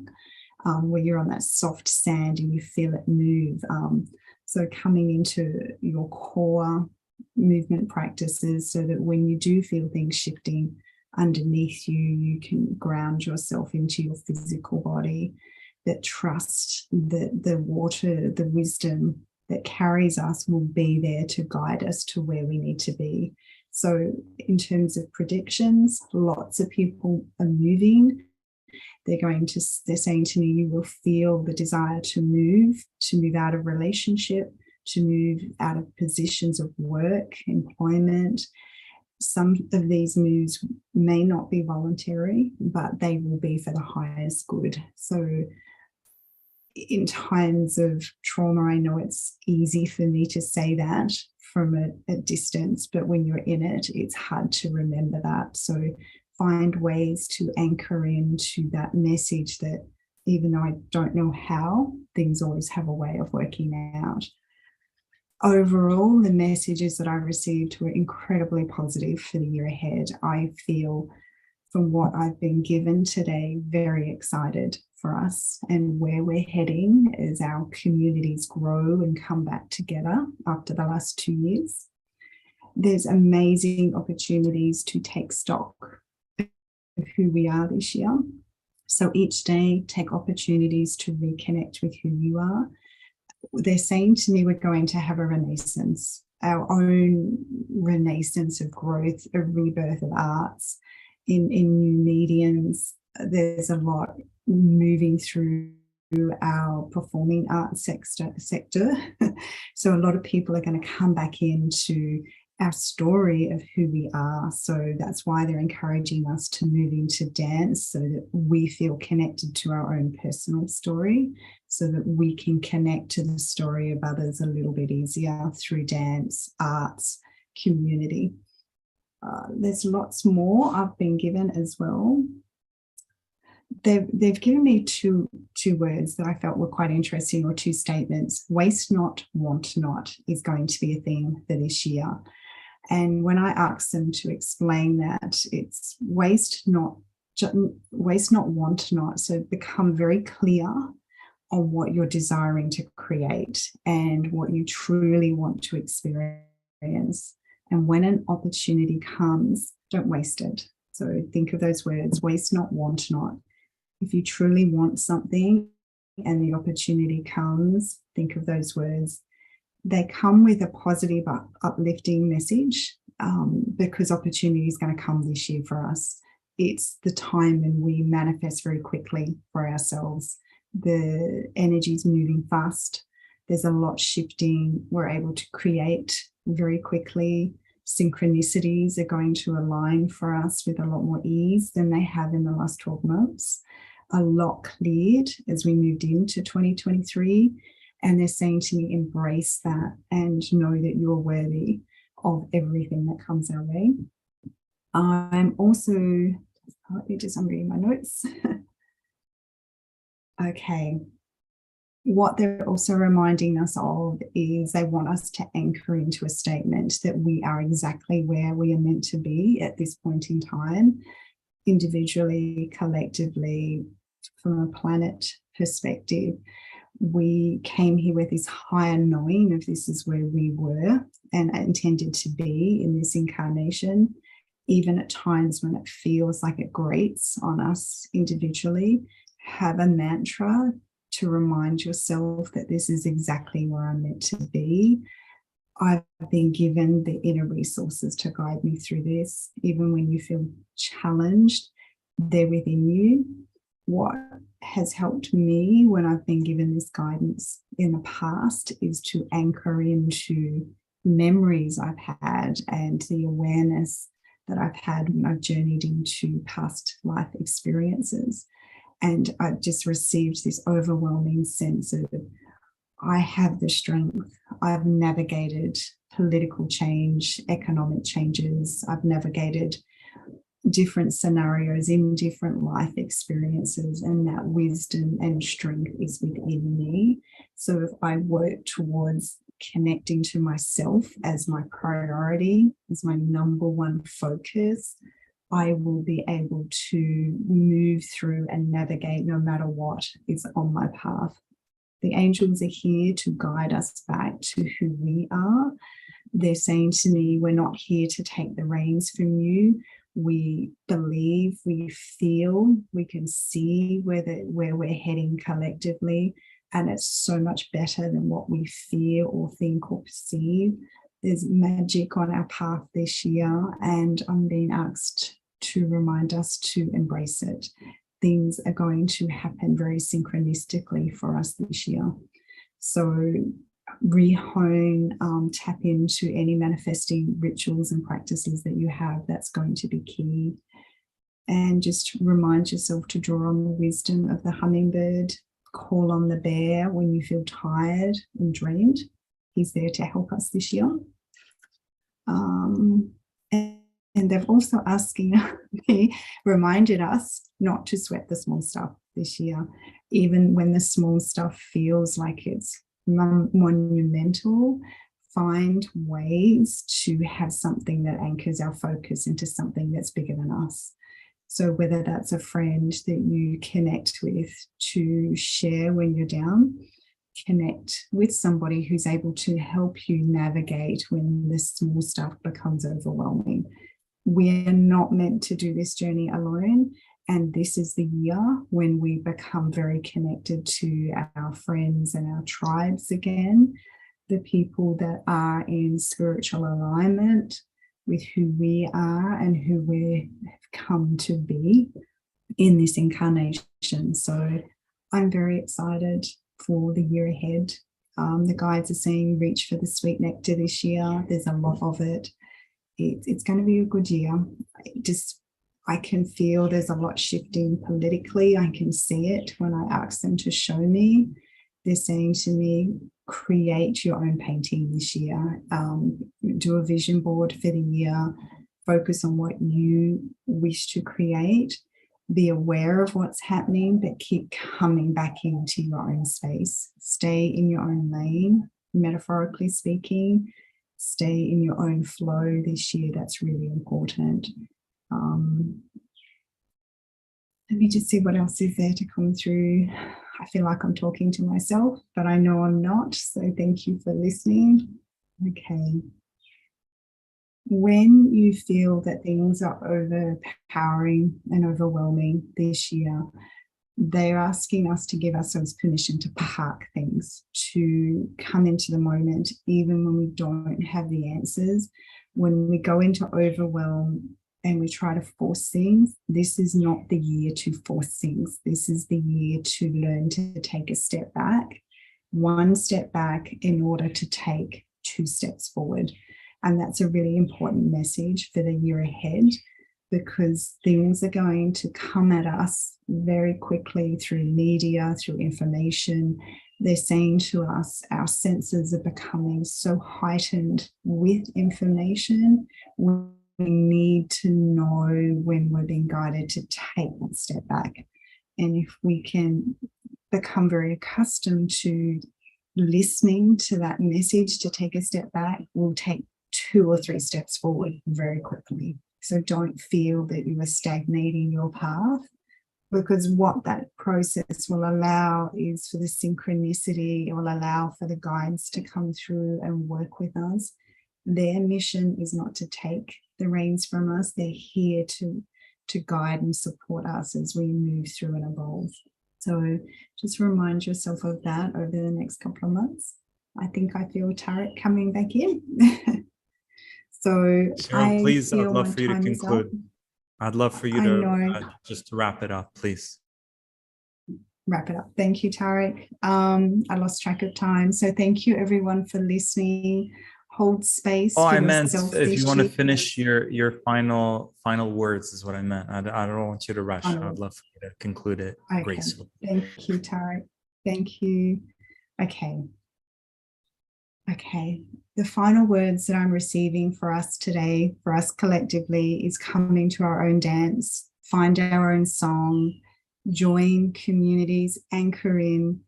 where you're on that soft sand and you feel it move. So coming into your core movement practices so that when you do feel things shifting underneath you, you can ground yourself into your physical body, that trust that the water, the wisdom that carries us will be there to guide us to where we need to be. So in terms of predictions, lots of people are moving. They're saying to me, you will feel the desire to move out of relationship, to move out of positions of work, employment. Some of these moves may not be voluntary, but they will be for the highest good. So in times of trauma, I know it's easy for me to say that from a distance, but when you're in it, it's hard to remember that. So find ways to anchor into that message that even though I don't know how, things always have a way of working out. Overall, the messages that I received were incredibly positive for the year ahead. I feel, from what I've been given today, very excited for us and where we're heading as our communities grow and come back together after the last 2 years. There's amazing opportunities to take stock of who we are this year. So each day, take opportunities to reconnect with who you are. They're saying to me, we're going to have a renaissance, our own renaissance of growth, a rebirth of arts in new mediums. There's a lot moving through our performing arts sector. So a lot of people are going to come back into our story of who we are. So that's why they're encouraging us to move into dance so that we feel connected to our own personal story, so that we can connect to the story of others a little bit easier through dance, arts, community. There's lots more I've been given as well. They've given me two words that I felt were quite interesting, or two statements. Waste not, want not is going to be a theme for this year. And when I asked them to explain that, it's waste not, want not. So become very clear on what you're desiring to create and what you truly want to experience. And when an opportunity comes, don't waste it. So think of those words, waste not, want not. If you truly want something and the opportunity comes, think of those words. They come with a positive, uplifting message. because opportunity is going to come this year for us. It's the time when we manifest very quickly for ourselves. The energy is moving fast. There's a lot shifting. We're able to create very quickly. Synchronicities are going to align for us with a lot more ease than they have in the last 12 months. A lot cleared as we moved into 2023. And they're saying to me, embrace that and know that you're worthy of everything that comes our way. I'm also, I'm reading my notes. Okay. What they're also reminding us of is they want us to anchor into a statement that we are exactly where we are meant to be at this point in time, individually, collectively, from a planet perspective. We came here with this higher knowing of this is where we were and intended to be in this incarnation, even at times when it feels like it grates on us individually. Have a mantra to remind yourself that this is exactly where I'm meant to be. I've been given the inner resources to guide me through this. Even when you feel challenged, they're within you. What has helped me when I've been given this guidance in the past is to anchor into memories I've had and the awareness that I've had when I've journeyed into past life experiences. And I've just received this overwhelming sense of I have the strength. I've navigated political change, economic changes. I've navigated different scenarios in different life experiences, and that wisdom and strength is within me. So if I work towards connecting to myself as my priority, as my number one focus, I will be able to move through and navigate no matter what is on my path. The angels are here to guide us back to who we are. They're saying to me, we're not here to take the reins from you. We believe, we feel, we can see where we're heading collectively. And it's so much better than what we fear or think or perceive. There's magic on our path this year, and I'm being asked to remind us to embrace it. Things are going to happen very synchronistically for us this year. So re-hone, tap into any manifesting rituals and practices that you have. That's going to be key. And just remind yourself to draw on the wisdom of the hummingbird. Call on the bear when you feel tired and drained. He's there to help us this year. And they've also reminded us not to sweat the small stuff this year, even when the small stuff feels like it's monumental. Find ways to have something that anchors our focus into something that's bigger than us. So whether that's a friend that you connect with to share when you're down, connect with somebody who's able to help you navigate when the small stuff becomes overwhelming. We are not meant to do this journey alone. And this is the year when we become very connected to our friends and our tribes again, the people that are in spiritual alignment with who we are and who we have come to be in this incarnation. So I'm very excited for the year ahead. The guides are saying reach for the sweet nectar this year. There's a lot of it. It's going to be a good year. I can feel there's a lot shifting politically. I can see it when I ask them to show me. They're saying to me, create your own painting this year. Do a vision board for the year. Focus on what you wish to create. Be aware of what's happening, but keep coming back into your own space. Stay in your own lane, metaphorically speaking. Stay in your own flow this year. That's really important. Let me just see what else is there to come through. I feel like I'm talking to myself, but I know I'm not. So thank you for listening. Okay. When you feel that things are overpowering and overwhelming this year, they're asking us to give ourselves permission to park things, to come into the moment, even when we don't have the answers. when we go into overwhelm and we try to force things, this is not the year to force things. This is the year to learn to take a step back, one step back in order to take 2 steps forward. And that's a really important message for the year ahead, because things are going to come at us very quickly through media, through information. They're saying to us, our senses are becoming so heightened with information. We need to know when we're being guided to take that step back. And if we can become very accustomed to listening to that message to take a step back, we'll take 2 or 3 steps forward very quickly. So don't feel that you are stagnating your path, because what that process will allow is for the synchronicity. It will allow for the guides to come through and work with us. Their mission is not to take the reins from us. They're here to guide and support us as we move through and evolve. So just remind yourself of that over the next couple of months. I think I feel Tarek coming back in. So Cheryl, please, I'd love for you to conclude. I'd love for you to just to wrap it up, please. Wrap it up. Thank you, Tarek. I lost track of time. So thank you everyone for listening. Hold space. Oh, I meant if you want to finish your final words is what I meant. I don't want you to rush. I'd love for you to conclude it gracefully. Thank you, Tarek. Thank you. Okay. The final words that I'm receiving for us today, for us collectively, is coming to our own dance, find our own song, join communities, anchor in,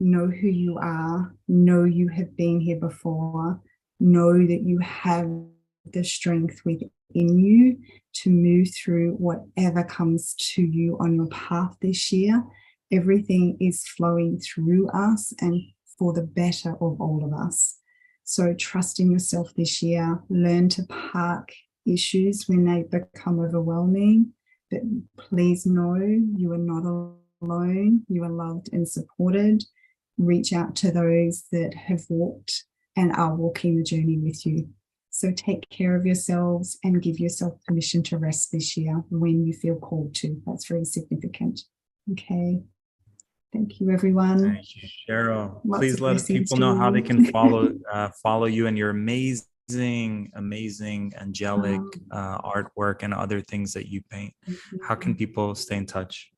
know who you are, know you have been here before, know that you have the strength within you to move through whatever comes to you on your path this year. Everything is flowing through us and for the better of all of us. So trust in yourself this year. Learn to park issues when they become overwhelming. But please know you are not alone. You are loved and supported. Reach out to those that have walked and are walking the journey with you. So take care of yourselves and give yourself permission to rest this year when you feel called to. That's very significant. Okay. Thank you, everyone. Thank you, Cheryl. Please let people know how they can follow you and your amazing, angelic artwork and other things that you paint. How can people stay in touch?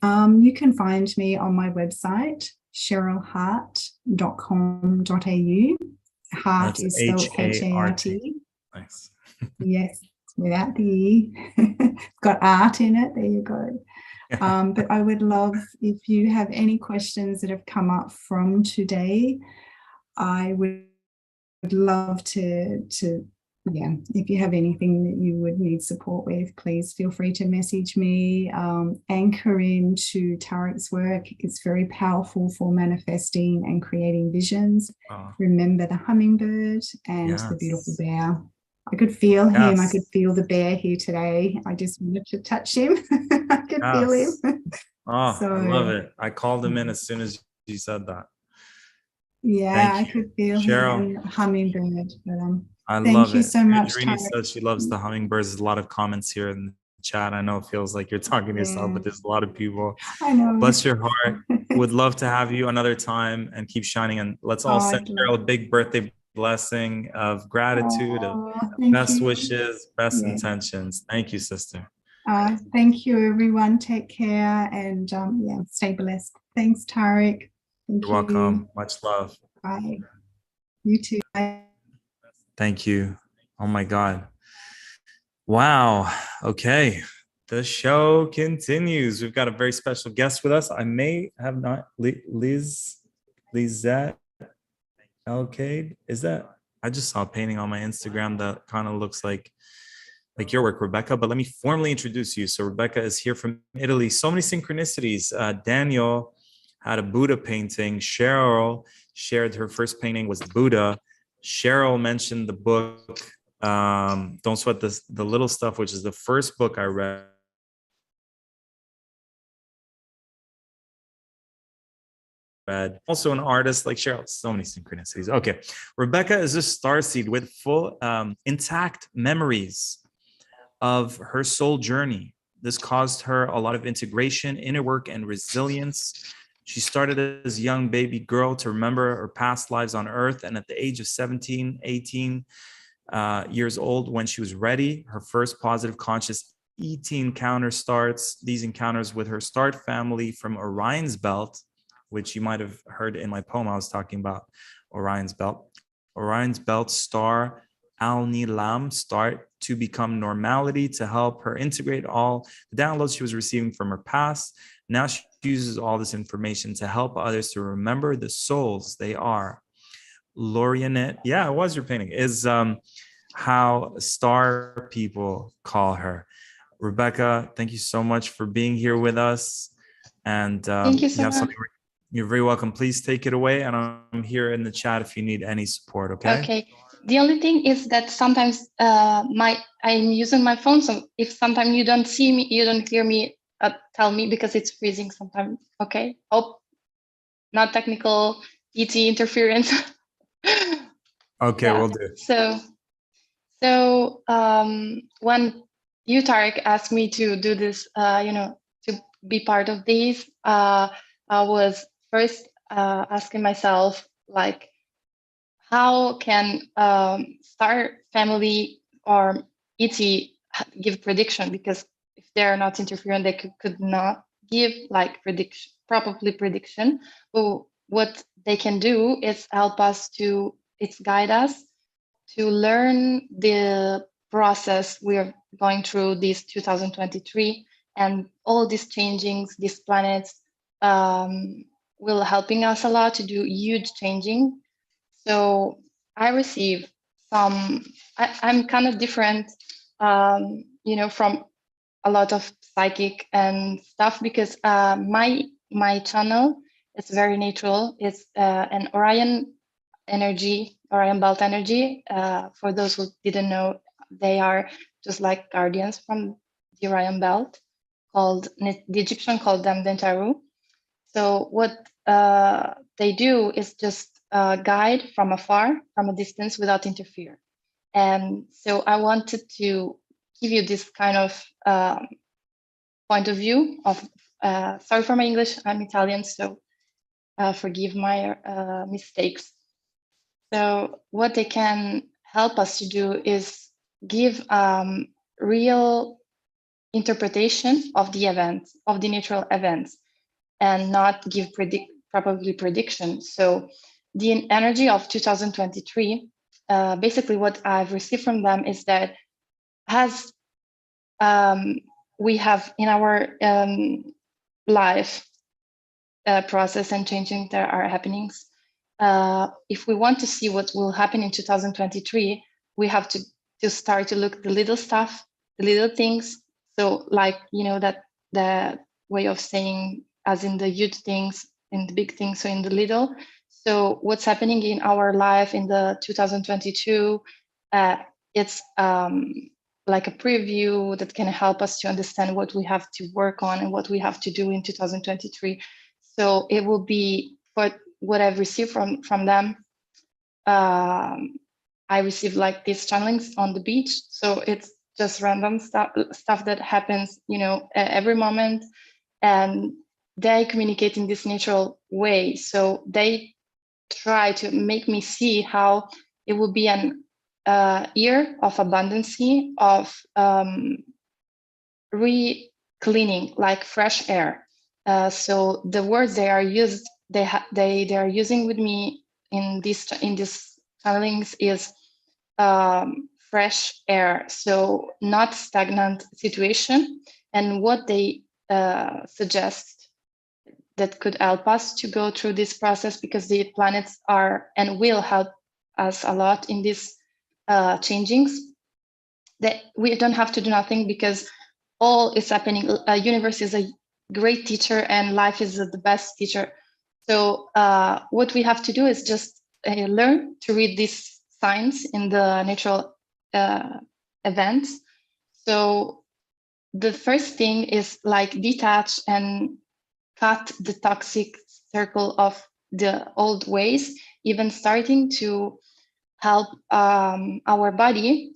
You can find me on my website, cherylhart.com.au. Heart is spelled H-A-R-T. Nice. Yes, without the E. It's got art in it. There you go. But I would love, if you have any questions that have come up from today, I would love to if you have anything that you would need support with, please feel free to message me. Anchor into Tarek's work. It's very powerful for manifesting and creating visions. Remember the hummingbird and the beautiful bear. I could feel him. I could feel the bear here today. I just wanted to touch him. I could feel him. I love it. I called him in as soon as you said that. Yeah, I could feel him, hummingbird. But I love thank you so much. Adrini says she loves the hummingbirds. There's a lot of comments here in the chat. I know it feels like you're talking to yourself, but there's a lot of people. I know. Bless your heart. Would love to have you another time and keep shining. And let's all send Cheryl a big birthday blessing of gratitude, of best wishes, best intentions. Thank you, sister. Thank you, everyone. Take care and stay blessed. Thanks, Tarek. You're welcome. Much love. Bye. You too. Bye. Thank you. Oh my God. Wow. Okay. The show continues. We've got a very special guest with us. I may have not Lizette Alcade. Is that? I just saw a painting on my Instagram that kind of looks like your work, Rebecca, but let me formally introduce you. So Rebecca is here from Italy. So many synchronicities. Daniel had a Buddha painting. Cheryl shared her first painting was Buddha. Cheryl mentioned the book, Don't Sweat the Little Stuff, which is the first book I read. Also an artist like Cheryl. So many synchronicities. Okay. Rebecca is a starseed with full intact memories of her soul journey. This caused her a lot of integration, inner work, and resilience. She started as a young baby girl to remember her past lives on Earth. And at the age of 17, 18 years old, when she was ready, her first positive conscious ET encounter starts. These encounters with her starred family from Orion's belt, which you might have heard in my poem, I was talking about Orion's belt. Orion's belt star Al-Nilam start to become normality to help her integrate all the downloads she was receiving from her past. Now she uses all this information to help others to remember the souls they are. Lorianet, yeah, it was your painting, is how star people call her. Rebecca, thank you so much for being here with us. And thank you so much. You're very welcome. Please take it away. And I'm here in the chat if you need any support, okay? Okay. The only thing is that sometimes I'm using my phone. So if sometimes you don't see me, you don't hear me, tell me because it's freezing sometimes. Okay. Hope not technical ET interference. Okay, Yeah. we'll do. So when you, Tarek, asked me to do this, to be part of these, I was first asking myself, like, how can star family or ET give prediction? Because if they're not interfering, they could not give like prediction, probably prediction. But what they can do is help us to, it's guide us to learn the process we're going through this 2023, and all these changings, these planets will helping us a lot to do huge changing. So I receive some, I'm kind of different, from a lot of psychic and stuff, because my channel is very natural. It's an Orion energy, Orion belt energy. For those who didn't know, they are just like guardians from the Orion belt, called, the Egyptian called them Dentaru. So what they do is just guide from afar, from a distance, without interfere. And so I wanted to give you this kind of point of view of, sorry for my English, I'm Italian, so forgive my mistakes. So what they can help us to do is give real interpretation of the events, of the natural events, and not give probably prediction. So the energy of 2023, basically what I've received from them is that as we have in our life process and changing there are happenings, if we want to see what will happen in 2023, we have to start to look the little stuff, the little things. So like, that the way of saying, as in the huge things, in the big things, so in the little. So what's happening in our life in the 2022, it's like a preview that can help us to understand what we have to work on and what we have to do in 2023. So it will be what I've received from them. I received like these channelings on the beach. So it's just random stuff that happens, every moment. And they communicate in this natural way. So they try to make me see how it will be an year of abundance, of re-cleaning, like fresh air. So the words they are used, they are using with me in this channelings is fresh air. So not stagnant situation. And what they suggest that could help us to go through this process, because the planets are and will help us a lot in these changings, that we don't have to do nothing, because all is happening. Universe is a great teacher and life is the best teacher. So what we have to do is just learn to read these signs in the natural events. So the first thing is like detach and cut the toxic circle of the old ways, even starting to help our body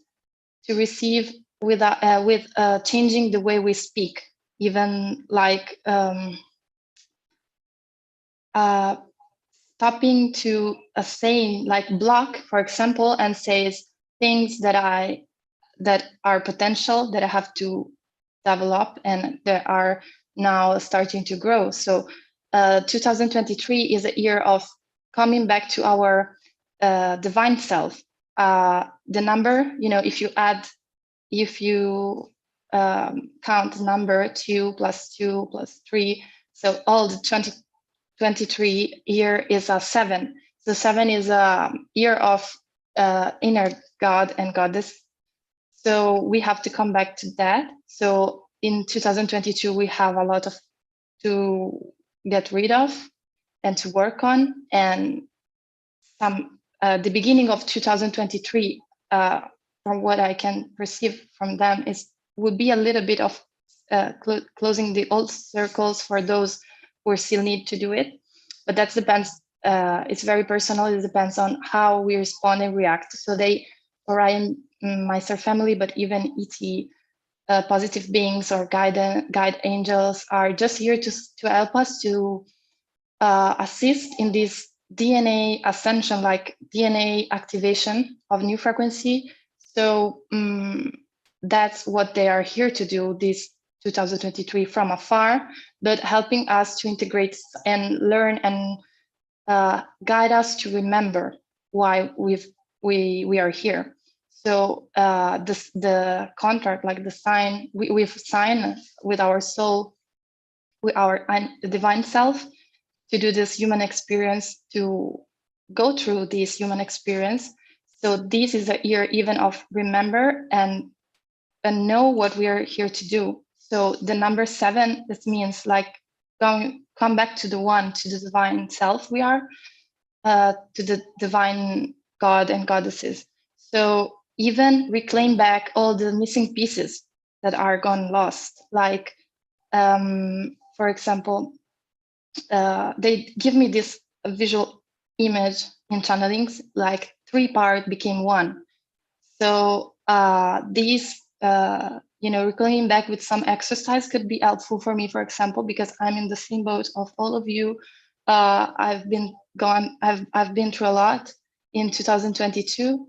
to receive with changing the way we speak, even like stopping to a saying like block, for example, and says things that are potential that I have to develop and that are now starting to grow. So 2023 is a year of coming back to our divine self. The number, if you count number 2 plus 2 plus 3, so all the 2023 year is a 7. So 7 is a year of inner God and goddess. So we have to come back to that. So in 2022, we have a lot to get rid of and to work on. And the beginning of 2023, from what I can perceive from them, would be a little bit of closing the old circles for those who still need to do it. But that depends. It's very personal. It depends on how we respond and react. So Orion, myself family, but even ET, positive beings or guide angels are just here to help us to assist in this DNA ascension, like DNA activation of new frequency. So that's what they are here to do this 2023 from afar, but helping us to integrate and learn and guide us to remember why we are here. So the contract, like the sign, we've signed with our soul, with our divine self, to do this human experience, to go through this human experience. So this is a year even of remember and know what we are here to do. So the number 7, this means like come back to the one, to the divine self we are, to the divine God and goddesses. So even reclaim back all the missing pieces that are gone lost. Like, for example, they give me this visual image in channelings, like 3 parts became 1. So these, reclaiming back with some exercise could be helpful for me, for example, because I'm in the same boat of all of you. I've been through a lot in 2022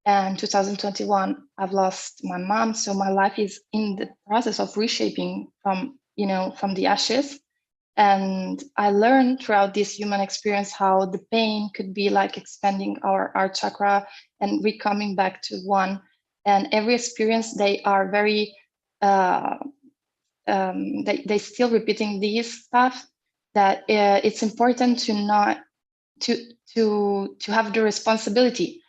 and 2021. I've lost my mom, so my life is in the process of reshaping from the ashes. And I learned throughout this human experience how the pain could be like expanding our chakra and coming back to one. And every experience, they are very, they still repeating these stuff, that it's important to not, to have the responsibility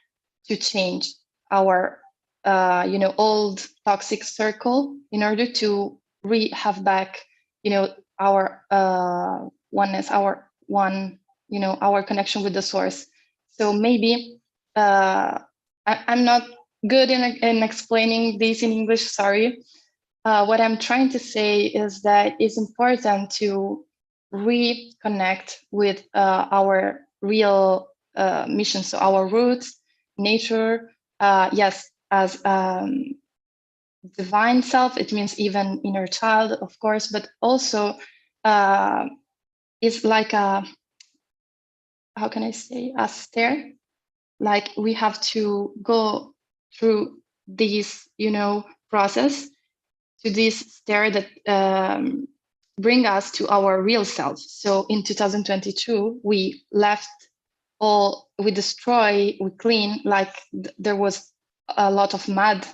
to change our, old toxic circle in order to have back, our oneness, our connection with the source. So maybe I'm not good in explaining this in English, sorry. What I'm trying to say is that it's important to reconnect with our real mission, so our roots, nature, yes, as divine self. It means even inner child, of course, but also it's like a, how can I say, a stair. Like we have to go through this, process, to this stair that bring us to our real self. So in 2022, we left all, we destroy, we clean, like there was a lot of mud.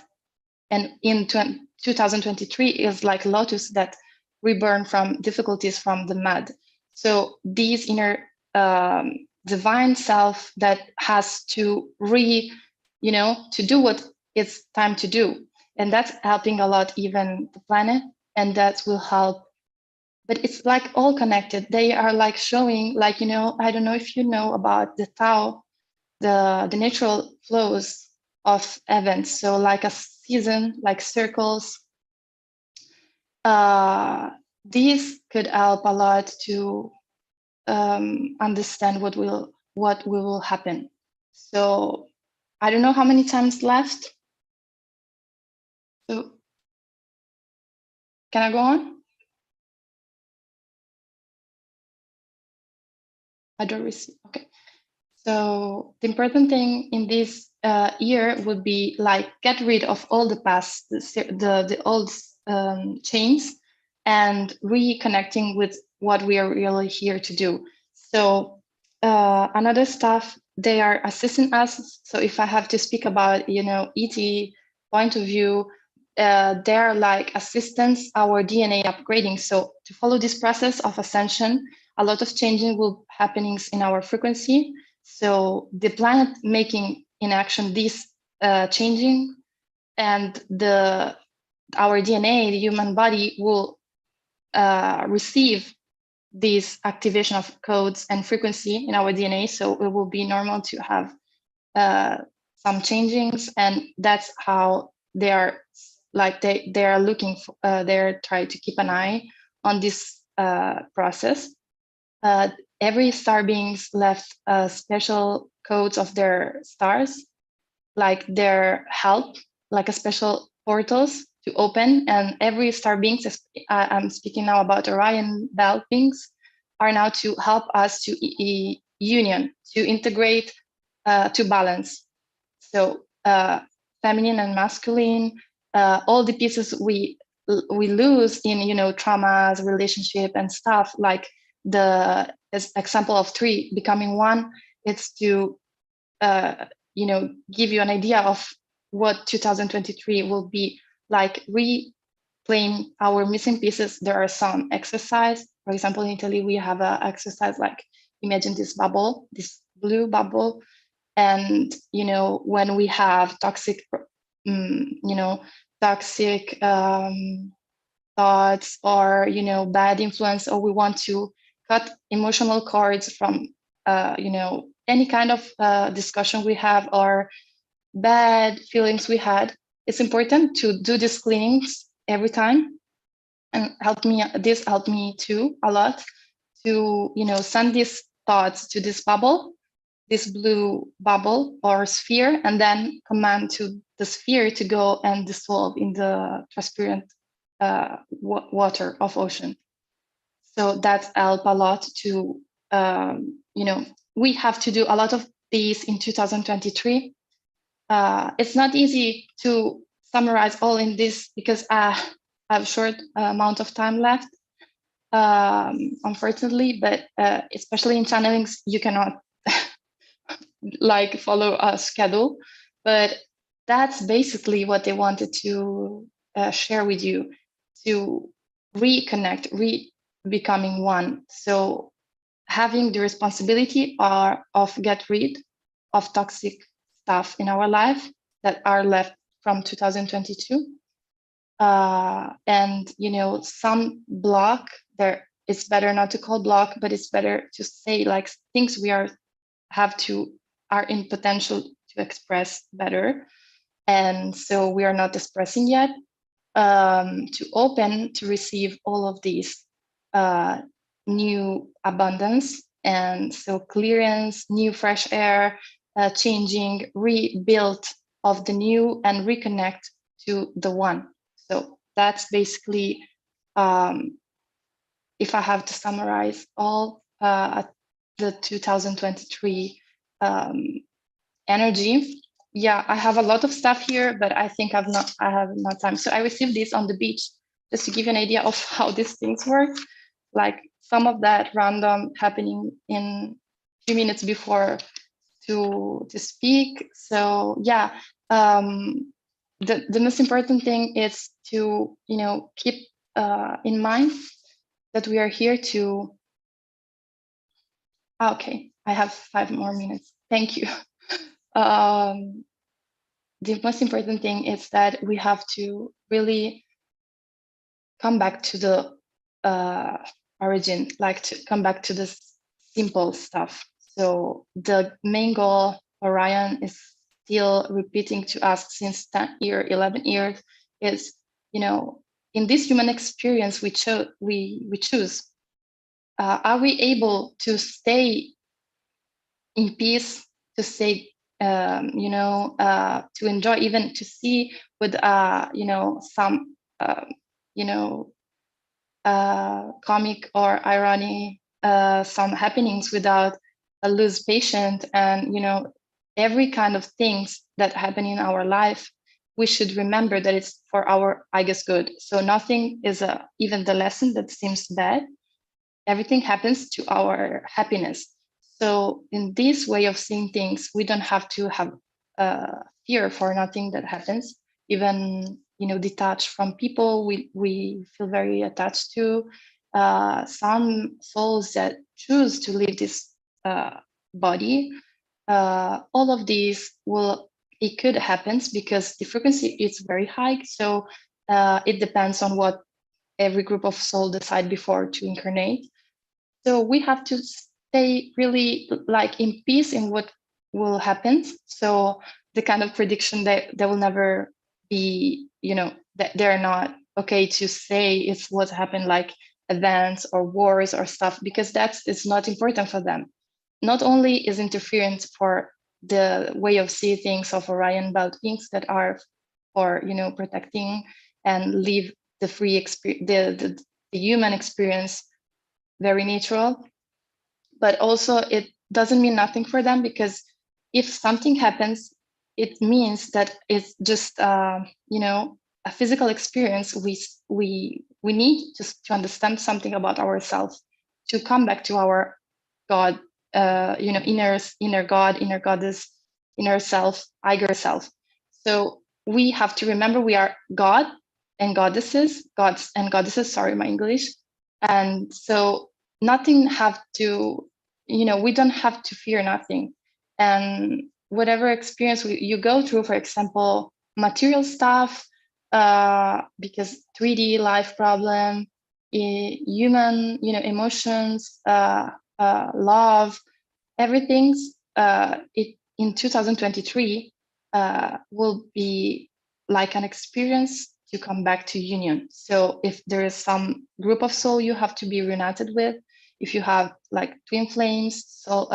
And in 2023 is like lotus that reborn from difficulties from the mud. So these inner divine self that has to to do what it's time to do. And that's helping a lot, even the planet, and that will help. But it's like all connected. They are like showing, like, I don't know if you know about the Tao, the natural flows of events. So like a season, like circles. These could help a lot to understand what will happen. So I don't know how many times left. So can I go on? I don't receive. Okay. So the important thing in this year would be like get rid of all the past, the old chains, and reconnecting with what we are really here to do. So another stuff, they are assisting us. So if I have to speak about, ET point of view, they're like assistants, our DNA upgrading. So to follow this process of ascension, a lot of changing will happenings in our frequency. So the planet making in action this changing, and our DNA, the human body, will receive this activation of codes and frequency in our DNA. So it will be normal to have some changings, and that's how they are like they are looking for. They're trying to keep an eye on this process. Every star beings left special codes of their stars, like their help, like a special portals to open. And every star beings, I'm speaking now about Orion belt beings, are now to help us to union, to integrate, to balance. So feminine and masculine, all the pieces we lose in traumas, relationship and stuff, like the example of 3 becoming 1. It's to give you an idea of what 2023 will be like. Replaying our missing pieces. There are some exercise. For example, in Italy, we have an exercise like imagine this bubble, this blue bubble, and when we have toxic toxic thoughts, or bad influence, or we want to cut emotional cords from any kind of discussion we have, or bad feelings we had, it's important to do these cleanings every time. And this helped me too a lot, to send these thoughts to this bubble, this blue bubble or sphere, and then command to the sphere to go and dissolve in the transparent water of ocean. So that helped a lot to, we have to do a lot of these in 2023. It's not easy to summarize all in this because I have a short amount of time left, unfortunately, but especially in channelings, you cannot like follow a schedule, but that's basically what they wanted to share with you, to reconnect, becoming one. So having the responsibility of get rid of toxic stuff in our life that are left from 2022. And some block there, it's better not to call block, but it's better to say like things we are in potential to express better, and so we are not expressing yet, to open to receive all of these new abundance. And so clearance, new fresh air, changing, rebuild of the new, and reconnect to the one. So that's basically, if I have to summarize all the 2023 energy. Yeah, I have a lot of stuff here, but I think I have not time. So I received this on the beach, just to give you an idea of how these things work. Like some of that random happening in a few minutes before to speak. So yeah, the most important thing is to keep in mind that we are here to. Okay, I have 5 more minutes. Thank you. The most important thing is that we have to really come back to the origin, like to come back to the simple stuff. So the main goal Orion is still repeating to us since 11 years is, in this human experience we choose are we able to stay in peace, to stay, to enjoy, even to see with, some, comic or irony, some happenings without lose patience, and every kind of things that happen in our life, we should remember that it's for our, I guess, good. So nothing is even the lesson that seems bad. Everything happens to our happiness. So in this way of seeing things, we don't have to have fear for nothing that happens. Even detached from people we feel very attached to. Some souls that choose to leave this body. All of these it could happen because the frequency is very high. So it depends on what every group of soul decide before to incarnate. So we have to stay really like in peace in what will happen. So the kind of prediction that will never be, that they're not okay to say it's what happened, like events or wars or stuff, because it's not important for them. Not only is interference for the way of seeing things of Orion about things that are for protecting and leave the free experience, the human experience very natural, but also it doesn't mean nothing for them, because if something happens, it means that it's just a physical experience. We need just to understand something about ourselves, to come back to our God, inner God, inner goddess, inner self, higher self. So we have to remember we are God and goddesses, gods and goddesses, sorry, my English. And so nothing have to, we don't have to fear nothing. And whatever experience you go through, for example, material stuff, because 3D life problem, human, emotions, love, everything's in 2023 will be like an experience to come back to union. So if there is some group of soul you have to be reunited with, if you have like twin flames, so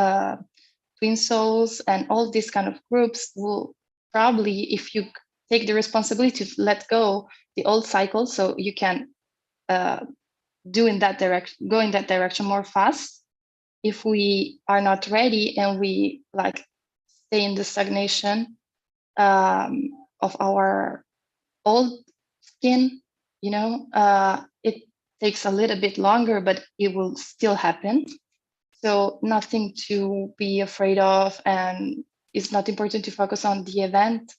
twin souls, and all these kind of groups will probably, if you take the responsibility to let go the old cycle, so you can go in that direction more fast. If we are not ready and we like stay in the stagnation of our old skin, it takes a little bit longer, but it will still happen. So nothing to be afraid of, and it's not important to focus on the event.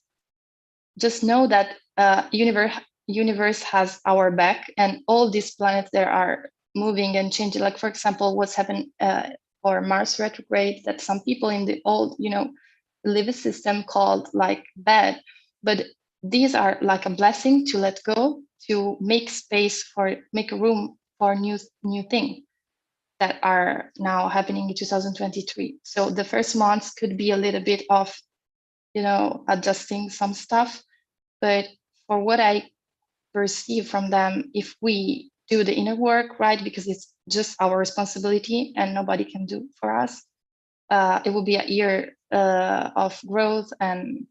Just know that universe has our back, and all these planets that are moving and changing. Like for example, what's happened for Mars retrograde, that some people in the old, live a system called like bad, but these are like a blessing to let go, to make space for, make room for new thing that are now happening in 2023. So the first months could be a little bit of, adjusting some stuff, but for what I perceive from them, if we do the inner work, right, because it's just our responsibility and nobody can do for us, it will be a year of growth and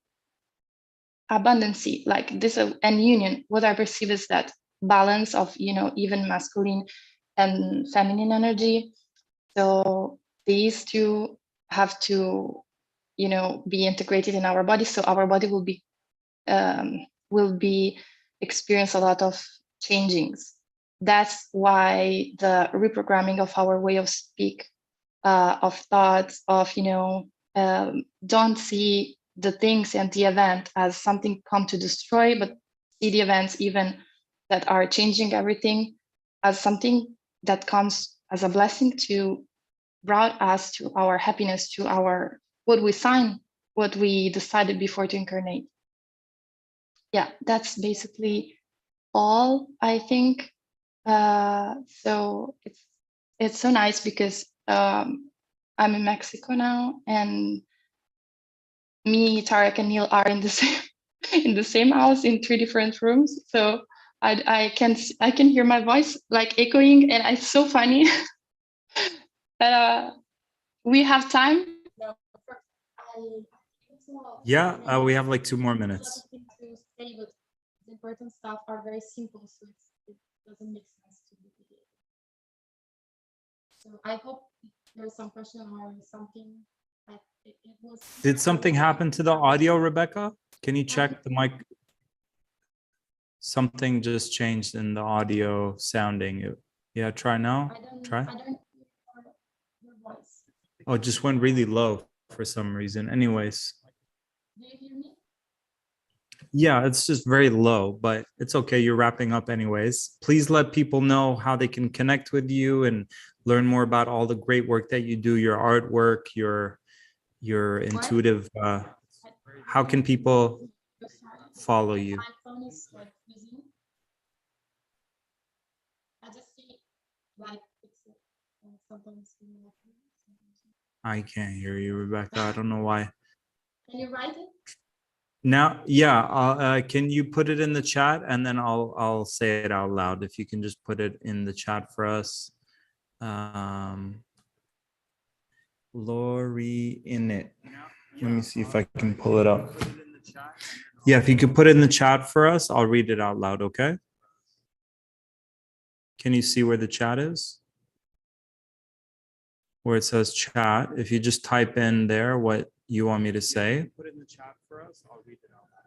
abundancy, like this, and union. What I perceive is that balance of, even masculine and feminine energy. So these two have to, be integrated in our body. So our body will be experience a lot of changings. That's why the reprogramming of our way of speak, of thoughts, of don't see the things and the event as something come to destroy, but see the events even that are changing everything as something that comes as a blessing to brought us to our happiness, to our what we signed, what we decided before to incarnate. Yeah, that's basically all, I think. So it's so nice because I'm in Mexico now, and me, Tarek, and Neil are in the same in the same house in 3 different rooms. So I can hear my voice like echoing, and it's so funny. But we have time. Yeah, we have like 2 more minutes. To say, but the important stuff are very simple, so it doesn't make sense to be. So I hope there's some question or something. It was. Did something happen to the audio, Rebecca? Can you check the mic? Something just changed in the audio sounding. Yeah, try now. Try. I don't hear your voice. Oh, it just went really low for some reason. Anyways. Do you hear me? Yeah, it's just very low, but it's okay. You're wrapping up anyways. Please let people know how they can connect with you and learn more about all the great work that you do, your artwork, your intuitive. How can people follow you? My phone is like busy. I just see like it's sometimes. I can't hear you, Rebecca. I don't know why. Can you write it? Now, yeah, can you put it in the chat and then I'll say it out loud. If you can just put it in the chat for us. Lori in it. Let me see if I can pull it up. Yeah, if you could put it in the chat for us, I'll read it out loud, okay? Can you see where the chat is? Where it says chat. If you just type in there what you want me to say. Put it in the chat for us, I'll read it out loud.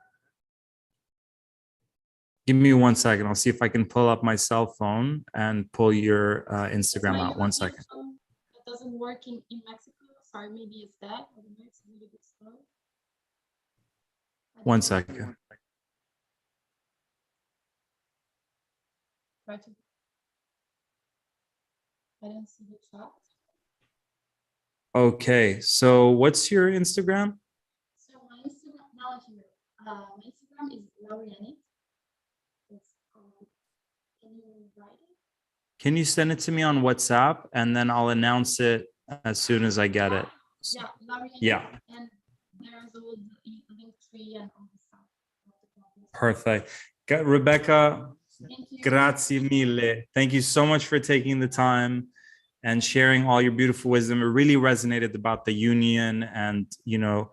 Give me 1 second. I'll see if I can pull up my cell phone and pull your Instagram out. 1 second. It doesn't work in Mexico. Sorry, maybe it's that. I don't know, it's a little bit slow. 1 second. I don't see the chat. Okay, so what's your Instagram? So my Instagram now here. My Instagram is Lauriani. Can you write it? Can you send it to me on WhatsApp and then I'll announce it as soon as I get it? Yeah, Lauriani. Yeah. And there's all the link tree and all the stuff. Perfect. Rebecca, grazie mille. Thank you so much for taking the time and sharing all your beautiful wisdom. It really resonated about the union and, you know,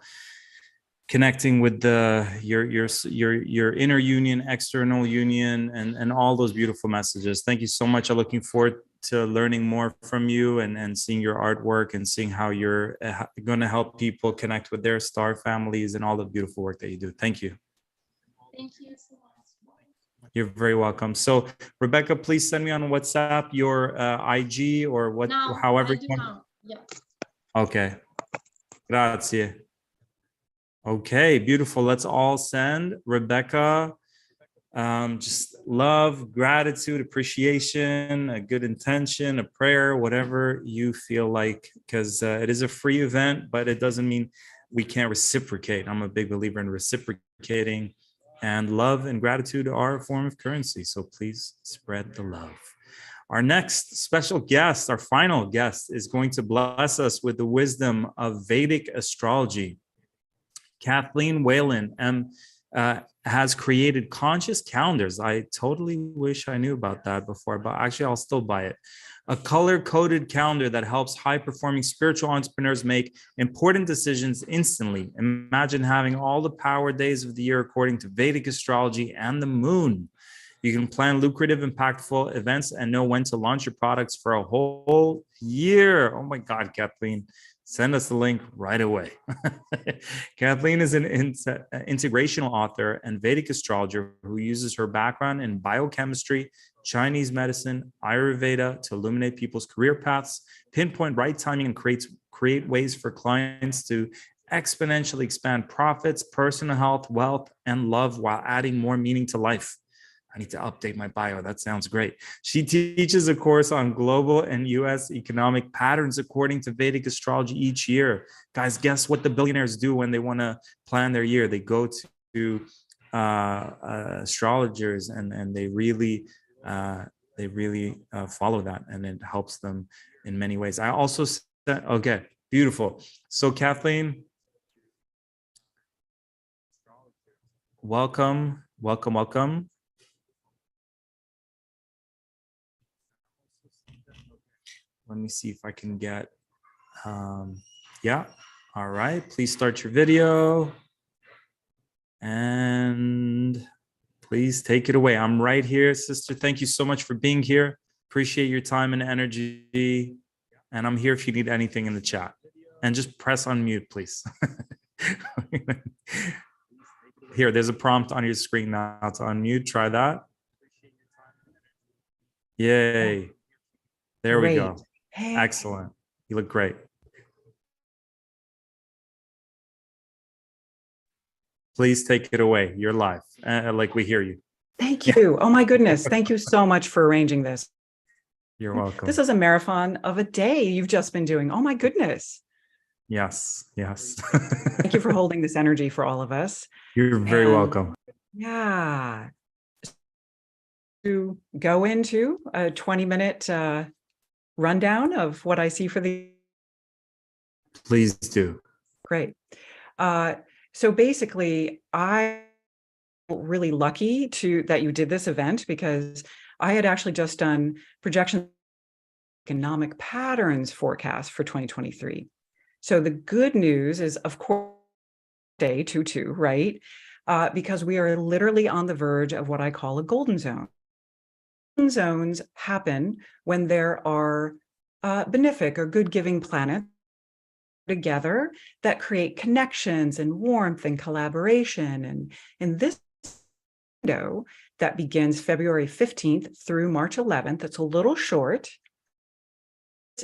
connecting with your inner union, external union, and all those beautiful messages. Thank you so much. I'm looking forward to learning more from you and seeing your artwork and seeing how you're going to help people connect with their star families and all the beautiful work that you do. Thank you. Thank you so much. You're very welcome. So, Rebecca, please send me on WhatsApp your IG or what, Now, however I do you want. now. Yeah. Okay. Grazie. Okay, beautiful. Let's all send Rebecca just love, gratitude, appreciation, a good intention, a prayer, whatever you feel like, because it is a free event, but it doesn't mean we can't reciprocate. I'm a big believer in reciprocating, and love and gratitude are a form of currency. So please spread the love. Our next special guest, our final guest, is going to bless us with the wisdom of Vedic astrology. Kathleen Whalen has created conscious calendars. I totally wish I knew about that before, but actually I'll still buy it. A color-coded calendar that helps high-performing spiritual entrepreneurs make important decisions instantly. Imagine having all the power days of the year according to Vedic astrology and the moon. You can plan lucrative, impactful events and know when to launch your products for a whole year. Oh my God, Kathleen. Send us the link right away. Kathleen is an integrational author and Vedic astrologer who uses her background in biochemistry, Chinese medicine, Ayurveda to illuminate people's career paths, pinpoint right timing, and create ways for clients to exponentially expand profits, personal health, wealth, and love while adding more meaning to life. I need to update my bio. That sounds great. She teaches a course on global and US economic patterns according to Vedic astrology each year. Guys, guess what the billionaires do when they want to plan their year? They go to astrologers and they really follow that, and it helps them in many ways. I also said, okay, beautiful. So Kathleen, welcome. let me see if I can get, yeah. All right, please start your video. And please take it away. I'm right here, sister. Thank you so much for being here. Appreciate your time and energy. And I'm here if you need anything in the chat. And just press unmute, please. Here, there's a prompt on your screen now to unmute. Try that. Yay. There we go. Hey. Excellent. You look great. Please take it away. You're live. Like we hear you. Thank you. Oh my goodness. Thank you so much for arranging this. You're welcome. This is a marathon of a day you've just been doing. Oh my goodness. Yes. Thank you for holding this energy for all of us. You're very welcome. Yeah. To go into a 20-minute rundown of what I see for the. Please do. Great. So basically, I'm really lucky that you did this event, because I had actually just done projection economic patterns forecast for 2023. So the good news is, of course, day 2-2, right? Because we are literally on the verge of what I call a golden zone. Golden zones happen when there are benefic or good-giving planets together that create connections and warmth and collaboration. And in this window that begins February 15th through March 11th, it's a little short,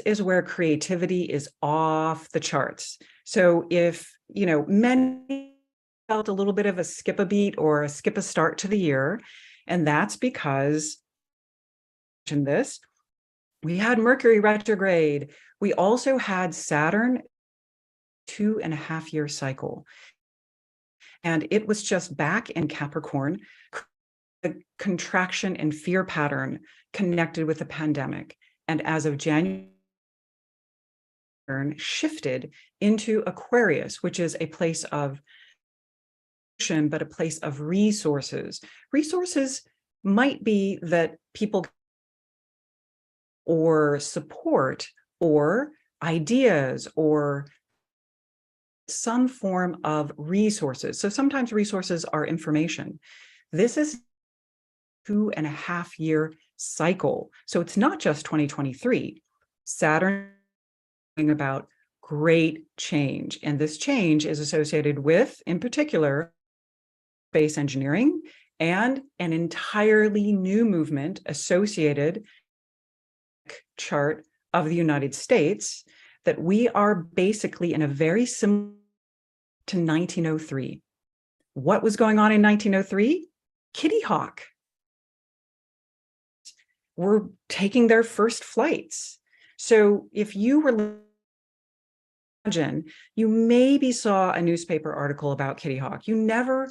is where creativity is off the charts. So if, many felt a little bit of a skip a beat or a skip a start to the year, and that's because in this, we had Mercury retrograde. We also had Saturn 2.5-year cycle. And it was just back in Capricorn, the contraction and fear pattern connected with the pandemic. And as of January, shifted into Aquarius, which is a place of but a place of resources. Resources might be that people or support or ideas or some form of resources. So sometimes resources are information. This is 2.5-year cycle. So it's not just 2023. Saturn about great change. And this change is associated with, in particular, space engineering and an entirely new movement associated chart of the United States that we are basically in a very similar to 1903. What was going on in 1903? Kitty Hawk were taking their first flights. So if you were imagine, you maybe saw a newspaper article about Kitty Hawk. You never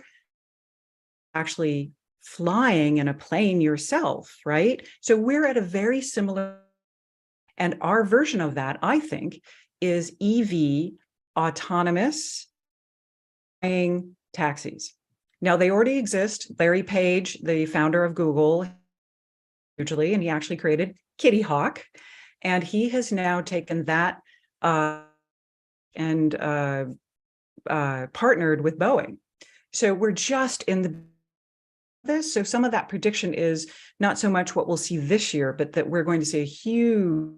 actually flying in a plane yourself, right? So we're at a very similar, and our version of that, I think, is EV autonomous flying taxis. Now they already exist. Larry Page, the founder of Google, hugely, and he actually created Kitty Hawk, and he has now taken that and partnered with Boeing. So we're just in this. So some of that prediction is not so much what we'll see this year, but that we're going to see a huge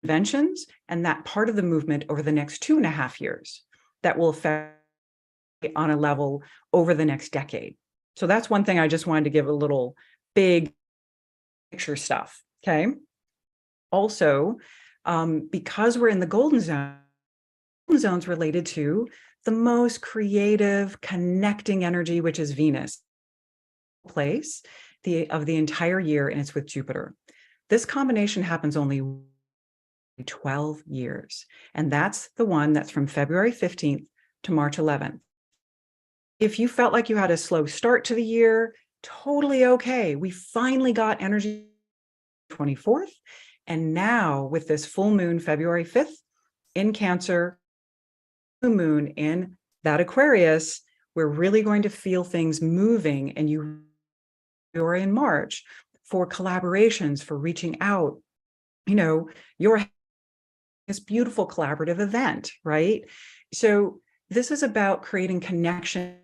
inventions and that part of the movement over the next 2.5 years that will affect on a level over the next decade. So that's one thing I just wanted to give a little big picture stuff. Okay. Also, because we're in the golden zones related to the most creative connecting energy, which is Venus place of the entire year, and it's with Jupiter. This combination happens only 12 years, and that's the one that's from February 15th to March 11th. If you felt like you had a slow start to the year, totally okay. We finally got energy 24th, and now with this full moon February 5th in Cancer, moon in that Aquarius, we're really going to feel things moving, and you're in March for collaborations, for reaching out, you're this beautiful collaborative event, right? So this is about creating connection.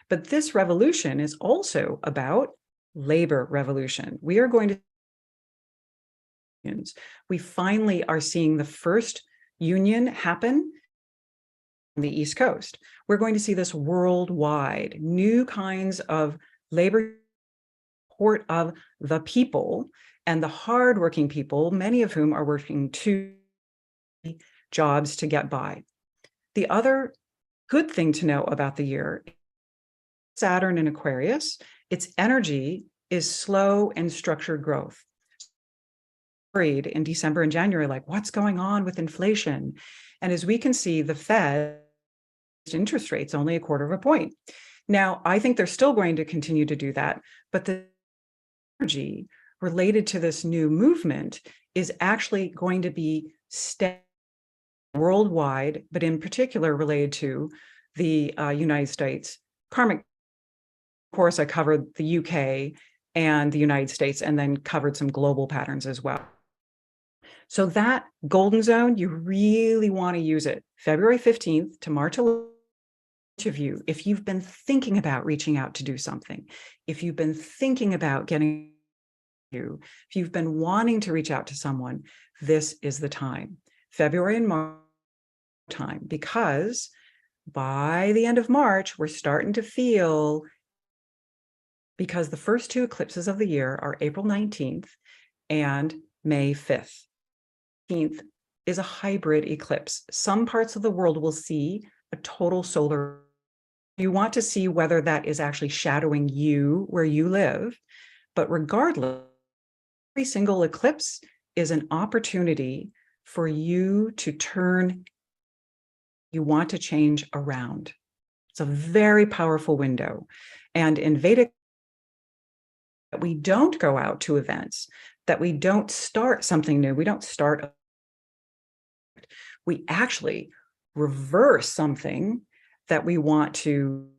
But this revolution is also about labor revolution. We are going to, we finally are seeing the first union happen on the East Coast. We're going to see this worldwide, new kinds of labor support of the people and the hardworking people, many of whom are working 2 jobs to get by. The other good thing to know about the year, Saturn in Aquarius, its energy is slow and structured growth. Worried in December and January, like, what's going on with inflation? And as we can see, the Fed interest rates only 1/4 point. Now, I think they're still going to continue to do that, but the energy related to this new movement is actually going to be steady worldwide, but in particular related to the United States. Karmic, of course, I covered the UK and the United States, and then covered some global patterns as well. So that golden zone, you really want to use it. February 15th to March 11th, each of you, if you've been thinking about reaching out to do something, if you've been thinking about getting you, if you've been wanting to reach out to someone, this is the time. February and March time, because by the end of March, we're starting to feel, because the first 2 eclipses of the year are April 19th and May 5th. 19th is a hybrid eclipse. Some parts of the world will see a total solar. You want to see whether that is actually shadowing you where you live, but regardless, every single eclipse is an opportunity for you to turn, you want to change around. It's a very powerful window. And in Vedic, we don't go out to events, that we don't start something new, we don't start, we actually reverse something that we want to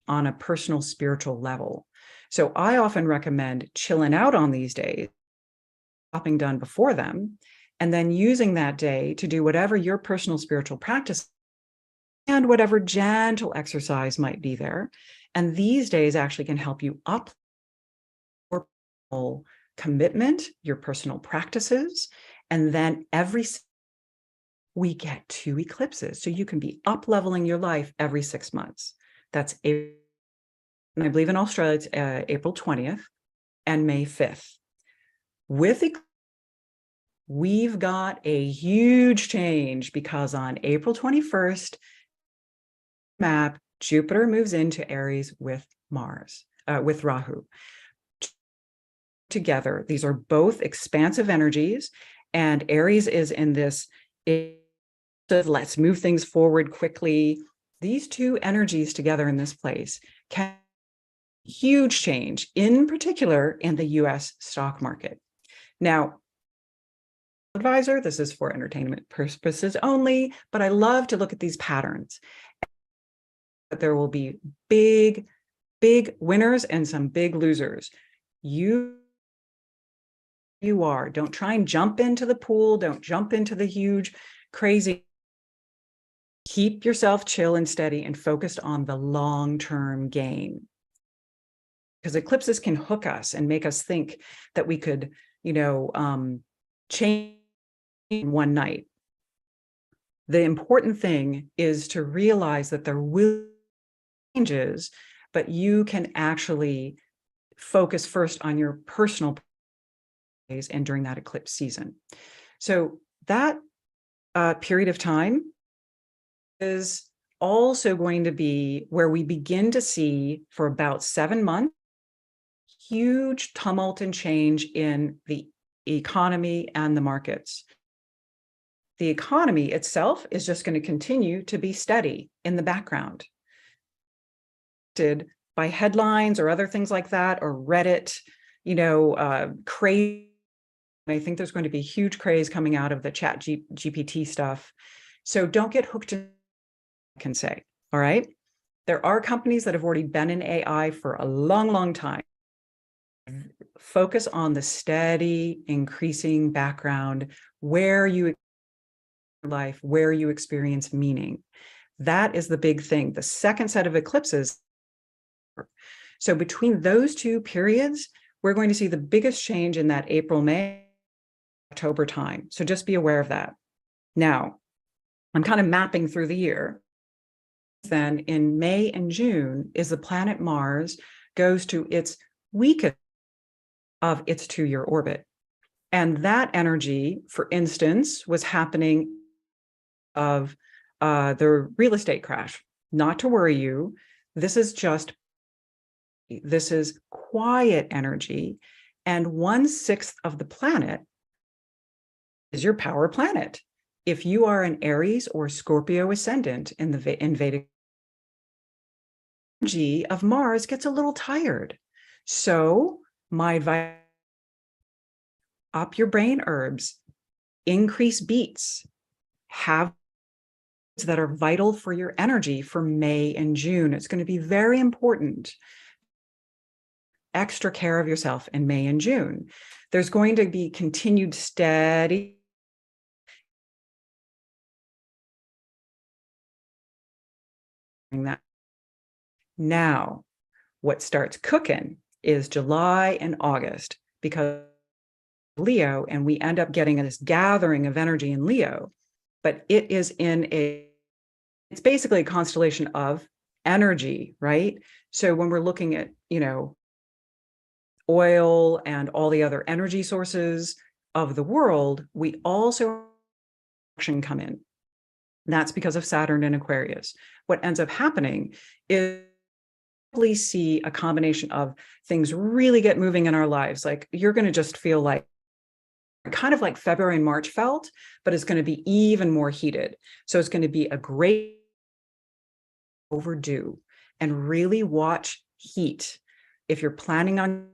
on a personal spiritual level. So I often recommend chilling out on these days, shopping done before them, and then using that day to do whatever your personal spiritual practice and whatever gentle exercise might be there. And these days actually can help you up your personal commitment, your personal practices, and then every we get 2 eclipses. So you can be up leveling your life every 6 months. That's April, and I believe in Australia, it's April 20th and May 5th. With we've got a huge change, because on April 21st, map, Jupiter moves into Aries with Mars, with Rahu. Together, these are both expansive energies, and Aries is in this, let's move things forward quickly. These 2 energies together in this place can huge change, in particular in the US stock market. Now, advisor, this is for entertainment purposes only, but I love to look at these patterns. There will be big winners and some big losers. You are, don't try and jump into the pool, don't jump into the huge, crazy. Keep yourself chill and steady and focused on the long-term gain. Because eclipses can hook us and make us think that we could, change in one night. The important thing is to realize that there will be changes, but you can actually focus first on your personal days and during that eclipse season. So that period of time is also going to be where we begin to see, for about 7 months, huge tumult and change in the economy and the markets. The economy itself is just going to continue to be steady in the background, by headlines or other things like that, or Reddit, craze. I think there's going to be huge craze coming out of the chat GPT stuff. So don't get hooked in, I can say, all right? There are companies that have already been in AI for a long, long time. focus on the steady increasing background where you life, where you experience meaning. That is the big thing. The second set of eclipses. So between those two periods, we're going to see the biggest change in that April, May, October time. So just be aware of that. Now, I'm kind of mapping through the year. Then in May and June is the planet Mars goes to its weakest of its 2-year orbit. And that energy, for instance, was happening of the real estate crash. Not to worry you, this is quiet energy, and 1/6 of the planet is your power planet. If you are an Aries or Scorpio ascendant in Vedic energy of Mars gets a little tired. So my advice, up your brain herbs, increase beets, have that are vital for your energy for May and June. It's going to be very important. Extra care of yourself in May and June. There's going to be continued steady that. Now, what starts cooking is July and August, because Leo, and we end up getting this gathering of energy in Leo, but it is it's basically a constellation of energy, right? So when we're looking at, oil and all the other energy sources of the world, we also come in. And that's because of Saturn and Aquarius. What ends up happening is we see a combination of things really get moving in our lives. Like you're going to just feel like kind of like February and March felt, but it's going to be even more heated. So it's going to be a great overdue, and really watch heat. If you're planning on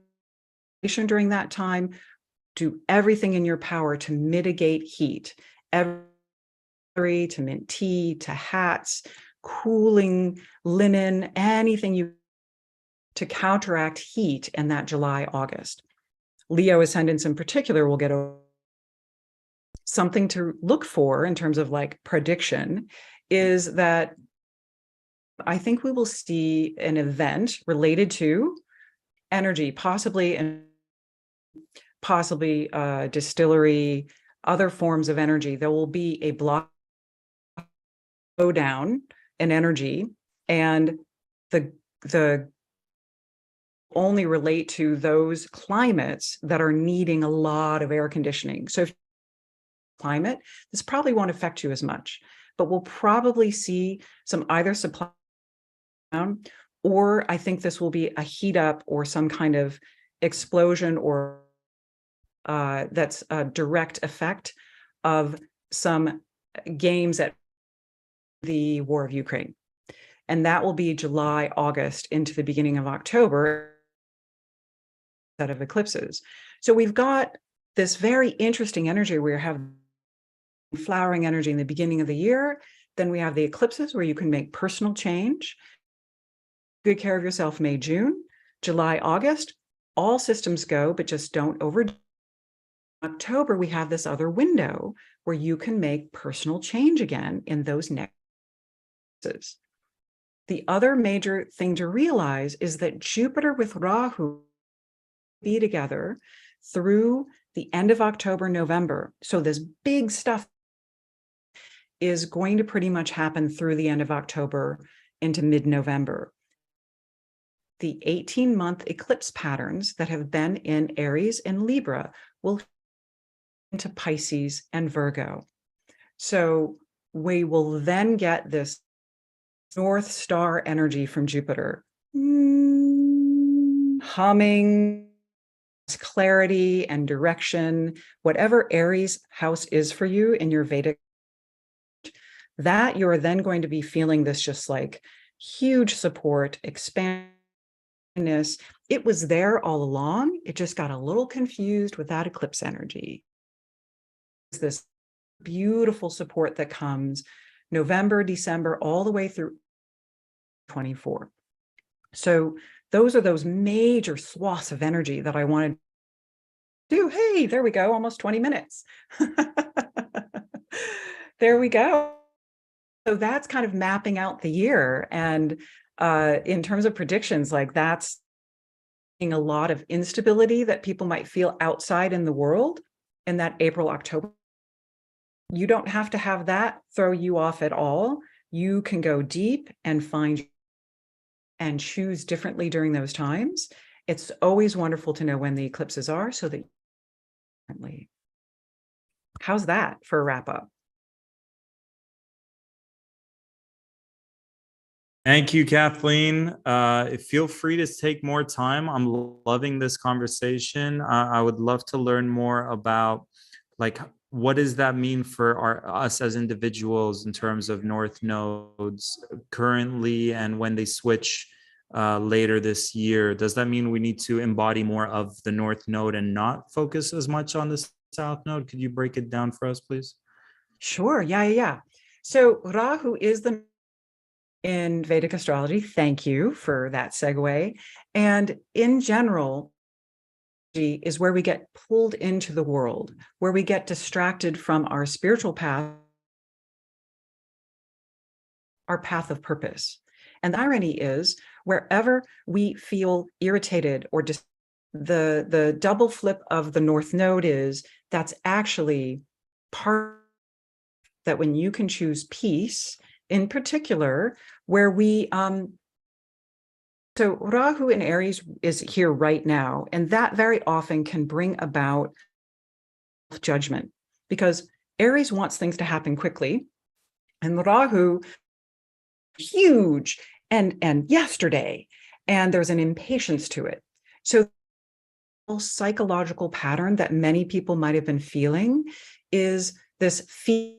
during that time, do everything in your power to mitigate heat. To mint tea, to hats, cooling linen, anything you to counteract heat in that July, August. Leo ascendants in particular will get something to look for in terms of like prediction is that I think we will see an event related to energy, possibly distillery, other forms of energy. There will be a slowdown in energy, and the only relate to those climates that are needing a lot of air conditioning. So if climate, this probably won't affect you as much, but we'll probably see some either supply down, or I think this will be a heat up or some kind of explosion, or that's a direct effect of some games at the war of Ukraine. And that will be July, August into the beginning of October set of eclipses. So we've got this very interesting energy where you have flowering energy in the beginning of the year. Then we have the eclipses where you can make personal change. Good care of yourself, May, June, July, August, all systems go, but just don't overdo. October, we have this other window where you can make personal change again in those next. The other major thing to realize is that Jupiter with Rahu be together through the end of October, November. So this big stuff is going to pretty much happen through the end of October into mid-November. The 18-month eclipse patterns that have been in Aries and Libra will into Pisces and Virgo. So we will then get this North Star energy from Jupiter, humming, clarity and direction, whatever Aries house is for you in your Vedic, that you're then going to be feeling this just like huge support, expansiveness. It was there all along. It just got a little confused with that eclipse energy. This beautiful support that comes November, December, all the way through 24. So those are those major swaths of energy that I wanted Hey, there we go, almost 20 minutes. There we go. So that's kind of mapping out the year. And in terms of predictions, like that's a lot of instability that people might feel outside in the world in that April, October. You don't have to have that throw you off at all. You can go deep and find and choose differently during those times. It's always wonderful to know when the eclipses are so that how's that for a wrap up? Thank you, Kathleen. Feel free to take more time. I'm loving this conversation. I would love to learn more about, like, what does that mean for us as individuals in terms of north nodes currently and when they switch later this year? Does that mean we need to embody more of the north node and not focus as much on the south node? Could you break it down for us, please? Sure. Yeah. So Rahu is the in Vedic astrology. Thank you for that segue. And in general, is where we get pulled into the world, where we get distracted from our spiritual path, our path of purpose. And the irony is, wherever we feel irritated or the double flip of the North Node is that's actually part that when you can choose peace, in particular, where we so Rahu in Aries is here right now, and that very often can bring about judgment because Aries wants things to happen quickly, and Rahu huge and yesterday, and there's an impatience to it. So psychological pattern that many people might have been feeling is this fear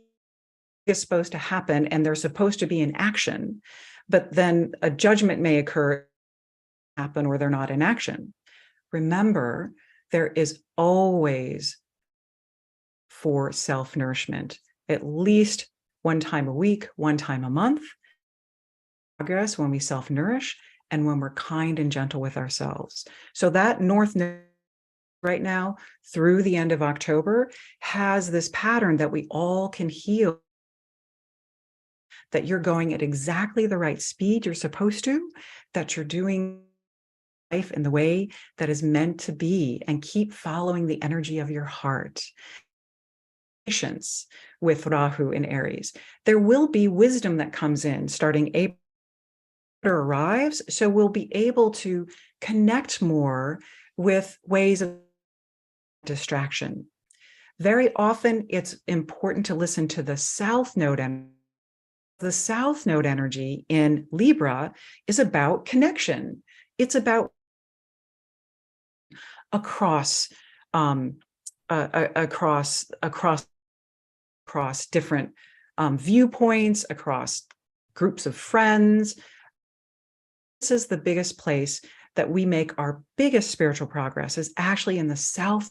is supposed to happen and they're supposed to be in action, but then a judgment may occur, happen, or they're not in action. Remember, there is always for self-nourishment, at least one time a week, one time a month, progress when we self-nourish and when we're kind and gentle with ourselves. So that North Node right now through the end of October has this pattern that we all can heal, that you're going at exactly the right speed you're supposed to, that you're doing life in the way that is meant to be, and keep following the energy of your heart. Patience with Rahu in Aries. There will be wisdom that comes in starting April arrives, so we'll be able to connect more with ways of distraction. Very often it's important to listen to the South Node energy. The South Node energy in Libra is about connection. It's about across different viewpoints, across groups of friends. This is the biggest place that we make our biggest spiritual progress is actually in the South.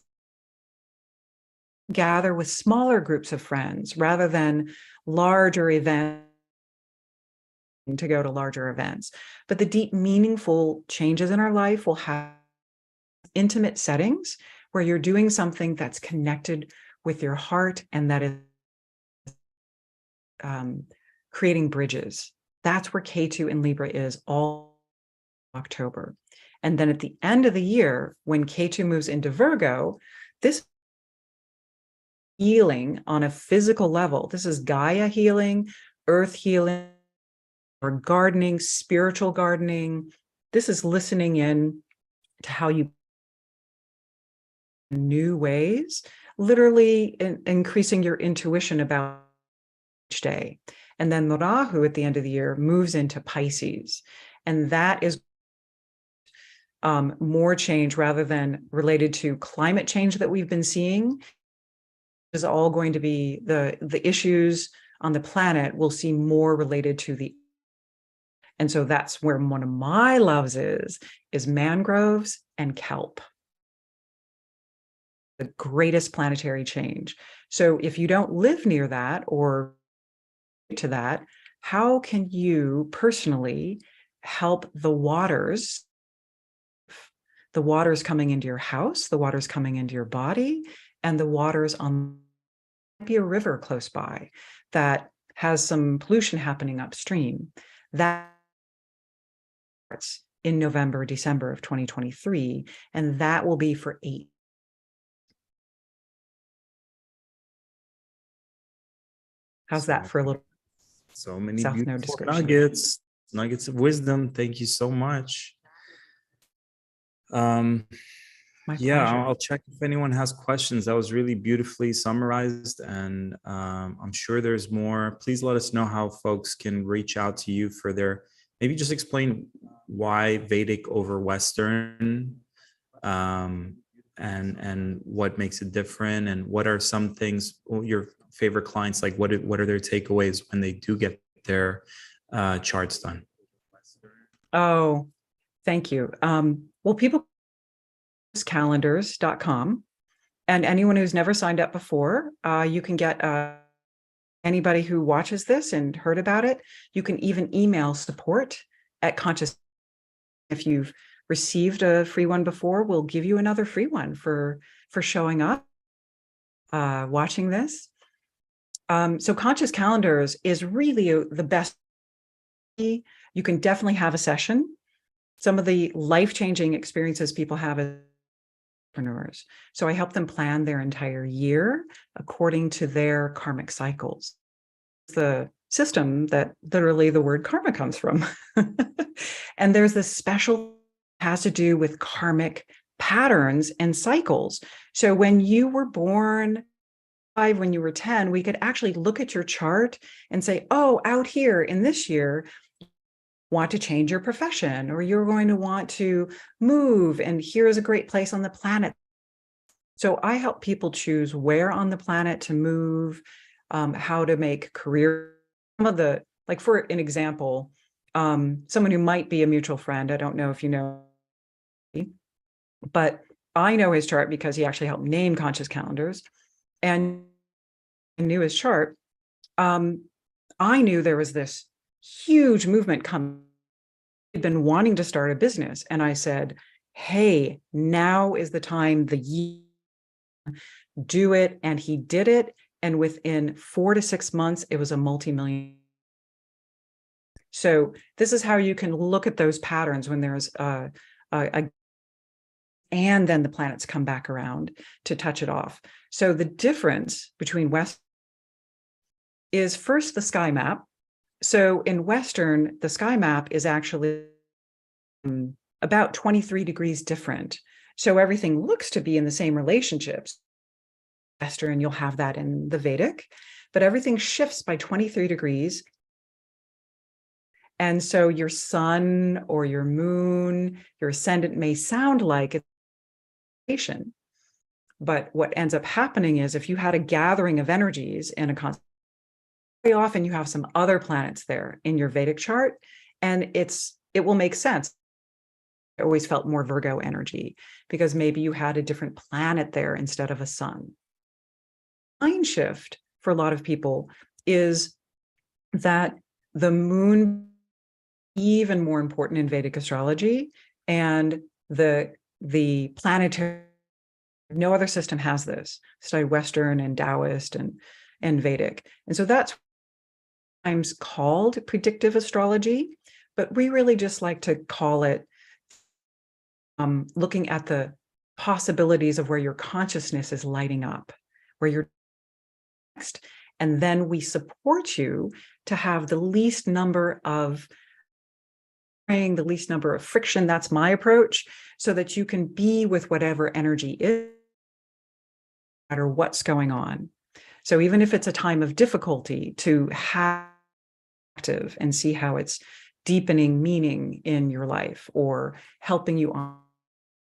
Gather with smaller groups of friends rather than larger events, to go to larger events. But the deep, meaningful changes in our life will have intimate settings where you're doing something that's connected with your heart and that is creating bridges. That's where Ketu in Libra is all October. And then at the end of the year, when Ketu moves into Virgo, this healing on a physical level, this is Gaia healing, earth healing, or gardening, spiritual gardening. This is listening in to how you new ways, literally increasing your intuition about each day. And then Rahu at the end of the year moves into Pisces. And that is more change rather than related to climate change that we've been seeing. Is all going to be the issues on the planet we'll see more related to the. And so that's where one of my loves is mangroves and kelp. The greatest planetary change. So if you don't live near that or to that, how can you personally help the waters, the water's coming into your house, the water's coming into your body, and the water's on be a river close by that has some pollution happening upstream. That starts in November, December of 2023, and that will be for 8. How's that for a little? So many South Node beautiful description. nuggets of wisdom. Thank you so much. My Yeah, pleasure. I'll check if anyone has questions. That was really beautifully summarized, and I'm sure there's more. Please let us know how folks can reach out to you for their, maybe just explain why Vedic over Western, and what makes it different, and what are some things your favorite clients like. What are their takeaways when they do get their charts done? Oh, thank you. Well, people calendars.com, and anyone who's never signed up before, you can get anybody who watches this and heard about it. You can even email support at Conscious. If you've received a free one before, we'll give you another free one for showing up, watching this. So Conscious Calendars is really the best. You can definitely have a session. Some of the life-changing experiences people have as entrepreneurs. So I help them plan their entire year according to their karmic cycles. The system that literally the word karma comes from. And there's this special has to do with karmic patterns and cycles. So when you were born, when you were 10, we could actually look at your chart and say, oh, out here in this year, want to change your profession, or you're going to want to move, and here's a great place on the planet. So I help people choose where on the planet to move, how to make career. Some of the, like for an example, someone who might be a mutual friend, I don't know if you know, but I know his chart because he actually helped name Conscious Calendars, and I knew his chart. I knew there was this huge movement coming. He'd been wanting to start a business, and I said, hey, now is the time, the year, do it. And he did it, and within 4 to 6 months it was a multi-million. So this is how you can look at those patterns when there's and then the planets come back around to touch it off. So the difference between West is first the sky map. So in Western, the sky map is actually about 23 degrees different. So everything looks to be in the same relationships. Western, you'll have that in the Vedic, but everything shifts by 23 degrees. And so your sun or your moon, your ascendant may sound like it's, but what ends up happening is if you had a gathering of energies in a constellation, very often you have some other planets there in your Vedic chart, and it will make sense. I always felt more Virgo energy because maybe you had a different planet there instead of a sun. Mind shift for a lot of people is that the moon even more important in Vedic astrology, and the planetary, no other system has this. Study Western and Taoist and Vedic. And so that's sometimes called predictive astrology, but we really just like to call it looking at the possibilities of where your consciousness is lighting up, where you're next. And then we support you to have the least number of friction. That's my approach, so that you can be with whatever energy is, no matter what's going on. So even if it's a time of difficulty, to have active and see how it's deepening meaning in your life or helping you on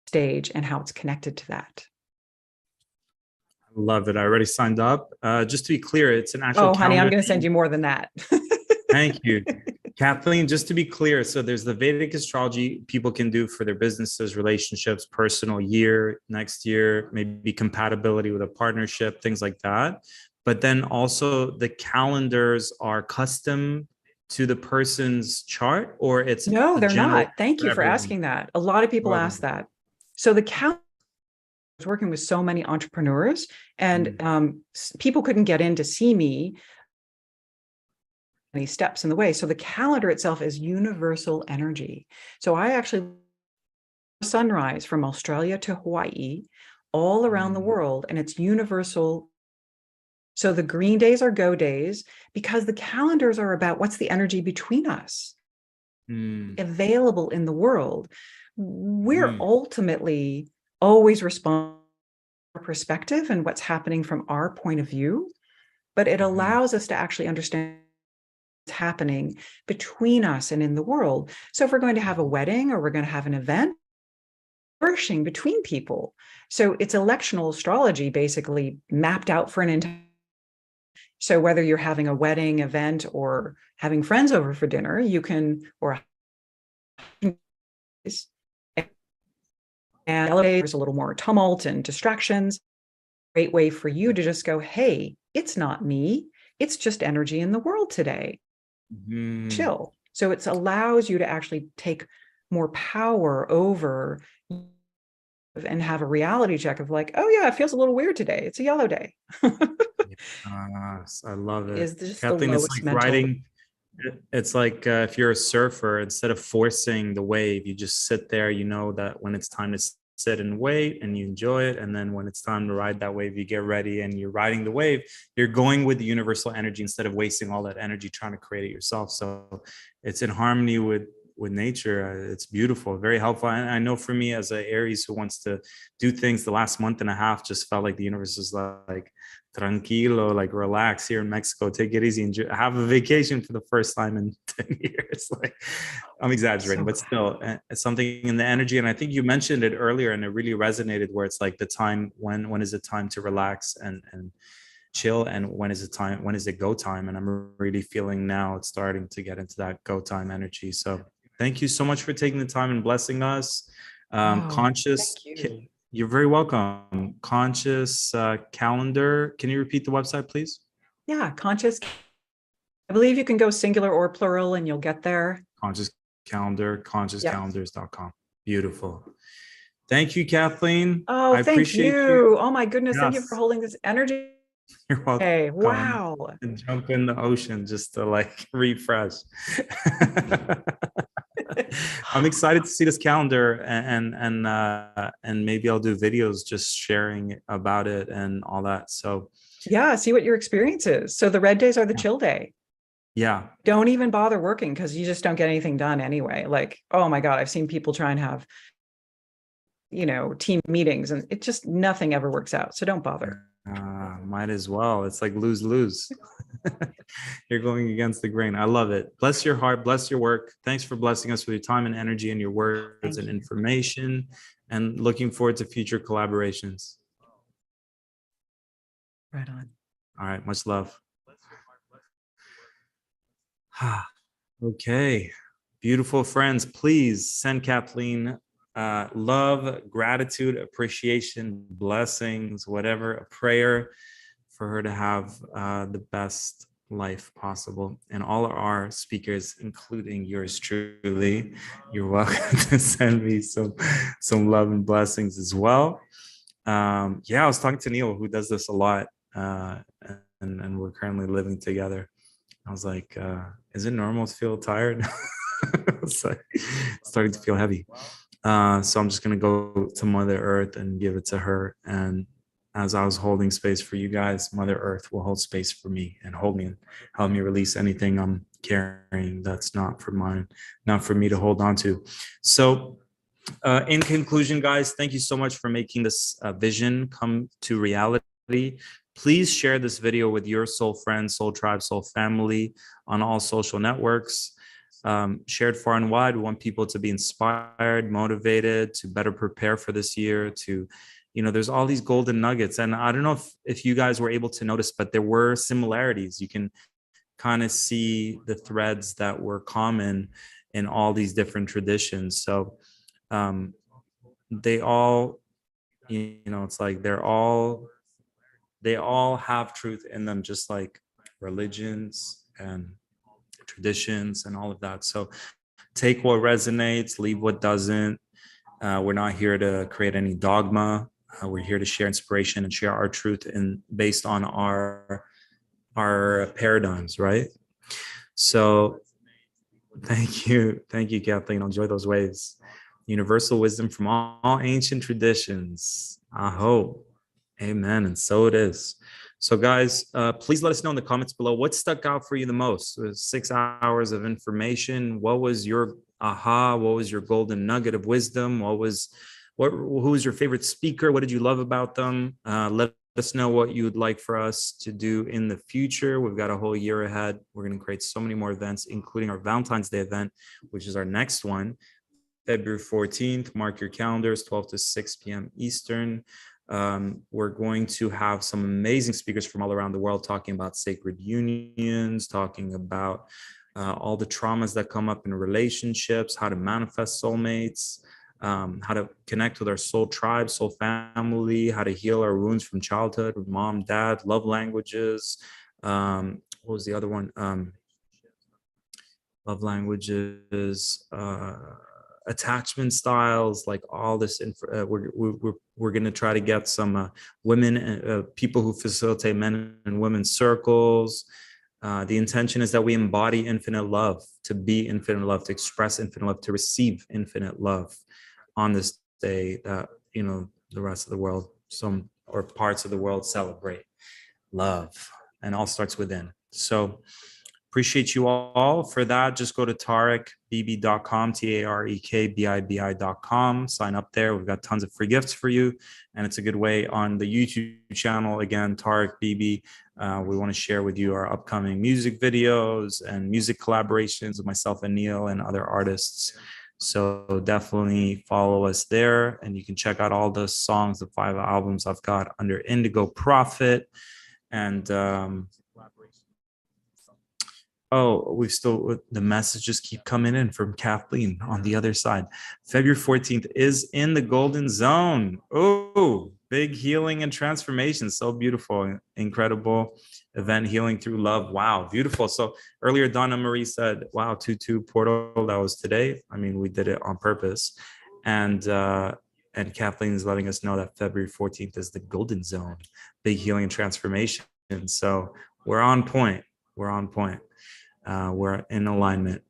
stage and how it's connected to that. I love it. I already signed up. Just to be clear, it's an actual calendar. Honey, I'm going to thing. send you more than that. Thank you. Kathleen, just to be clear, so there's the Vedic astrology people can do for their businesses, relationships, personal year, next year, maybe compatibility with a partnership, things like that. But then also the calendars are custom to the person's chart, or it's no, they're general not. Thank you for asking that. A lot of people ask that. So the calendar was working with so many entrepreneurs, and people couldn't get in to see me any steps in the way. So the calendar itself is universal energy. So I actually sunrise from Australia to Hawaii, all around the world, and it's universal. So the green days are go days, because the calendars are about what's the energy between us available in the world. We're ultimately always responding to our perspective and what's happening from our point of view, but it allows us to actually understand what's happening between us and in the world. So if we're going to have a wedding or we're going to have an event, flourishing between people. So it's electional astrology basically mapped out for an entire. So whether you're having a wedding event or having friends over for dinner, you can, or and there's a little more tumult and distractions. Great way for you to just go, hey, it's not me. It's just energy in the world today. Chill. So it allows you to actually take more power over and have a reality check of like, oh yeah, it feels a little weird today. It's a yellow day. I love it. Is just Kathleen, the it's lowest like mental. riding. It's like if you're a surfer, instead of forcing the wave, you just sit there. You know that when it's time to sit and wait, and you enjoy it. And then when it's time to ride that wave, you get ready and you're riding the wave. You're going with the universal energy instead of wasting all that energy trying to create it yourself. So it's in harmony with nature. It's beautiful, very helpful. And I know for me as an Aries who wants to do things, the last month and a half just felt like the universe was like tranquilo, like relax here in Mexico, take it easy and have a vacation for the first time in 10 years. Like, I'm exaggerating, but still it's something in the energy. And I think you mentioned it earlier and it really resonated, where it's like the time, when is it time to relax and chill, and when is it go time? And I'm really feeling now it's starting to get into that go time energy. So thank you so much for taking the time and blessing us. Conscious, you're very welcome. Conscious calendar. Can you repeat the website, please? Yeah, conscious. I believe you can go singular or plural and you'll get there. Conscious calendar, consciouscalendars.com. Beautiful. Thank you, Kathleen. Oh, I thank appreciate you. Oh my goodness. Thank you Yes. for holding this energy. You're welcome. Hey, wow. And jump in the ocean just to like refresh. I'm excited to see this calendar, and maybe I'll do videos just sharing about it and all that. So yeah, see what your experience is. So the red days are the chill day. Yeah. Don't even bother working because you just don't get anything done anyway. Like, oh my God, I've seen people try and have, team meetings and it just, nothing ever works out. So don't bother. Might as well. It's like lose. You're going against the grain. I love it. Bless your heart, bless your work. Thanks for blessing us with your time and energy and your words and information, and looking forward to future collaborations. Right on. All right. Much love. Okay. Beautiful friends, please send Kathleen love, gratitude, appreciation, blessings, whatever, a prayer for her to have the best life possible. And all our speakers, including yours truly, you're welcome to send me some love and blessings as well. I was talking to Neil, who does this a lot, and we're currently living together. I was like, is it normal to feel tired? It's like starting to feel heavy. So I'm just going to go to Mother Earth and give it to her. And as I was holding space for you guys, Mother Earth will hold space for me and hold me and help me release anything I'm carrying that's not for mine, not for me to hold on to. So in conclusion, guys, thank you so much for making this vision come to reality. Please share this video with your soul friends, soul tribe, soul family on all social networks. Shared far and wide. We want people to be inspired, motivated, to better prepare for this year, to, there's all these golden nuggets. And I don't know if you guys were able to notice, but there were similarities. You can kind of see the threads that were common in all these different traditions. So they all, it's like they all have truth in them, just like religions and traditions and all of that. So take what resonates, leave what doesn't. We're not here to create any dogma. We're here to share inspiration and share our truth based on our paradigms, right? So thank you, Kathleen. Enjoy those waves. Universal wisdom from all ancient traditions. I hope. Amen. And so it is. So guys, please let us know in the comments below what stuck out for you the most. It was 6 hours of information. What was your aha? What was your golden nugget of wisdom? Who was your favorite speaker? What did you love about them? Let us know what you would like for us to do in the future. We've got a whole year ahead. We're going to create so many more events, including our Valentine's Day event, which is our next one, February 14th. Mark your calendars, 12 to 6 p.m. Eastern. We're going to have some amazing speakers from all around the world talking about sacred unions, talking about all the traumas that come up in relationships, how to manifest soulmates, how to connect with our soul tribe, soul family, how to heal our wounds from childhood with mom, dad, love languages. What was the other one? Love languages, attachment styles, like all this. We're going to try to get some women, people who facilitate men and women's circles. The intention is that we embody infinite love, to be infinite love, to express infinite love, to receive infinite love on this day that, you know, the rest of the world, or parts of the world celebrate love, and all starts within. So appreciate you all for that. Just go to tarekbibi.com, tarekbibi.com. Sign up there. We've got tons of free gifts for you. And it's a good way on the YouTube channel. Again, Tarek Bibi. We want to share with you our upcoming music videos and music collaborations with myself and Neil and other artists. So definitely follow us there. And you can check out all the songs, the 5 albums I've got under Indigo Prophet. And the messages keep coming in from Kathleen on the other side. February 14th is in the golden zone. Oh, big healing and transformation. So beautiful, incredible event, healing through love. Wow, beautiful. So earlier, Donna Marie said, wow, 2-2 portal, that was today. I mean, we did it on purpose. And Kathleen is letting us know that February 14th is the golden zone, big healing and transformation. So we're on point. We're in alignment.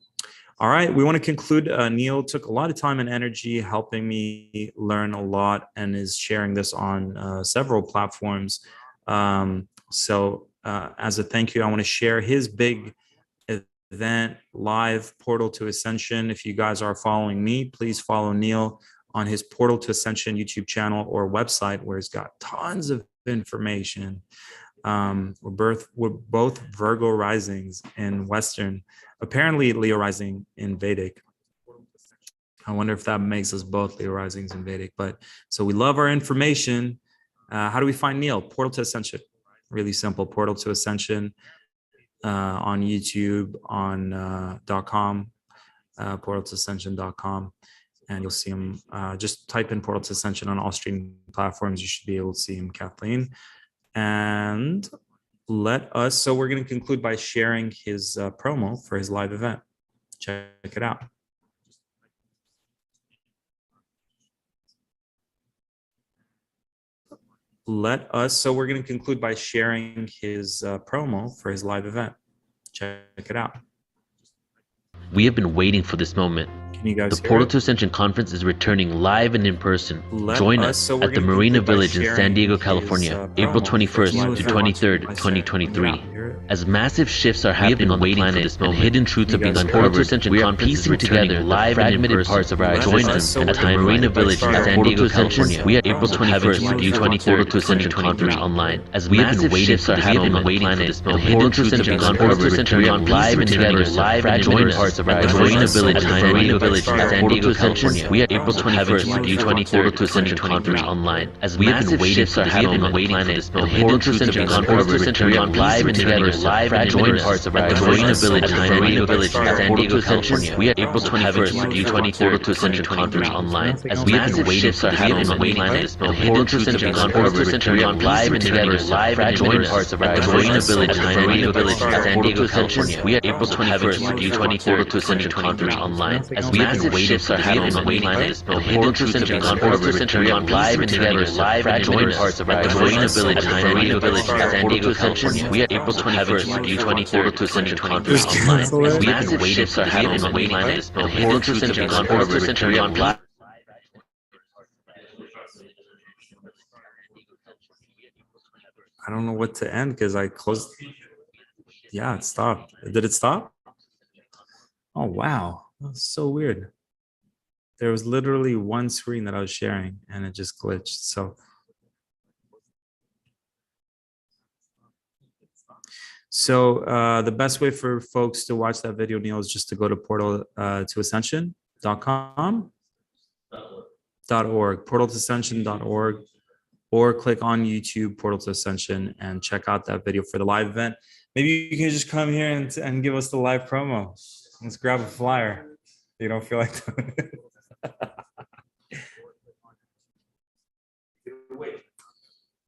All right, we want to conclude. Neil took a lot of time and energy helping me learn a lot and is sharing this on several platforms. So as a thank you, I want to share his big event, live Portal to Ascension. If you guys are following me, please follow Neil on his Portal to Ascension YouTube channel or website, where he's got tons of information. We're both Virgo risings in Western, apparently Leo rising in Vedic. I wonder if that makes us both Leo risings in Vedic. But so we love our information. How do we find Neil? Portal to Ascension. Really simple. Portal to Ascension on YouTube, on .com, portaltoascension.com. And you'll see him. Just type in Portal to Ascension on all streaming platforms. You should be able to see him, Kathleen. And so we're going to conclude by sharing his promo for his live event. Check it out. So we're going to conclude by sharing his promo for his live event. Check it out. We have been waiting for this moment. The Portal to Ascension Conference is returning live and in person. Join us at the Marina Village in San Diego, California, April 21st to 23rd, 2023. As massive shifts are happening on the planet and hidden truths are being uncovered, we are piecing together live fragmented parts of our existence at the Marina Village in San Diego, California. We are April 21st to 23rd to Ascension Conference online. As massive shifts are happening on the planet and hidden truths are being uncovered, we are live and together live fragmented parts of our existence at the Marina Village in San Diego, California. We are April 21st to 23rd to Ascension Conference online. As massive shifts are happening on the planet and hidden truths are being uncovered, we are live and together live fragmented parts of our existence at the Marina Village in San Diego, California. We are April 21st to 23rd to Ascension Conference online. As massive shifts are happening on the planet and hidden truths are being uncovered, we are live and together live fragmented parts of our existence at the Marina Village in San Diego, California. We are April 21st to 23rd to Ascension Conference online. As We have been waiting for this moment. Portal to Ascension Conference returning live and together. Join us at the Marina Village, San Diego, California. We are April 21st through 23rd to Ascension Conference online. We have been waiting for this moment. Portal to Ascension Conference returning live. I don't know what to end because I closed. Yeah, it stopped. Did it stop? Oh, wow. That's so weird. There was literally one screen that I was sharing and it just glitched. So the best way for folks to watch that video, Neil, is just to go to portaltoascension.com.org, portaltoascension.org, or click on YouTube, Portal to Ascension, and check out that video for the live event. Maybe you can just come here and give us the live promo. Let's grab a flyer. You don't feel like doing it.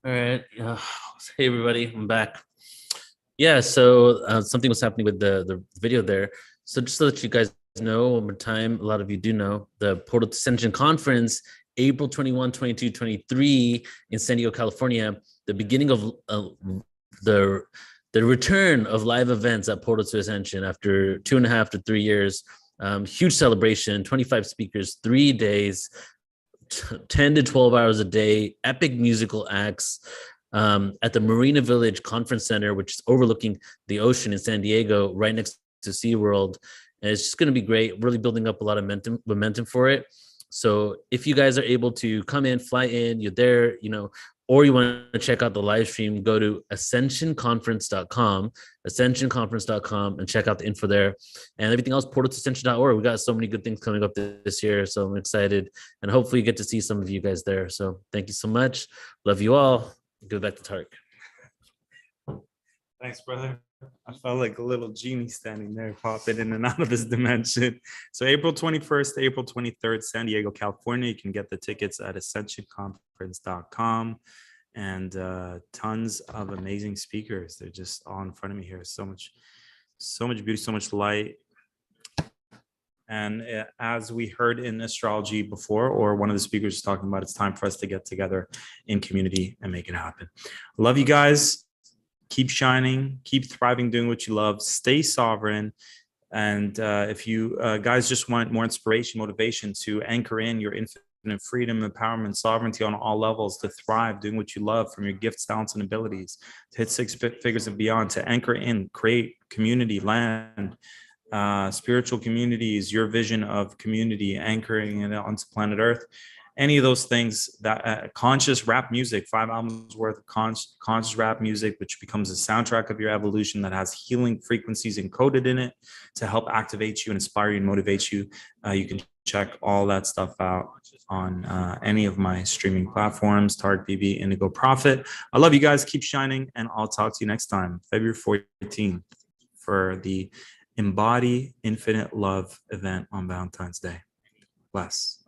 All right. Hey, everybody. I'm back. Yeah, so something was happening with the video there. So just so that you guys know, one more time, a lot of you do know, the Portal to Ascension Conference, April 21, 22, 23 in San Diego, California, the beginning of the return of live events at Portal to Ascension after 2.5 to 3 years. Huge celebration, 25 speakers, 3 days, 10 to 12 hours a day, epic musical acts at the Marina Village Conference Center, which is overlooking the ocean in San Diego, right next to SeaWorld. And it's just going to be great, really building up a lot of momentum for it. So if you guys are able to come in, fly in, you're there, or you want to check out the live stream, go to ascensionconference.com, and check out the info there. And everything else, portaltoascension.org. We got so many good things coming up this year, so I'm excited. And hopefully you get to see some of you guys there. So thank you so much. Love you all. Go back to Tarek. Thanks, brother. I felt like a little genie standing there, popping in and out of this dimension. So April 21st, April 23rd, San Diego, California. You can get the tickets at ascensionconference.com, and tons of amazing speakers. They're just all in front of me here. So much beauty, so much light. And as we heard in astrology before, or one of the speakers was talking about, it's time for us to get together in community and make it happen. Love you guys. Keep shining, keep thriving, doing what you love, stay sovereign. And if you guys just want more inspiration, motivation to anchor in your infinite freedom, empowerment, sovereignty on all levels, to thrive, doing what you love, from your gifts, talents, and abilities, to hit 6 figures and beyond, to anchor in, create community, land, spiritual communities, your vision of community, anchoring it onto planet Earth. Any of those things, that conscious rap music, 5 albums worth of conscious rap music, which becomes a soundtrack of your evolution that has healing frequencies encoded in it to help activate you, inspire you, and motivate you. You can check all that stuff out on any of my streaming platforms, Tarek BB, Indigo Prophet. I love you guys. Keep shining, and I'll talk to you next time, February 14th, for the Embody Infinite Love event on Valentine's Day. Bless.